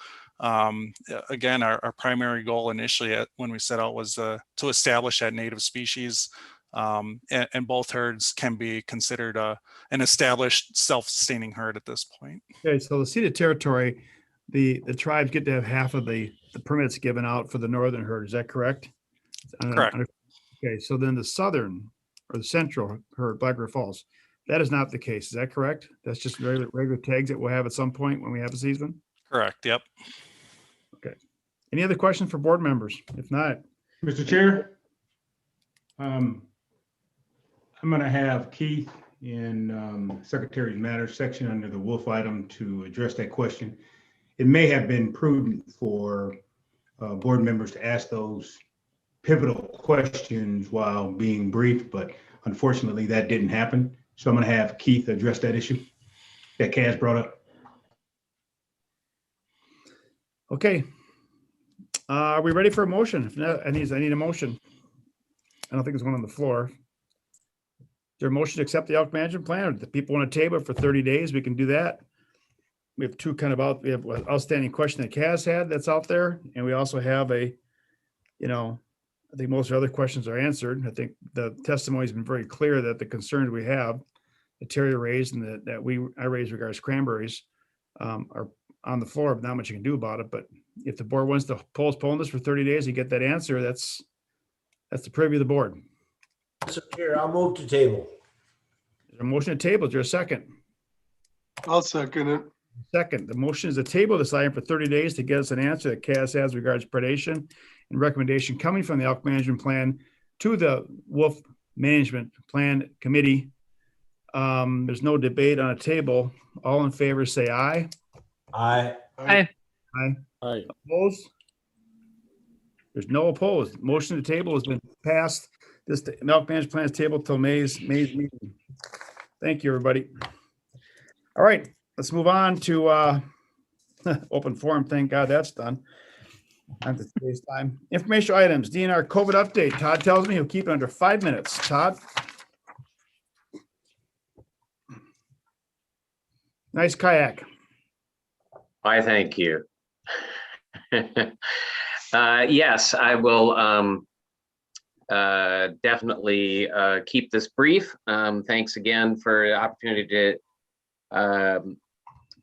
C: Again, our primary goal initially when we set out was to establish that native species, and both herds can be considered an established self-sustaining herd at this point.
B: Okay, so the ceded territory, the tribes get to have half of the permits given out for the northern herd. Is that correct?
C: Correct.
B: Okay, so then the southern or the central herd, Black River Falls, that is not the case. Is that correct? That's just regular tags that we'll have at some point when we have a season?
C: Correct, yep.
B: Okay. Any other questions for board members? If not.
P: Mr. Chair, I'm going to have Keith in Secretary's Matters section under the Wolf item to address that question. It may have been prudent for board members to ask those pivotal questions while being brief, but unfortunately that didn't happen. So I'm going to have Keith address that issue that Kaz brought up.
B: Okay. Are we ready for a motion? If not, I need a motion. I don't think there's one on the floor. Is there a motion to accept the elk management plan, or the people want to table it for 30 days? We can do that. We have two we have an outstanding question that Kaz had that's out there. And we also have I think most of the other questions are answered. I think the testimony has been very clear that the concerns we have, that Terry raised and that I raised regards cranberries, are on the floor, but not much you can do about it. But if the board wants to postpone this for 30 days, you get that answer. That's the privy of the board.
F: Mr. Chair, I'll move to table.
B: There's a motion to table. Is there a second?
A: I'll second it.
B: Second, the motion is to table this item for 30 days to get us an answer that Cass has regards predation and recommendation coming from the elk management plan to the wolf management plan committee. There's no debate on a table. All in favor say aye.
F: Aye.
V: Aye.
B: Aye.
R: Aye.
B: Opposed? There's no opposed. Motion to table has been passed. This elk management plan is tabled till May's meeting. Thank you, everybody. All right, let's move on to open forum. Thank God that's done. On to today's time. Informational items, DNR COVID update. Todd tells me he'll keep it under 5 minutes. Todd? Nice kayak.
D: I thank you. Yes, I will definitely keep this brief. Thanks again for the opportunity to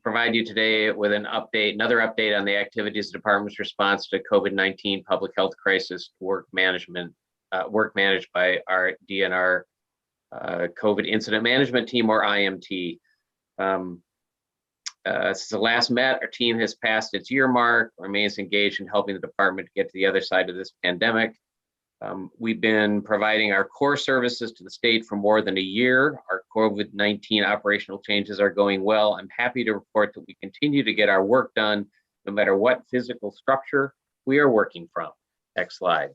D: provide you today with another update on the activities of the department's response to COVID-19 public health crisis work managed by our DNR COVID incident management team, or IMT. Since the last met, our team has passed its year mark, remains engaged in helping the department get to the other side of this pandemic. We've been providing our core services to the state for more than a year. Our COVID-19 operational changes are going well. I'm happy to report that we continue to get our work done no matter what physical structure we are working from. Next slide.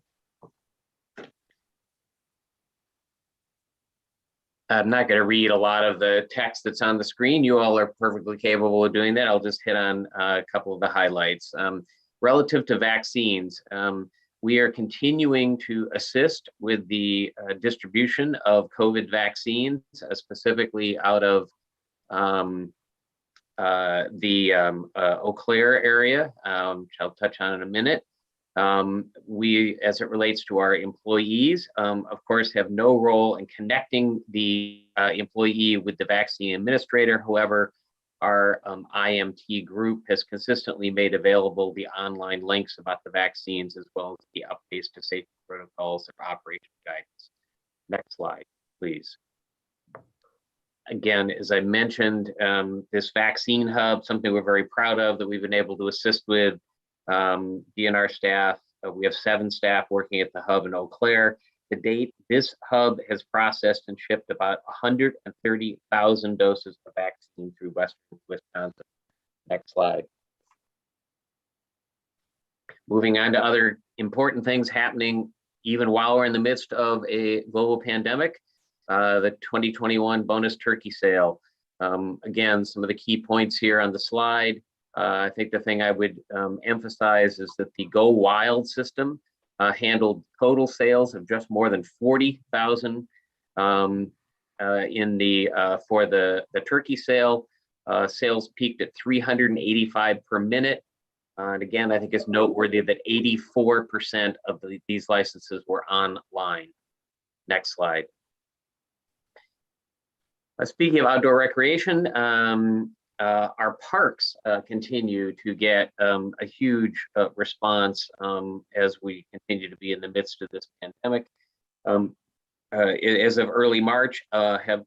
D: I'm not going to read a lot of the text that's on the screen. You all are perfectly capable of doing that. I'll just hit on a couple of the highlights. Relative to vaccines, we are continuing to assist with the distribution of COVID vaccines, specifically out of the Eau Claire area, which I'll touch on in a minute. We, as it relates to our employees, of course, have no role in connecting the employee with the vaccine administrator. However, our IMT group has consistently made available the online links about the vaccines, as well as the updates to safety protocols and operation guidance. Next slide, please. Again, as I mentioned, this vaccine hub, something we're very proud of that we've been able to assist with. DNR staff, we have 7 staff working at the hub in Eau Claire. To date, this hub has processed and shipped about 130,000 doses of vaccine through Western Wisconsin. Next slide. Moving on to other important things happening even while we're in the midst of a global pandemic, the 2021 bonus turkey sale. Again, some of the key points here on the slide. I think the thing I would emphasize is that the Go Wild system handled total sales of just more than 40,000 for the turkey sale. Sales peaked at 385 per minute. And again, I think it's noteworthy that 84% of these licenses were online. Next slide. Speaking of outdoor recreation, our parks continue to get a huge response as we continue to be in the midst of this pandemic. As of early March, have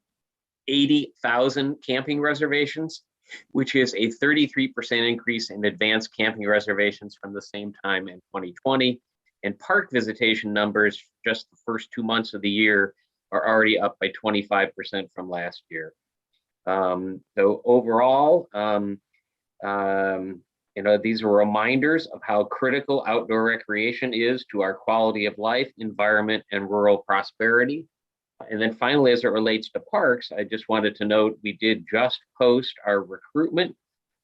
D: 80,000 camping reservations, which is a 33% increase in advanced camping reservations from the same time in 2020. And park visitation numbers just the first 2 months of the year are already up by 25% from last year. So overall, these are reminders of how critical outdoor recreation is to our quality of life, environment, and rural prosperity. And then finally, as it relates to parks, I just wanted to note we did just post our recruitment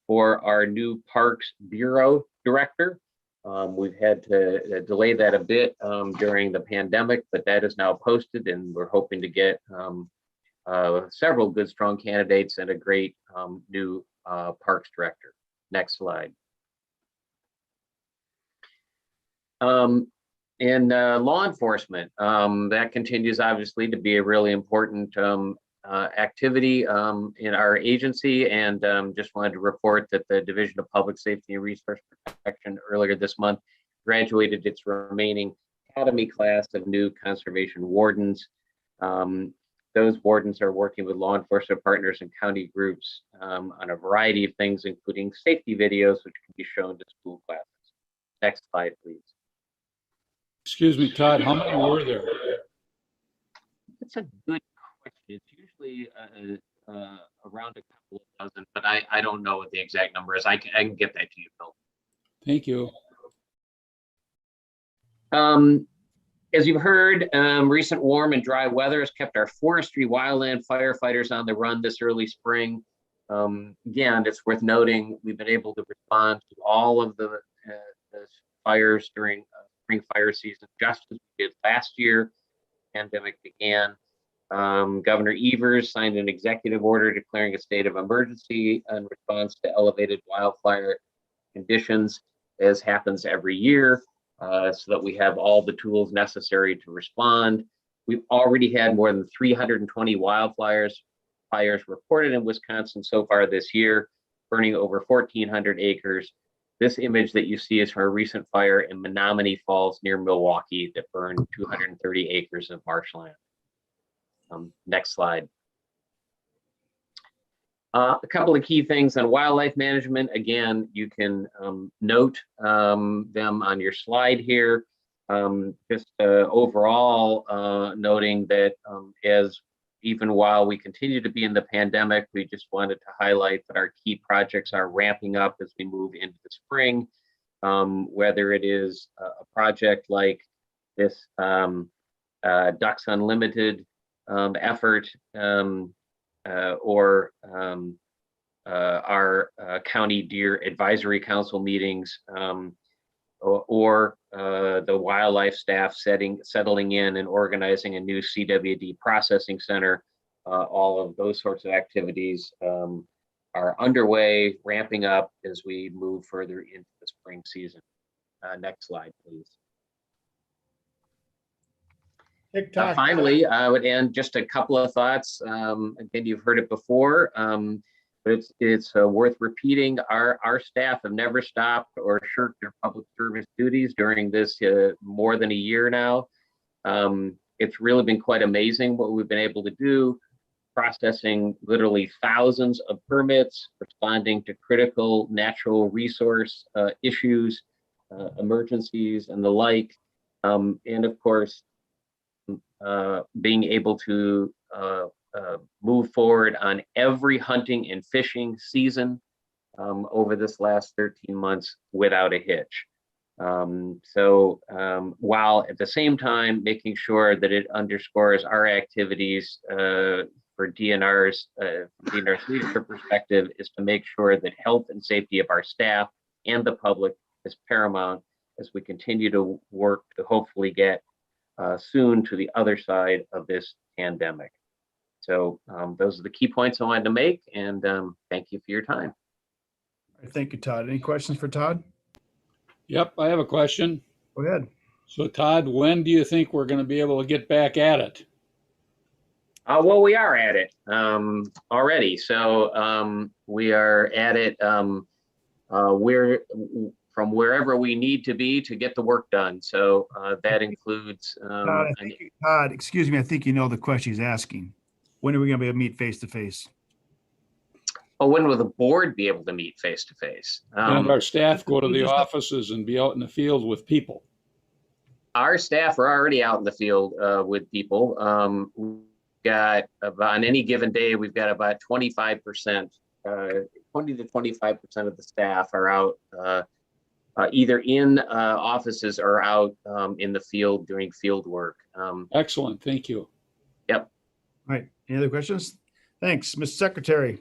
D: for our new Parks Bureau Director. We've had to delay that a bit during the pandemic, but that is now posted, and we're hoping to get several good, strong candidates and a great new Parks Director. Next slide. In law enforcement, that continues obviously to be a really important activity in our agency, and just wanted to report that the Division of Public Safety and Resource Protection earlier this month graduated its remaining academy class of new conservation wardens. Those wardens are working with law enforcement partners and county groups on a variety of things, including safety videos, which can be shown to school classes. Next slide, please.
H: Excuse me, Todd, how many were there?
D: That's a good question. It's usually around a couple of dozen, but I don't know what the exact number is. I can get that to you, Phil.
H: Thank you.
D: As you've heard, recent warm and dry weather has kept our forestry wildland firefighters on the run this early spring. Again, it's worth noting we've been able to respond to all of the fires during spring fire season, just as we did last year. The pandemic began. Governor Evers signed an executive order declaring a state of emergency in response to elevated wildfire conditions, as happens every year. So that we have all the tools necessary to respond. We've already had more than 320 fires reported in Wisconsin so far this year, burning over 1,400 acres. This image that you see is from a recent fire in Menominee Falls near Milwaukee that burned 230 acres of marshland. Next slide. A couple of key things on wildlife management. Again, you can note them on your slide here. Just overall noting that as even while we continue to be in the pandemic, we just wanted to highlight that our key projects are ramping up as we move into the spring, whether it is a project like this Ducks Unlimited effort or our County Deer Advisory Council meetings, or the wildlife staff settling in and organizing a new CWD processing center. All of those sorts of activities are underway, ramping up as we move further into the spring season. Next slide, please. Finally, I would end just a couple of thoughts. Again, you've heard it before, but it's worth repeating. Our staff have never stopped or shirked their public service duties during this more than a year now. It's really been quite amazing what we've been able to do, processing literally thousands of permits, responding to critical natural resource issues, emergencies, and the like, and of course, being able to move forward on every hunting and fishing season over this last 13 months without a hitch. While at the same time making sure that it underscores our activities for DNR's leadership perspective is to make sure that health and safety of our staff and the public is paramount as we continue to work to hopefully get soon to the other side of this pandemic. So those are the key points I wanted to make, and thank you for your time.
B: Thank you, Todd. Any questions for Todd?
H: Yep, I have a question.
B: Go ahead.
H: So Todd, when do you think we're going to be able to get back at it?
D: Well, we are at it already. So we are at it from wherever we need to be to get the work done. So that includes.
B: Todd, excuse me, I think you know the question he's asking. When are we going to be able to meet face to face?
D: Oh, when will the board be able to meet face to face?
H: And our staff go to the offices and be out in the field with people.
D: Our staff are already out in the field with people. We've got about, on any given day, we've got about 25%, 20 to 25% of the staff are out either in offices or out in the field doing field work.
H: Excellent, thank you.
D: Yep.
B: All right, any other questions? Thanks, Mr. Secretary.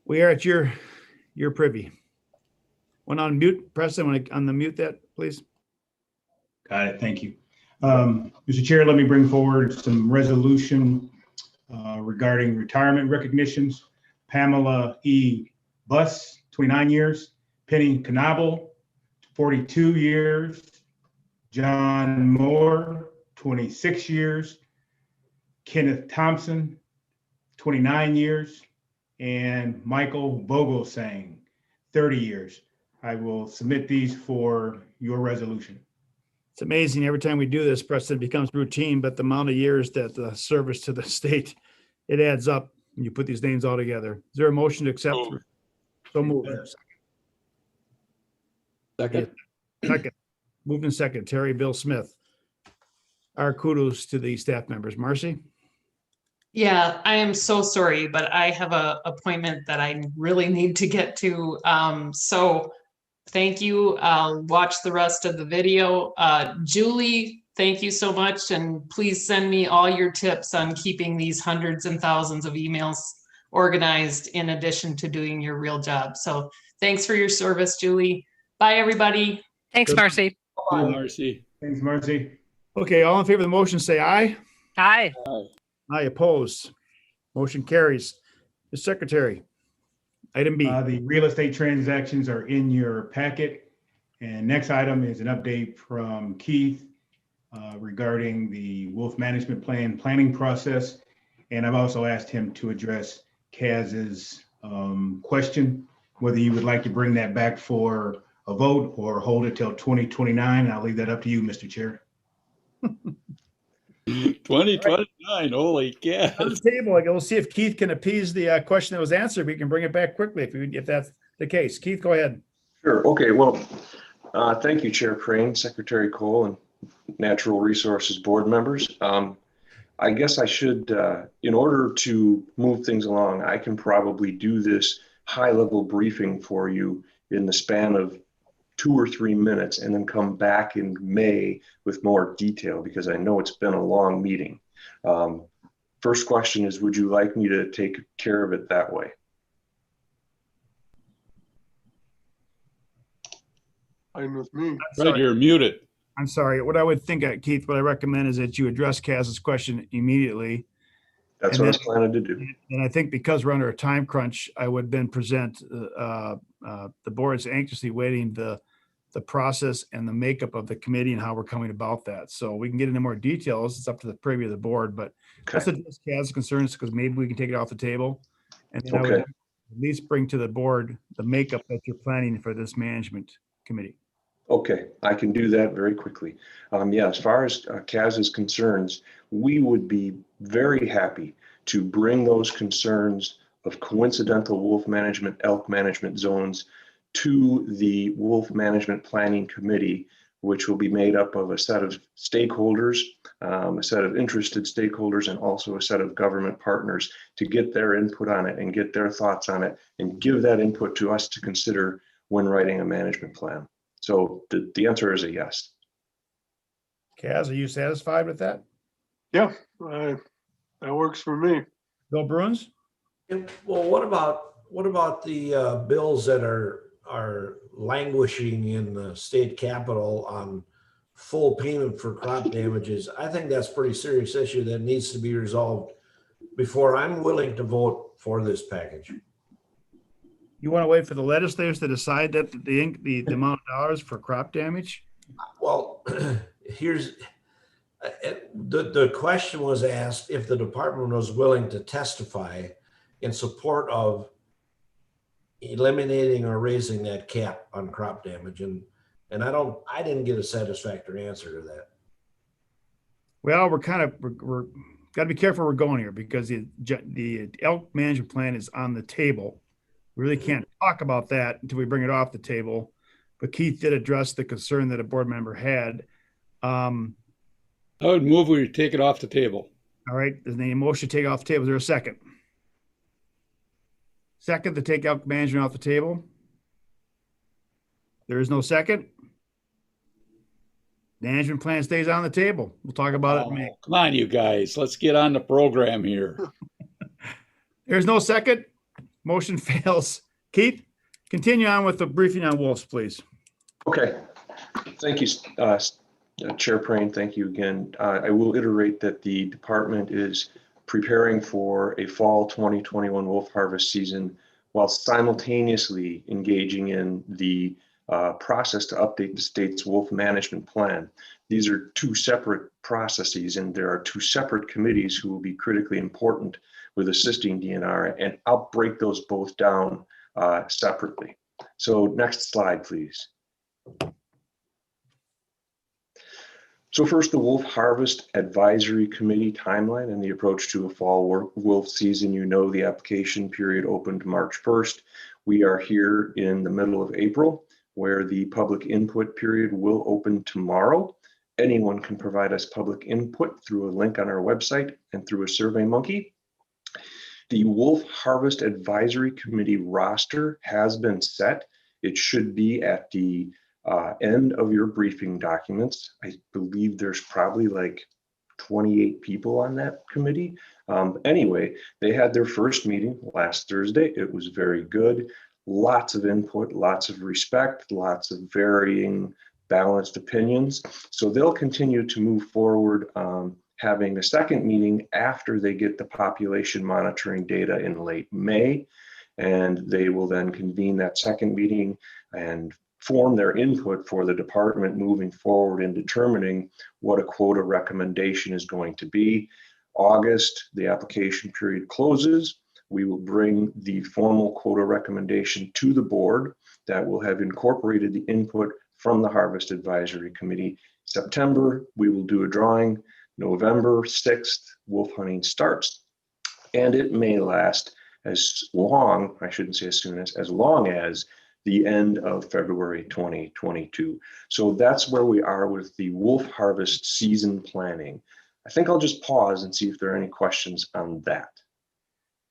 B: We are at your privy. One on mute, Preston, want to unmute that, please?
P: Got it, thank you. Mr. Chair, let me bring forward some resolution regarding retirement recognitions. Pamela E. Buss, 29 years. Penny Knabel, 42 years. John Moore, 26 years. Kenneth Thompson, 29 years. And Michael Vogelsang, 30 years. I will submit these for your resolution.
B: It's amazing. Every time we do this, Preston, it becomes routine, but the amount of years that the service to the state, it adds up when you put these names all together. Is there a motion to accept? So moved.
R: Second.
B: Second. Moved in second. Terry Bill Smith. Our kudos to the staff members. Marcy?
I: Yeah, I am so sorry, but I have an appointment that I really need to get to. So thank you. I'll watch the rest of the video. Julie, thank you so much. And please send me all your tips on keeping these hundreds and thousands of emails organized in addition to doing your real job. So thanks for your service, Julie. Bye, everybody.
V: Thanks, Marcy.
H: Bye, Marcy.
P: Thanks, Marcy.
B: Okay, all in favor of the motion, say aye.
V: Aye.
B: Aye, opposed. Motion carries. Mr. Secretary, item B.
P: The real estate transactions are in your packet. And next item is an update from Keith regarding the wolf management plan planning process. And I've also asked him to address Kaz's question, whether you would like to bring that back for a vote or hold it till 2029. I'll leave that up to you, Mr. Chair.
H: 2029, holy cow.
B: On the table, we'll see if Keith can appease the question that was answered. We can bring it back quickly if that's the case. Keith, go ahead.
L: Sure. Okay. Well, Thank you, Chair Crane, Secretary Cole, and Natural Resources Board members. I guess I should, in order to move things along, I can probably do this high-level briefing for you in the span of 2 or 3 minutes and then come back in May with more detail because I know it's been a long meeting. First question is, would you like me to take care of it that way?
A: Fine with me.
H: Right, you're muted.
B: I'm sorry. What I would think, Keith, what I recommend is that you address Kaz's question immediately.
L: That's what I was planning to do.
B: And I think because we're under a time crunch, I would then present the board's anxiously waiting the process and the makeup of the committee and how we're coming about that. So we can get into more details. It's up to the privy of the board, but let's address Kaz's concerns because maybe we can take it off the table. And then I would at least bring to the board the makeup that you're planning for this management committee.
L: Okay, I can do that very quickly. Yeah, as far as Kaz's concerns, we would be very happy to bring those concerns of coincidental wolf management, elk management zones to the Wolf Management Planning Committee, which will be made up of a set of stakeholders, a set of interested stakeholders, and also a set of government partners to get their input on it and get their thoughts on it and give that input to us to consider when writing a management plan. So the answer is a yes.
B: Kaz, are you satisfied with that?
A: Yeah, that works for me.
B: Bill Bruins?
F: Well, what about the bills that are languishing in the state capitol on full payment for crop damages? I think that's a pretty serious issue that needs to be resolved before I'm willing to vote for this package.
B: You want to wait for the legislators to decide that the amount of dollars for crop damage?
F: Well, here's the question was asked if the department was willing to testify in support of eliminating or raising that cap on crop damage, and I didn't get a satisfactory answer to that.
B: Well, we're got to be careful where we're going here because the elk management plan is on the table. We really can't talk about that until we bring it off the table. But Keith did address the concern that a board member had.
H: I would move we take it off the table.
B: All right. There's a motion to take it off the table. Is there a second? Second to take elk management off the table? There is no second. Management plan stays on the table. We'll talk about it in May.
H: Come on, you guys. Let's get on the program here.
B: There's no second. Motion fails. Keith, continue on with the briefing on wolves, please.
L: Okay. Thank you, Chair Prane. Thank you again. I will iterate that the department is preparing for a fall 2021 wolf harvest season while simultaneously engaging in the process to update the state's wolf management plan. These are two separate processes, and there are two separate committees who will be critically important with assisting DNR, and I'll break those both down separately. So next slide, please. So first, the Wolf Harvest Advisory Committee timeline and the approach to a fall wolf season. You know, the application period opened March 1st. We are here in the middle of April, where the public input period will open tomorrow. Anyone can provide us public input through a link on our website and through a SurveyMonkey. The Wolf Harvest Advisory Committee roster has been set. It should be at the end of your briefing documents. I believe there's probably like 28 people on that committee. Anyway, they had their first meeting last Thursday. It was very good. Lots of input, lots of respect, lots of varying balanced opinions. So they'll continue to move forward, having a second meeting after they get the population monitoring data in late May. And they will then convene that second meeting and form their input for the department moving forward in determining what a quota recommendation is going to be. August, the application period closes. We will bring the formal quota recommendation to the board that will have incorporated the input from the Harvest Advisory Committee. September, we will do a drawing. November 6th, wolf hunting starts, and it may last as long, I shouldn't say as soon as long as the end of February 2022. So that's where we are with the wolf harvest season planning. I think I'll just pause and see if there are any questions on that.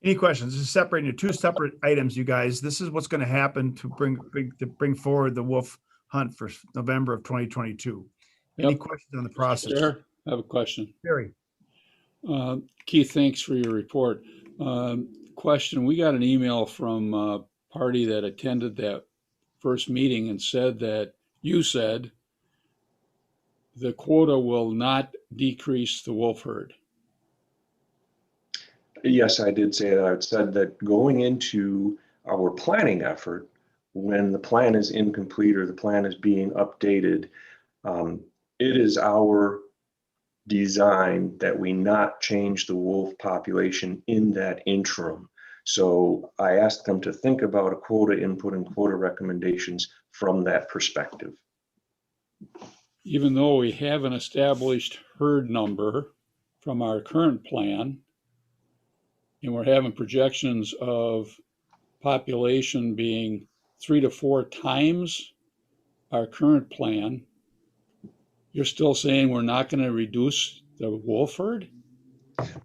B: Any questions? This is separating into two separate items, you guys. This is what's going to happen to bring forward the wolf hunt for November of 2022. Any
H: Yep.
B: questions on the process?
H: Chair, I have a question.
B: Barry.
H: Keith, thanks for your report. Question, we got an email from a party that attended that first meeting and said that you said the quota will not decrease the wolf herd.
L: Yes, I did say that. I said that going into our planning effort, when the plan is incomplete or the plan is being updated, it is our design that we not change the wolf population in that interim. So I asked them to think about a quota input and quota recommendations from that perspective.
H: Even though we have an established herd number from our current plan, and we're having projections of population being 3 to 4 times our current plan, you're still saying we're not going to reduce the wolf herd?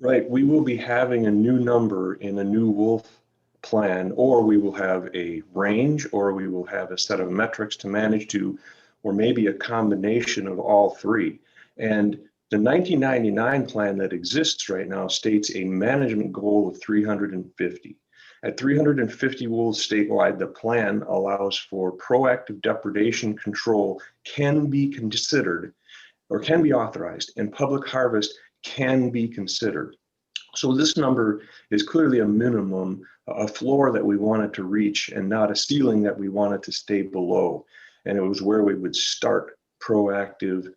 L: Right. We will be having a new number in a new wolf plan, or we will have a range, or we will have a set of metrics to manage to, or maybe a combination of all three. And the 1999 plan that exists right now states a management goal of 350. At 350 wolves statewide, the plan allows for proactive depredation control can be considered or can be authorized, and public harvest can be considered. So this number is clearly a minimum, a floor that we wanted to reach and not a ceiling that we wanted to stay below. And it was where we would start proactive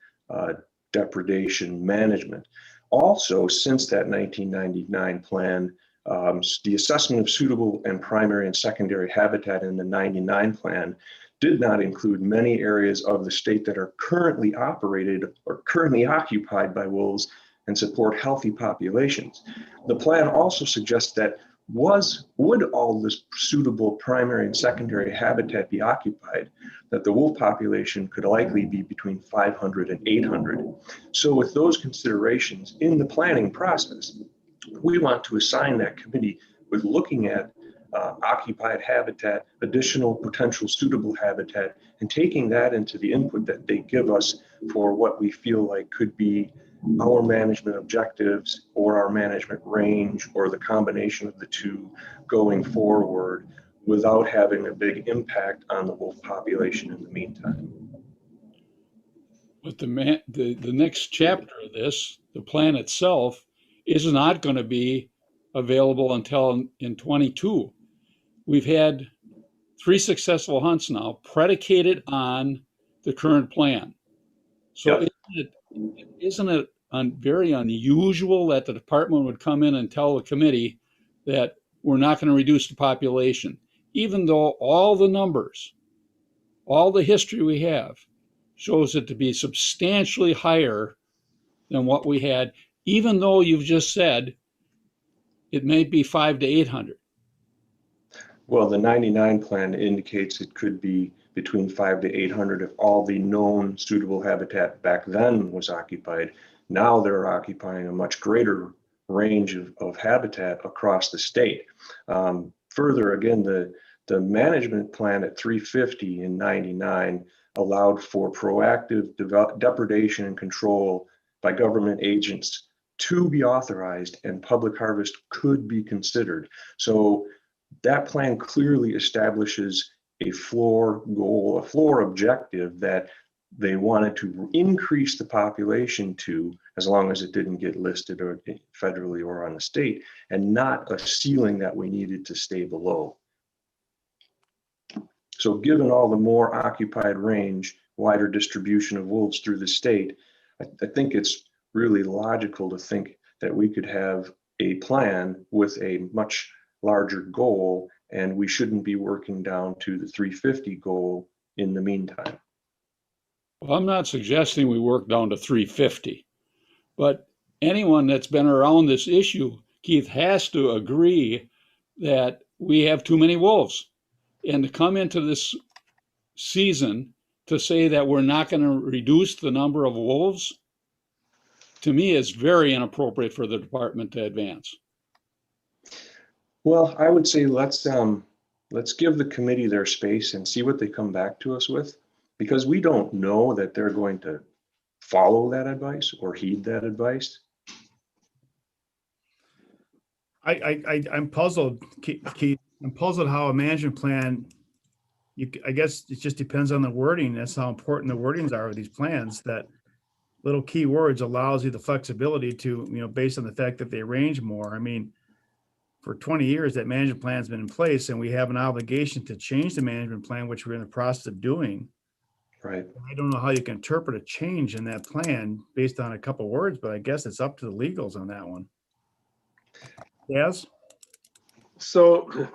L: depredation management. Also, since that 1999 plan, the assessment of suitable and primary and secondary habitat in the 99 plan did not include many areas of the state that are currently operated or currently occupied by wolves and support healthy populations. The plan also suggests that would all this suitable primary and secondary habitat be occupied, that the wolf population could likely be between 500 and 800. So with those considerations in the planning process, we want to assign that committee with looking at occupied habitat, additional potential suitable habitat, and taking that into the input that they give us for what we feel like could be our management objectives or our management range or the combination of the two going forward without having a big impact on the wolf population in the meantime.
H: But the next chapter of this, the plan itself, is not going to be available until in 22. We've had 3 successful hunts now predicated on the current plan. So
L: yep.
H: Isn't it very unusual that the department would come in and tell the committee that we're not going to reduce the population, even though all the numbers, all the history we have shows it to be substantially higher than what we had, even though you've just said it may be 500 to 800.
L: Well, the 99 plan indicates it could be between 500 to 800 if all the known suitable habitat back then was occupied. Now they're occupying a much greater range of habitat across the state. Further, again, the management plan at 350 in 99 allowed for proactive depredation and control by government agents to be authorized, and public harvest could be considered. So that plan clearly establishes a floor goal, a floor objective that they wanted to increase the population to, as long as it didn't get listed or federally or on the state, and not a ceiling that we needed to stay below. So given all the more occupied range, wider distribution of wolves through the state, I think it's really logical to think that we could have a plan with a much larger goal, and we shouldn't be working down to the 350 goal in the meantime.
H: Well, I'm not suggesting we work down to 350, but anyone that's been around this issue, Keith, has to agree that we have too many wolves. And to come into this season to say that we're not going to reduce the number of wolves, to me, is very inappropriate for the department to advance.
L: Well, I would say let's give the committee their space and see what they come back to us with, because we don't know that they're going to follow that advice or heed that advice.
B: I'm puzzled, Keith. I'm puzzled how a management plan, I guess it just depends on the wording. That's how important the wordings are of these plans, that little key words allows you the flexibility to, based on the fact that they range more. I mean, for 20 years, that management plan has been in place, and we have an obligation to change the management plan, which we're in the process of doing.
L: Right.
B: I don't know how you can interpret a change in that plan based on a couple words, but I guess it's up to the legals on that one. Yes?
A: So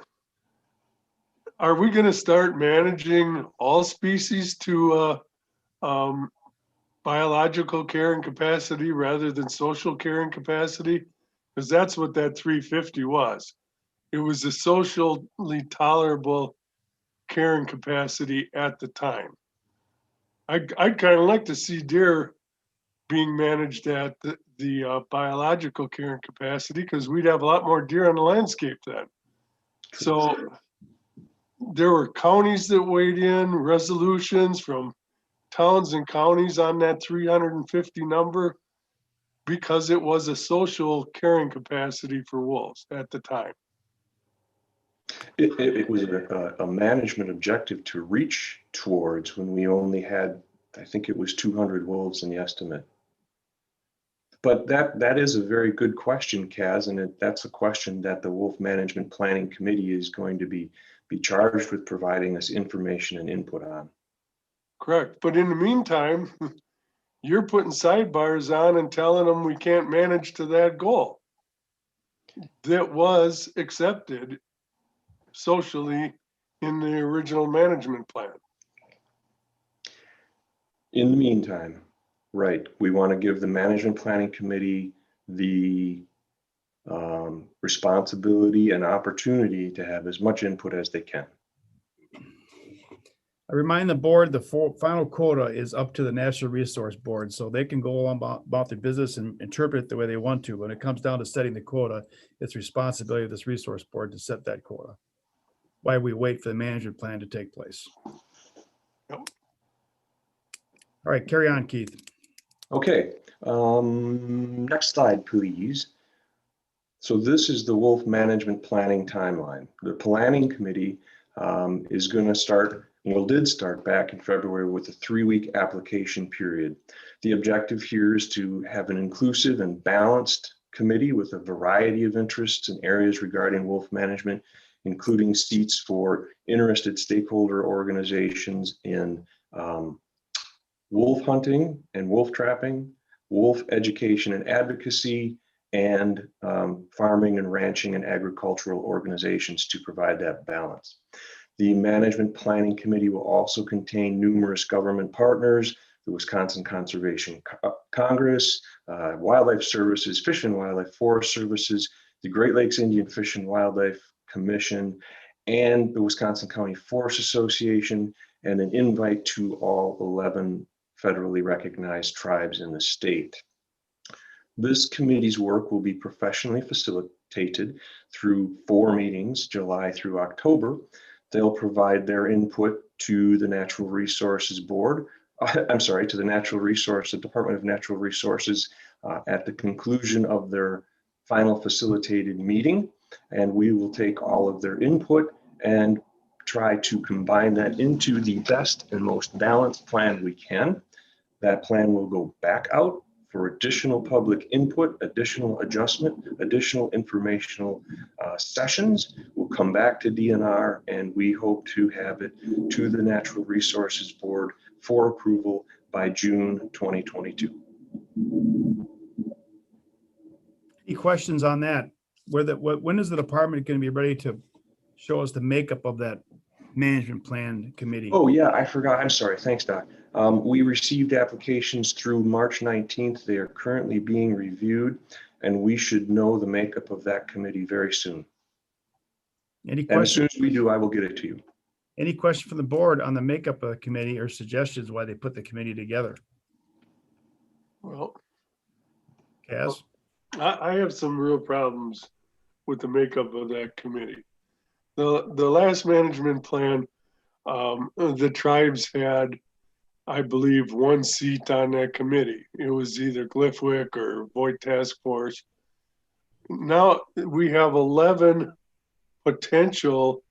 A: are we going to start managing all species to biological care and capacity rather than social care and capacity? Because that's what that 350 was. It was a socially tolerable care and capacity at the time. I'd kind of like to see deer being managed at the biological care and capacity, because we'd have a lot more deer on the landscape then. So there were counties that weighed in, resolutions from towns and counties on that 350 number, because it was a social carrying capacity for wolves at the time.
L: It was a management objective to reach towards when we only had, I think it was 200 wolves in the estimate. But that is a very good question, Kaz, and that's a question that the Wolf Management Planning Committee is going to be charged with providing us information and input on.
A: Correct. But in the meantime, you're putting sidebars on and telling them we can't manage to that goal that was accepted socially in the original management plan.
L: In the meantime, right, we want to give the Management Planning Committee the responsibility and opportunity to have as much input as they can.
B: I remind the board the final quota is up to the Natural Resource Board, so they can go on about their business and interpret it the way they want to. When it comes down to setting the quota, it's responsibility of this resource board to set that quota. Why we wait for the management plan to take place.
A: Yep.
B: All right, carry on, Keith.
L: Okay, next slide, please. So this is the Wolf Management Planning timeline. The Planning Committee is going to start, did start back in February with a 3-week application period. The objective here is to have an inclusive and balanced committee with a variety of interests and areas regarding wolf management, including seats for interested stakeholder organizations in wolf hunting and wolf trapping, wolf education and advocacy, and farming and ranching and agricultural organizations to provide that balance. The Management Planning Committee will also contain numerous government partners, the Wisconsin Conservation Congress, Wildlife Services, Fish and Wildlife Forest Services, the Great Lakes Indian Fish and Wildlife Commission, and the Wisconsin County Forest Association, and an invite to all 11 federally recognized tribes in the state. This committee's work will be professionally facilitated through 4 meetings, July through October. They'll provide their input to the Natural Resources Board, to the Department of Natural Resources at the conclusion of their final facilitated meeting. And we will take all of their input and try to combine that into the best and most balanced plan we can. That plan will go back out for additional public input, additional adjustment, additional informational sessions. We'll come back to DNR, and we hope to have it to the Natural Resources Board for approval by June 2022.
B: Any questions on that? When is the department going to be ready to show us the makeup of that management plan committee?
L: Oh yeah, I forgot. I'm sorry. Thanks, Doc. We received applications through March 19th. They are currently being reviewed, and we should know the makeup of that committee very soon.
B: Any
L: And as
B: questions?
L: soon as we do, I will get it to you.
B: Any question from the board on the makeup of the committee or suggestions why they put the committee together?
A: Well,
B: Kaz?
A: I have some real problems with the makeup of that committee. The last management plan, the tribes had, I believe, one seat on that committee. It was either Gliffwick or Voight Task Force. Now we have 11 potential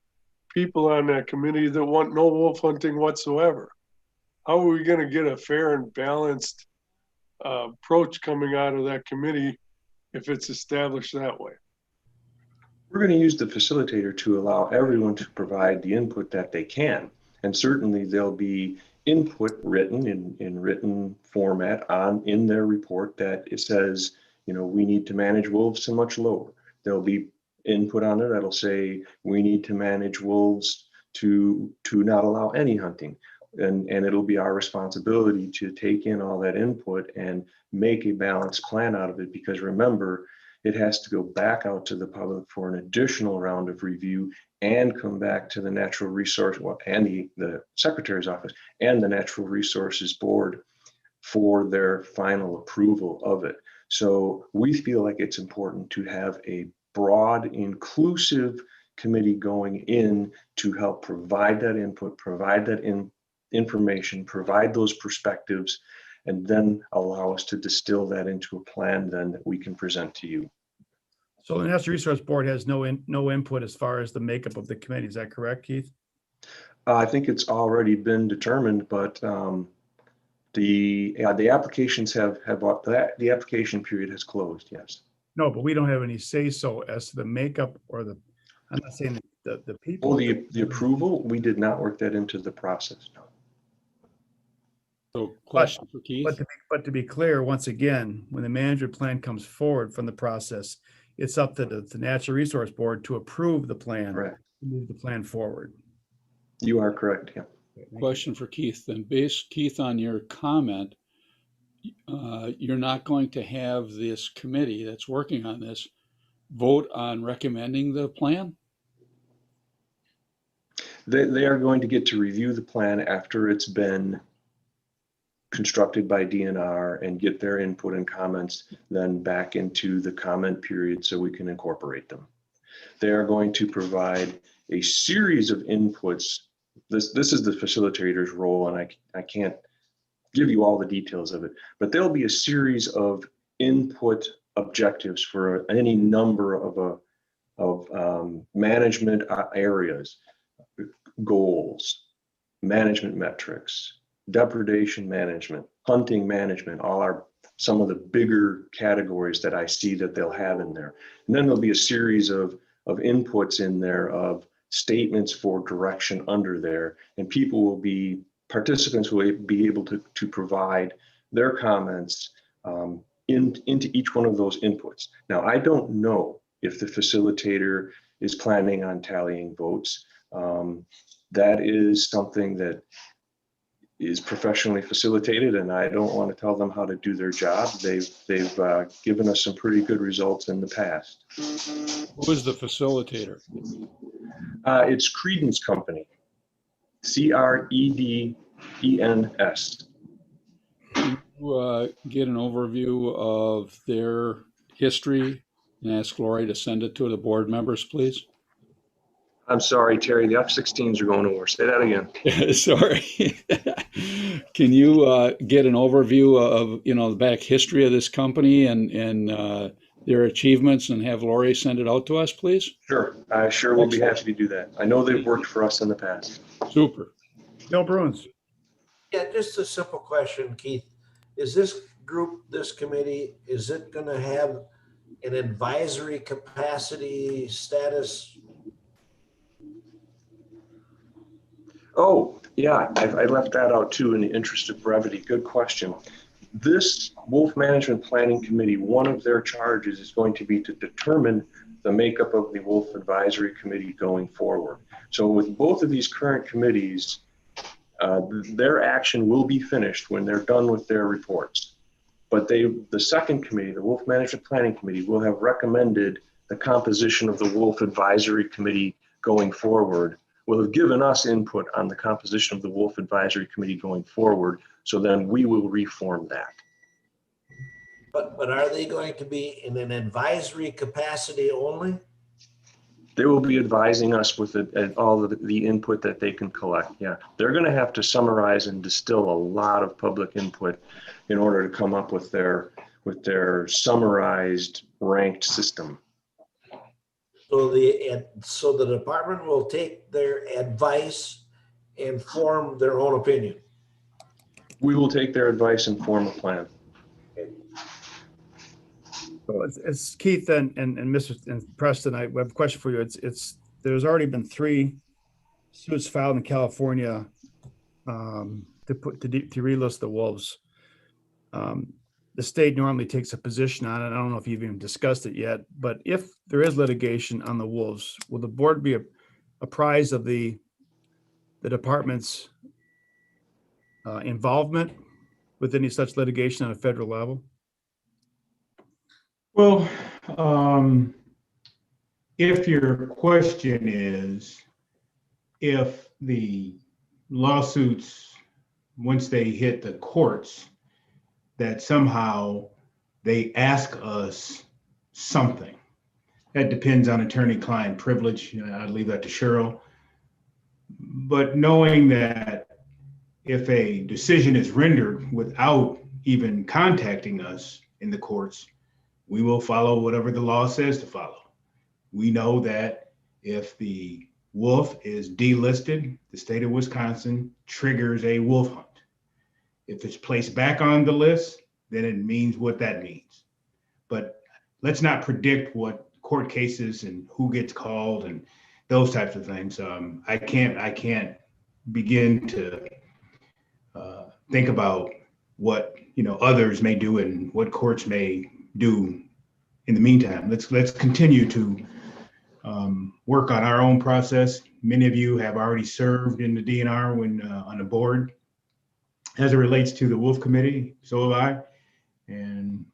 A: people on that committee that want no wolf hunting whatsoever. How are we going to get a fair and balanced approach coming out of that committee if it's established that way?
L: We're going to use the facilitator to allow everyone to provide the input that they can. And certainly there'll be input written in written format in their report that it says, you know, we need to manage wolves so much lower. There'll be input on there that'll say we need to manage wolves to not allow any hunting. And it'll be our responsibility to take in all that input and make a balanced plan out of it, because remember, it has to go back out to the public for an additional round of review and come back to the Natural Resource and the Secretary's office and the Natural Resources Board for their final approval of it. So we feel like it's important to have a broad, inclusive committee going in to help provide that input, provide that information, provide those perspectives, and then allow us to distill that into a plan then that we can present to you.
B: So the Natural Resource Board has no input as far as the makeup of the committee. Is that correct, Keith?
L: I think it's already been determined, but the applications the application period has closed. Yes.
B: No, but we don't have any say so as to the makeup or the. I'm not saying the people.
L: Well, the approval, we did not work that into the process. No.
H: So question for Keith.
B: But to be clear, once again, when the management plan comes forward from the process, it's up to the Natural Resource Board to approve the plan,
L: Correct.
B: to move the plan forward.
L: You are correct. Yeah.
H: Question for Keith then. Based, Keith, on your comment, you're not going to have this committee that's working on this vote on recommending the plan?
L: They are going to get to review the plan after it's been constructed by DNR and get their input and comments then back into the comment period so we can incorporate them. They are going to provide a series of inputs. This is the facilitator's role, and I can't give you all the details of it, but there'll be a series of input objectives for any number of management areas, goals, management metrics, depredation management, hunting management, some of the bigger categories that I see that they'll have in there. And then there'll be a series of inputs in there of statements for direction under there, and participants will be able to provide their comments into each one of those inputs. Now, I don't know if the facilitator is planning on tallying votes. That is something that is professionally facilitated, and I don't want to tell them how to do their job. They've given us some pretty good results in the past.
H: Who is the facilitator?
L: It's Credence Company, Credens.
H: Can you get an overview of their history and ask Lori to send it to the board members, please?
L: I'm sorry, Terry, the F-16s are going to war. Say that again.
H: Sorry. Can you get an overview of, the back history of this company and their achievements and have Lori send it out to us, please?
L: Sure. I sure will be happy to do that. I know they've worked for us in the past.
H: Super.
B: Bill Bruins.
F: Yeah, just a simple question, Keith. Is this group, this committee, is it going to have an advisory capacity status?
L: Oh, yeah, I left that out too in the interest of brevity. Good question. This Wolf Management Planning Committee, one of their charges is going to be to determine the makeup of the Wolf Advisory Committee going forward. So with both of these current committees, their action will be finished when they're done with their reports. But the second committee, the Wolf Management Planning Committee, will have recommended the composition of the Wolf Advisory Committee going forward will have given us input on the composition of the Wolf Advisory Committee going forward. So then we will reform that.
F: But are they going to be in an advisory capacity only?
L: They will be advising us with all of the input that they can collect. Yeah, they're going to have to summarize and distill a lot of public input in order to come up with their summarized ranked system.
F: So the department will take their advice and form their own opinion.
L: We will take their advice and form a plan.
B: So it's Keith and Mr. and Preston. I have a question for you. There's already been 3 suits filed in California to relist the wolves. The state normally takes a position on it. I don't know if you've even discussed it yet, but if there is litigation on the wolves, will the board be apprised of the department's involvement with any such litigation on a federal level?
P: Well, if your question is if the lawsuits, once they hit the courts, that somehow they ask us something. That depends on attorney-client privilege. I'd leave that to Cheryl. But knowing that if a decision is rendered without even contacting us in the courts, we will follow whatever the law says to follow. We know that if the wolf is delisted, the state of Wisconsin triggers a wolf hunt. If it's placed back on the list, then it means what that means. But let's not predict what court cases and who gets called and those types of things. I can't begin to think about what others may do and what courts may do in the meantime. Let's continue to work on our own process. Many of you have already served in the DNR when on the board. As it relates to the Wolf Committee, so have I. And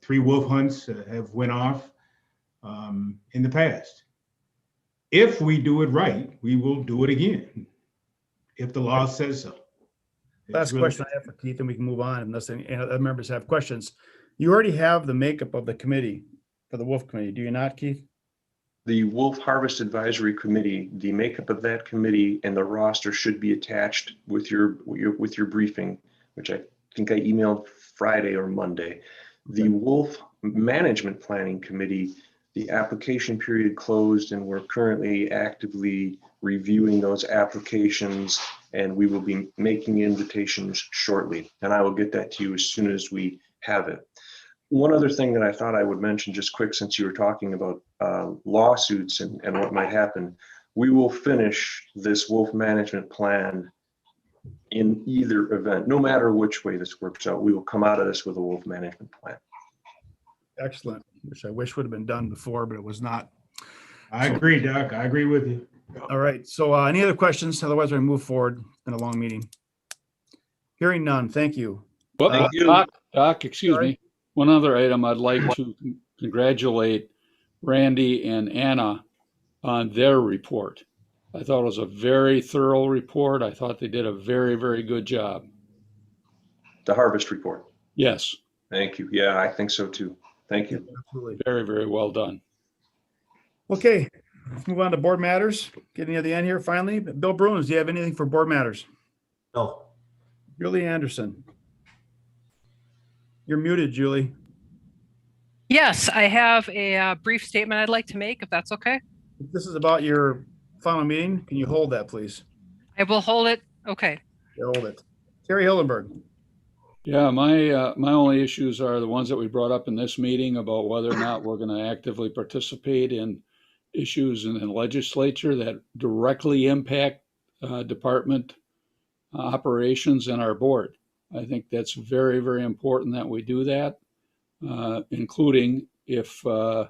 P: 3 wolf hunts have went off in the past. If we do it right, we will do it again, if the law says so.
B: Last question I have for Keith, and we can move on unless any other members have questions. You already have the makeup of the committee for the Wolf Committee, do you not, Keith?
L: The Wolf Harvest Advisory Committee, the makeup of that committee and the roster should be attached with your briefing, which I think I emailed Friday or Monday. The Wolf Management Planning Committee, the application period closed, and we're currently actively reviewing those applications, and we will be making invitations shortly. And I will get that to you as soon as we have it. One other thing that I thought I would mention just quick, since you were talking about lawsuits and what might happen, we will finish this wolf management plan in either event. No matter which way this works out, we will come out of this with a wolf management plan.
B: Excellent, which I wish would have been done before, but it was not.
P: I agree, Doc. I agree with you.
B: All right, so any other questions? Otherwise, we move forward. It's been a long meeting. Hearing none, thank you.
H: Well, Doc, excuse me. One other item, I'd like to congratulate Randy and Anna on their report. I thought it was a very thorough report. I thought they did a very, very good job.
L: The harvest report.
H: Yes.
L: Thank you. Yeah, I think so too. Thank you.
B: Absolutely.
H: Very, very well done.
B: Okay, let's move on to board matters. Getting near the end here finally. Bill Bruins, do you have anything for board matters?
F: No.
B: Julie Anderson. You're muted, Julie.
V: Yes, I have a brief statement I'd like to make, if that's okay.
B: If this is about your final meeting, can you hold that, please?
V: I will hold it. Okay.
B: Hold it. Terry Hillenberg.
H: Yeah, my only issues are the ones that we brought up in this meeting about whether or not we're going to actively participate in issues in the legislature that directly impact department operations and our board. I think that's very, very important that we do that, including if we're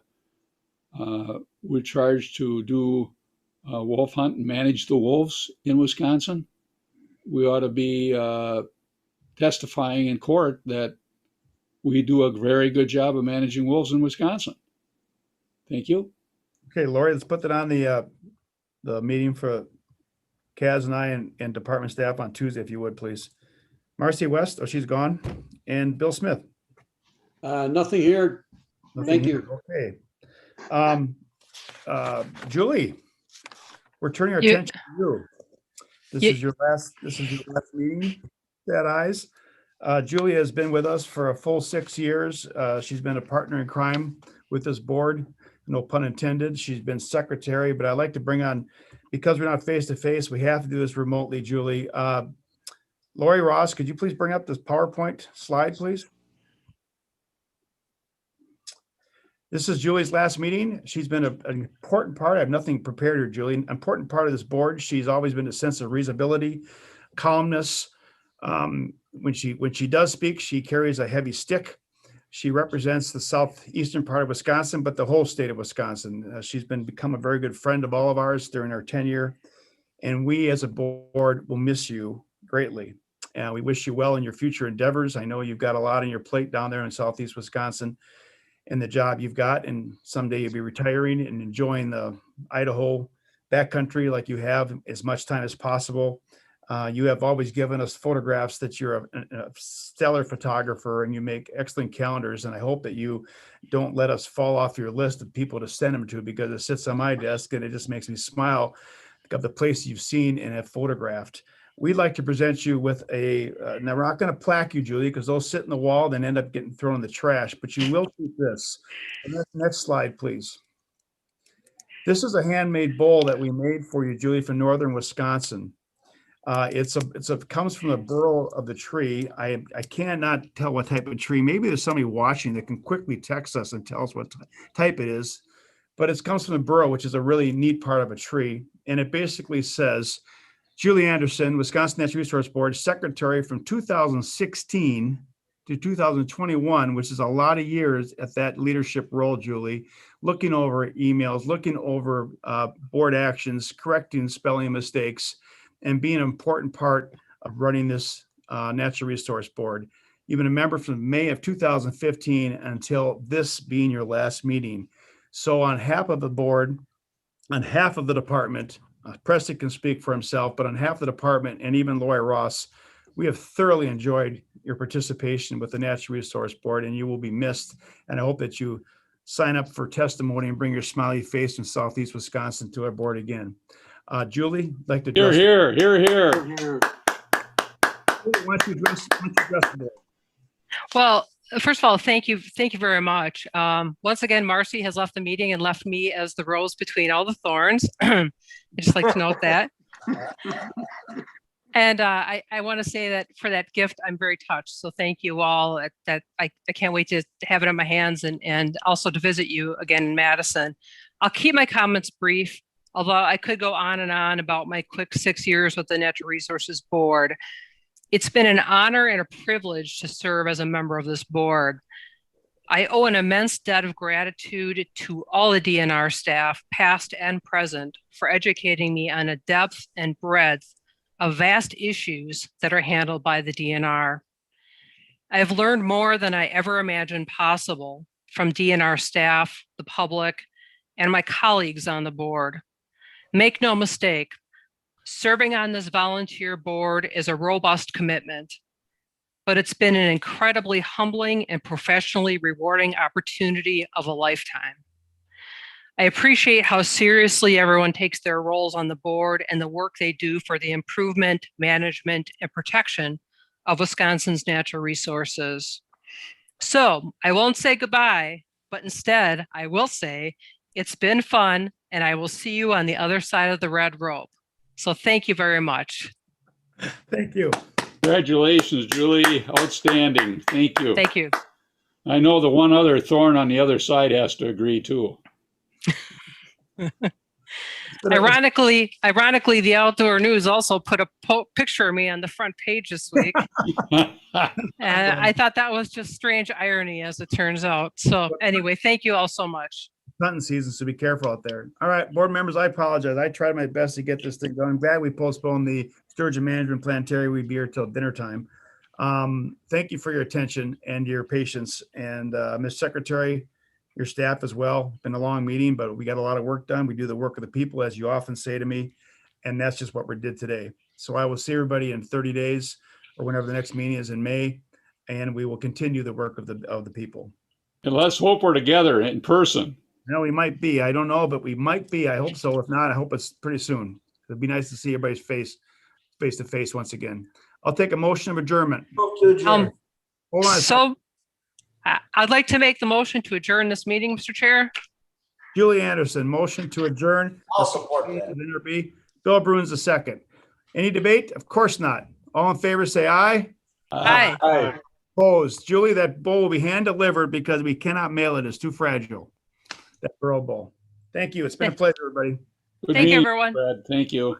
H: charged to do a wolf hunt and manage the wolves in Wisconsin. We ought to be testifying in court that we do a very good job of managing wolves in Wisconsin. Thank you.
B: Okay, Lori, let's put that on the the meeting for Kaz and I and department staff on Tuesday, if you would, please. Marcy West, oh, she's gone. And Bill Smith.
R: Nothing here.
B: Nothing
R: Thank
B: here.
R: you.
B: Okay. Julie, we're turning our
V: You-
B: attention to you. This
V: You-
B: is your last meeting, Sad Eyes. Julie has been with us for a full 6 years. She's been a partner in crime with this board, no pun intended. She's been secretary, but I'd like to bring on, because we're not face to face, we have to do this remotely, Julie. Lori Ross, could you please bring up this PowerPoint slide, please? This is Julie's last meeting. She's been an important part. I have nothing prepared here, Julie. An important part of this board. She's always been a sense of reasonability, calmness. When she does speak, she carries a heavy stick. She represents the southeastern part of Wisconsin, but the whole state of Wisconsin. She's become a very good friend of all of ours during our tenure. And we as a board will miss you greatly. And we wish you well in your future endeavors. I know you've got a lot on your plate down there in southeast Wisconsin and the job you've got. And someday you'll be retiring and enjoying the Idaho backcountry like you have as much time as possible. You have always given us photographs that you're a stellar photographer and you make excellent calendars. And I hope that you don't let us fall off your list of people to send them to, because it sits on my desk and it just makes me smile of the place you've seen and have photographed. We'd like to present you with now we're not going to plaque you, Julie, because they'll sit in the wall and end up getting thrown in the trash, but you will keep this. Next slide, please. This is a handmade bowl that we made for you, Julie, from northern Wisconsin. It comes from the burl of the tree. I cannot tell what type of tree. Maybe there's somebody watching that can quickly text us and tell us what type it is. But it comes from the burl, which is a really neat part of a tree. And it basically says, Julie Anderson, Wisconsin Natural Resource Board Secretary from 2016 to 2021, which is a lot of years at that leadership role, Julie, looking over emails, looking over board actions, correcting spelling mistakes, and being an important part of running this Natural Resource Board. You've been a member from May of 2015 until this being your last meeting. So on half of the board, on half of the department, Preston can speak for himself, but on half the department and even Lori Ross, we have thoroughly enjoyed your participation with the Natural Resource Board, and you will be missed. And I hope that you sign up for testimony and bring your smiley face in Southeast Wisconsin to our board again. Julie, I'd like to address.
H: Here.
B: Why don't you address the board?
V: Well, first of all, thank you very much. Once again, Marcy has left the meeting and left me as the rose between all the thorns. I just like to note that. And I want to say that for that gift, I'm very touched. So thank you all. That I can't wait to have it in my hands and also to visit you again in Madison. I'll keep my comments brief, although I could go on and on about my quick 6 years with the Natural Resources Board. It's been an honor and a privilege to serve as a member of this board. I owe an immense debt of gratitude to all the DNR staff, past and present, for educating me on a depth and breadth of vast issues that are handled by the DNR. I have learned more than I ever imagined possible from DNR staff, the public, and my colleagues on the board. Make no mistake, serving on this volunteer board is a robust commitment, but it's been an incredibly humbling and professionally rewarding opportunity of a lifetime. I appreciate how seriously everyone takes their roles on the board and the work they do for the improvement, management, and protection of Wisconsin's natural resources. So I won't say goodbye, but instead I will say it's been fun and I will see you on the other side of the red rope. So thank you very much.
B: Thank you.
H: Congratulations, Julie. Outstanding. Thank you.
V: Thank you.
H: I know the one other thorn on the other side has to agree too.
V: Ironically, the Outdoor News also put a picture of me on the front page this week. And I thought that was just strange irony, as it turns out. So anyway, thank you all so much.
B: Hunting season, so be careful out there. All right, board members, I apologize. I tried my best to get this thing going. I'm glad we postponed the sturgeon management plan. Terry, we'd be here till dinner time. Thank you for your attention and your patience. And Ms. Secretary, your staff as well. Been a long meeting, but we got a lot of work done. We do the work of the people, as you often say to me, and that's just what we did today. So I will see everybody in 30 days or whenever the next meeting is in May, and we will continue the work of the people.
H: And let's hope we're together in person.
B: No, we might be. I don't know, but we might be. I hope so. If not, I hope it's pretty soon. It'd be nice to see everybody's face to face once again. I'll take a motion of adjournment. Hold on. a second.
V: So I'd like to make the motion to adjourn this meeting, Mr. Chair.
B: Julie Anderson, motion to adjourn.
F: I'll support that.
B: NRB. Bill Bruins, the second. Any debate? Of course not. All in favor, say aye.
V: Aye.
R: Aye.
B: Opposed. Julie, that bowl will be hand delivered because we cannot mail it. It's too fragile. That Burrow bowl. Thank you. It's been a pleasure, everybody.
H: Good
V: Thank you,
H: meeting,
V: everyone.
H: Brad. Thank you.